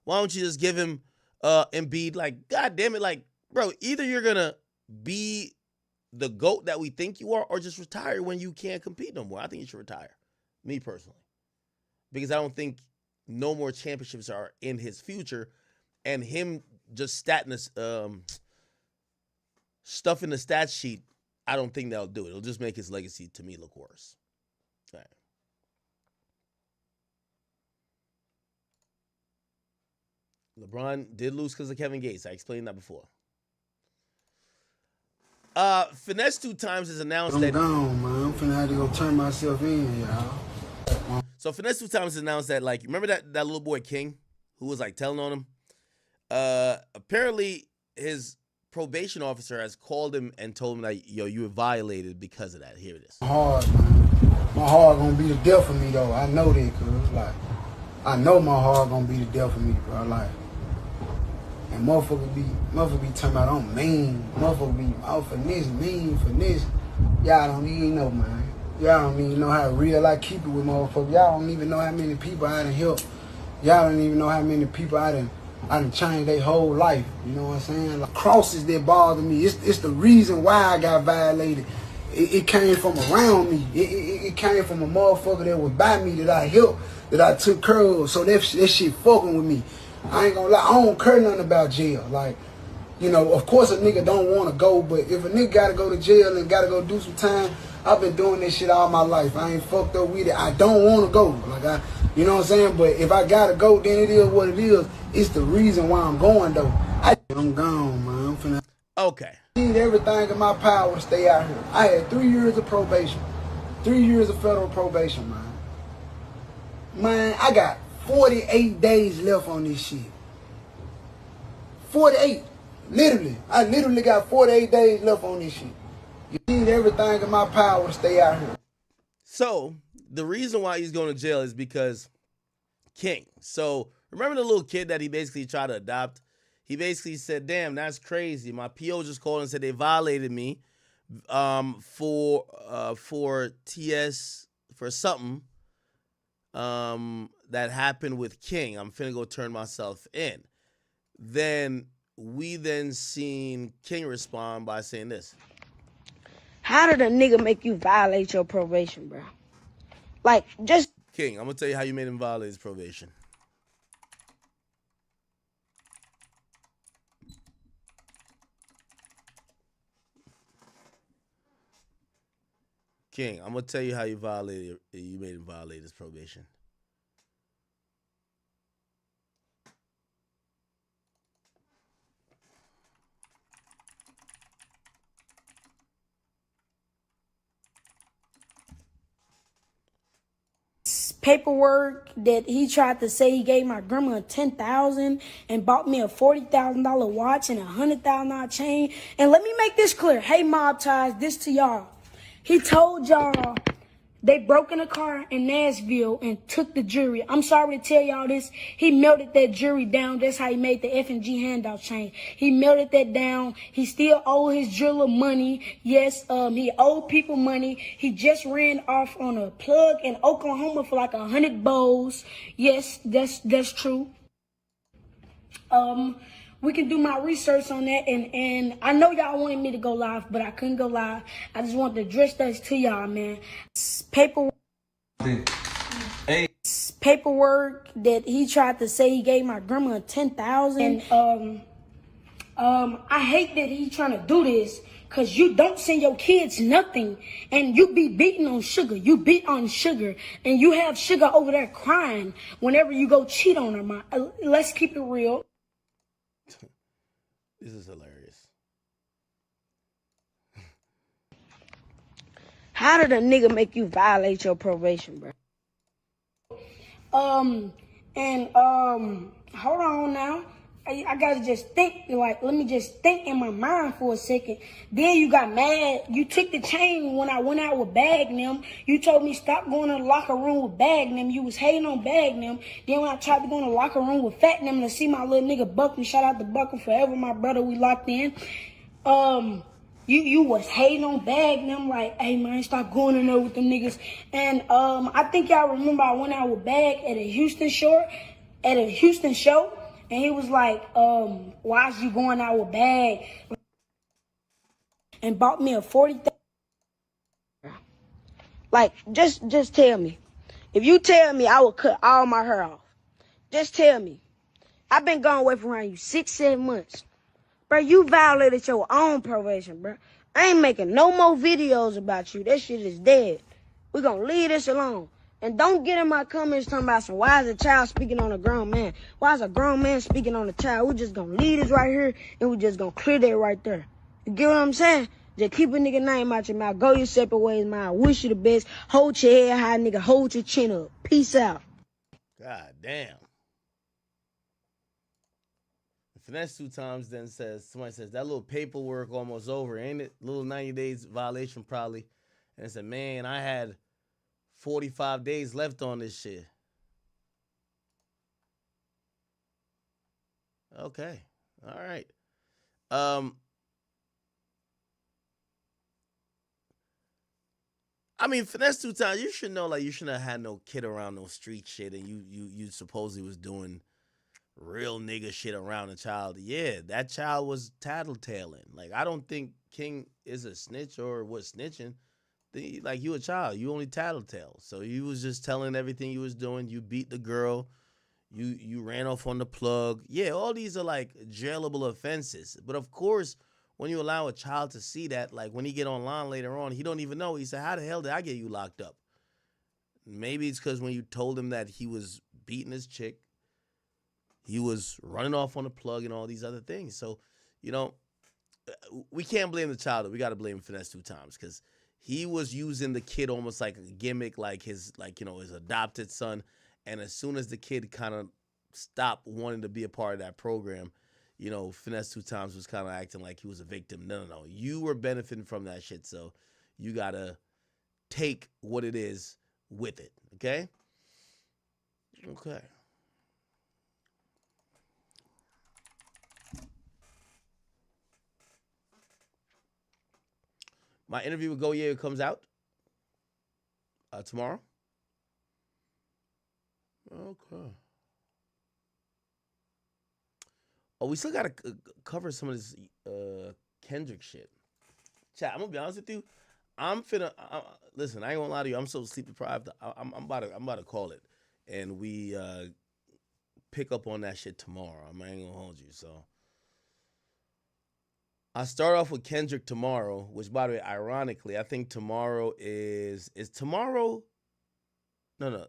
Why don't you just give him Embiid? Like, God damn it. Like, bro, either you're going to be the GOAT that we think you are or just retire when you can't compete no more. I think you should retire. Me personally. because I don't think no more championships are in his future, and him just stuff in the stat sheet, I don't think that'll do it. It'll just make his legacy, to me, look worse. All right. LeBron did lose because of Kevin Gates. I explained that before. Finesse Two Times has announced that... I'm gone, man. I'm finna have to go turn myself in, y'all. So Finesse Two Times has announced that, like, remember that little boy King who was, like, telling on him? Apparently, his probation officer has called him and told him that, yo, you were violated because of that. Here it is. My heart, man. My heart gonna be the death of me, though. I know that, cuz, like, I know my heart gonna be the death of me, bro. Like, and motherfucker be talking about I'm mean. Motherfucker be, oh, finesse. Y'all don't even know, man. Y'all don't even know how real I keep it with motherfuckers. Y'all don't even know how many people I done helped. Y'all don't even know how many people I done changed their whole life. You know what I'm saying? Like, crosses that bother me. It's the reason why I got violated. It came from around me. It came from a motherfucker that was by me that I helped, that I took care of. So that shit fucking with me. I ain't gonna lie, I don't care nothing about jail. Like, you know, of course a nigga don't want to go, but if a nigga gotta go to jail and gotta go do some time, I've been doing this shit all my life. I ain't fucked up with it. I don't want to go. Like, you know what I'm saying? But if I gotta go, then it is what it is. It's the reason why I'm going, though. I'm gone, man. I'm finna... Okay. I need everything in my power to stay out here. I had 3 years of probation. 3 years of federal probation, man. Man, I got 48 days left on this shit. 48. Literally. I literally got 48 days left on this shit. You need everything in my power to stay out here. So, the reason why he's going to jail is because King. So, remember the little kid that he basically tried to adopt? He basically said, damn, that's crazy. My PO just called and said they violated me for something that happened with King. I'm finna go turn myself in. Then we seen King respond by saying this. How did a nigga make you violate your probation, bro? Like, just... King, I'm going to tell you how you made him violate his probation. King, I'm going to tell you how you made him violate his probation. Paperwork that he tried to say he gave my grandma $10,000 and bought me a $40,000 watch and a $100,000 chain. And let me make this clear. Hey, Mob Ties, this to y'all. He told y'all they broke in a car in Nashville and took the jewelry. I'm sorry to tell y'all this. He melted that jewelry down. That's how he made the F&G handout chain. He melted that down. He still owed his jeweler money. Yes, he owed people money. He just ran off on a plug in Oklahoma for like 100 bowls. Yes, that's true. We can do my research on that, and I know y'all wanted me to go live, but I couldn't go live. I just wanted to address that to y'all, man. Paperwork that he tried to say he gave my grandma $10,000. And I hate that he trying to do this, cause you don't send your kids nothing, and you be beating on sugar. You beat on sugar, and you have sugar over there crying whenever you go cheat on her. Let's keep it real. This is hilarious. How did a nigga make you violate your probation, bro? Hold on now. I gotta just think, like, let me just think in my mind for a second. Then you got mad. You took the chain when I went out with Bagnum. You told me stop going to the locker room with Bagnum. You was hating on Bagnum. Then when I tried to go in the locker room with Fatnum to see my little nigga Buckley, shout out to Buckley forever, my brother, we locked in. You was hating on Bagnum, like, hey man, stop going in there with them niggas. And I think y'all remember I went out with Bag at a Houston show. And he was like, why is you going out with Bag? And bought me a $40,000. Like, just tell me. If you tell me I will cut all my hair off, just tell me. I've been gone away from around you 6-7 months. Bro, you violated your own probation, bro. I ain't making no more videos about you. That shit is dead. We gonna leave this alone. And don't get in my comments talking about some, why is a child speaking on a grown man? Why is a grown man speaking on a child? We just gonna leave this right here, and we just gonna clear that right there. You get what I'm saying? Just keep a nigga name out your mouth. Go your separate ways, man. I wish you the best. Hold your head high, nigga. Hold your chin up. Peace out. God damn. Finesse Two Times then somebody says, that little paperwork almost over, ain't it? Little 90 days violation probably. And I said, man, I had 45 days left on this shit. Okay. All right. I mean, Finesse Two Times, you should know, like, you shouldn't have had no kid around no street shit, and you supposedly was doing real nigga shit around a child. Yeah, that child was tattletaling. Like, I don't think King is a snitch or was snitching. Like, you a child. You only tattletale. So you was just telling everything you was doing. You beat the girl. You ran off on the plug. Yeah, all these are, like, jailable offenses. But, of course, when you allow a child to see that, like, when he get online later on, he don't even know. He said, how the hell did I get you locked up? Maybe it's because when you told him that he was beating his chick, he was running off on the plug and all these other things. So, you know, we can't blame the child. We got to blame Finesse Two Times because he was using the kid almost like a gimmick, like his adopted son. And as soon as the kid kind of stopped wanting to be a part of that program, you know, Finesse Two Times was kind of acting like he was a victim. No. You were benefiting from that shit. So you got to take what it is with it. Okay? Okay. My interview with Goye comes out tomorrow. Okay. Oh, we still got to cover some of this Kendrick shit. Chat, I'm going to be honest with you. Listen, I ain't going to lie to you. I'm so sleep deprived. I'm about to call it. And we pick up on that shit tomorrow. I ain't going to hold you, so. I'll start off with Kendrick tomorrow, which, by the way, ironically, I think tomorrow is tomorrow? No.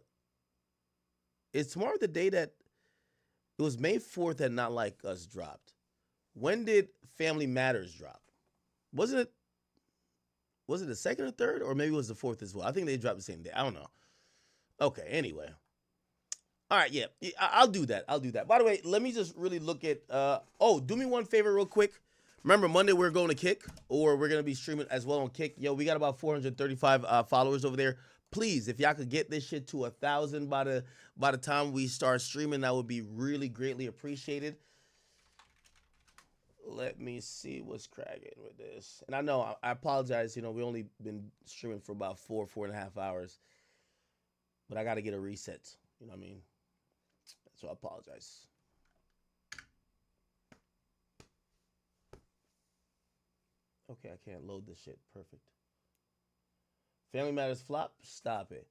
Is tomorrow the day that it was May 4th that Not Like Us dropped? When did Family Matters drop? Was it the second or third? Or maybe it was the 4th as well. I think they dropped the same day. I don't know. Okay, anyway. All right, yeah, I'll do that. By the way, let me just really look at, do me one favor real quick. Remember, Monday we're going to Kick, or we're going to be streaming as well on Kick. Yo, we got about 435 followers over there. Please, if y'all could get this shit to 1,000 by the time we start streaming, that would be really greatly appreciated. Let me see what's cracking with this. And I know, I apologize, you know, we only been streaming for about 4.5 hours. But I got to get a reset, you know what I mean? So I apologize. Okay, I can't load this shit. Perfect. Family Matters flop? Stop it.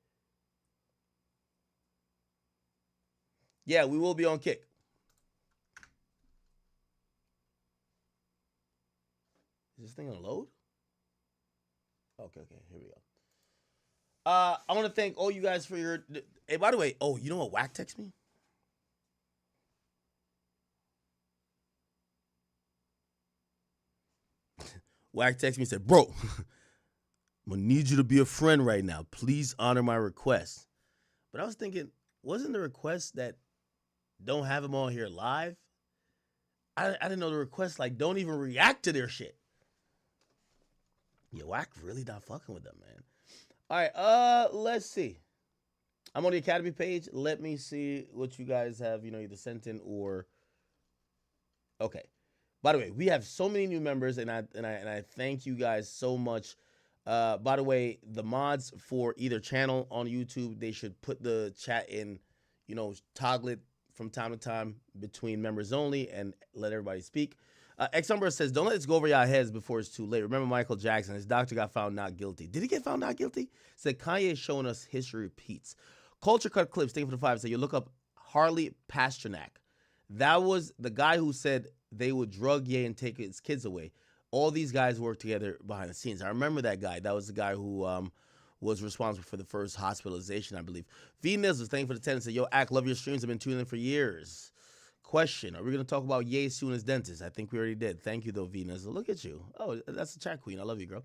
Yeah, we will be on Kick. Is this thing gonna load? Okay, here we go. I want to thank all you guys for your... Hey, by the way, you know what Wack texted me? Wack texted me and said, bro, I'm going to need you to be a friend right now. Please honor my request. But I was thinking, wasn't the request that don't have him on here live? I didn't know the request, like, don't even react to their shit. Yeah, Wack really not fucking with them, man. All right, let's see. I'm on the Academy page. Let me see what you guys have, you know, either sent in or... Okay. By the way, we have so many new members, and I thank you guys so much. By the way, the mods for either channel on YouTube, they should put the chat in, you know, toggle it from time to time between members only and let everybody speak. X Number says, don't let this go over your heads before it's too late. Remember Michael Jackson, his doctor got found not guilty. Did he get found not guilty? Said Kanye is showing us history repeats. Culture Cut Clips, thank you for the 5. So you look up Harley Pasternak. That was the guy who said they would drug Ye and take his kids away. All these guys worked together behind the scenes. I remember that guy. That was the guy who was responsible for the first hospitalization, I believe. V Nizzles, thank you for the 10. Said, yo, Ack, love your streams. I've been tuning in for years. Question, are we going to talk about Ye soon as dentist? I think we already did. Thank you, though, V Nizzle. Look at you. Oh, that's a chat queen. I love you, girl.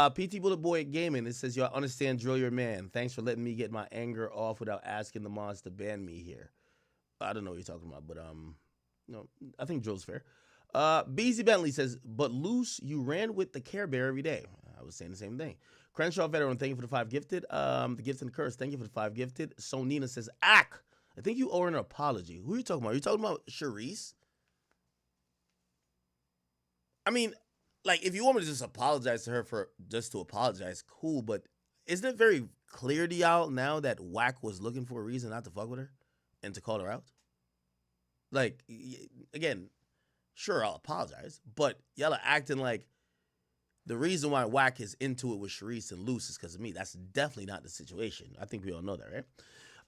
PT Bullet Boy Gaming, it says, yo, I understand drill your man. Thanks for letting me get my anger off without asking the mods to ban me here. I don't know what you're talking about, but no, I think drill's fair. BZ Bentley says, but Luce, you ran with the Care Bear every day. I was saying the same thing. Crenshaw Veteran, thank you for the 5 gifted. The Gift and the Curse, thank you for the 5 gifted. Sonina says, Ack, I think you owe her an apology. Who are you talking about? Are you talking about Charisse? I mean, like, if you want me to just apologize to her for just to apologize, cool, but isn't it very clear to y'all now that Wack was looking for a reason not to fuck with her and to call her out? Like, again, sure, I'll apologize, but y'all are acting like the reason why Wack is into it with Charisse and Luce is because of me. That's definitely not the situation. I think we all know that, right?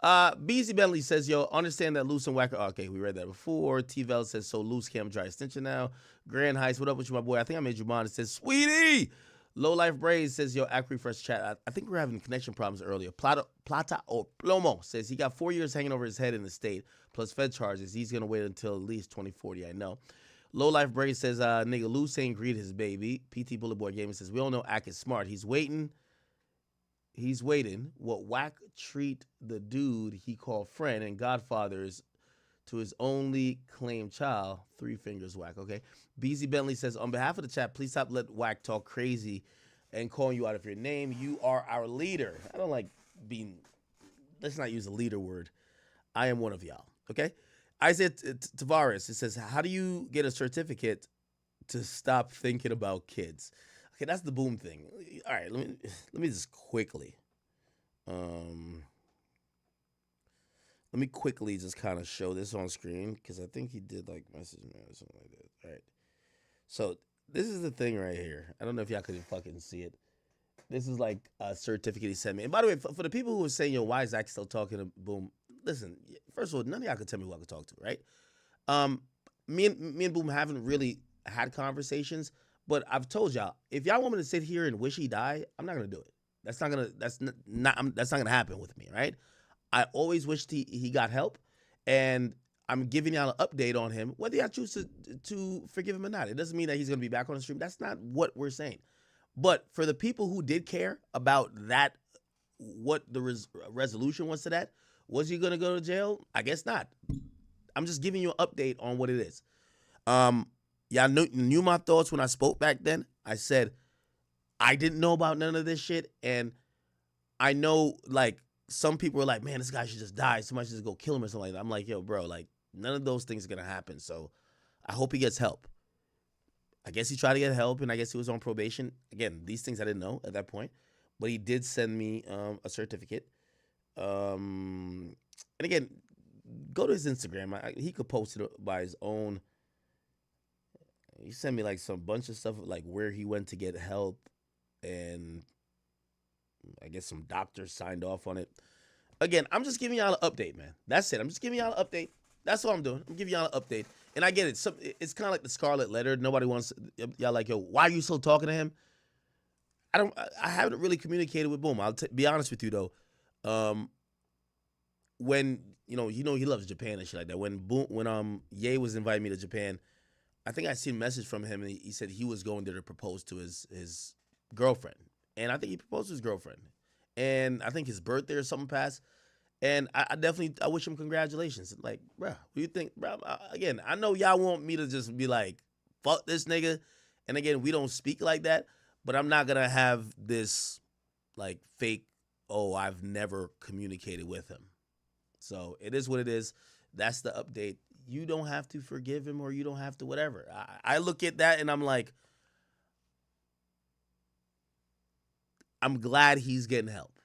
BZ Bentley says, yo, understand that Luce and Wack are, okay, we read that before. T-Vel says, so Luce can't dry extension now. Grand Heist, what up with you, my boy? I think I made you mod. It says, sweetie! Low Life Braze says, yo, Ack Refresh chat. I think we were having connection problems earlier. Plata or Plomo says he got 4 years hanging over his head in the state, plus Fed charges. He's going to wait until at least 2040, I know. Low Life Braze says, nigga, Luce ain't greet his baby. PT Bullet Boy Gaming says, we all know Ack is smart. He's waiting. What Wack treat the dude he called friend and godfathers to his only claimed child. 3 fingers, Wack, okay? BZ Bentley says, on behalf of the chat, please stop let Wack talk crazy and calling you out of your name. You are our leader. I don't like being, let's not use a leader word. I am one of y'all, okay? Isaiah Tavares, it says, how do you get a certificate to stop thinking about kids? Okay, that's the boom thing. All right, let me just quickly. Let me quickly just kind of show this on screen because I think he did like message me or something like that. All right. So this is the thing right here. I don't know if y'all could fucking see it. This is like a certificate he sent me. And by the way, for the people who are saying, yo, why is Zach still talking to Boom? Listen, first of all, none of y'all can tell me who I could talk to, right? Me and Boom haven't really had conversations. But I've told y'all, if y'all want me to sit here and wish he died, I'm not gonna do it. That's not gonna happen with me, right? I always wished he got help, and I'm giving y'all an update on him, whether y'all choose to forgive him or not. It doesn't mean that he's gonna be back on the stream. That's not what we're saying. But for the people who did care about that, what the resolution was to that, was he gonna go to jail? I guess not. I'm just giving you an update on what it is. Y'all knew my thoughts when I spoke back then. I said I didn't know about none of this shit, and I know, like, some people were like, man, this guy should just die. Somebody should just go kill him or something like that. I'm like, yo, bro, like, none of those things are going to happen, so I hope he gets help. I guess he tried to get help, and I guess he was on probation. Again, these things I didn't know at that point, but he did send me a certificate. And again, go to his Instagram. He could post it by his own. He sent me like some bunch of stuff, like where he went to get help, and I guess some doctors signed off on it. Again, I'm just giving y'all an update, man. That's it. I'm just giving y'all an update. That's all I'm doing. I'm giving y'all an update. And I get it. It's kind of like the Scarlet Letter. Nobody wants, y'all like, yo, why are you still talking to him? I haven't really communicated with Boom. I'll be honest with you, though. When, you know, he loves Japan and shit like that. When Ye was inviting me to Japan, I think I seen a message from him, and he said he was going there to propose to his girlfriend. And I think he proposed to his girlfriend. And I think his birthday or something passed. And I wish him congratulations. Like, bro, what do you think? Bro, again, I know y'all want me to just be like, fuck this nigga. And again, we don't speak like that. But I'm not going to have this, like, fake, oh, I've never communicated with him. So it is what it is. That's the update. You don't have to forgive him, or you don't have to whatever. I look at that and I'm like, I'm glad he's getting help,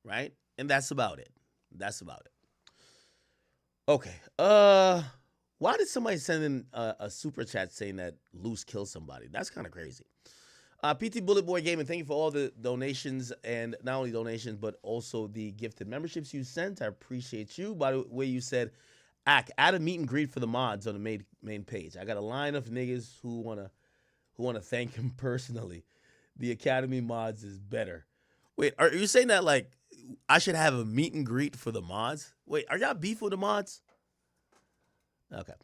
right? And that's about it. Okay. Why did somebody send in a super chat saying that Luce killed somebody? That's kind of crazy. PT Bullet Boy Gaming, thank you for all the donations, and not only donations, but also the gifted memberships you sent. I appreciate you. By the way, you said, add a meet and greet for the mods on the main page. I got a line of niggas who wanna thank him personally. The Academy mods is better. Wait, are you saying that like I should have a meet and greet for the mods? Wait, are y'all beef with the mods? Okay.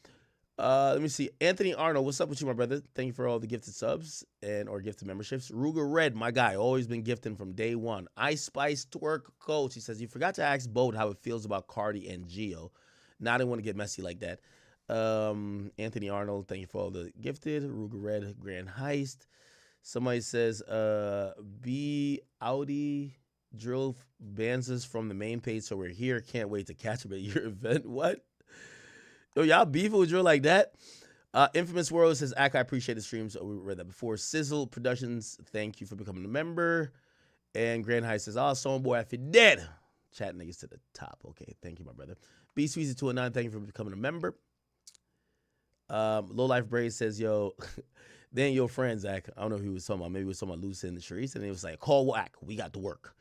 Let me see. Anthony Arnold, what's up with you, my brother? Thank you for all the gifted subs or gifted memberships. Ruger Red, my guy, always been gifting from day one. Ice Spice Twerk Coach, he says, you forgot to ask Bode how it feels about Cardi and Gio. Now I didn't want to get messy like that. Anthony Arnold, thank you for all the gifted. Ruger Red, Grand Heist. Somebody says, B Audi drill bans us from the main page, so we're here. Can't wait to catch him at your event. What? Yo, y'all beefing with drill like that? Infamous World says, I appreciate the streams. We read that before. Sizzle Productions, thank you for becoming a member. And Grand High says, oh, someone boy, I feel dead. Chat niggas to the top. Okay, thank you, my brother. B Sweezy 209, thank you for becoming a member. Low Life Braid says, yo, then your friend, Zach, I don't know who he was talking about. Maybe he was talking about Luce and Sharice. And he was like, call Wack. We got to work.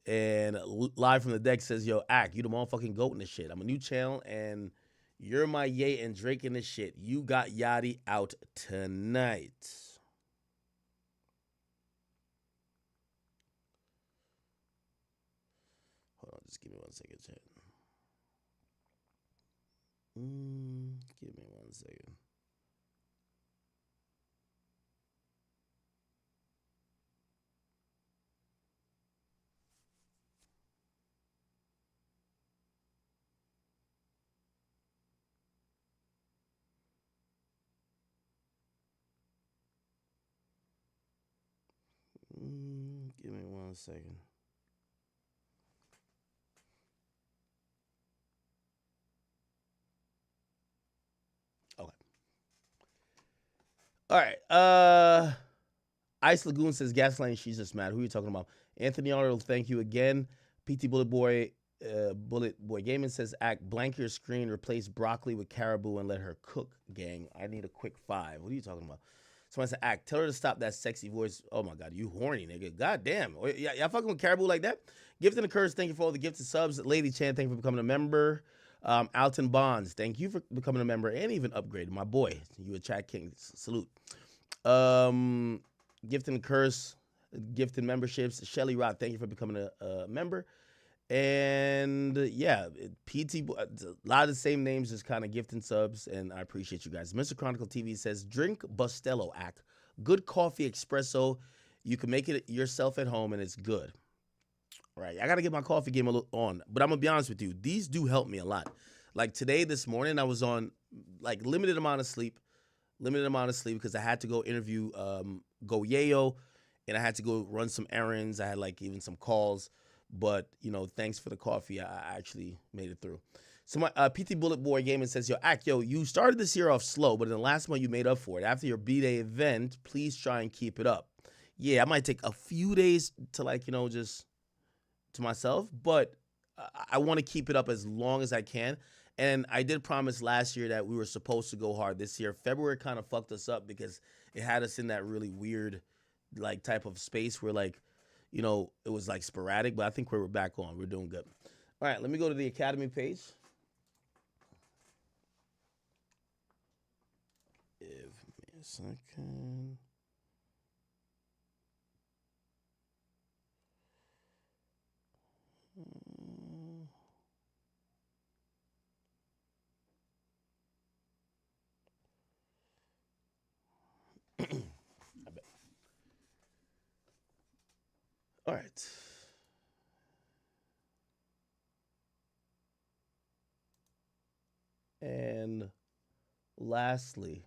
And Live from the Deck says, yo, Ack, you the motherfucking goat in this shit. I'm a new channel, and you're my Ye and Drake in this shit. You got Yachty out tonight. Hold on, just give me 1 second, chat. Give me 1 second. Give me 1 second. Okay. All right. Ice Lagoon says Gaslighting. She's just mad. Who are you talking about? Anthony Arnold, thank you again. PT Bullet Boy Gaming says, Act blank your screen, replace broccoli with Karraboo and let her cook, gang. I need a quick 5. What are you talking about? Somebody said, Act, tell her to stop that sexy voice. Oh my God, you horny, nigga. God damn. Y'all fucking with Karraboo like that? Gifted and Curse, thank you for all the gifted subs. Lady Chan, thank you for becoming a member. Alton Bonds, thank you for becoming a member and even upgraded. My boy, you a chat king. Salute. Gifted and Curse, gifted memberships. Shelly Rock, thank you for becoming a member. And yeah, PT, a lot of the same names, just kind of gifting subs, and I appreciate you guys. Mr. Chronicle TV says, drink Bustelo, Act. Good coffee espresso. You can make it yourself at home, and it's good. All right, I got to get my coffee game a little on, but I'm going to be honest with you. These do help me a lot. Like today, this morning, I was on like limited amount of sleep because I had to go interview Goyeo, and I had to go run some errands. I had like even some calls. But, you know, thanks for the coffee. I actually made it through. So my PT Bullet Boy Gaming says, yo, Ack, yo, you started this year off slow, but in the last month you made up for it. After your B-Day event, please try and keep it up. Yeah, I might take a few days to like, you know, just to myself, but I want to keep it up as long as I can. And I did promise last year that we were supposed to go hard this year. February kind of fucked us up because it had us in that really weird, like, type of space where, like, you know, it was like sporadic, but I think we're back on. We're doing good. All right, let me go to the Academy page. Give me a second. All right. And lastly,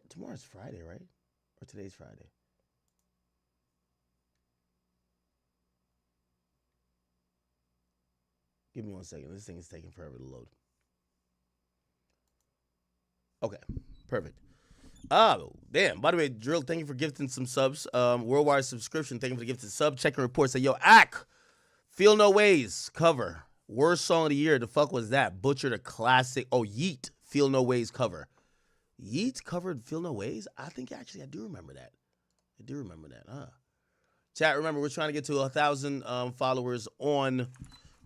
tomorrow's Friday, right? Or today's Friday? Give me 1 second. This thing is taking forever to load. Okay, perfect. Oh, damn. By the way, Drill, thank you for gifting some subs. Worldwide subscription, thank you for the gifted sub. Checking reports. Say, yo, Ack, Feel No Ways cover. Worst song of the year. The fuck was that? Butchered a classic. Oh, Yeet. Feel No Ways cover. Yeet covered Feel No Ways? I think actually I do remember that. Chat, remember, we're trying to get to 1,000 followers on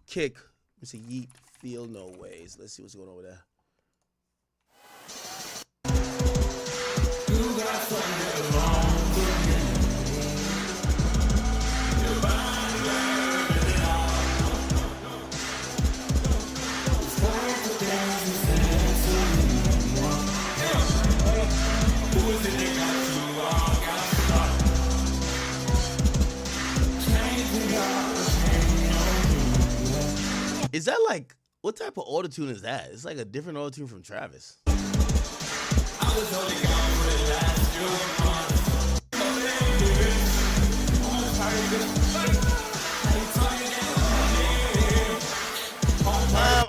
Kick. Let me see, Yeet, Feel No Ways. Let's see what's going on over there. Is that like, what type of autotune is that? It's like a different autotune from Travis.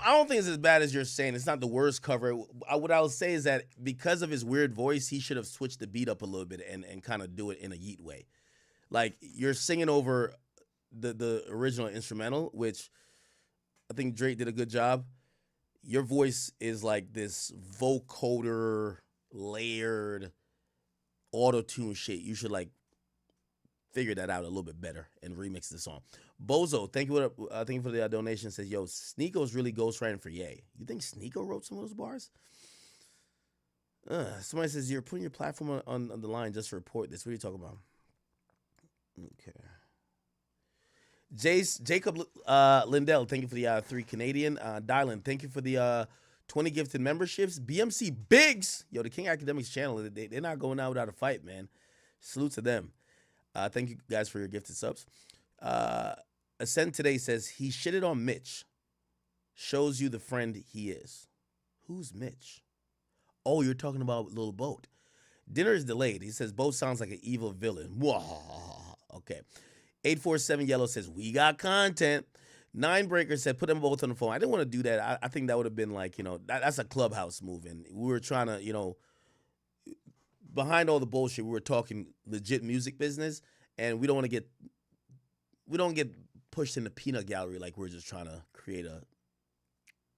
I don't think it's as bad as you're saying. It's not the worst cover. What I would say is that because of his weird voice, he should have switched the beat up a little bit and kind of do it in a Yeet way. Like, you're singing over the original instrumental, which I think Drake did a good job. Your voice is like this vocoder, layered, auto-tune shit. You should like figure that out a little bit better and remix the song. Bozo, thank you for the donation. Says, yo, Sneako's really ghostwriting for Ye. You think Sneako wrote some of those bars? Somebody says, you're putting your platform on the line just to report this. What are you talking about? Okay. Jacob Lindell, thank you for the 3 Canadian. Dylan, thank you for the 20 gifted memberships. BMC Biggs, yo, the King Academics channel, they're not going out without a fight, man. Salute to them. Thank you guys for your gifted subs. Ascend Today says, he shitted on Mitch. Shows you the friend he is. Who's Mitch? Oh, you're talking about Lil Boat. Dinner is delayed. He says, Boat sounds like an evil villain. Okay. 847 Yellow says, we got content. 9breaker said, put them both on the phone. I didn't want to do that. I think that would have been like, that's a Clubhouse move. And we were trying to, behind all the bullshit, we were talking legit music business. And we don't get pushed in the peanut gallery like we're just trying to create a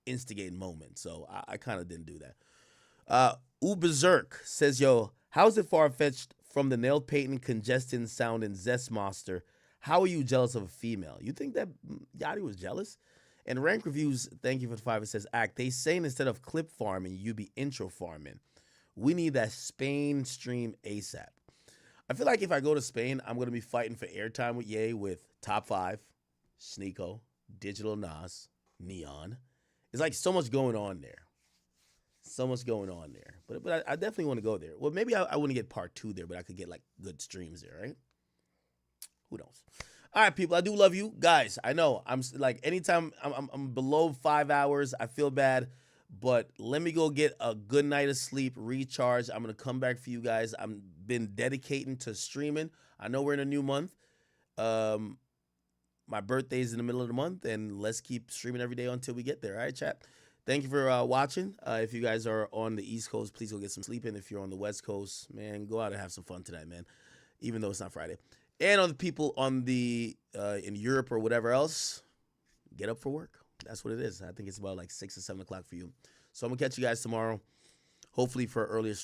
instigating moment. So I kind of didn't do that. Berserk says, yo, how's it far-fetched from the nail painting, congestion sound, and zest monster? How are you jealous of a female? You think that Yachty was jealous? And Rank Reviews, thank you for the 5. It says, Act, they saying instead of clip farming, you be intro farming. We need that Spain stream ASAP. I feel like if I go to Spain, I'm going to be fighting for airtime with Ye with Top 5, Sneako, Digital Nas, Neon. It's like so much going on there. But I definitely want to go there. Well, maybe I wouldn't get part 2 there, but I could get like good streams there, right? Who knows? All right, people, I do love you guys. I know I'm like, anytime I'm below 5 hours, I feel bad, but let me go get a good night of sleep, recharge. I'm going to come back for you guys. I've been dedicating to streaming. I know we're in a new month. My birthday is in the middle of the month, and let's keep streaming every day until we get there. All right, chat? Thank you for watching. If you guys are on the East Coast, please go get some sleep in. If you're on the West Coast, man, go out and have some fun tonight, man, even though it's not Friday. And on the people on the in Europe or whatever else, get up for work. That's what it is. I think it's about like 6 or 7 o'clock for you. So I'm going to catch you guys tomorrow, hopefully for earlier stream.